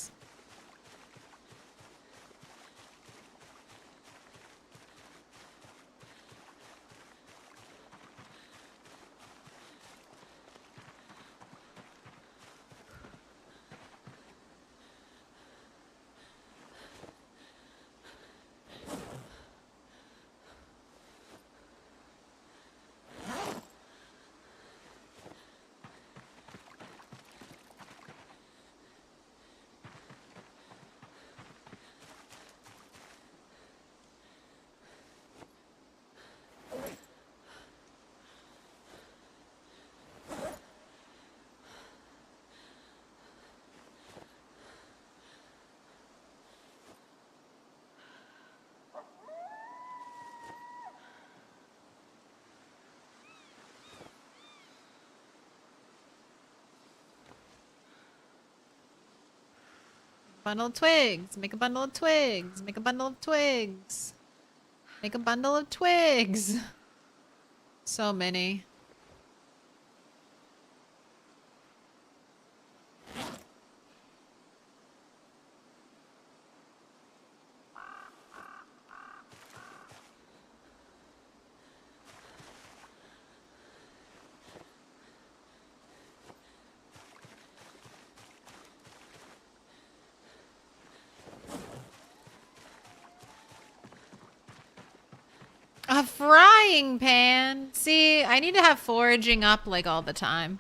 Bundle of twigs. Make a bundle of twigs. Make a bundle of twigs. Make a bundle of twigs. So many. A frying pan. See, I need to have foraging up like all the time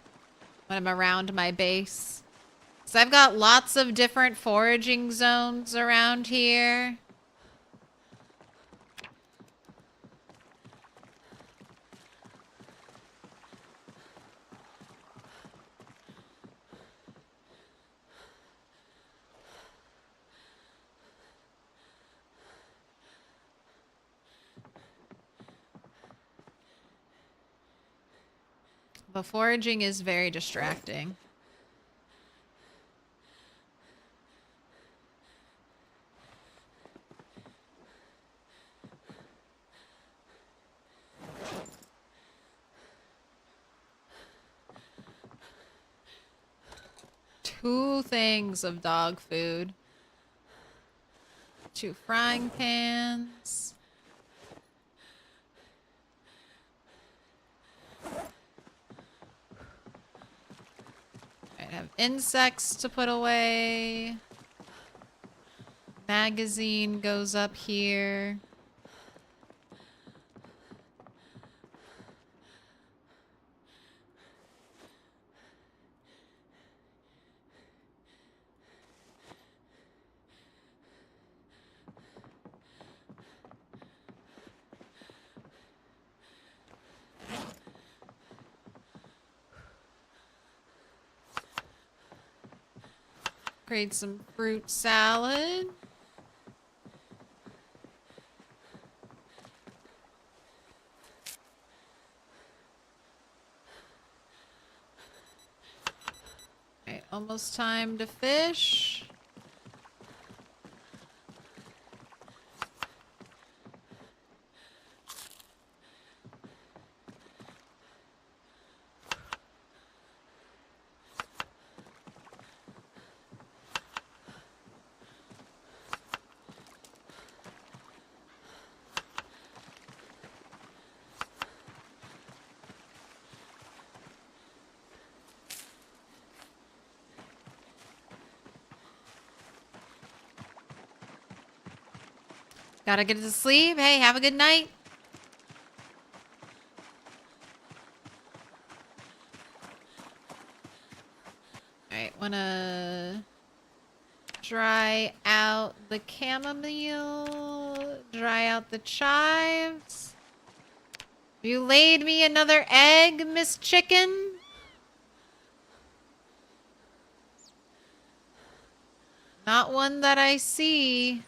when I'm around my base. So I've got lots of different foraging zones around here. The foraging is very distracting. Two things of dog food. 2 frying pans. I have insects to put away. Magazine goes up here. Create some fruit salad. Okay, almost time to fish. Gotta get to sleep. Hey, have a good night. Alright, wanna dry out the chamomile, dry out the chives. You laid me another egg, Miss Chicken? Not one that I see.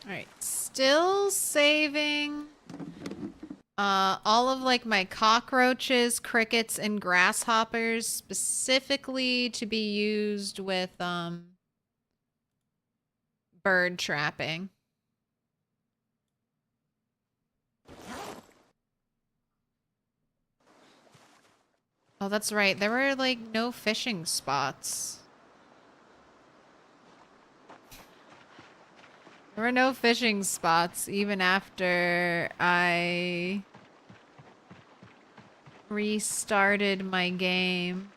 Alright, still saving all of like my cockroaches, crickets, and grasshoppers specifically to be used with bird trapping. Oh, that's right. There were like no fishing spots. There were no fishing spots even after I restarted my game.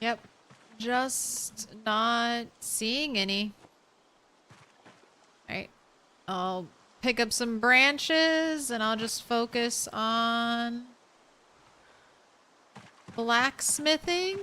Yep. Just not seeing any. Alright. I'll pick up some branches and I'll just focus on blacksmithing.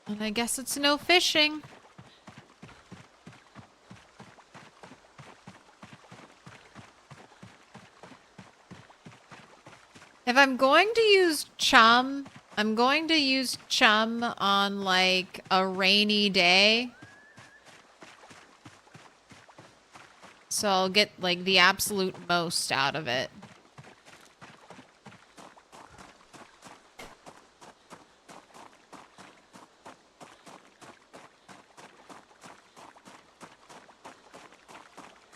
And I guess it's no fishing. If I'm going to use chum, I'm going to use chum on like a rainy day. So I'll get like the absolute most out of it.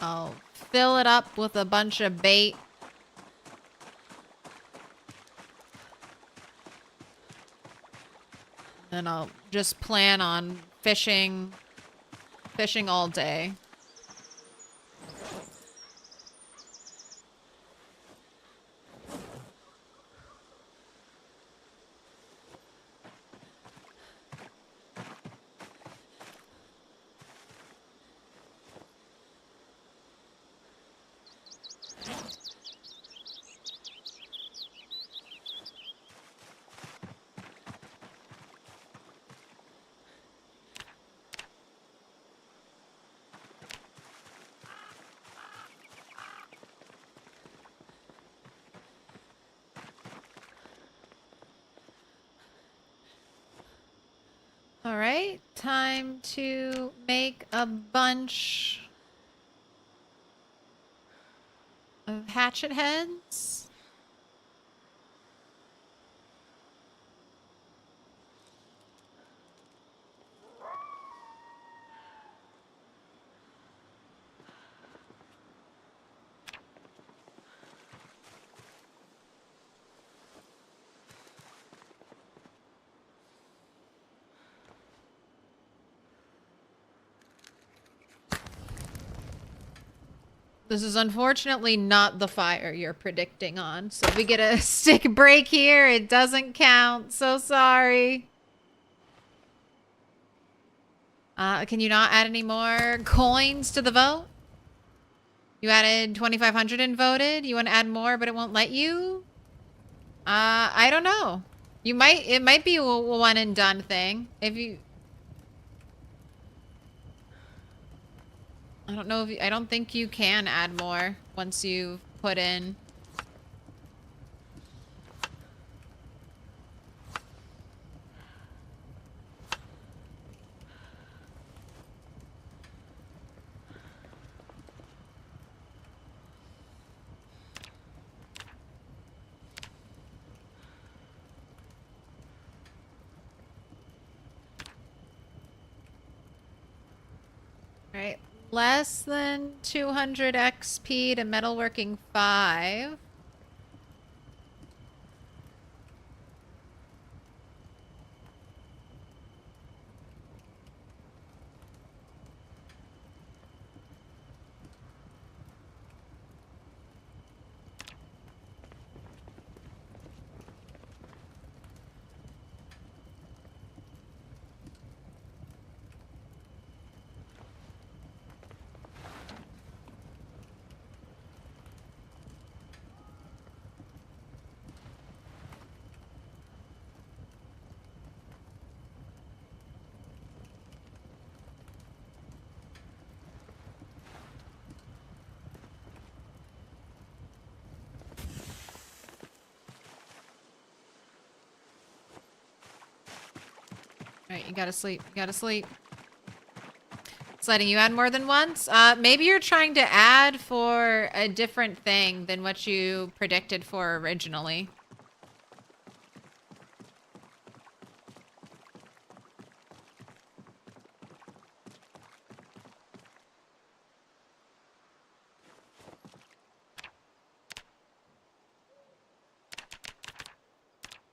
I'll fill it up with a bunch of bait. And I'll just plan on fishing all day. All right, time to make a bunch of hatchet heads. This is unfortunately not the fire you're predicting on, so we get a stick break here. It doesn't count. So sorry. Can you not add any more coins to the vote? You added 2,500 and voted. You want to add more, but it won't let you? I don't know. You might. It might be a one and done thing. If you. I don't know if you, I don't think you can add more once you put in. All right. Less than 200 XP to metalworking 5. All right, you gotta sleep. You gotta sleep. It's letting you add more than once. Maybe you're trying to add for a different thing than what you predicted for originally.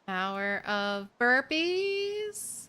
Hour of of burpees.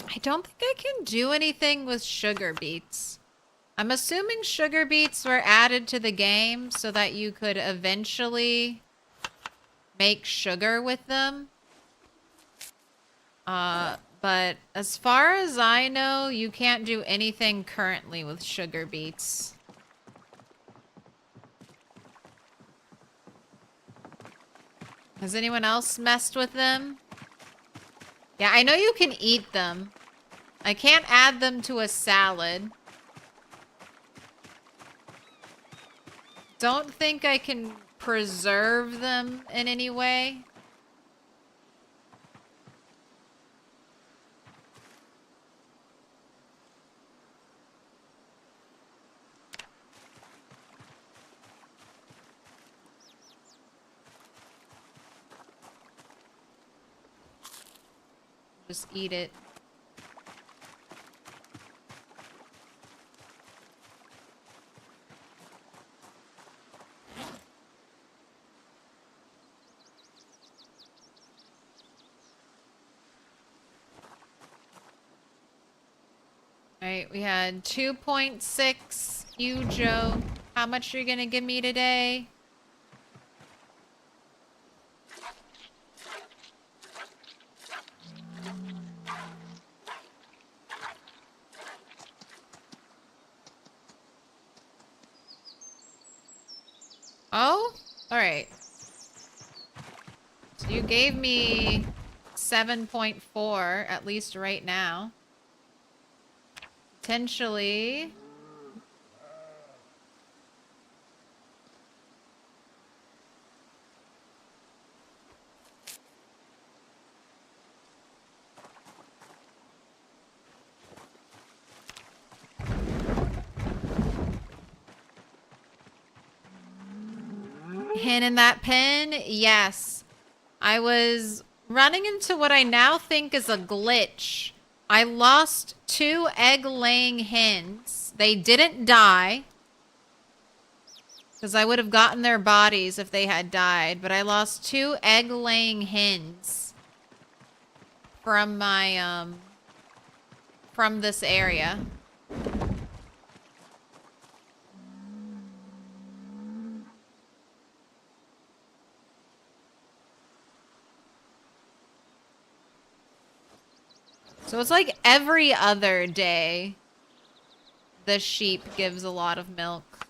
I don't think I can do anything with sugar beets. I'm assuming sugar beets were added to the game so that you could eventually make sugar with them. But as far as I know, you can't do anything currently with sugar beets. Has anyone else messed with them? Yeah, I know you can eat them. I can't add them to a salad. Don't think I can preserve them in any way. Just eat it. Alright, we had 2.6. You, Joe. How much are you gonna give me today? Oh? Alright. So you gave me 7.4, at least right now. Potentially. Hen in that pen? Yes. I was running into what I now think is a glitch. I lost 2 egg-laying hens. They didn't die, because I would have gotten their bodies if they had died, but I lost 2 egg-laying hens from my, from this area. So it's like every other day, the sheep gives a lot of milk.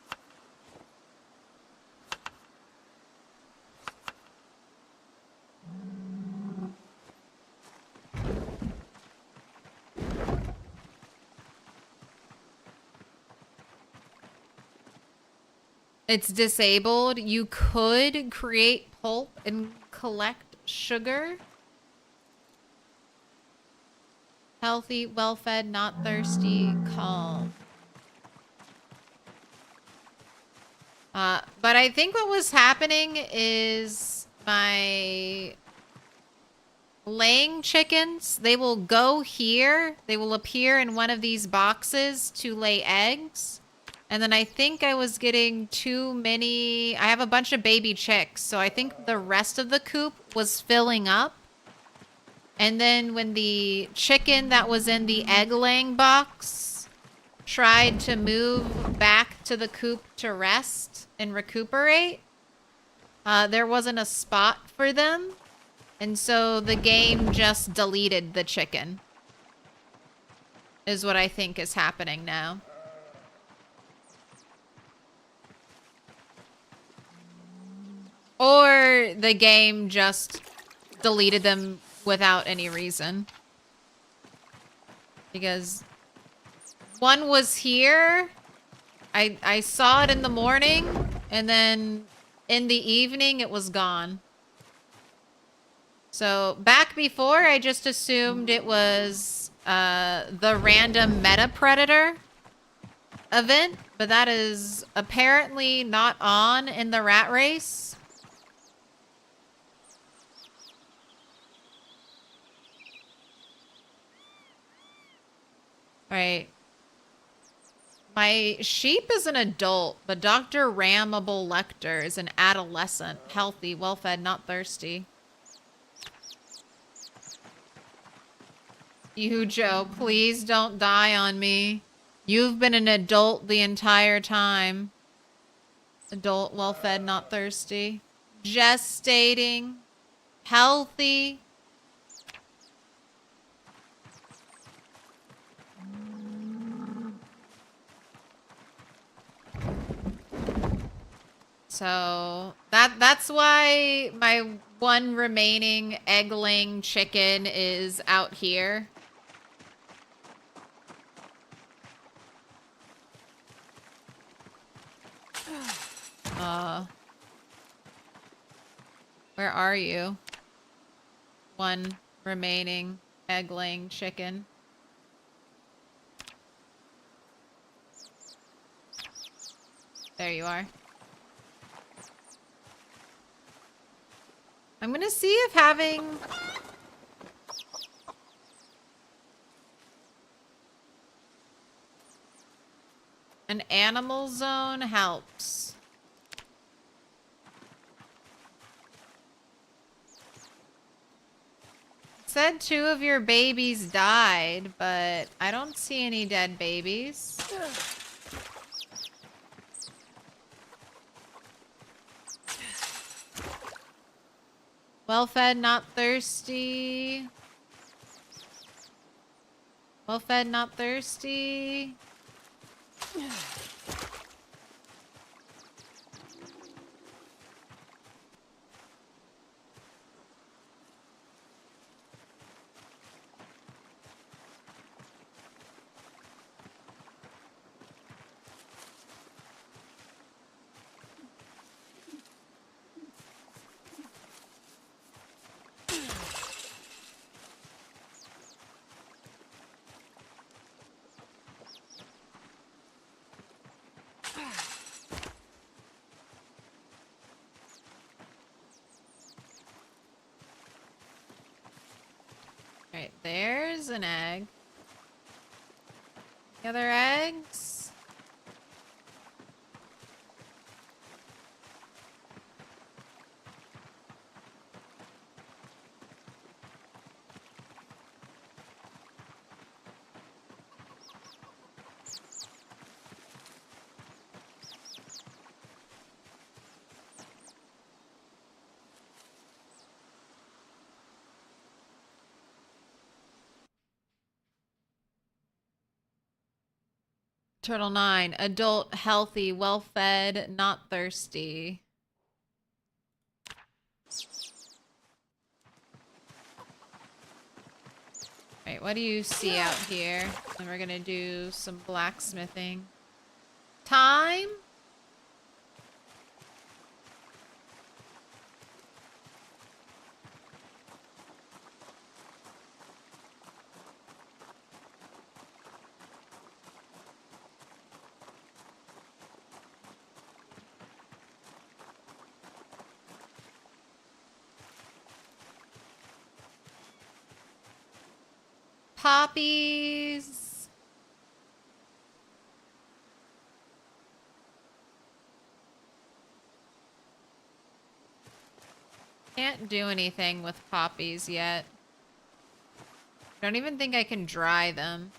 It's disabled. You could create pulp and collect sugar. Healthy, well-fed, not thirsty, calm. But I think what was happening is my laying chickens, they will go here. They will appear in one of these boxes to lay eggs. And then I think I was getting too many. I have a bunch of baby chicks, so I think the rest of the coop was filling up. And then when the chicken that was in the egg-laying box tried to move back to the coop to rest and recuperate, there wasn't a spot for them. And so the game just deleted the chicken, is what I think is happening now. Or the game just deleted them without any reason. Because one was here. I saw it in the morning, and then in the evening it was gone. So back before, I just assumed it was the random meta predator event, but that is apparently not on in the rat race. Right. My sheep is an adult, but Dr. Ramable Lecter is an adolescent, healthy, well-fed, not thirsty. You, Joe, please don't die on me. You've been an adult the entire time. Adult, well-fed, not thirsty. Gestating. Healthy. So that's why my one remaining egg-laying chicken is out here. Where are you? One remaining egg-laying chicken. There you are. I'm gonna see if having an animal zone helps. It said 2 of your babies died, but I don't see any dead babies. Well-fed, not thirsty. Well-fed, not thirsty. Alright, there's an egg. The other eggs? Turtle 9, adult, healthy, well-fed, not thirsty. Right, what do you see out here? And we're gonna do some blacksmithing. Time? Poppies. Can't do anything with poppies yet. Don't even think I can dry them.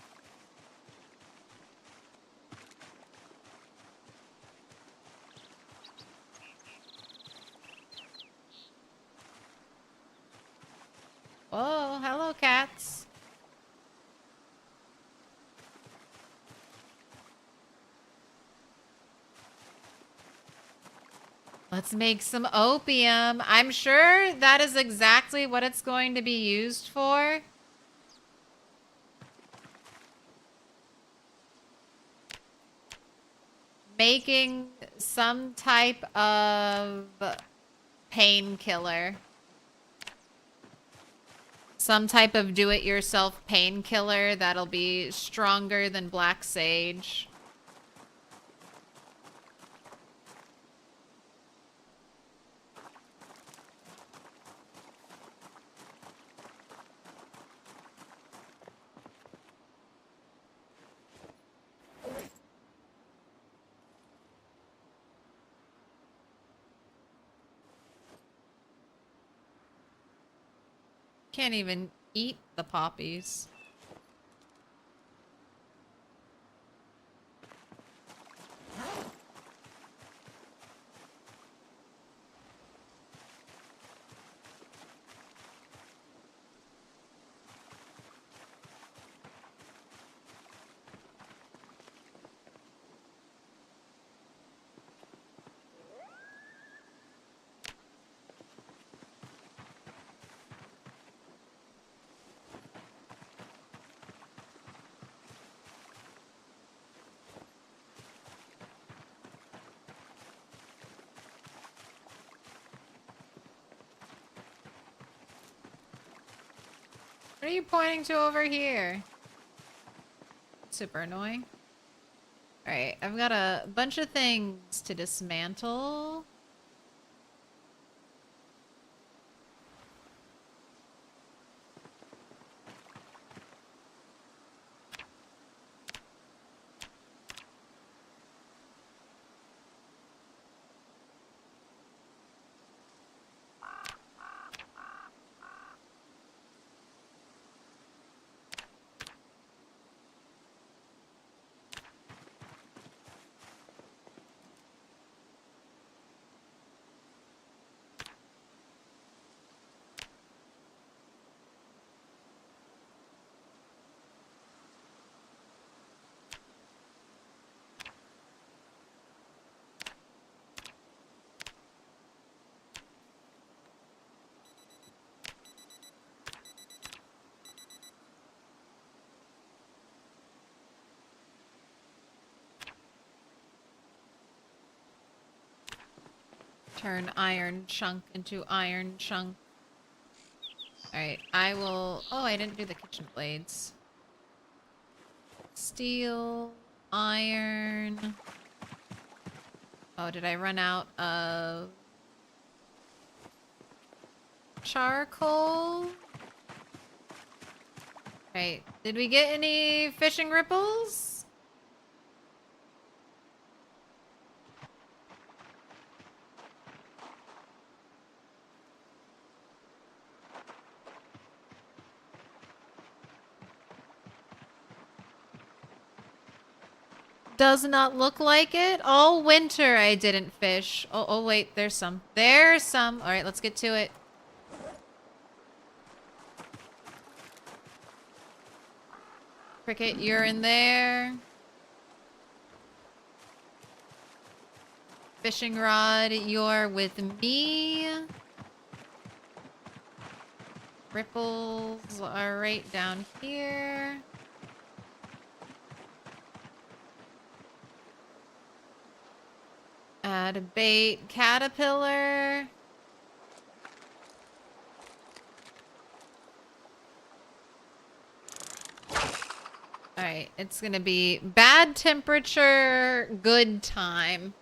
Oh, hello, cats. Let's make some opium. I'm sure that is exactly what it's going to be used for. Making some type of painkiller. Some type of do-it-yourself painkiller that'll be stronger than black sage. Can't even eat the poppies. What are you pointing to over here? Super annoying. Alright, I've got a bunch of things to dismantle. Turn iron chunk into iron chunk. Alright, I will... Oh, I didn't do the kitchen blades. Steel, iron... Oh, did I run out of... charcoal? Right, did we get any fishing ripples? Does not look like it. All winter I didn't fish. Oh wait, there's some. There's some. All right, let's get to it. Cricket, you're in there. Fishing rod, you're with me. Ripples are right down here. Add a bait, caterpillar. Alright, it's gonna be bad temperature, good time.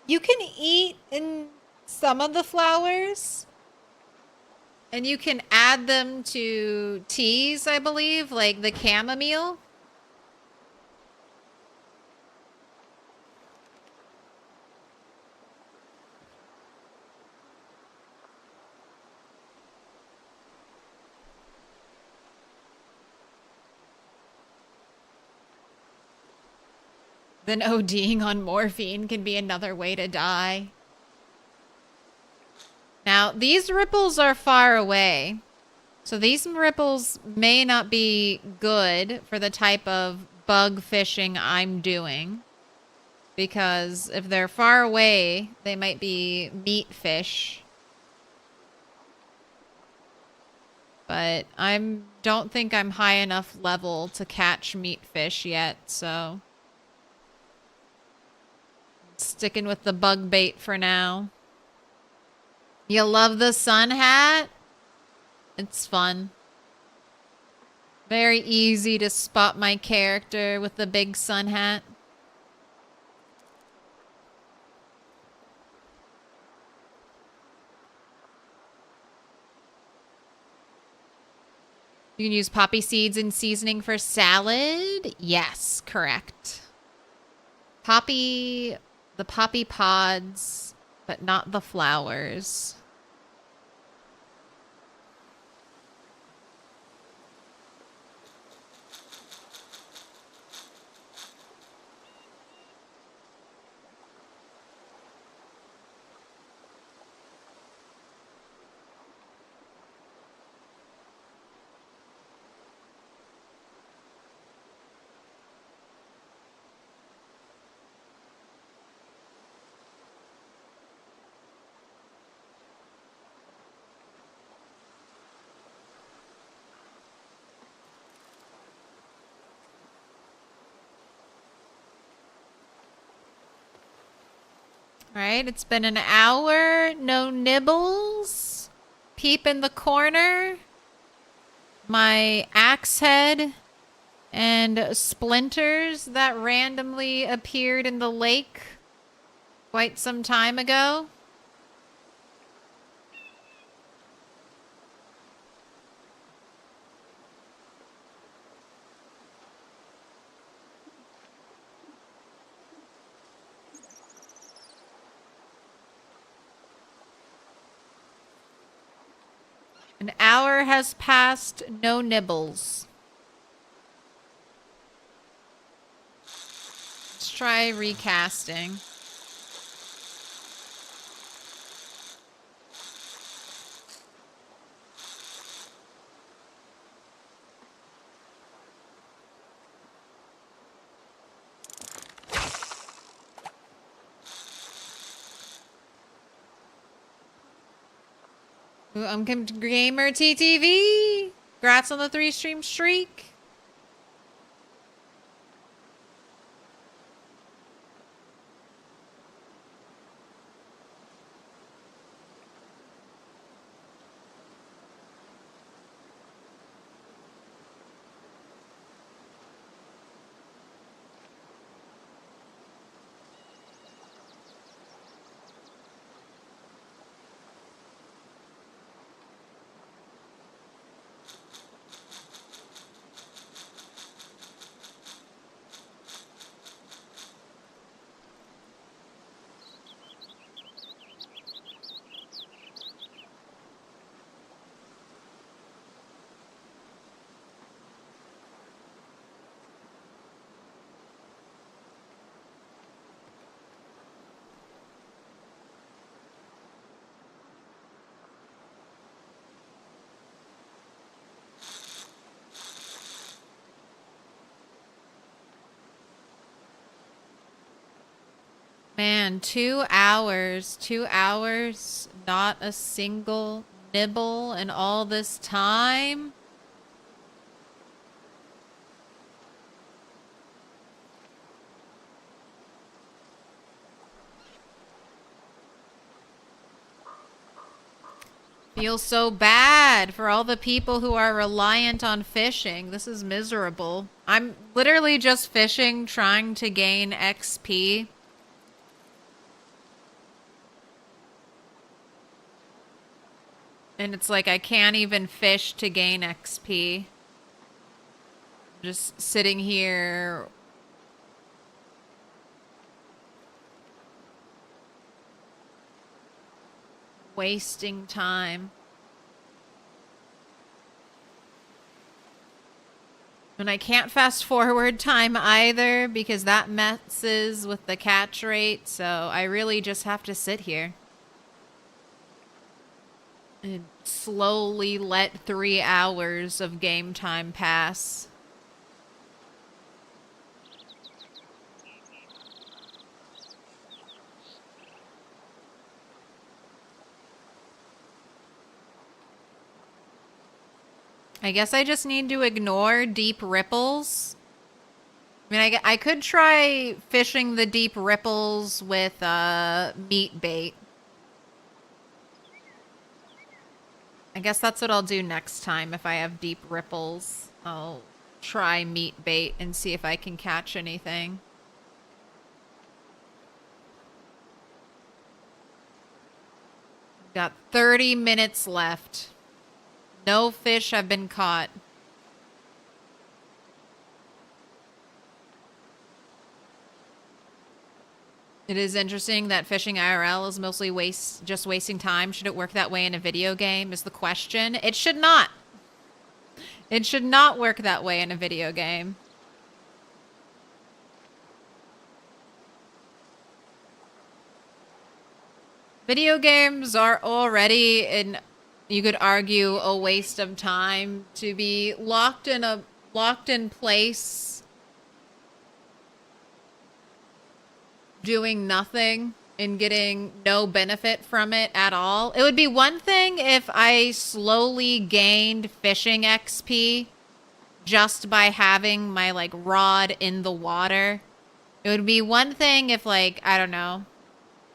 You can eat in some of the flowers. And you can add them to teas, I believe, like the chamomile. Then ODing on morphine can be another way to die. Now, these ripples are far away. So these ripples may not be good for the type of bug fishing I'm doing. Because if they're far away, they might be meat fish. But I don't think I'm high enough level to catch meat fish yet, so... Sticking with the bug bait for now. You love the sun hat? It's fun. Very easy to spot my character with the big sun hat. You can use poppy seeds in seasoning for salad? Yes, correct. The poppy pods, but not the flowers. Alright, it's been an hour. No nibbles. Peep in the corner. My axe head and splinters that randomly appeared in the lake quite some time ago. An hour has passed, no nibbles. Let's try recasting. Ooh, I'm Gamer TTV. Congrats on the 3-stream streak. Man, 2 hours. 2 hours. Not a single nibble in all this time. Feel so bad for all the people who are reliant on fishing. This is miserable. I'm literally just fishing, trying to gain XP. And it's like I can't even fish to gain XP. Just sitting here wasting time. And I can't fast forward time either because that messes with the catch rate, so I really just have to sit here and slowly let 3 hours of game time pass. I guess I just need to ignore deep ripples. I mean, I could try fishing the deep ripples with meat bait. I guess that's what I'll do next time if I have deep ripples. I'll try meat bait and see if I can catch anything. Got 30 minutes left. No fish have been caught. It is interesting that fishing IRL is mostly just wasting time. Should it work that way in a video game is the question. It should not. It should not work that way in a video game. Video games are already, you could argue, a waste of time to be locked in place doing nothing and getting no benefit from it at all. It would be one thing if I slowly gained fishing XP just by having my like rod in the water. It would be one thing if, like, I don't know,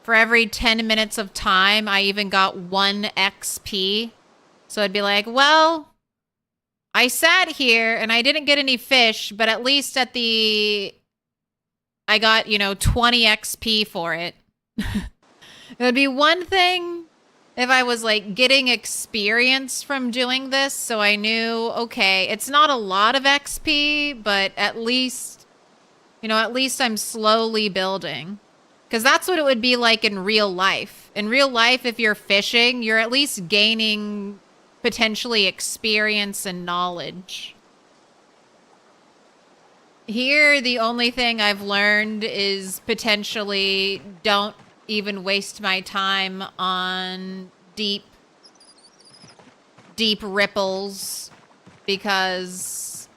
for every 10 minutes of time I even got 1 XP. So I'd be like, well, I sat here and I didn't get any fish, but at least I got, 20 XP for it. It would be one thing if I was like getting experience from doing this, so I knew, okay, it's not a lot of XP, but at least I'm slowly building. Because that's what it would be like in real life. In real life, if you're fishing, you're at least gaining potentially experience and knowledge. Here, the only thing I've learned is potentially don't even waste my time on deep ripples, because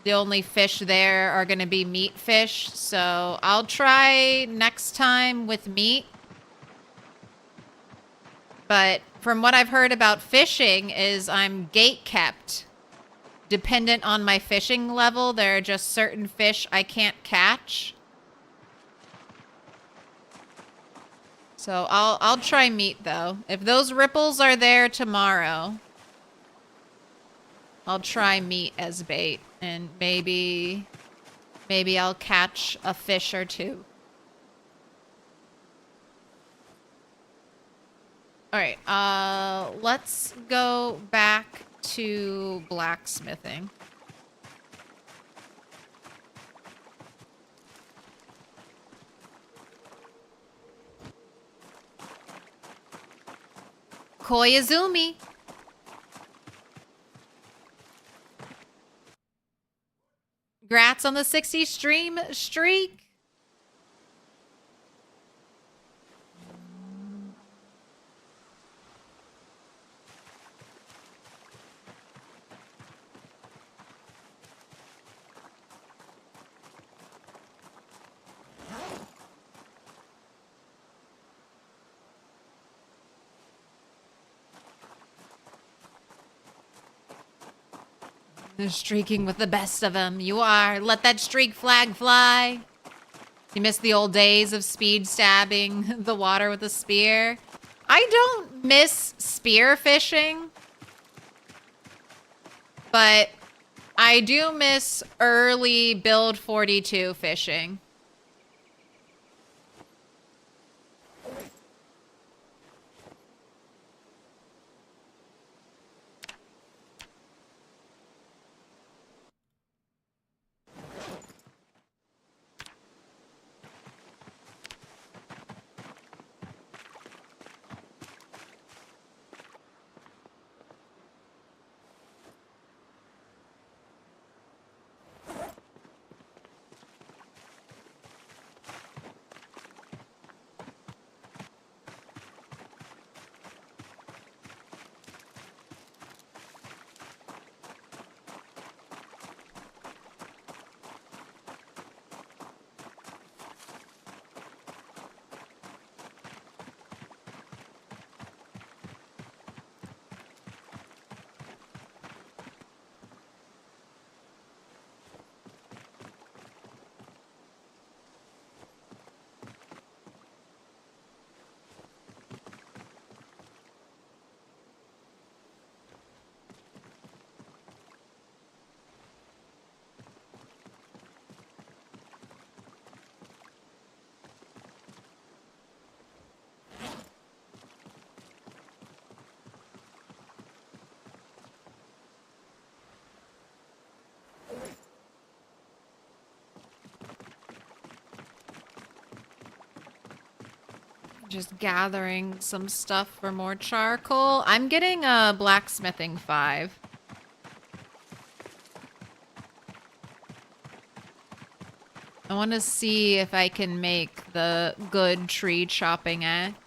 the only fish there are going to be meat fish. So I'll try next time with meat. But from what I've heard about fishing is I'm gate kept. Dependent on my fishing level, there are just certain fish I can't catch. So I'll try meat though. If those ripples are there tomorrow, I'll try meat as bait, and maybe I'll catch a fish or two. All right, let's go back to blacksmithing. Koyazumi. Congrats on the 60 stream streak. You're streaking with the best of them. You are. Let that streak flag fly. You miss the old days of speed stabbing the water with a spear. I don't miss spear fishing, but I do miss early build 42 fishing. Just gathering some stuff for more charcoal. I'm getting a blacksmithing 5. I want to see if I can make the good tree chopping axe.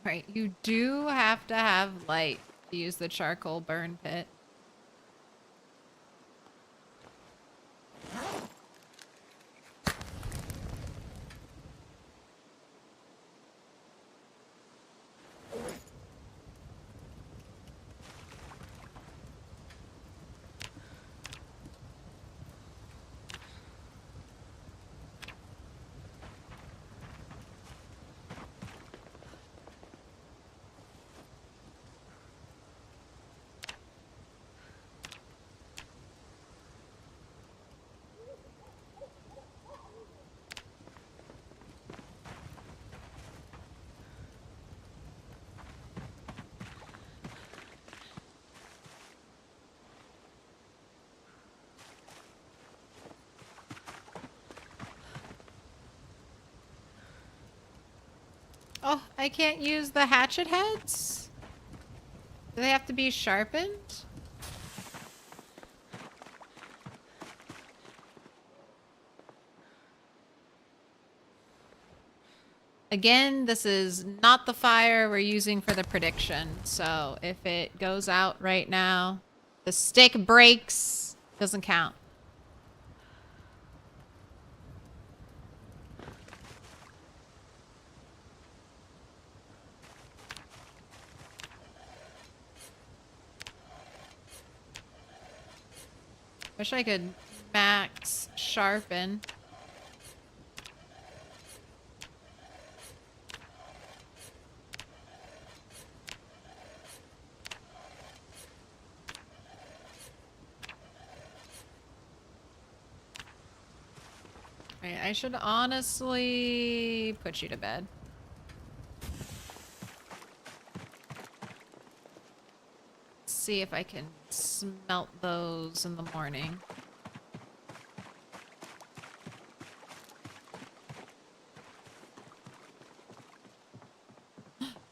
Right, you do have to have light to use the charcoal burn pit. Oh, I can't use the hatchet heads? Do they have to be sharpened? Again, this is not the fire we're using for the prediction. So if it goes out right now, the stick breaks, doesn't count. Wish I could max sharpen. Right, I should honestly put you to bed. See if I can smelt those in the morning.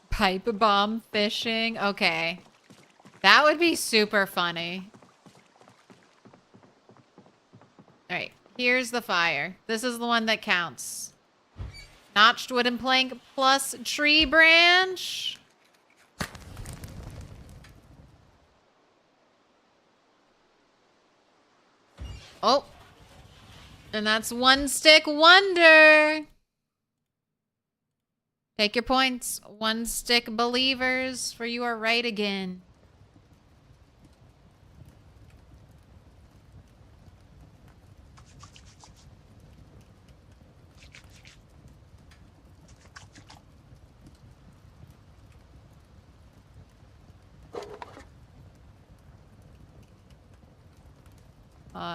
Pipe bomb fishing. Okay. That would be super funny. Alright, here's the fire. This is the one that counts. Notched wooden plank plus tree branch. Oh. And that's one stick wonder. Take your points. One stick believers, for you are right again.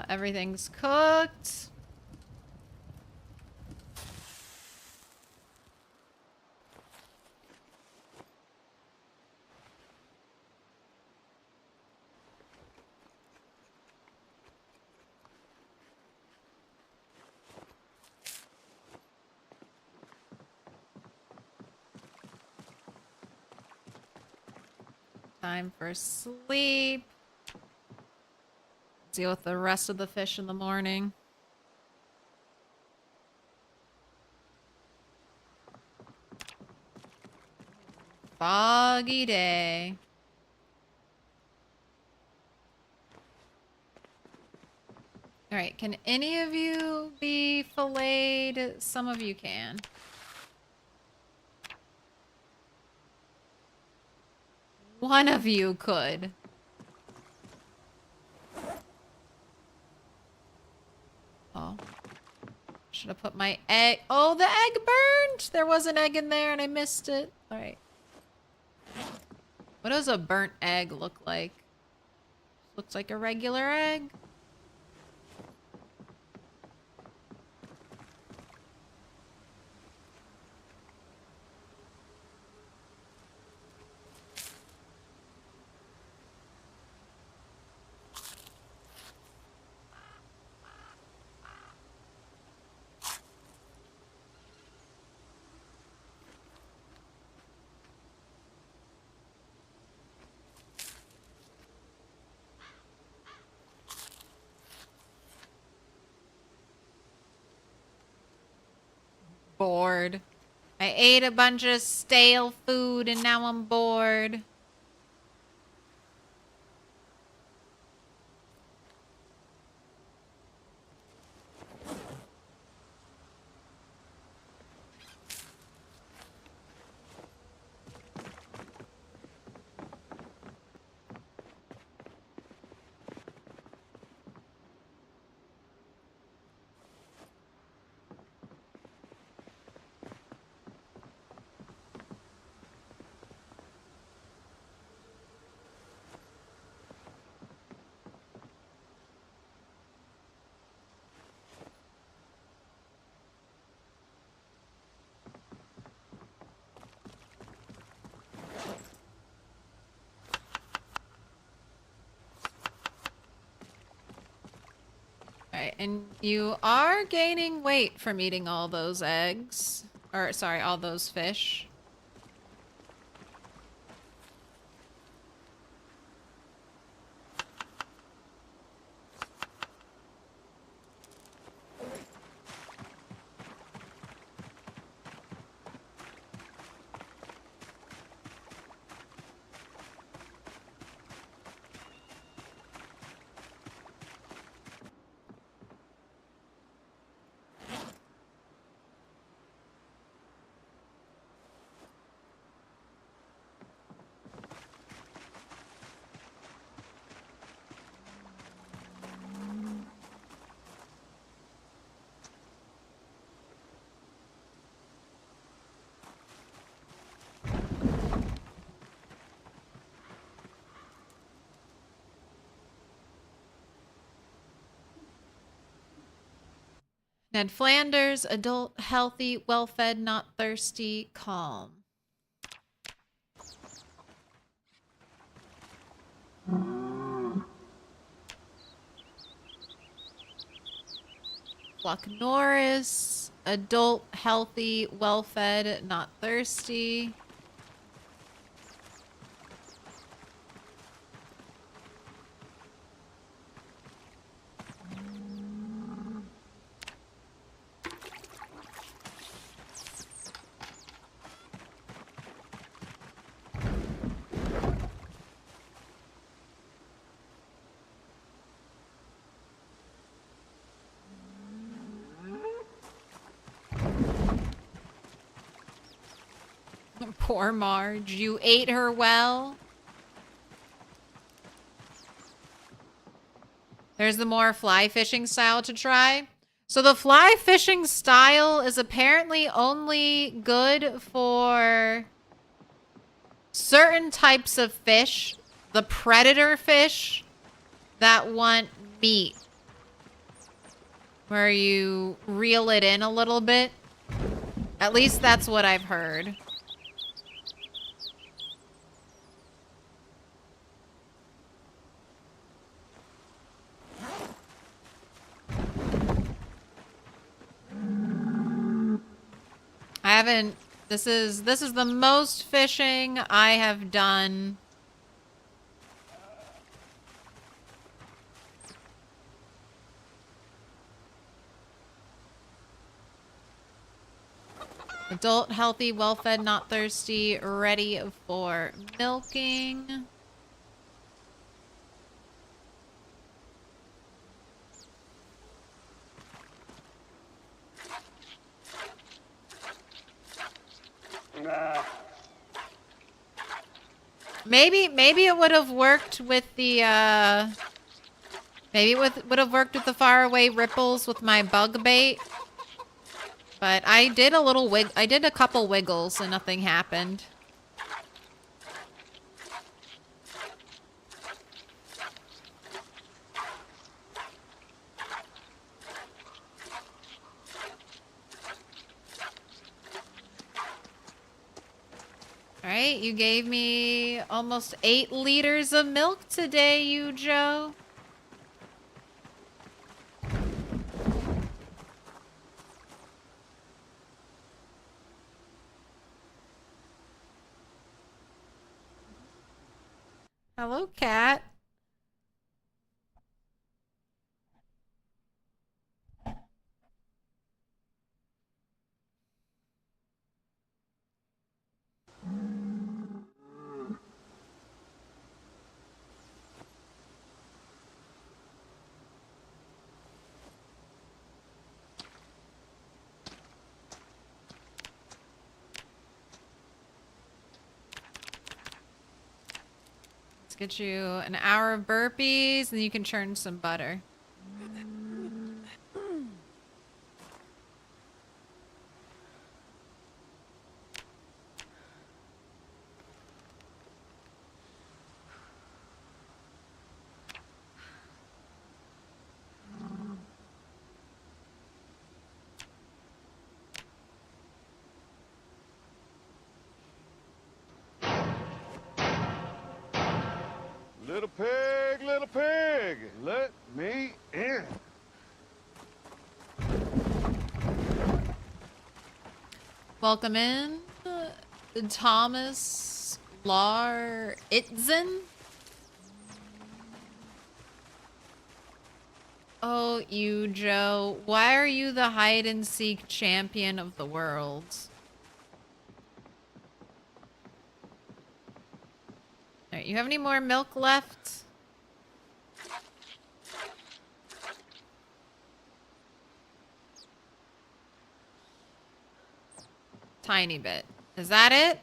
Everything's cooked. Time for sleep. Deal with the rest of the fish in the morning. Foggy day. All right, can any of you be filleted? Some of you can. One of you could. Oh. Should have put my egg. Oh, the egg burned. There was an egg in there and I missed it. All right. What does a burnt egg look like? Looks like a regular egg. Bored. I ate a bunch of stale food and now I'm bored. Alright, and you are gaining weight from eating all those eggs. Or, sorry, all those fish. Ned Flanders, adult, healthy, well-fed, not thirsty, calm. Buck Norris, adult, healthy, well-fed, not thirsty. Poor Marge, you ate her well. There's the more fly fishing style to try. So the fly fishing style is apparently only good for certain types of fish. The predator fish that want meat. Where you reel it in a little bit. At least that's what I've heard. I haven't, this is the most fishing I have done. Adult, healthy, well-fed, not thirsty, ready for milking. Maybe it would have worked with the Maybe it would have worked with the faraway ripples with my bug bait. But I did a couple wiggles and nothing happened. All right, you gave me almost 8 liters of milk today, you Joe. Hello, cat. Let's get you an hour of burpees, and you can churn some butter. Little pig, let me in. Welcome in, Thomas Itzen. Oh, you, Joe. Why are you the hide-and-seek champion of the world? All right, you have any more milk left? Tiny bit. Is that it?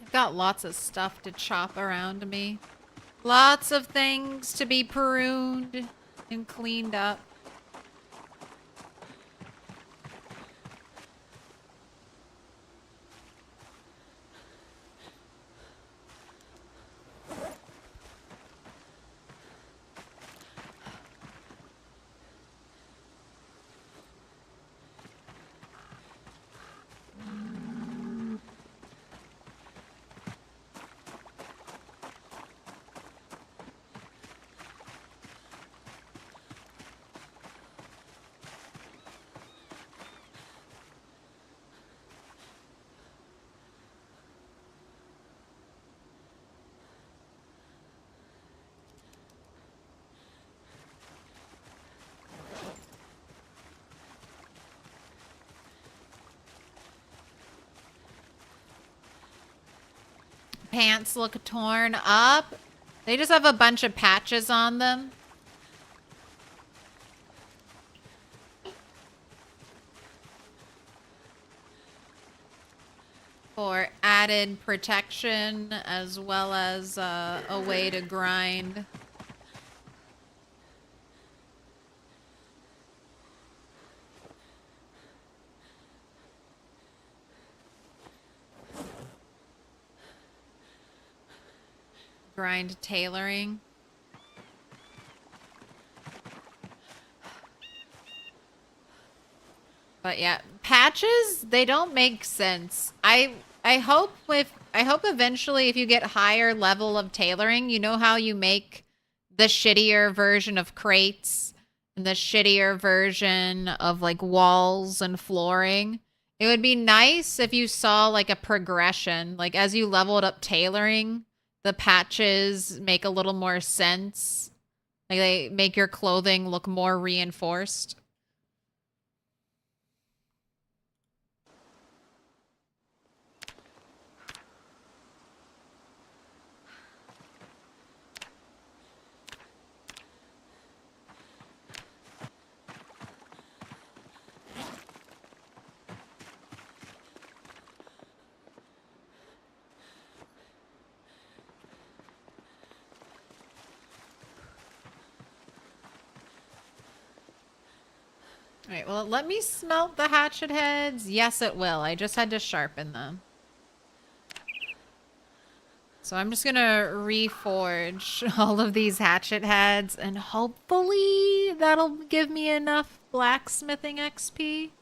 I've got lots of stuff to chop around me. Lots of things to be pruned and cleaned up. Pants look torn up. They just have a bunch of patches on them. For added protection as well as a way to grind. Grind tailoring. But yeah, patches, they don't make sense. I hope eventually if you get higher level of tailoring, you know how you make the shittier version of crates and the shittier version of like walls and flooring. It would be nice if you saw like a progression, like as you leveled up tailoring, the patches make a little more sense. Like they make your clothing look more reinforced. Alright, well, let me smelt the hatchet heads. Yes, it will. I just had to sharpen them. So I'm just gonna reforge all of these hatchet heads, and hopefully that'll give me enough blacksmithing XP.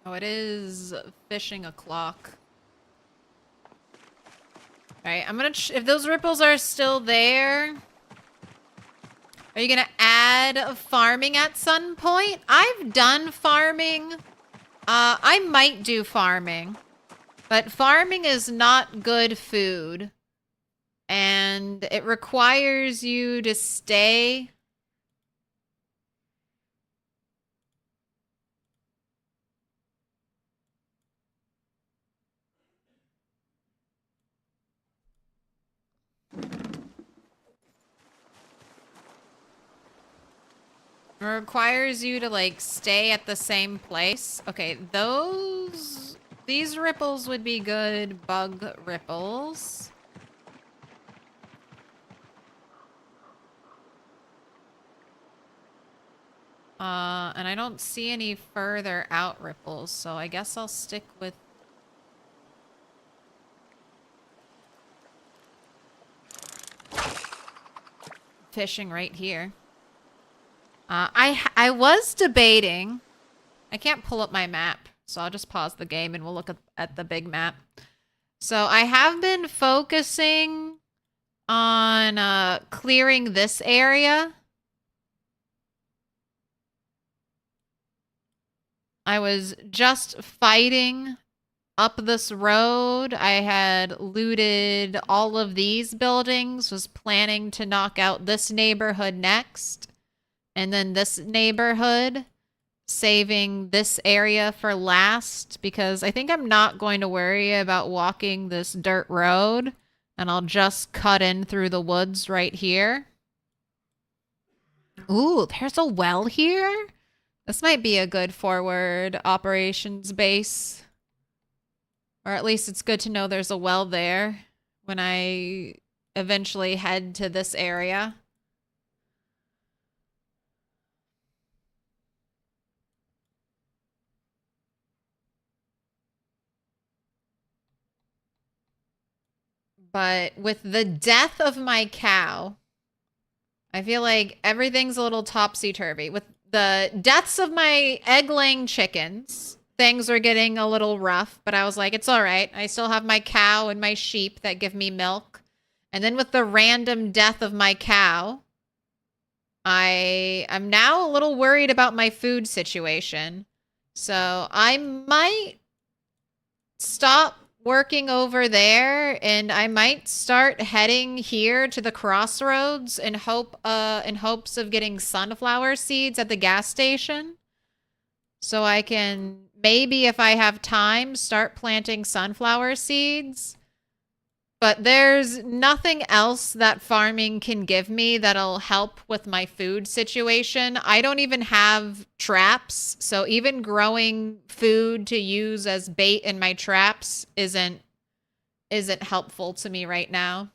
Oh, it is fishing o'clock. Alright, I'm gonna... if those ripples are still there... Are you gonna add farming at some point? I've done farming. I might do farming. But farming is not good food. And it requires you to stay... It requires you to, like, stay at the same place. Okay, these ripples would be good bug ripples. And I don't see any further out ripples, so I guess I'll stick with... fishing right here. I was debating. I can't pull up my map, so I'll just pause the game and we'll look at the big map. So I have been focusing on clearing this area. I was just fighting up this road. I had looted all of these buildings, was planning to knock out this neighborhood next. And then this neighborhood, saving this area for last, because I think I'm not going to worry about walking this dirt road, and I'll just cut in through the woods right here. Ooh, there's a well here? This might be a good forward operations base. Or at least it's good to know there's a well there when I eventually head to this area. But with the death of my cow, I feel like everything's a little topsy-turvy. With the deaths of my egg-laying chickens, things are getting a little rough, but I was like, it's all right. I still have my cow and my sheep that give me milk. And then with the random death of my cow, I'm now a little worried about my food situation. So I might stop working over there, and I might start heading here to the crossroads in hopes of getting sunflower seeds at the gas station. So I can maybe, if I have time, start planting sunflower seeds. But there's nothing else that farming can give me that'll help with my food situation. I don't even have traps, so even growing food to use as bait in my traps isn't helpful to me right now.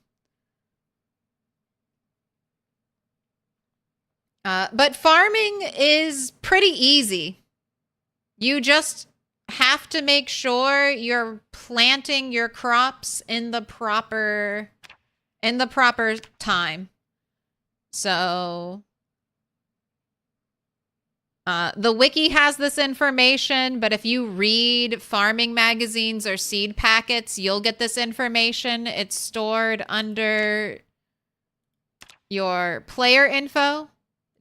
But farming is pretty easy. You just have to make sure you're planting your crops in the proper time. So the wiki has this information, but if you read farming magazines or seed packets, you'll get this information. It's stored under your player info,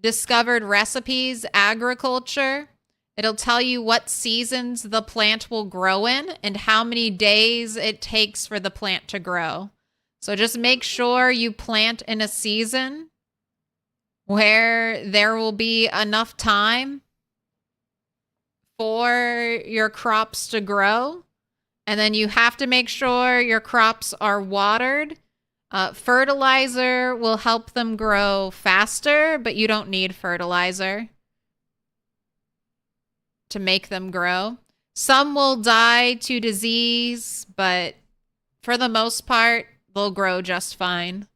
discovered recipes, agriculture. It'll tell you what seasons the plant will grow in and how many days it takes for the plant to grow. So just make sure you plant in a season where there will be enough time for your crops to grow. And then you have to make sure your crops are watered. Fertilizer will help them grow faster, but you don't need fertilizer to make them grow. Some will die to disease, but for the most part, they'll grow just fine.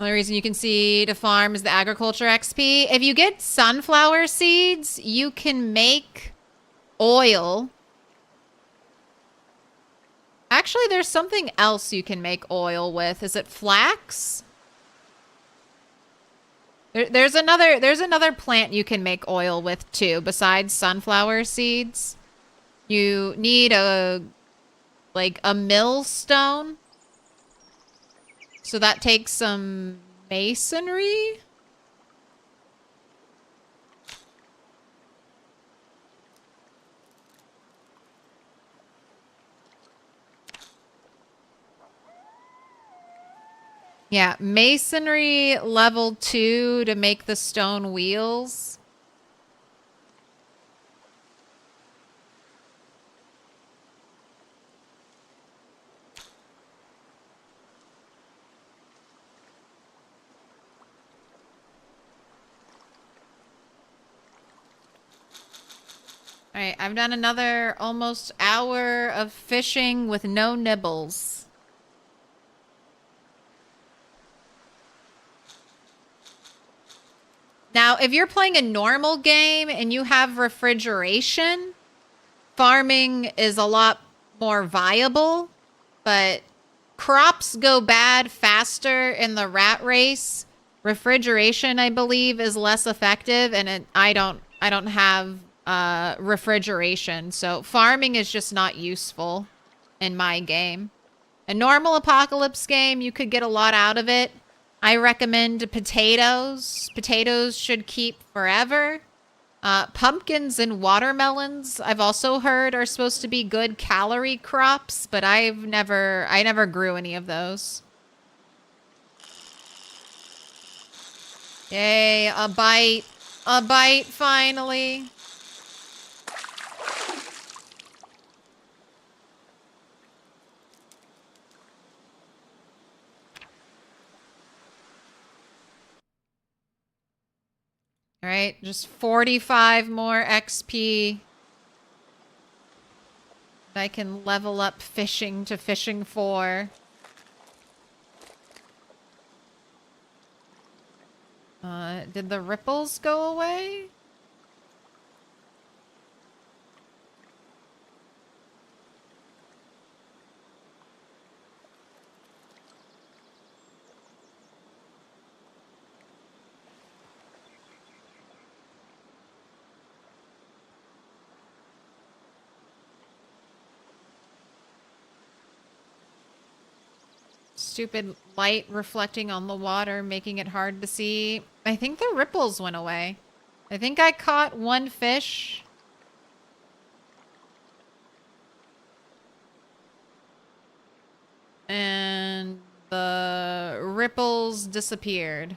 Only reason you can see to farm is the agriculture XP. If you get sunflower seeds, you can make oil. Actually, there's something else you can make oil with. Is it flax? There's another plant you can make oil with too, besides sunflower seeds. You need a millstone. So that takes some masonry. Yeah, masonry level 2 to make the stone wheels. All right, I've done another almost hour of fishing with no nibbles. Now, if you're playing a normal game and you have refrigeration, farming is a lot more viable, but crops go bad faster in the rat race. Refrigeration, I believe, is less effective, and I don't have refrigeration, so farming is just not useful in my game. A normal apocalypse game, you could get a lot out of it. I recommend potatoes. Potatoes should keep forever. Pumpkins and watermelons, I've also heard, are supposed to be good calorie crops, but I never grew any of those. Yay, a bite. A bite, finally. All right, just 45 more XP. I can level up fishing to fishing 4. Did the ripples go away? Stupid light reflecting on the water, making it hard to see. I think the ripples went away. I think I caught one fish. And the ripples disappeared.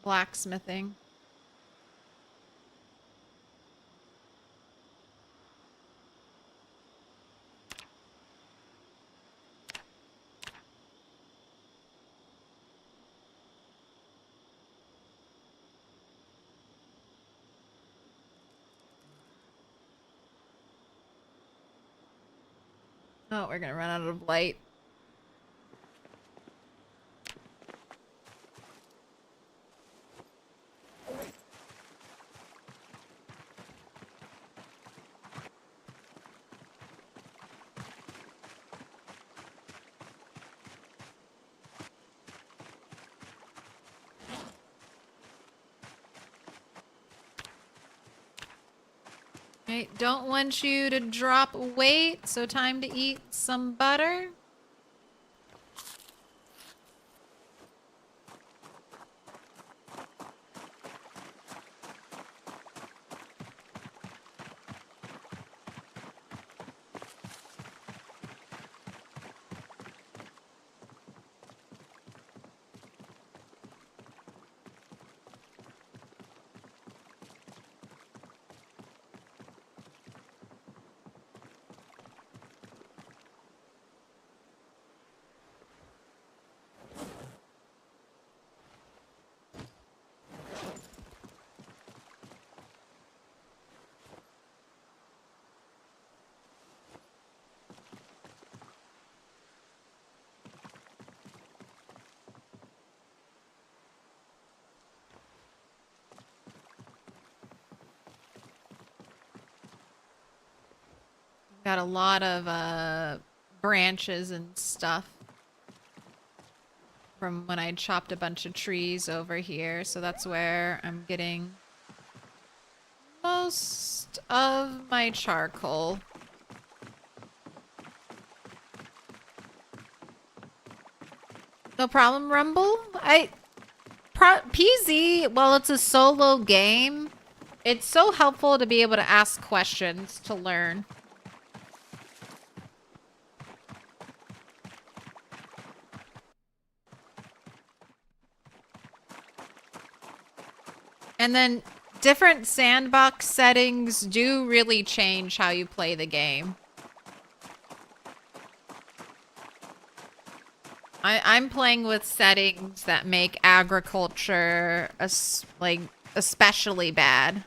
blacksmithing. Oh, we're gonna run out of light. I don't want you to drop weight, so time to eat some butter. Got a lot of branches and stuff from when I chopped a bunch of trees over here, so that's where I'm getting most of my charcoal. No problem, Rumble. PZ, while it's a solo game, it's so helpful to be able to ask questions to learn. And then different sandbox settings do really change how you play the game. I'm playing with settings that make agriculture especially bad.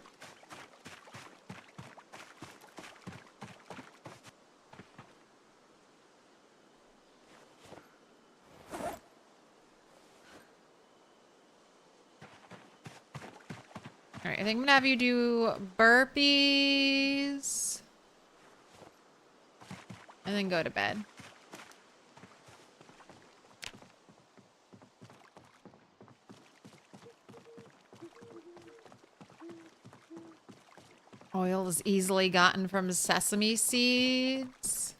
Alright, I think I'm gonna have you do burpees. And then go to bed. Oil is easily gotten from sesame seeds.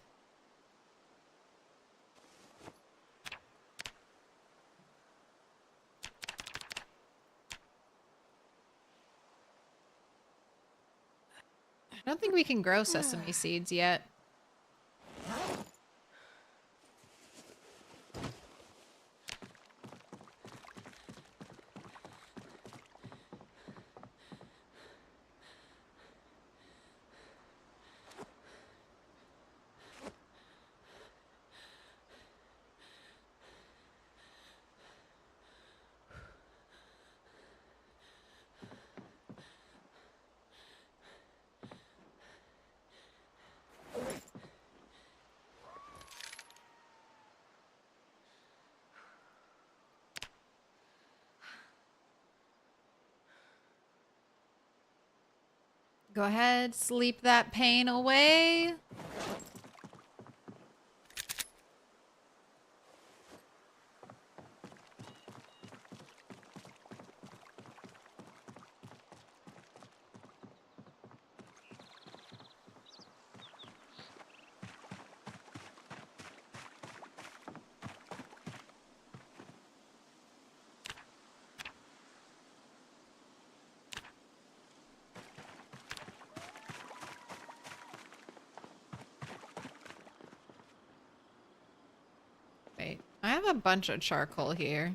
I don't think we can grow sesame seeds yet. Go ahead, sleep that pain away. Wait, I have a bunch of charcoal here.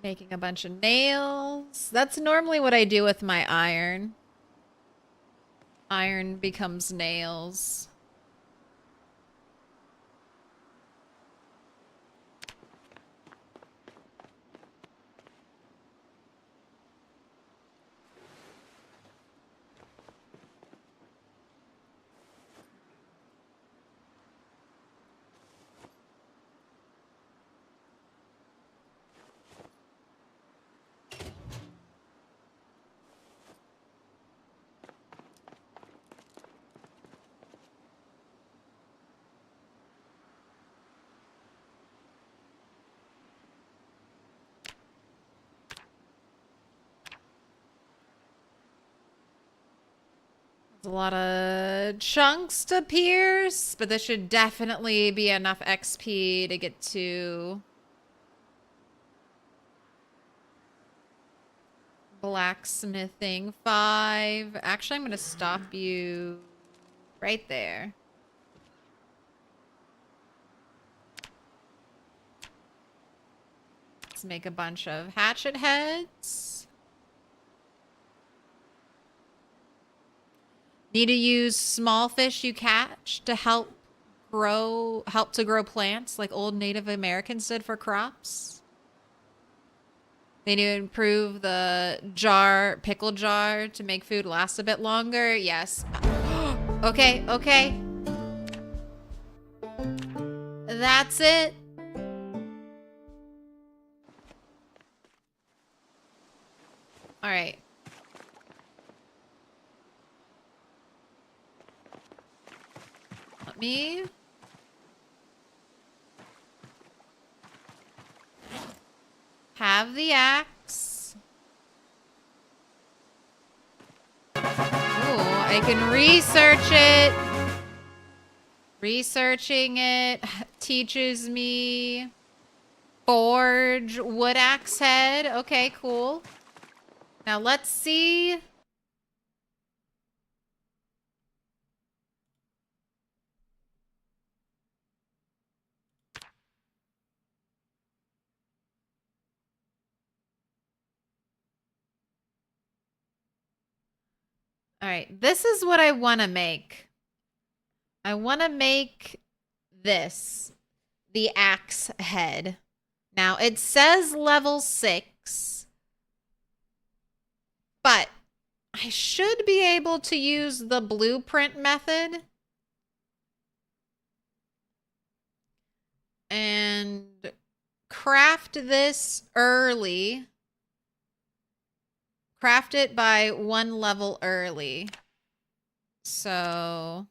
Making a bunch of nails. That's normally what I do with my iron. Iron becomes nails. A lot of chunks to pierce, but this should definitely be enough XP to get to blacksmithing 5. Actually, I'm going to stop you right there. Let's make a bunch of hatchet heads. Need to use small fish you catch to help to grow plants like old Native Americans did for crops. They need to improve the pickle jar to make food last a bit longer. Yes. Okay, okay. That's it. All right. Let me have the axe. Ooh, I can research it. Researching it teaches me forge wood axe head. Okay, cool. Now let's see. All right, this is what I want to make. I want to make this, the axe head. Now, it says level 6, but I should be able to use the blueprint method and craft this early. Craft it by 1 level early. So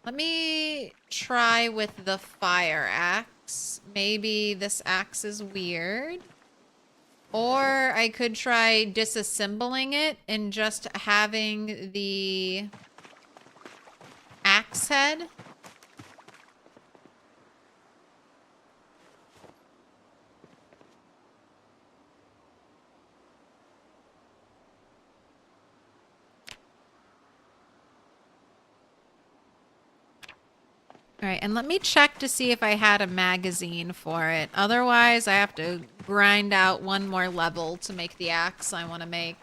let me try with the fire axe. Maybe this axe is weird. Or I could try disassembling it and just having the axe head. All right, and let me check to see if I had a magazine for it. Otherwise, I have to grind out 1 more level to make the axe I want to make.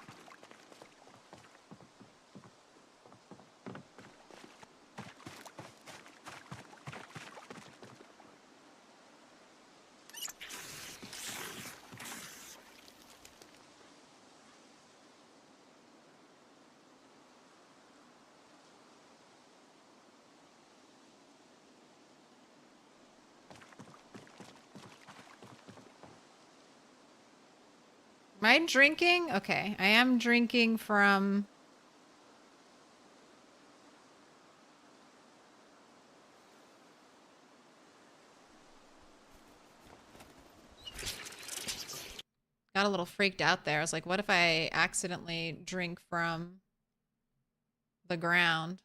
Am I drinking? Okay, I am drinking from... Got a little freaked out there. I was like, what if I accidentally drink from the ground?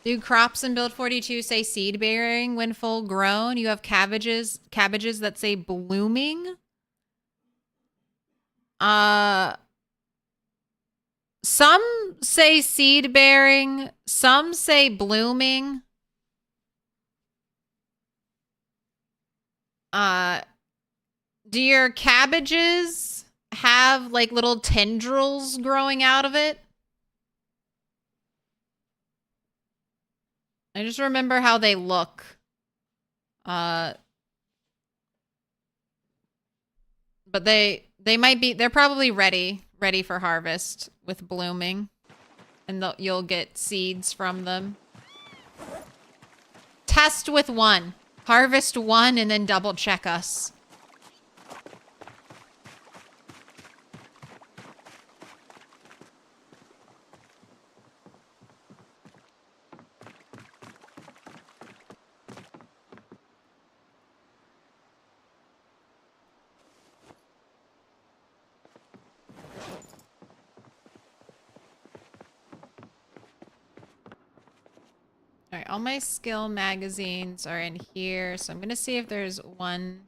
Do crops in build 42 say seed bearing when full grown? You have cabbages that say blooming. Some say seed bearing, some say blooming. Do your cabbages have like little tendrils growing out of it? I just remember how they look. But they might be, they're probably ready for harvest with blooming. And you'll get seeds from them. Test with one. Harvest one and then double check us. All right, all my skill magazines are in here, so I'm gonna see if there's one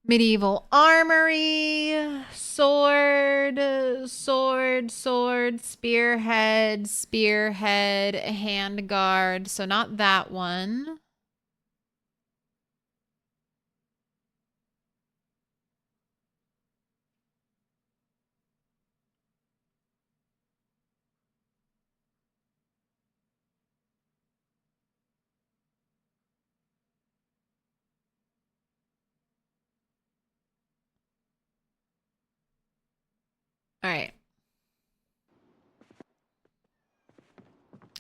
medieval armory, sword, spearhead, handguard. So not that one. All right.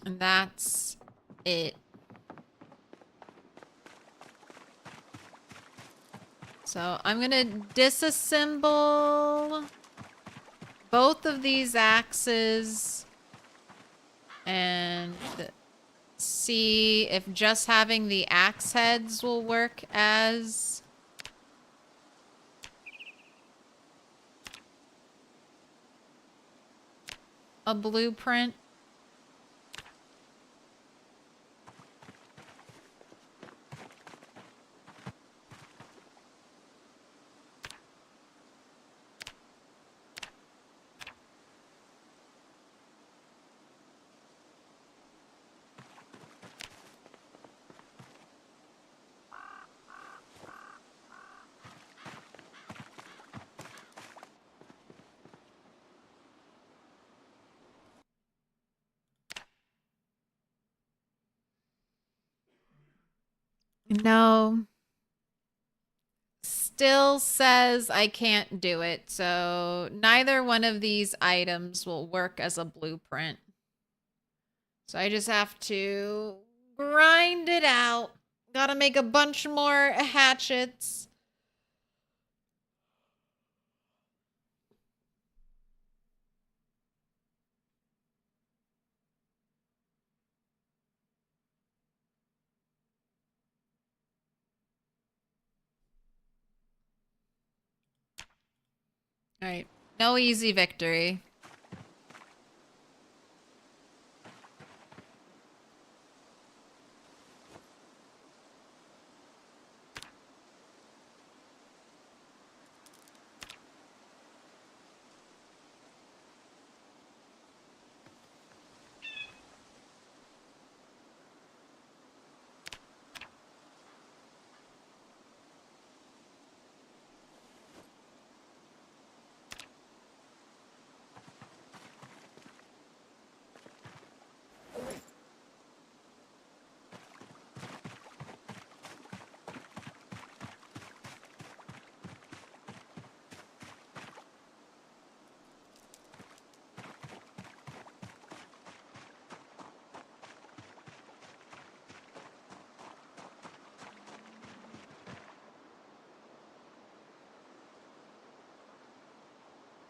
And that's it. So I'm gonna disassemble both of these axes and see if just having the axe heads will work as a blueprint. No. Still says I can't do it, so neither one of these items will work as a blueprint. So I just have to grind it out. Gotta make a bunch more hatchets. All right, no easy victory.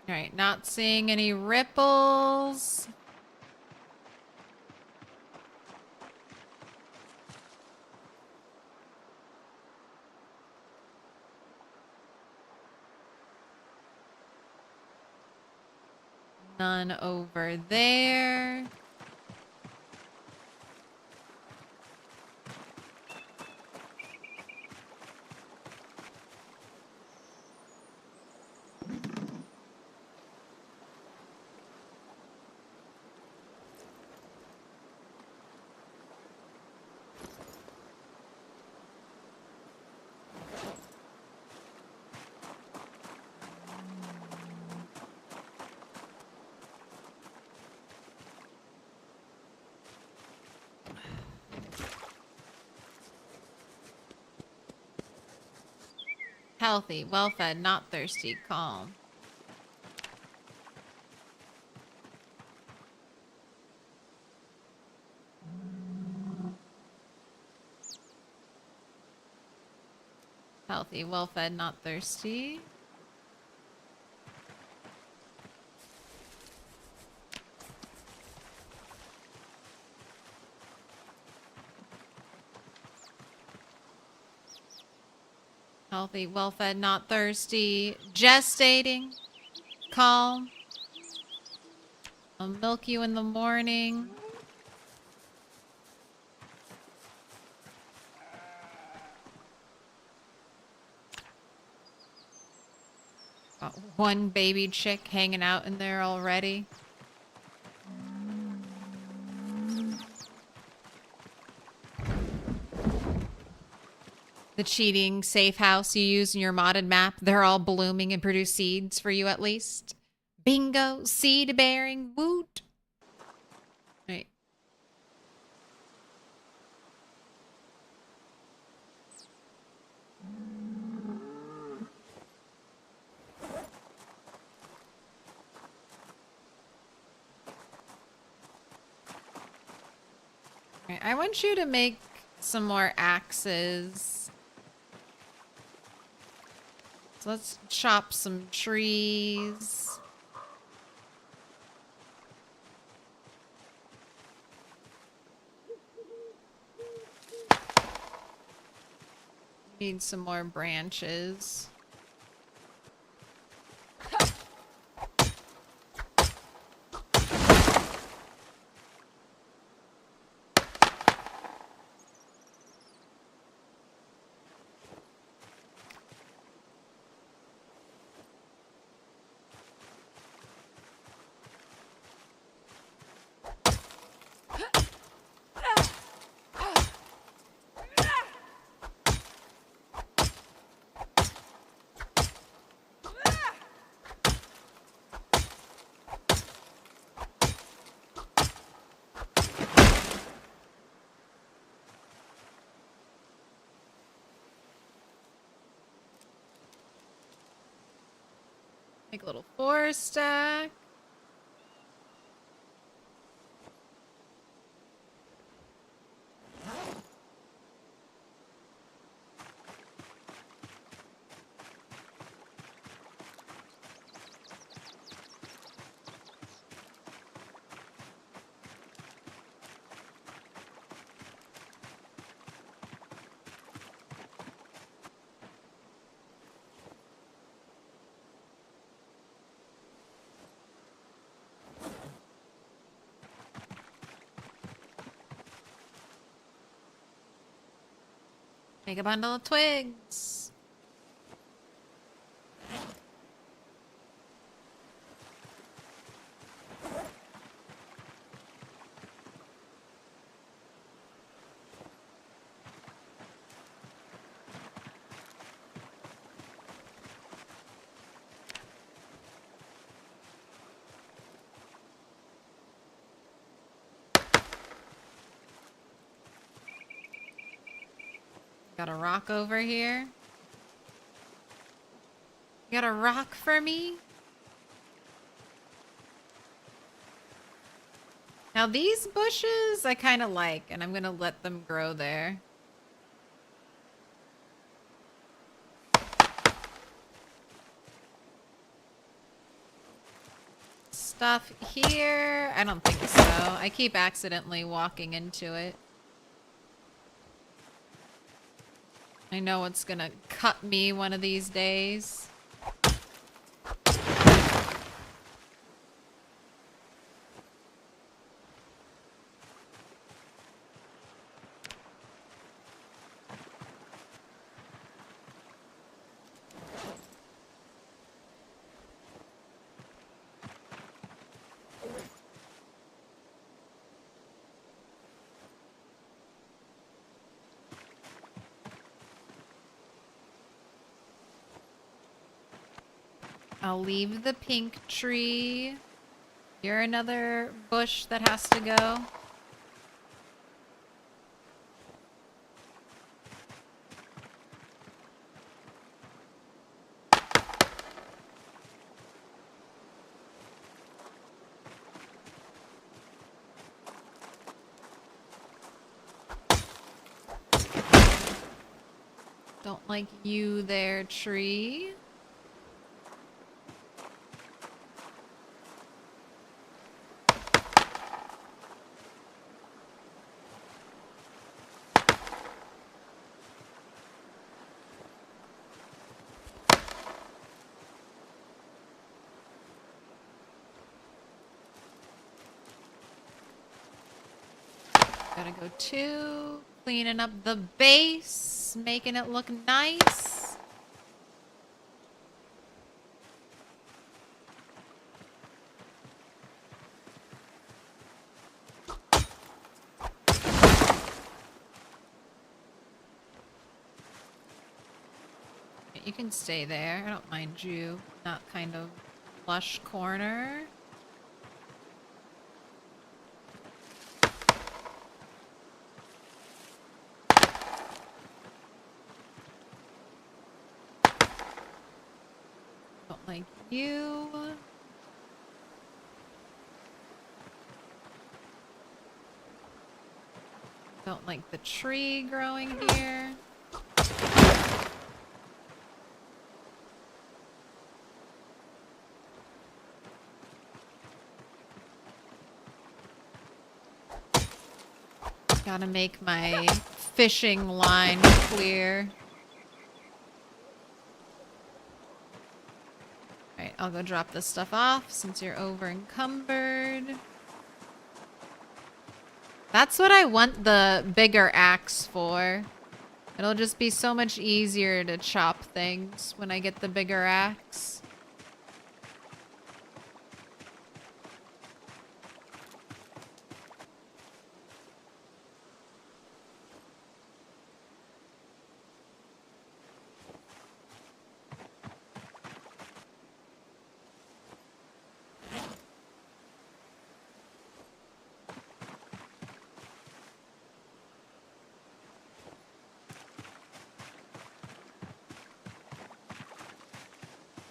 All right, not seeing any ripples. None over there. Healthy, well-fed, not thirsty, calm. Healthy, well-fed, not thirsty. Healthy, well-fed, not thirsty. Gestating. Calm. I'll milk you in the morning. Got one baby chick hanging out in there already. The cheating safe house you use in your modded map, they're all blooming and produce seeds for you at least. Bingo, seed bearing, woot. Right. Right, I want you to make some more axes. So let's chop some trees. Need some more branches. Make a little forest stack. Make a bundle of twigs. Got a rock over here. You got a rock for me? Now these bushes I kind of like, and I'm gonna let them grow there. Stuff here? I don't think so. I keep accidentally walking into it. I know it's gonna cut me one of these days. I'll leave the pink tree. You're another bush that has to go. Don't like you there, tree. Gotta go 2. Cleaning up the base, making it look nice. You can stay there. I don't mind you. Not kind of lush corner. Don't like you. Don't like the tree growing here. Gotta make my fishing line clear. Alright, I'll go drop this stuff off since you're over encumbered. That's what I want the bigger axe for. It'll just be so much easier to chop things when I get the bigger axe.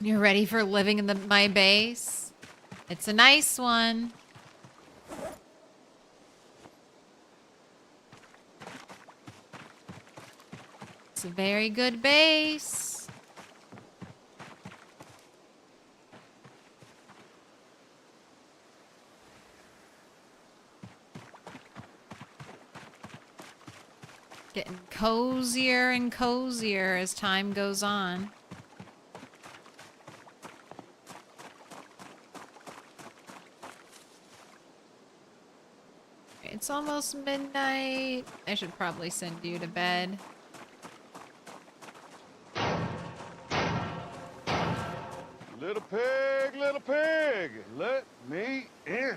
You're ready for living in my base? It's a nice one. It's a very good base. Getting cozier and cozier as time goes on. It's almost midnight. I should probably send you to bed. Little pig, let me in.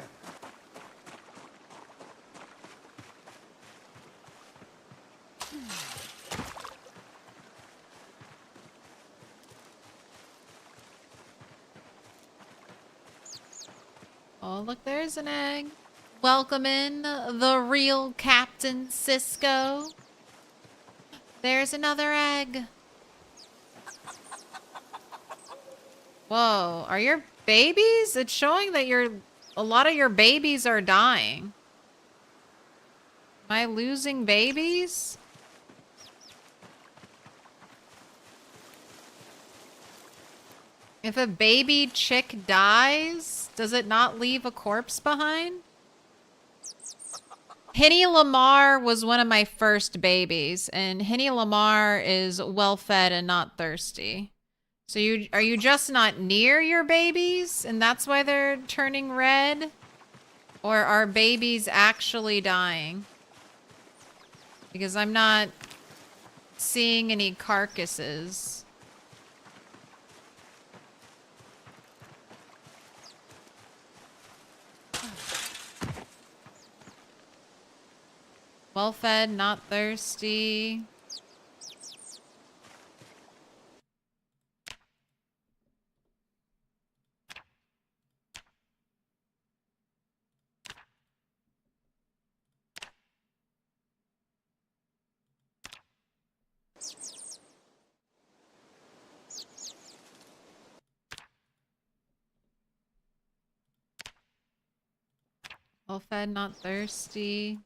Oh, look, there's an egg. Welcome in, the real Captain Cisco. There's another egg. Whoa, are your babies? It's showing that a lot of your babies are dying. Am I losing babies? If a baby chick dies, does it not leave a corpse behind? Henny Lamar was one of my first babies, and Henny Lamar is well-fed and not thirsty. So are you just not near your babies, and that's why they're turning red? Or are babies actually dying? Because I'm not seeing any carcasses. Well-fed, not thirsty. Well-fed, not thirsty.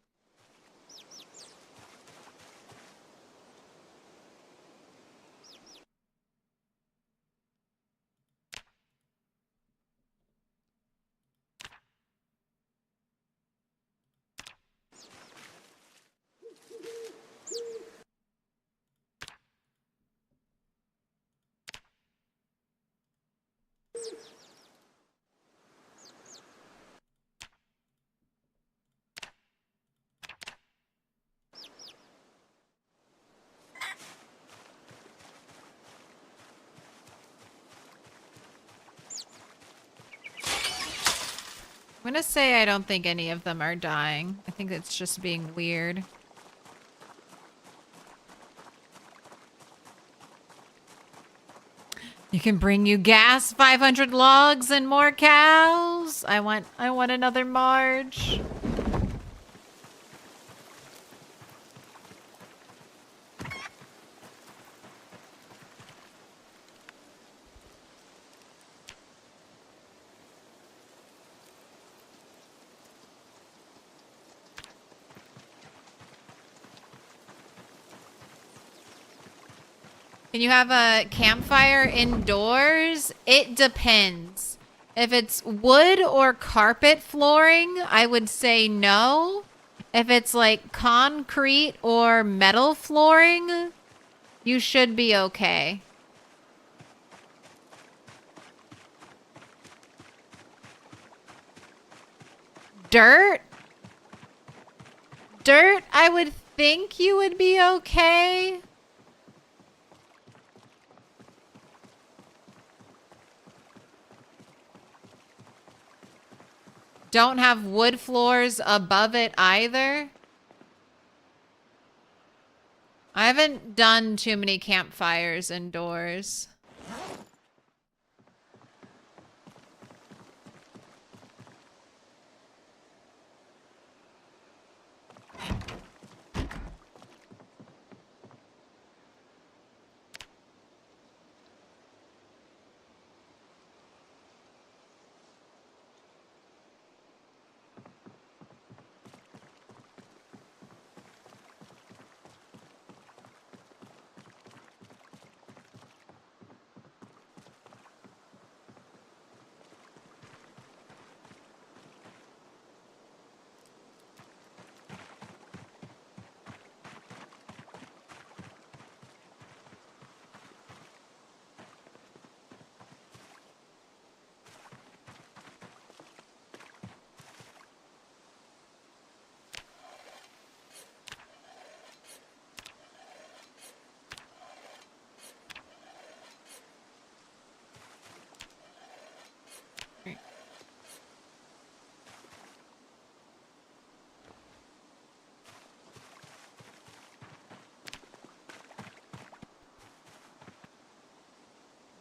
gonna say I don't think any of them are dying. I think it's just being weird. You can bring you gas, 500 logs, and more cows. I want another Marge. Can you have a campfire indoors? It depends. If it's wood or carpet flooring, I would say no. If it's like concrete or metal flooring, you should be okay. Dirt? Dirt, I would think you would be okay. Don't have wood floors above it either. I haven't done too many campfires indoors.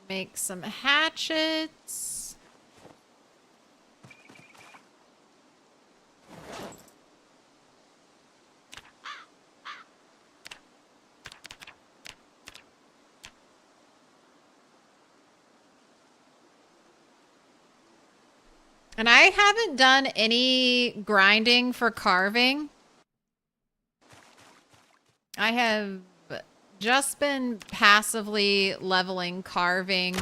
Make some hatchets. And I haven't done any grinding for carving. I have just been passively leveling carving.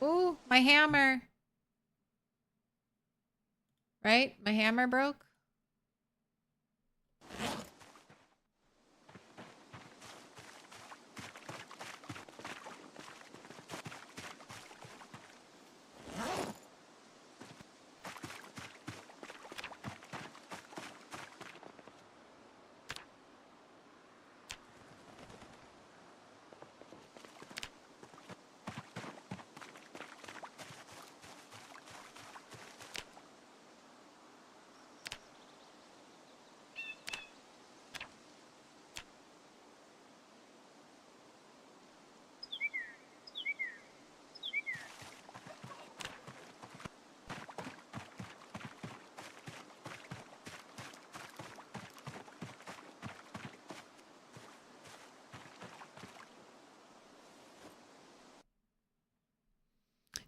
Ooh, my hammer. Right? My hammer broke.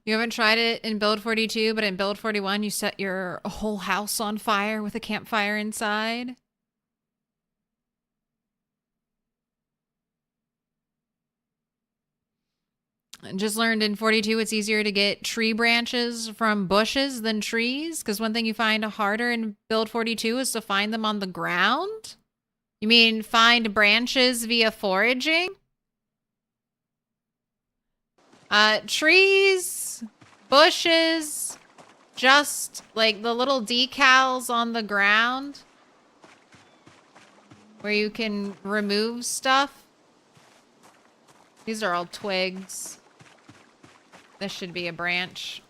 You haven't tried it in build 42, but in build 41, you set your whole house on fire with a campfire inside. Just learned in 42 it's easier to get tree branches from bushes than trees, because one thing you find harder in build 42 is to find them on the ground. You mean find branches via foraging? Trees, bushes, just like the little decals on the ground where you can remove stuff. These are all twigs. This should be a branch.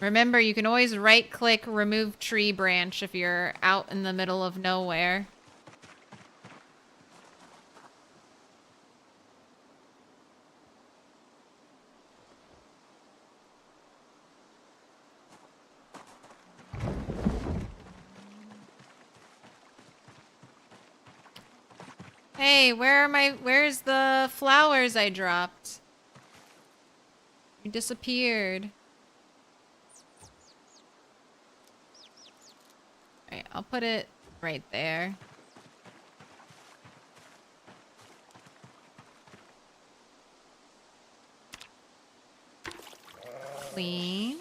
Remember, you can always right-click remove tree branch if you're out in the middle of nowhere. Hey, where's the flowers I dropped? You disappeared. Alright, I'll put it right there. Clean.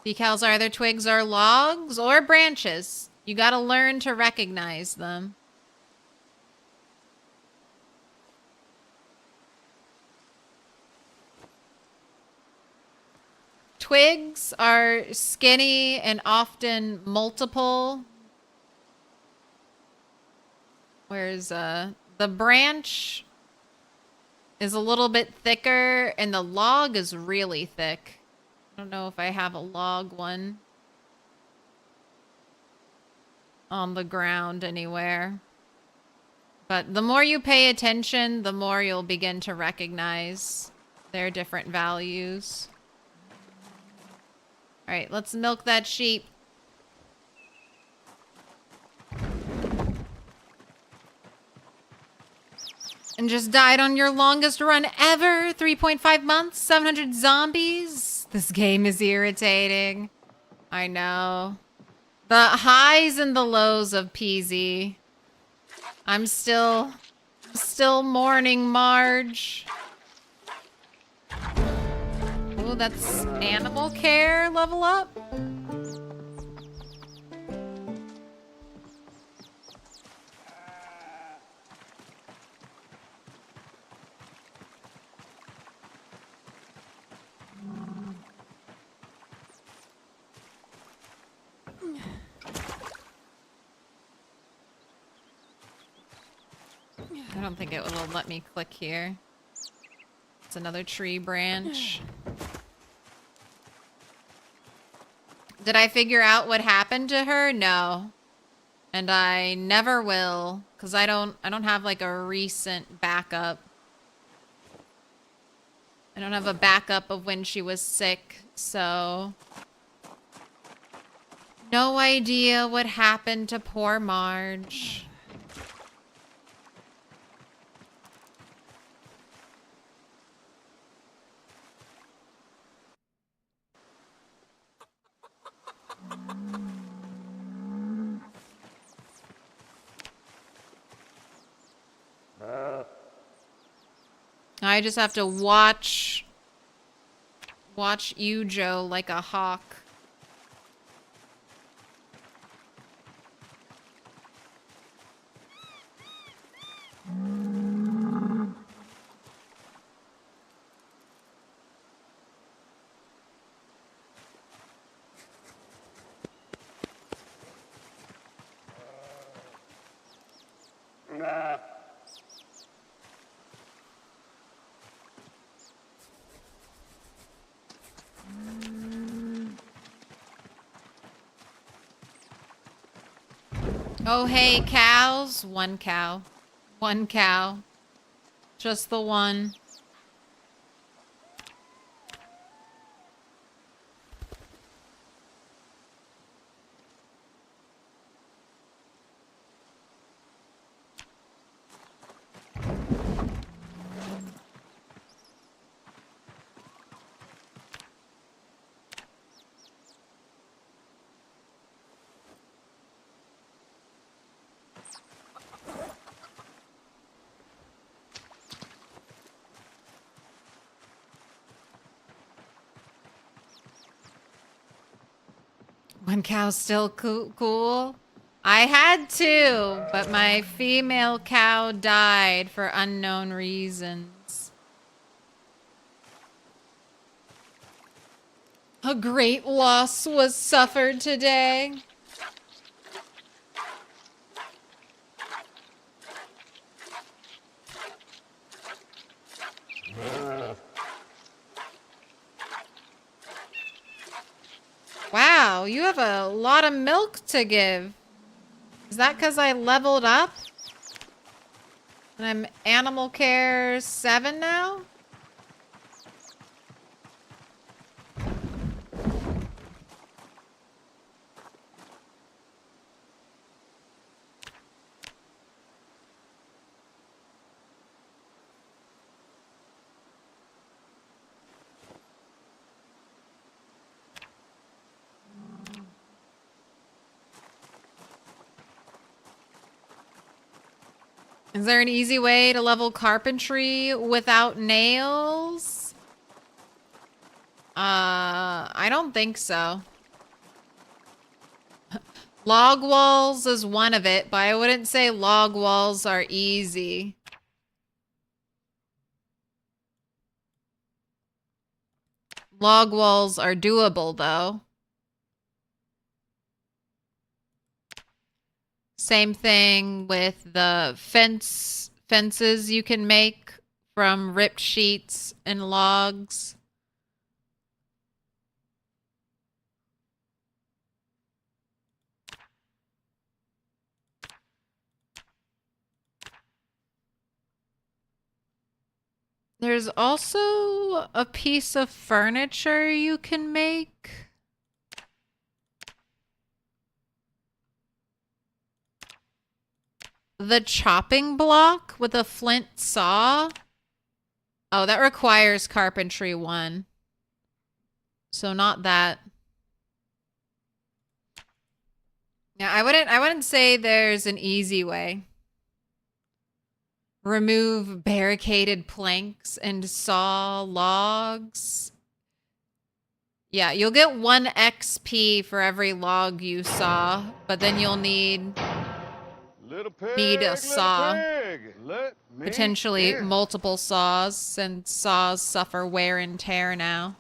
Decals are either twigs or logs or branches. You gotta learn to recognize them. Twigs are skinny and often multiple. Whereas the branch is a little bit thicker and the log is really thick. I don't know if I have a log one on the ground anywhere. But the more you pay attention, the more you'll begin to recognize their different values. All right, let's milk that sheep. And just died on your longest run ever. 3.5 months, 700 zombies. This game is irritating. I know. The highs and the lows of PZ. I'm still mourning Marge. Oh, that's animal care level up. I don't think it will let me click here. It's another tree branch. Did I figure out what happened to her? No. And I never will, because I don't have like a recent backup. I don't have a backup of when she was sick, so no idea what happened to poor Marge. I just have to watch you, Joe, like a hawk. Oh, hey, cows. One cow. One cow. Just the one. One cow's still cool. I had two, but my female cow died for unknown reasons. A great loss was suffered today. Wow, you have a lot of milk to give. Is that because I leveled up? And I'm animal care 7 now? Is there an easy way to level carpentry without nails? I don't think so. Log walls is one of it, but I wouldn't say log walls are easy. Log walls are doable, though. Same thing with the fences you can make from ripped sheets and logs. There's also a piece of furniture you can make. The chopping block with a flint saw. Oh, that requires carpentry 1. So not that. Yeah, I wouldn't say there's an easy way. Remove barricaded planks and saw logs. Yeah, you'll get 1 XP for every log you saw, but then you'll need a saw. Potentially multiple saws, since saws suffer wear and tear now.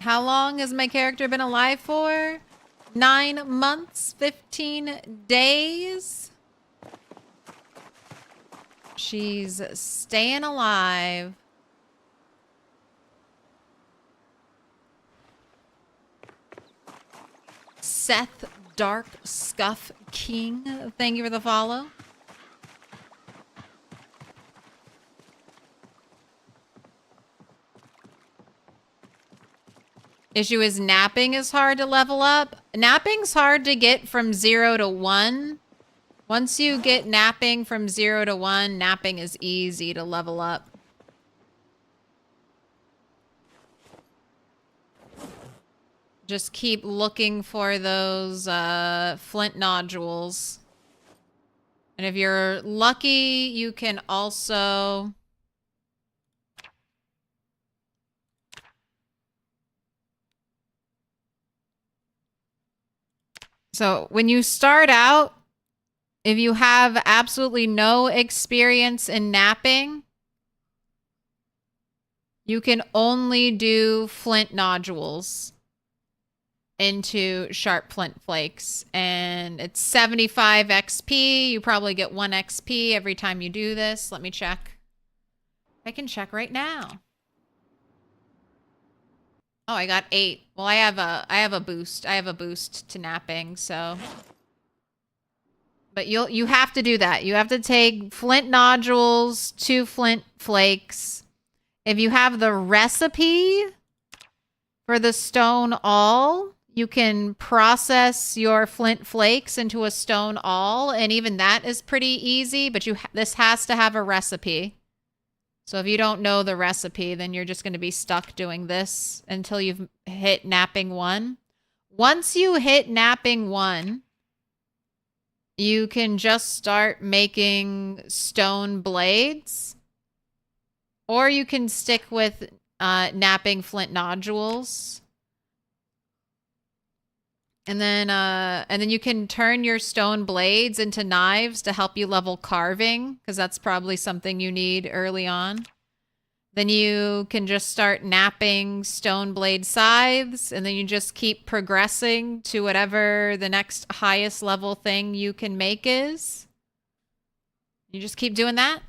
How long has my character been alive for? 9 months, 15 days. She's staying alive. Seth Dark Scuff King, thank you for the follow. Issue is napping is hard to level up. Napping's hard to get from 0 to 1. Once you get napping from 0 to 1, napping is easy to level up. Just keep looking for those flint nodules. And if you're lucky, you can also... So when you start out, if you have absolutely no experience in napping, you can only do flint nodules into sharp flint flakes. And it's 75 XP. You probably get 1 XP every time you do this. Let me check. I can check right now. Oh, I got 8. Well, I have a boost. I have a boost to napping, so. But you have to do that. You have to take flint nodules, 2 flint flakes. If you have the recipe for the stone awl, you can process your flint flakes into a stone awl, and even that is pretty easy, but this has to have a recipe. So if you don't know the recipe, then you're just going to be stuck doing this until you've hit napping 1. Once you hit napping 1, you can just start making stone blades, or you can stick with napping flint nodules. And then you can turn your stone blades into knives to help you level carving, because that's probably something you need early on. Then you can just start napping stone blade scythes, and then you just keep progressing to whatever the next highest level thing you can make is. You just keep doing that.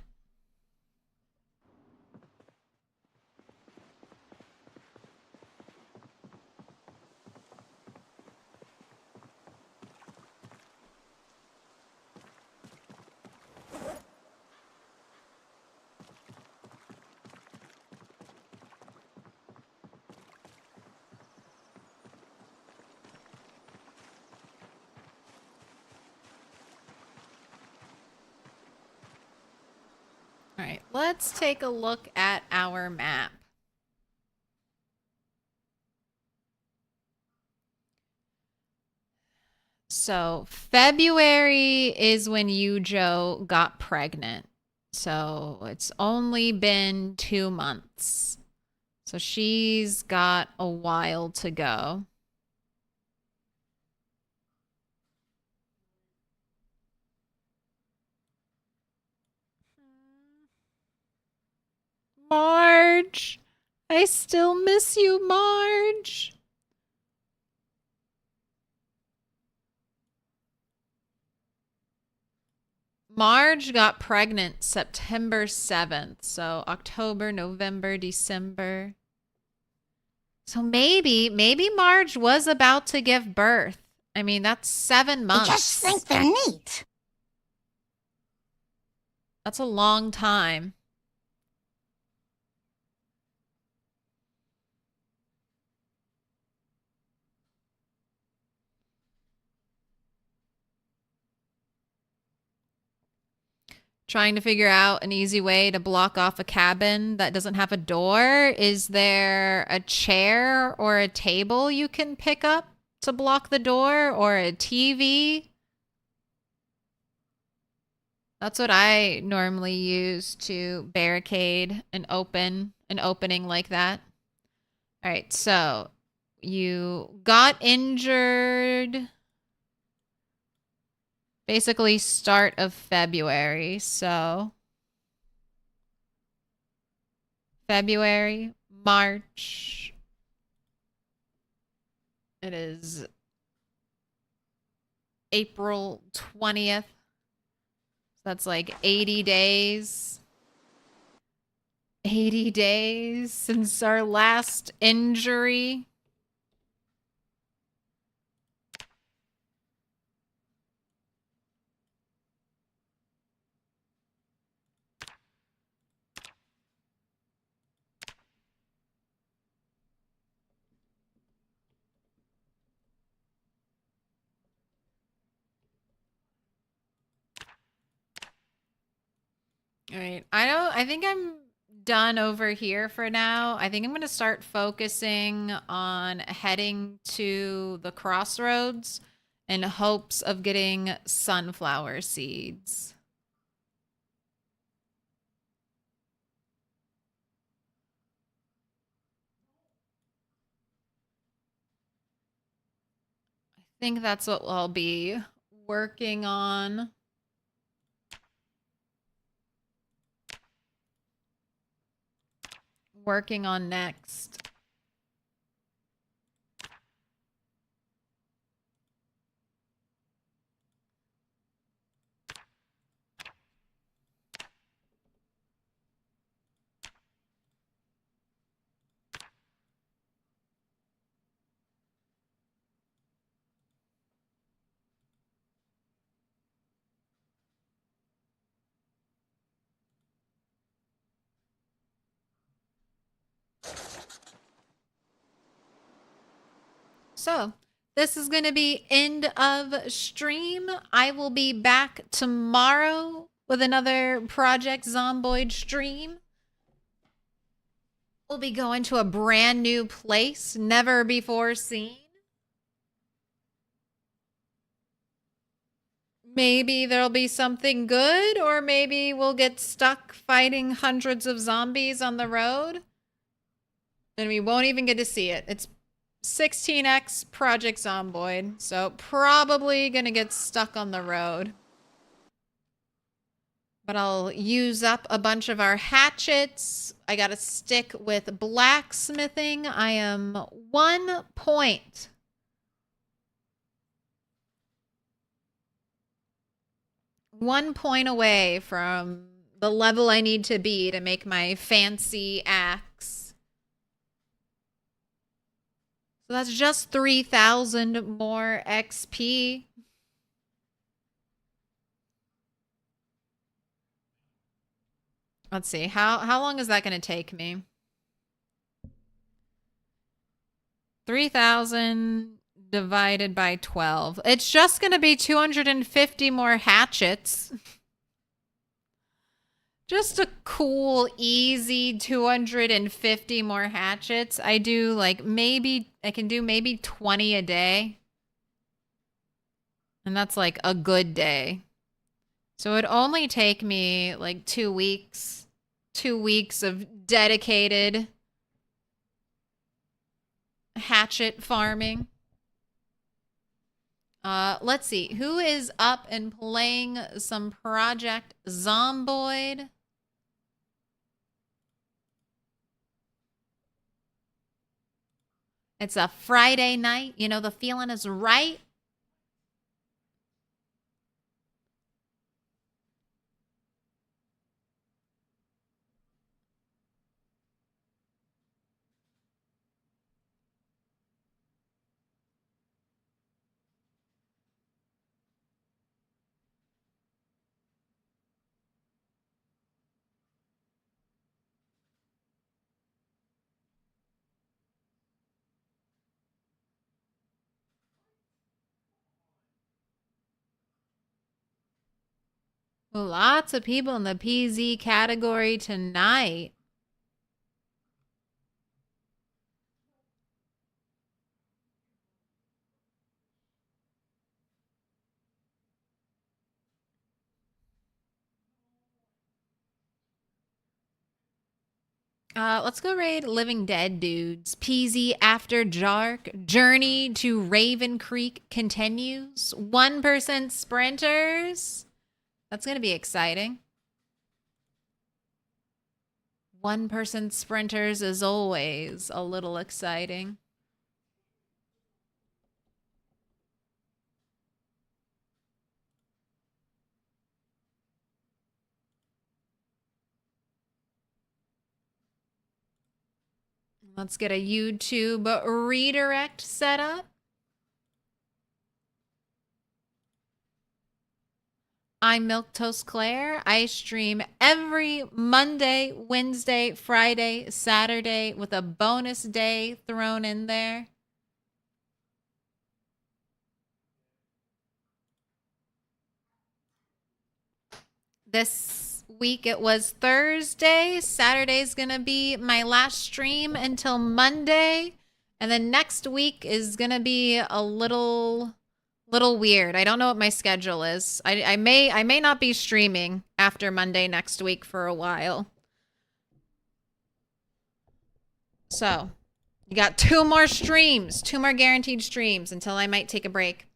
All right, let's take a look at our map. So February is when Yujo got pregnant. So it's only been 2 months. So she's got a while to go. Marge, I still miss you, Marge. Marge got pregnant September 7th. So October, November, December. So maybe Marge was about to give birth. I mean, that's 7 months. I just think they're neat. That's a long time. Trying to figure out an easy way to block off a cabin that doesn't have a door. Is there a chair or a table you can pick up to block the door, or a TV? That's what I normally use to barricade an opening like that. All right, so you got injured basically start of February. So February, March. It is April 20th. That's like 80 days. 80 days since our last injury. All right. I think I'm done over here for now. I think I'm going to start focusing on heading to the crossroads in hopes of getting sunflower seeds. I think that's what I'll be working on. Next. So this is going to be end of stream. I will be back tomorrow with another Project Zomboid stream. We'll be going to a brand new place, never before seen. Maybe there'll be something good, or maybe we'll get stuck fighting hundreds of zombies on the road. And we won't even get to see it. It's 16x Project Zomboid, so probably gonna get stuck on the road. But I'll use up a bunch of our hatchets. I got to stick with blacksmithing. I am 1 point. One point away from the level I need to be to make my fancy axe. So that's just 3,000 more XP. Let's see. How long is that going to take me? 3,000 divided by 12. It's just going to be 250 more hatchets. Just a cool, easy 250 more hatchets. I can do maybe 20 a day. And that's like a good day. So it'd only take me like 2 weeks. 2 weeks of dedicated hatchet farming. Let's see. Who is up and playing some Project Zomboid? It's a Friday night. You know, the feeling is right. Lots of people in the PZ category tonight. Let's go raid Living Dead dudes. PZ After Dark. Journey to Raven Creek continues. 1% sprinters. That's going to be exciting. 1% sprinters is always a little exciting. Let's get a YouTube redirect set up. I'm Milquetoast Claire. I stream every Monday, Wednesday, Friday, Saturday with a bonus day thrown in there. This week it was Thursday. Saturday's gonna be my last stream until Monday. And then next week is gonna be a little weird. I don't know what my schedule is. I may not be streaming after Monday next week for a while. So you got 2 more streams, 2 more guaranteed streams until I might take a break.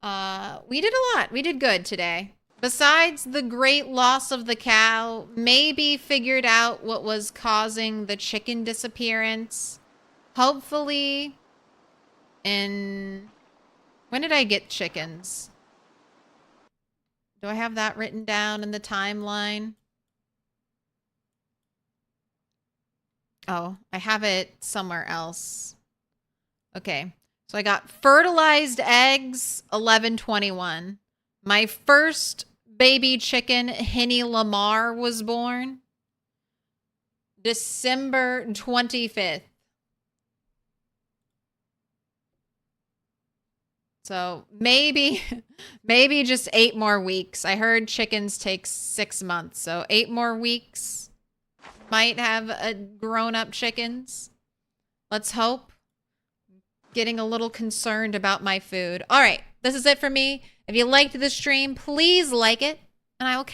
We did a lot. We did good today. Besides the great loss of the cow, maybe figured out what was causing the chicken disappearance. Hopefully in... When did I get chickens? Do I have that written down in the timeline? Oh, I have it somewhere else. Okay. So I got fertilized eggs, 11/21. My first baby chicken, Henny Lamar, was born December 25th. So maybe just 8 more weeks. I heard chickens take 6 months. So 8 more weeks. Might have grown-up chickens. Let's hope. Getting a little concerned about my food. All right. This is it for me. If you liked the stream, please like it. And I will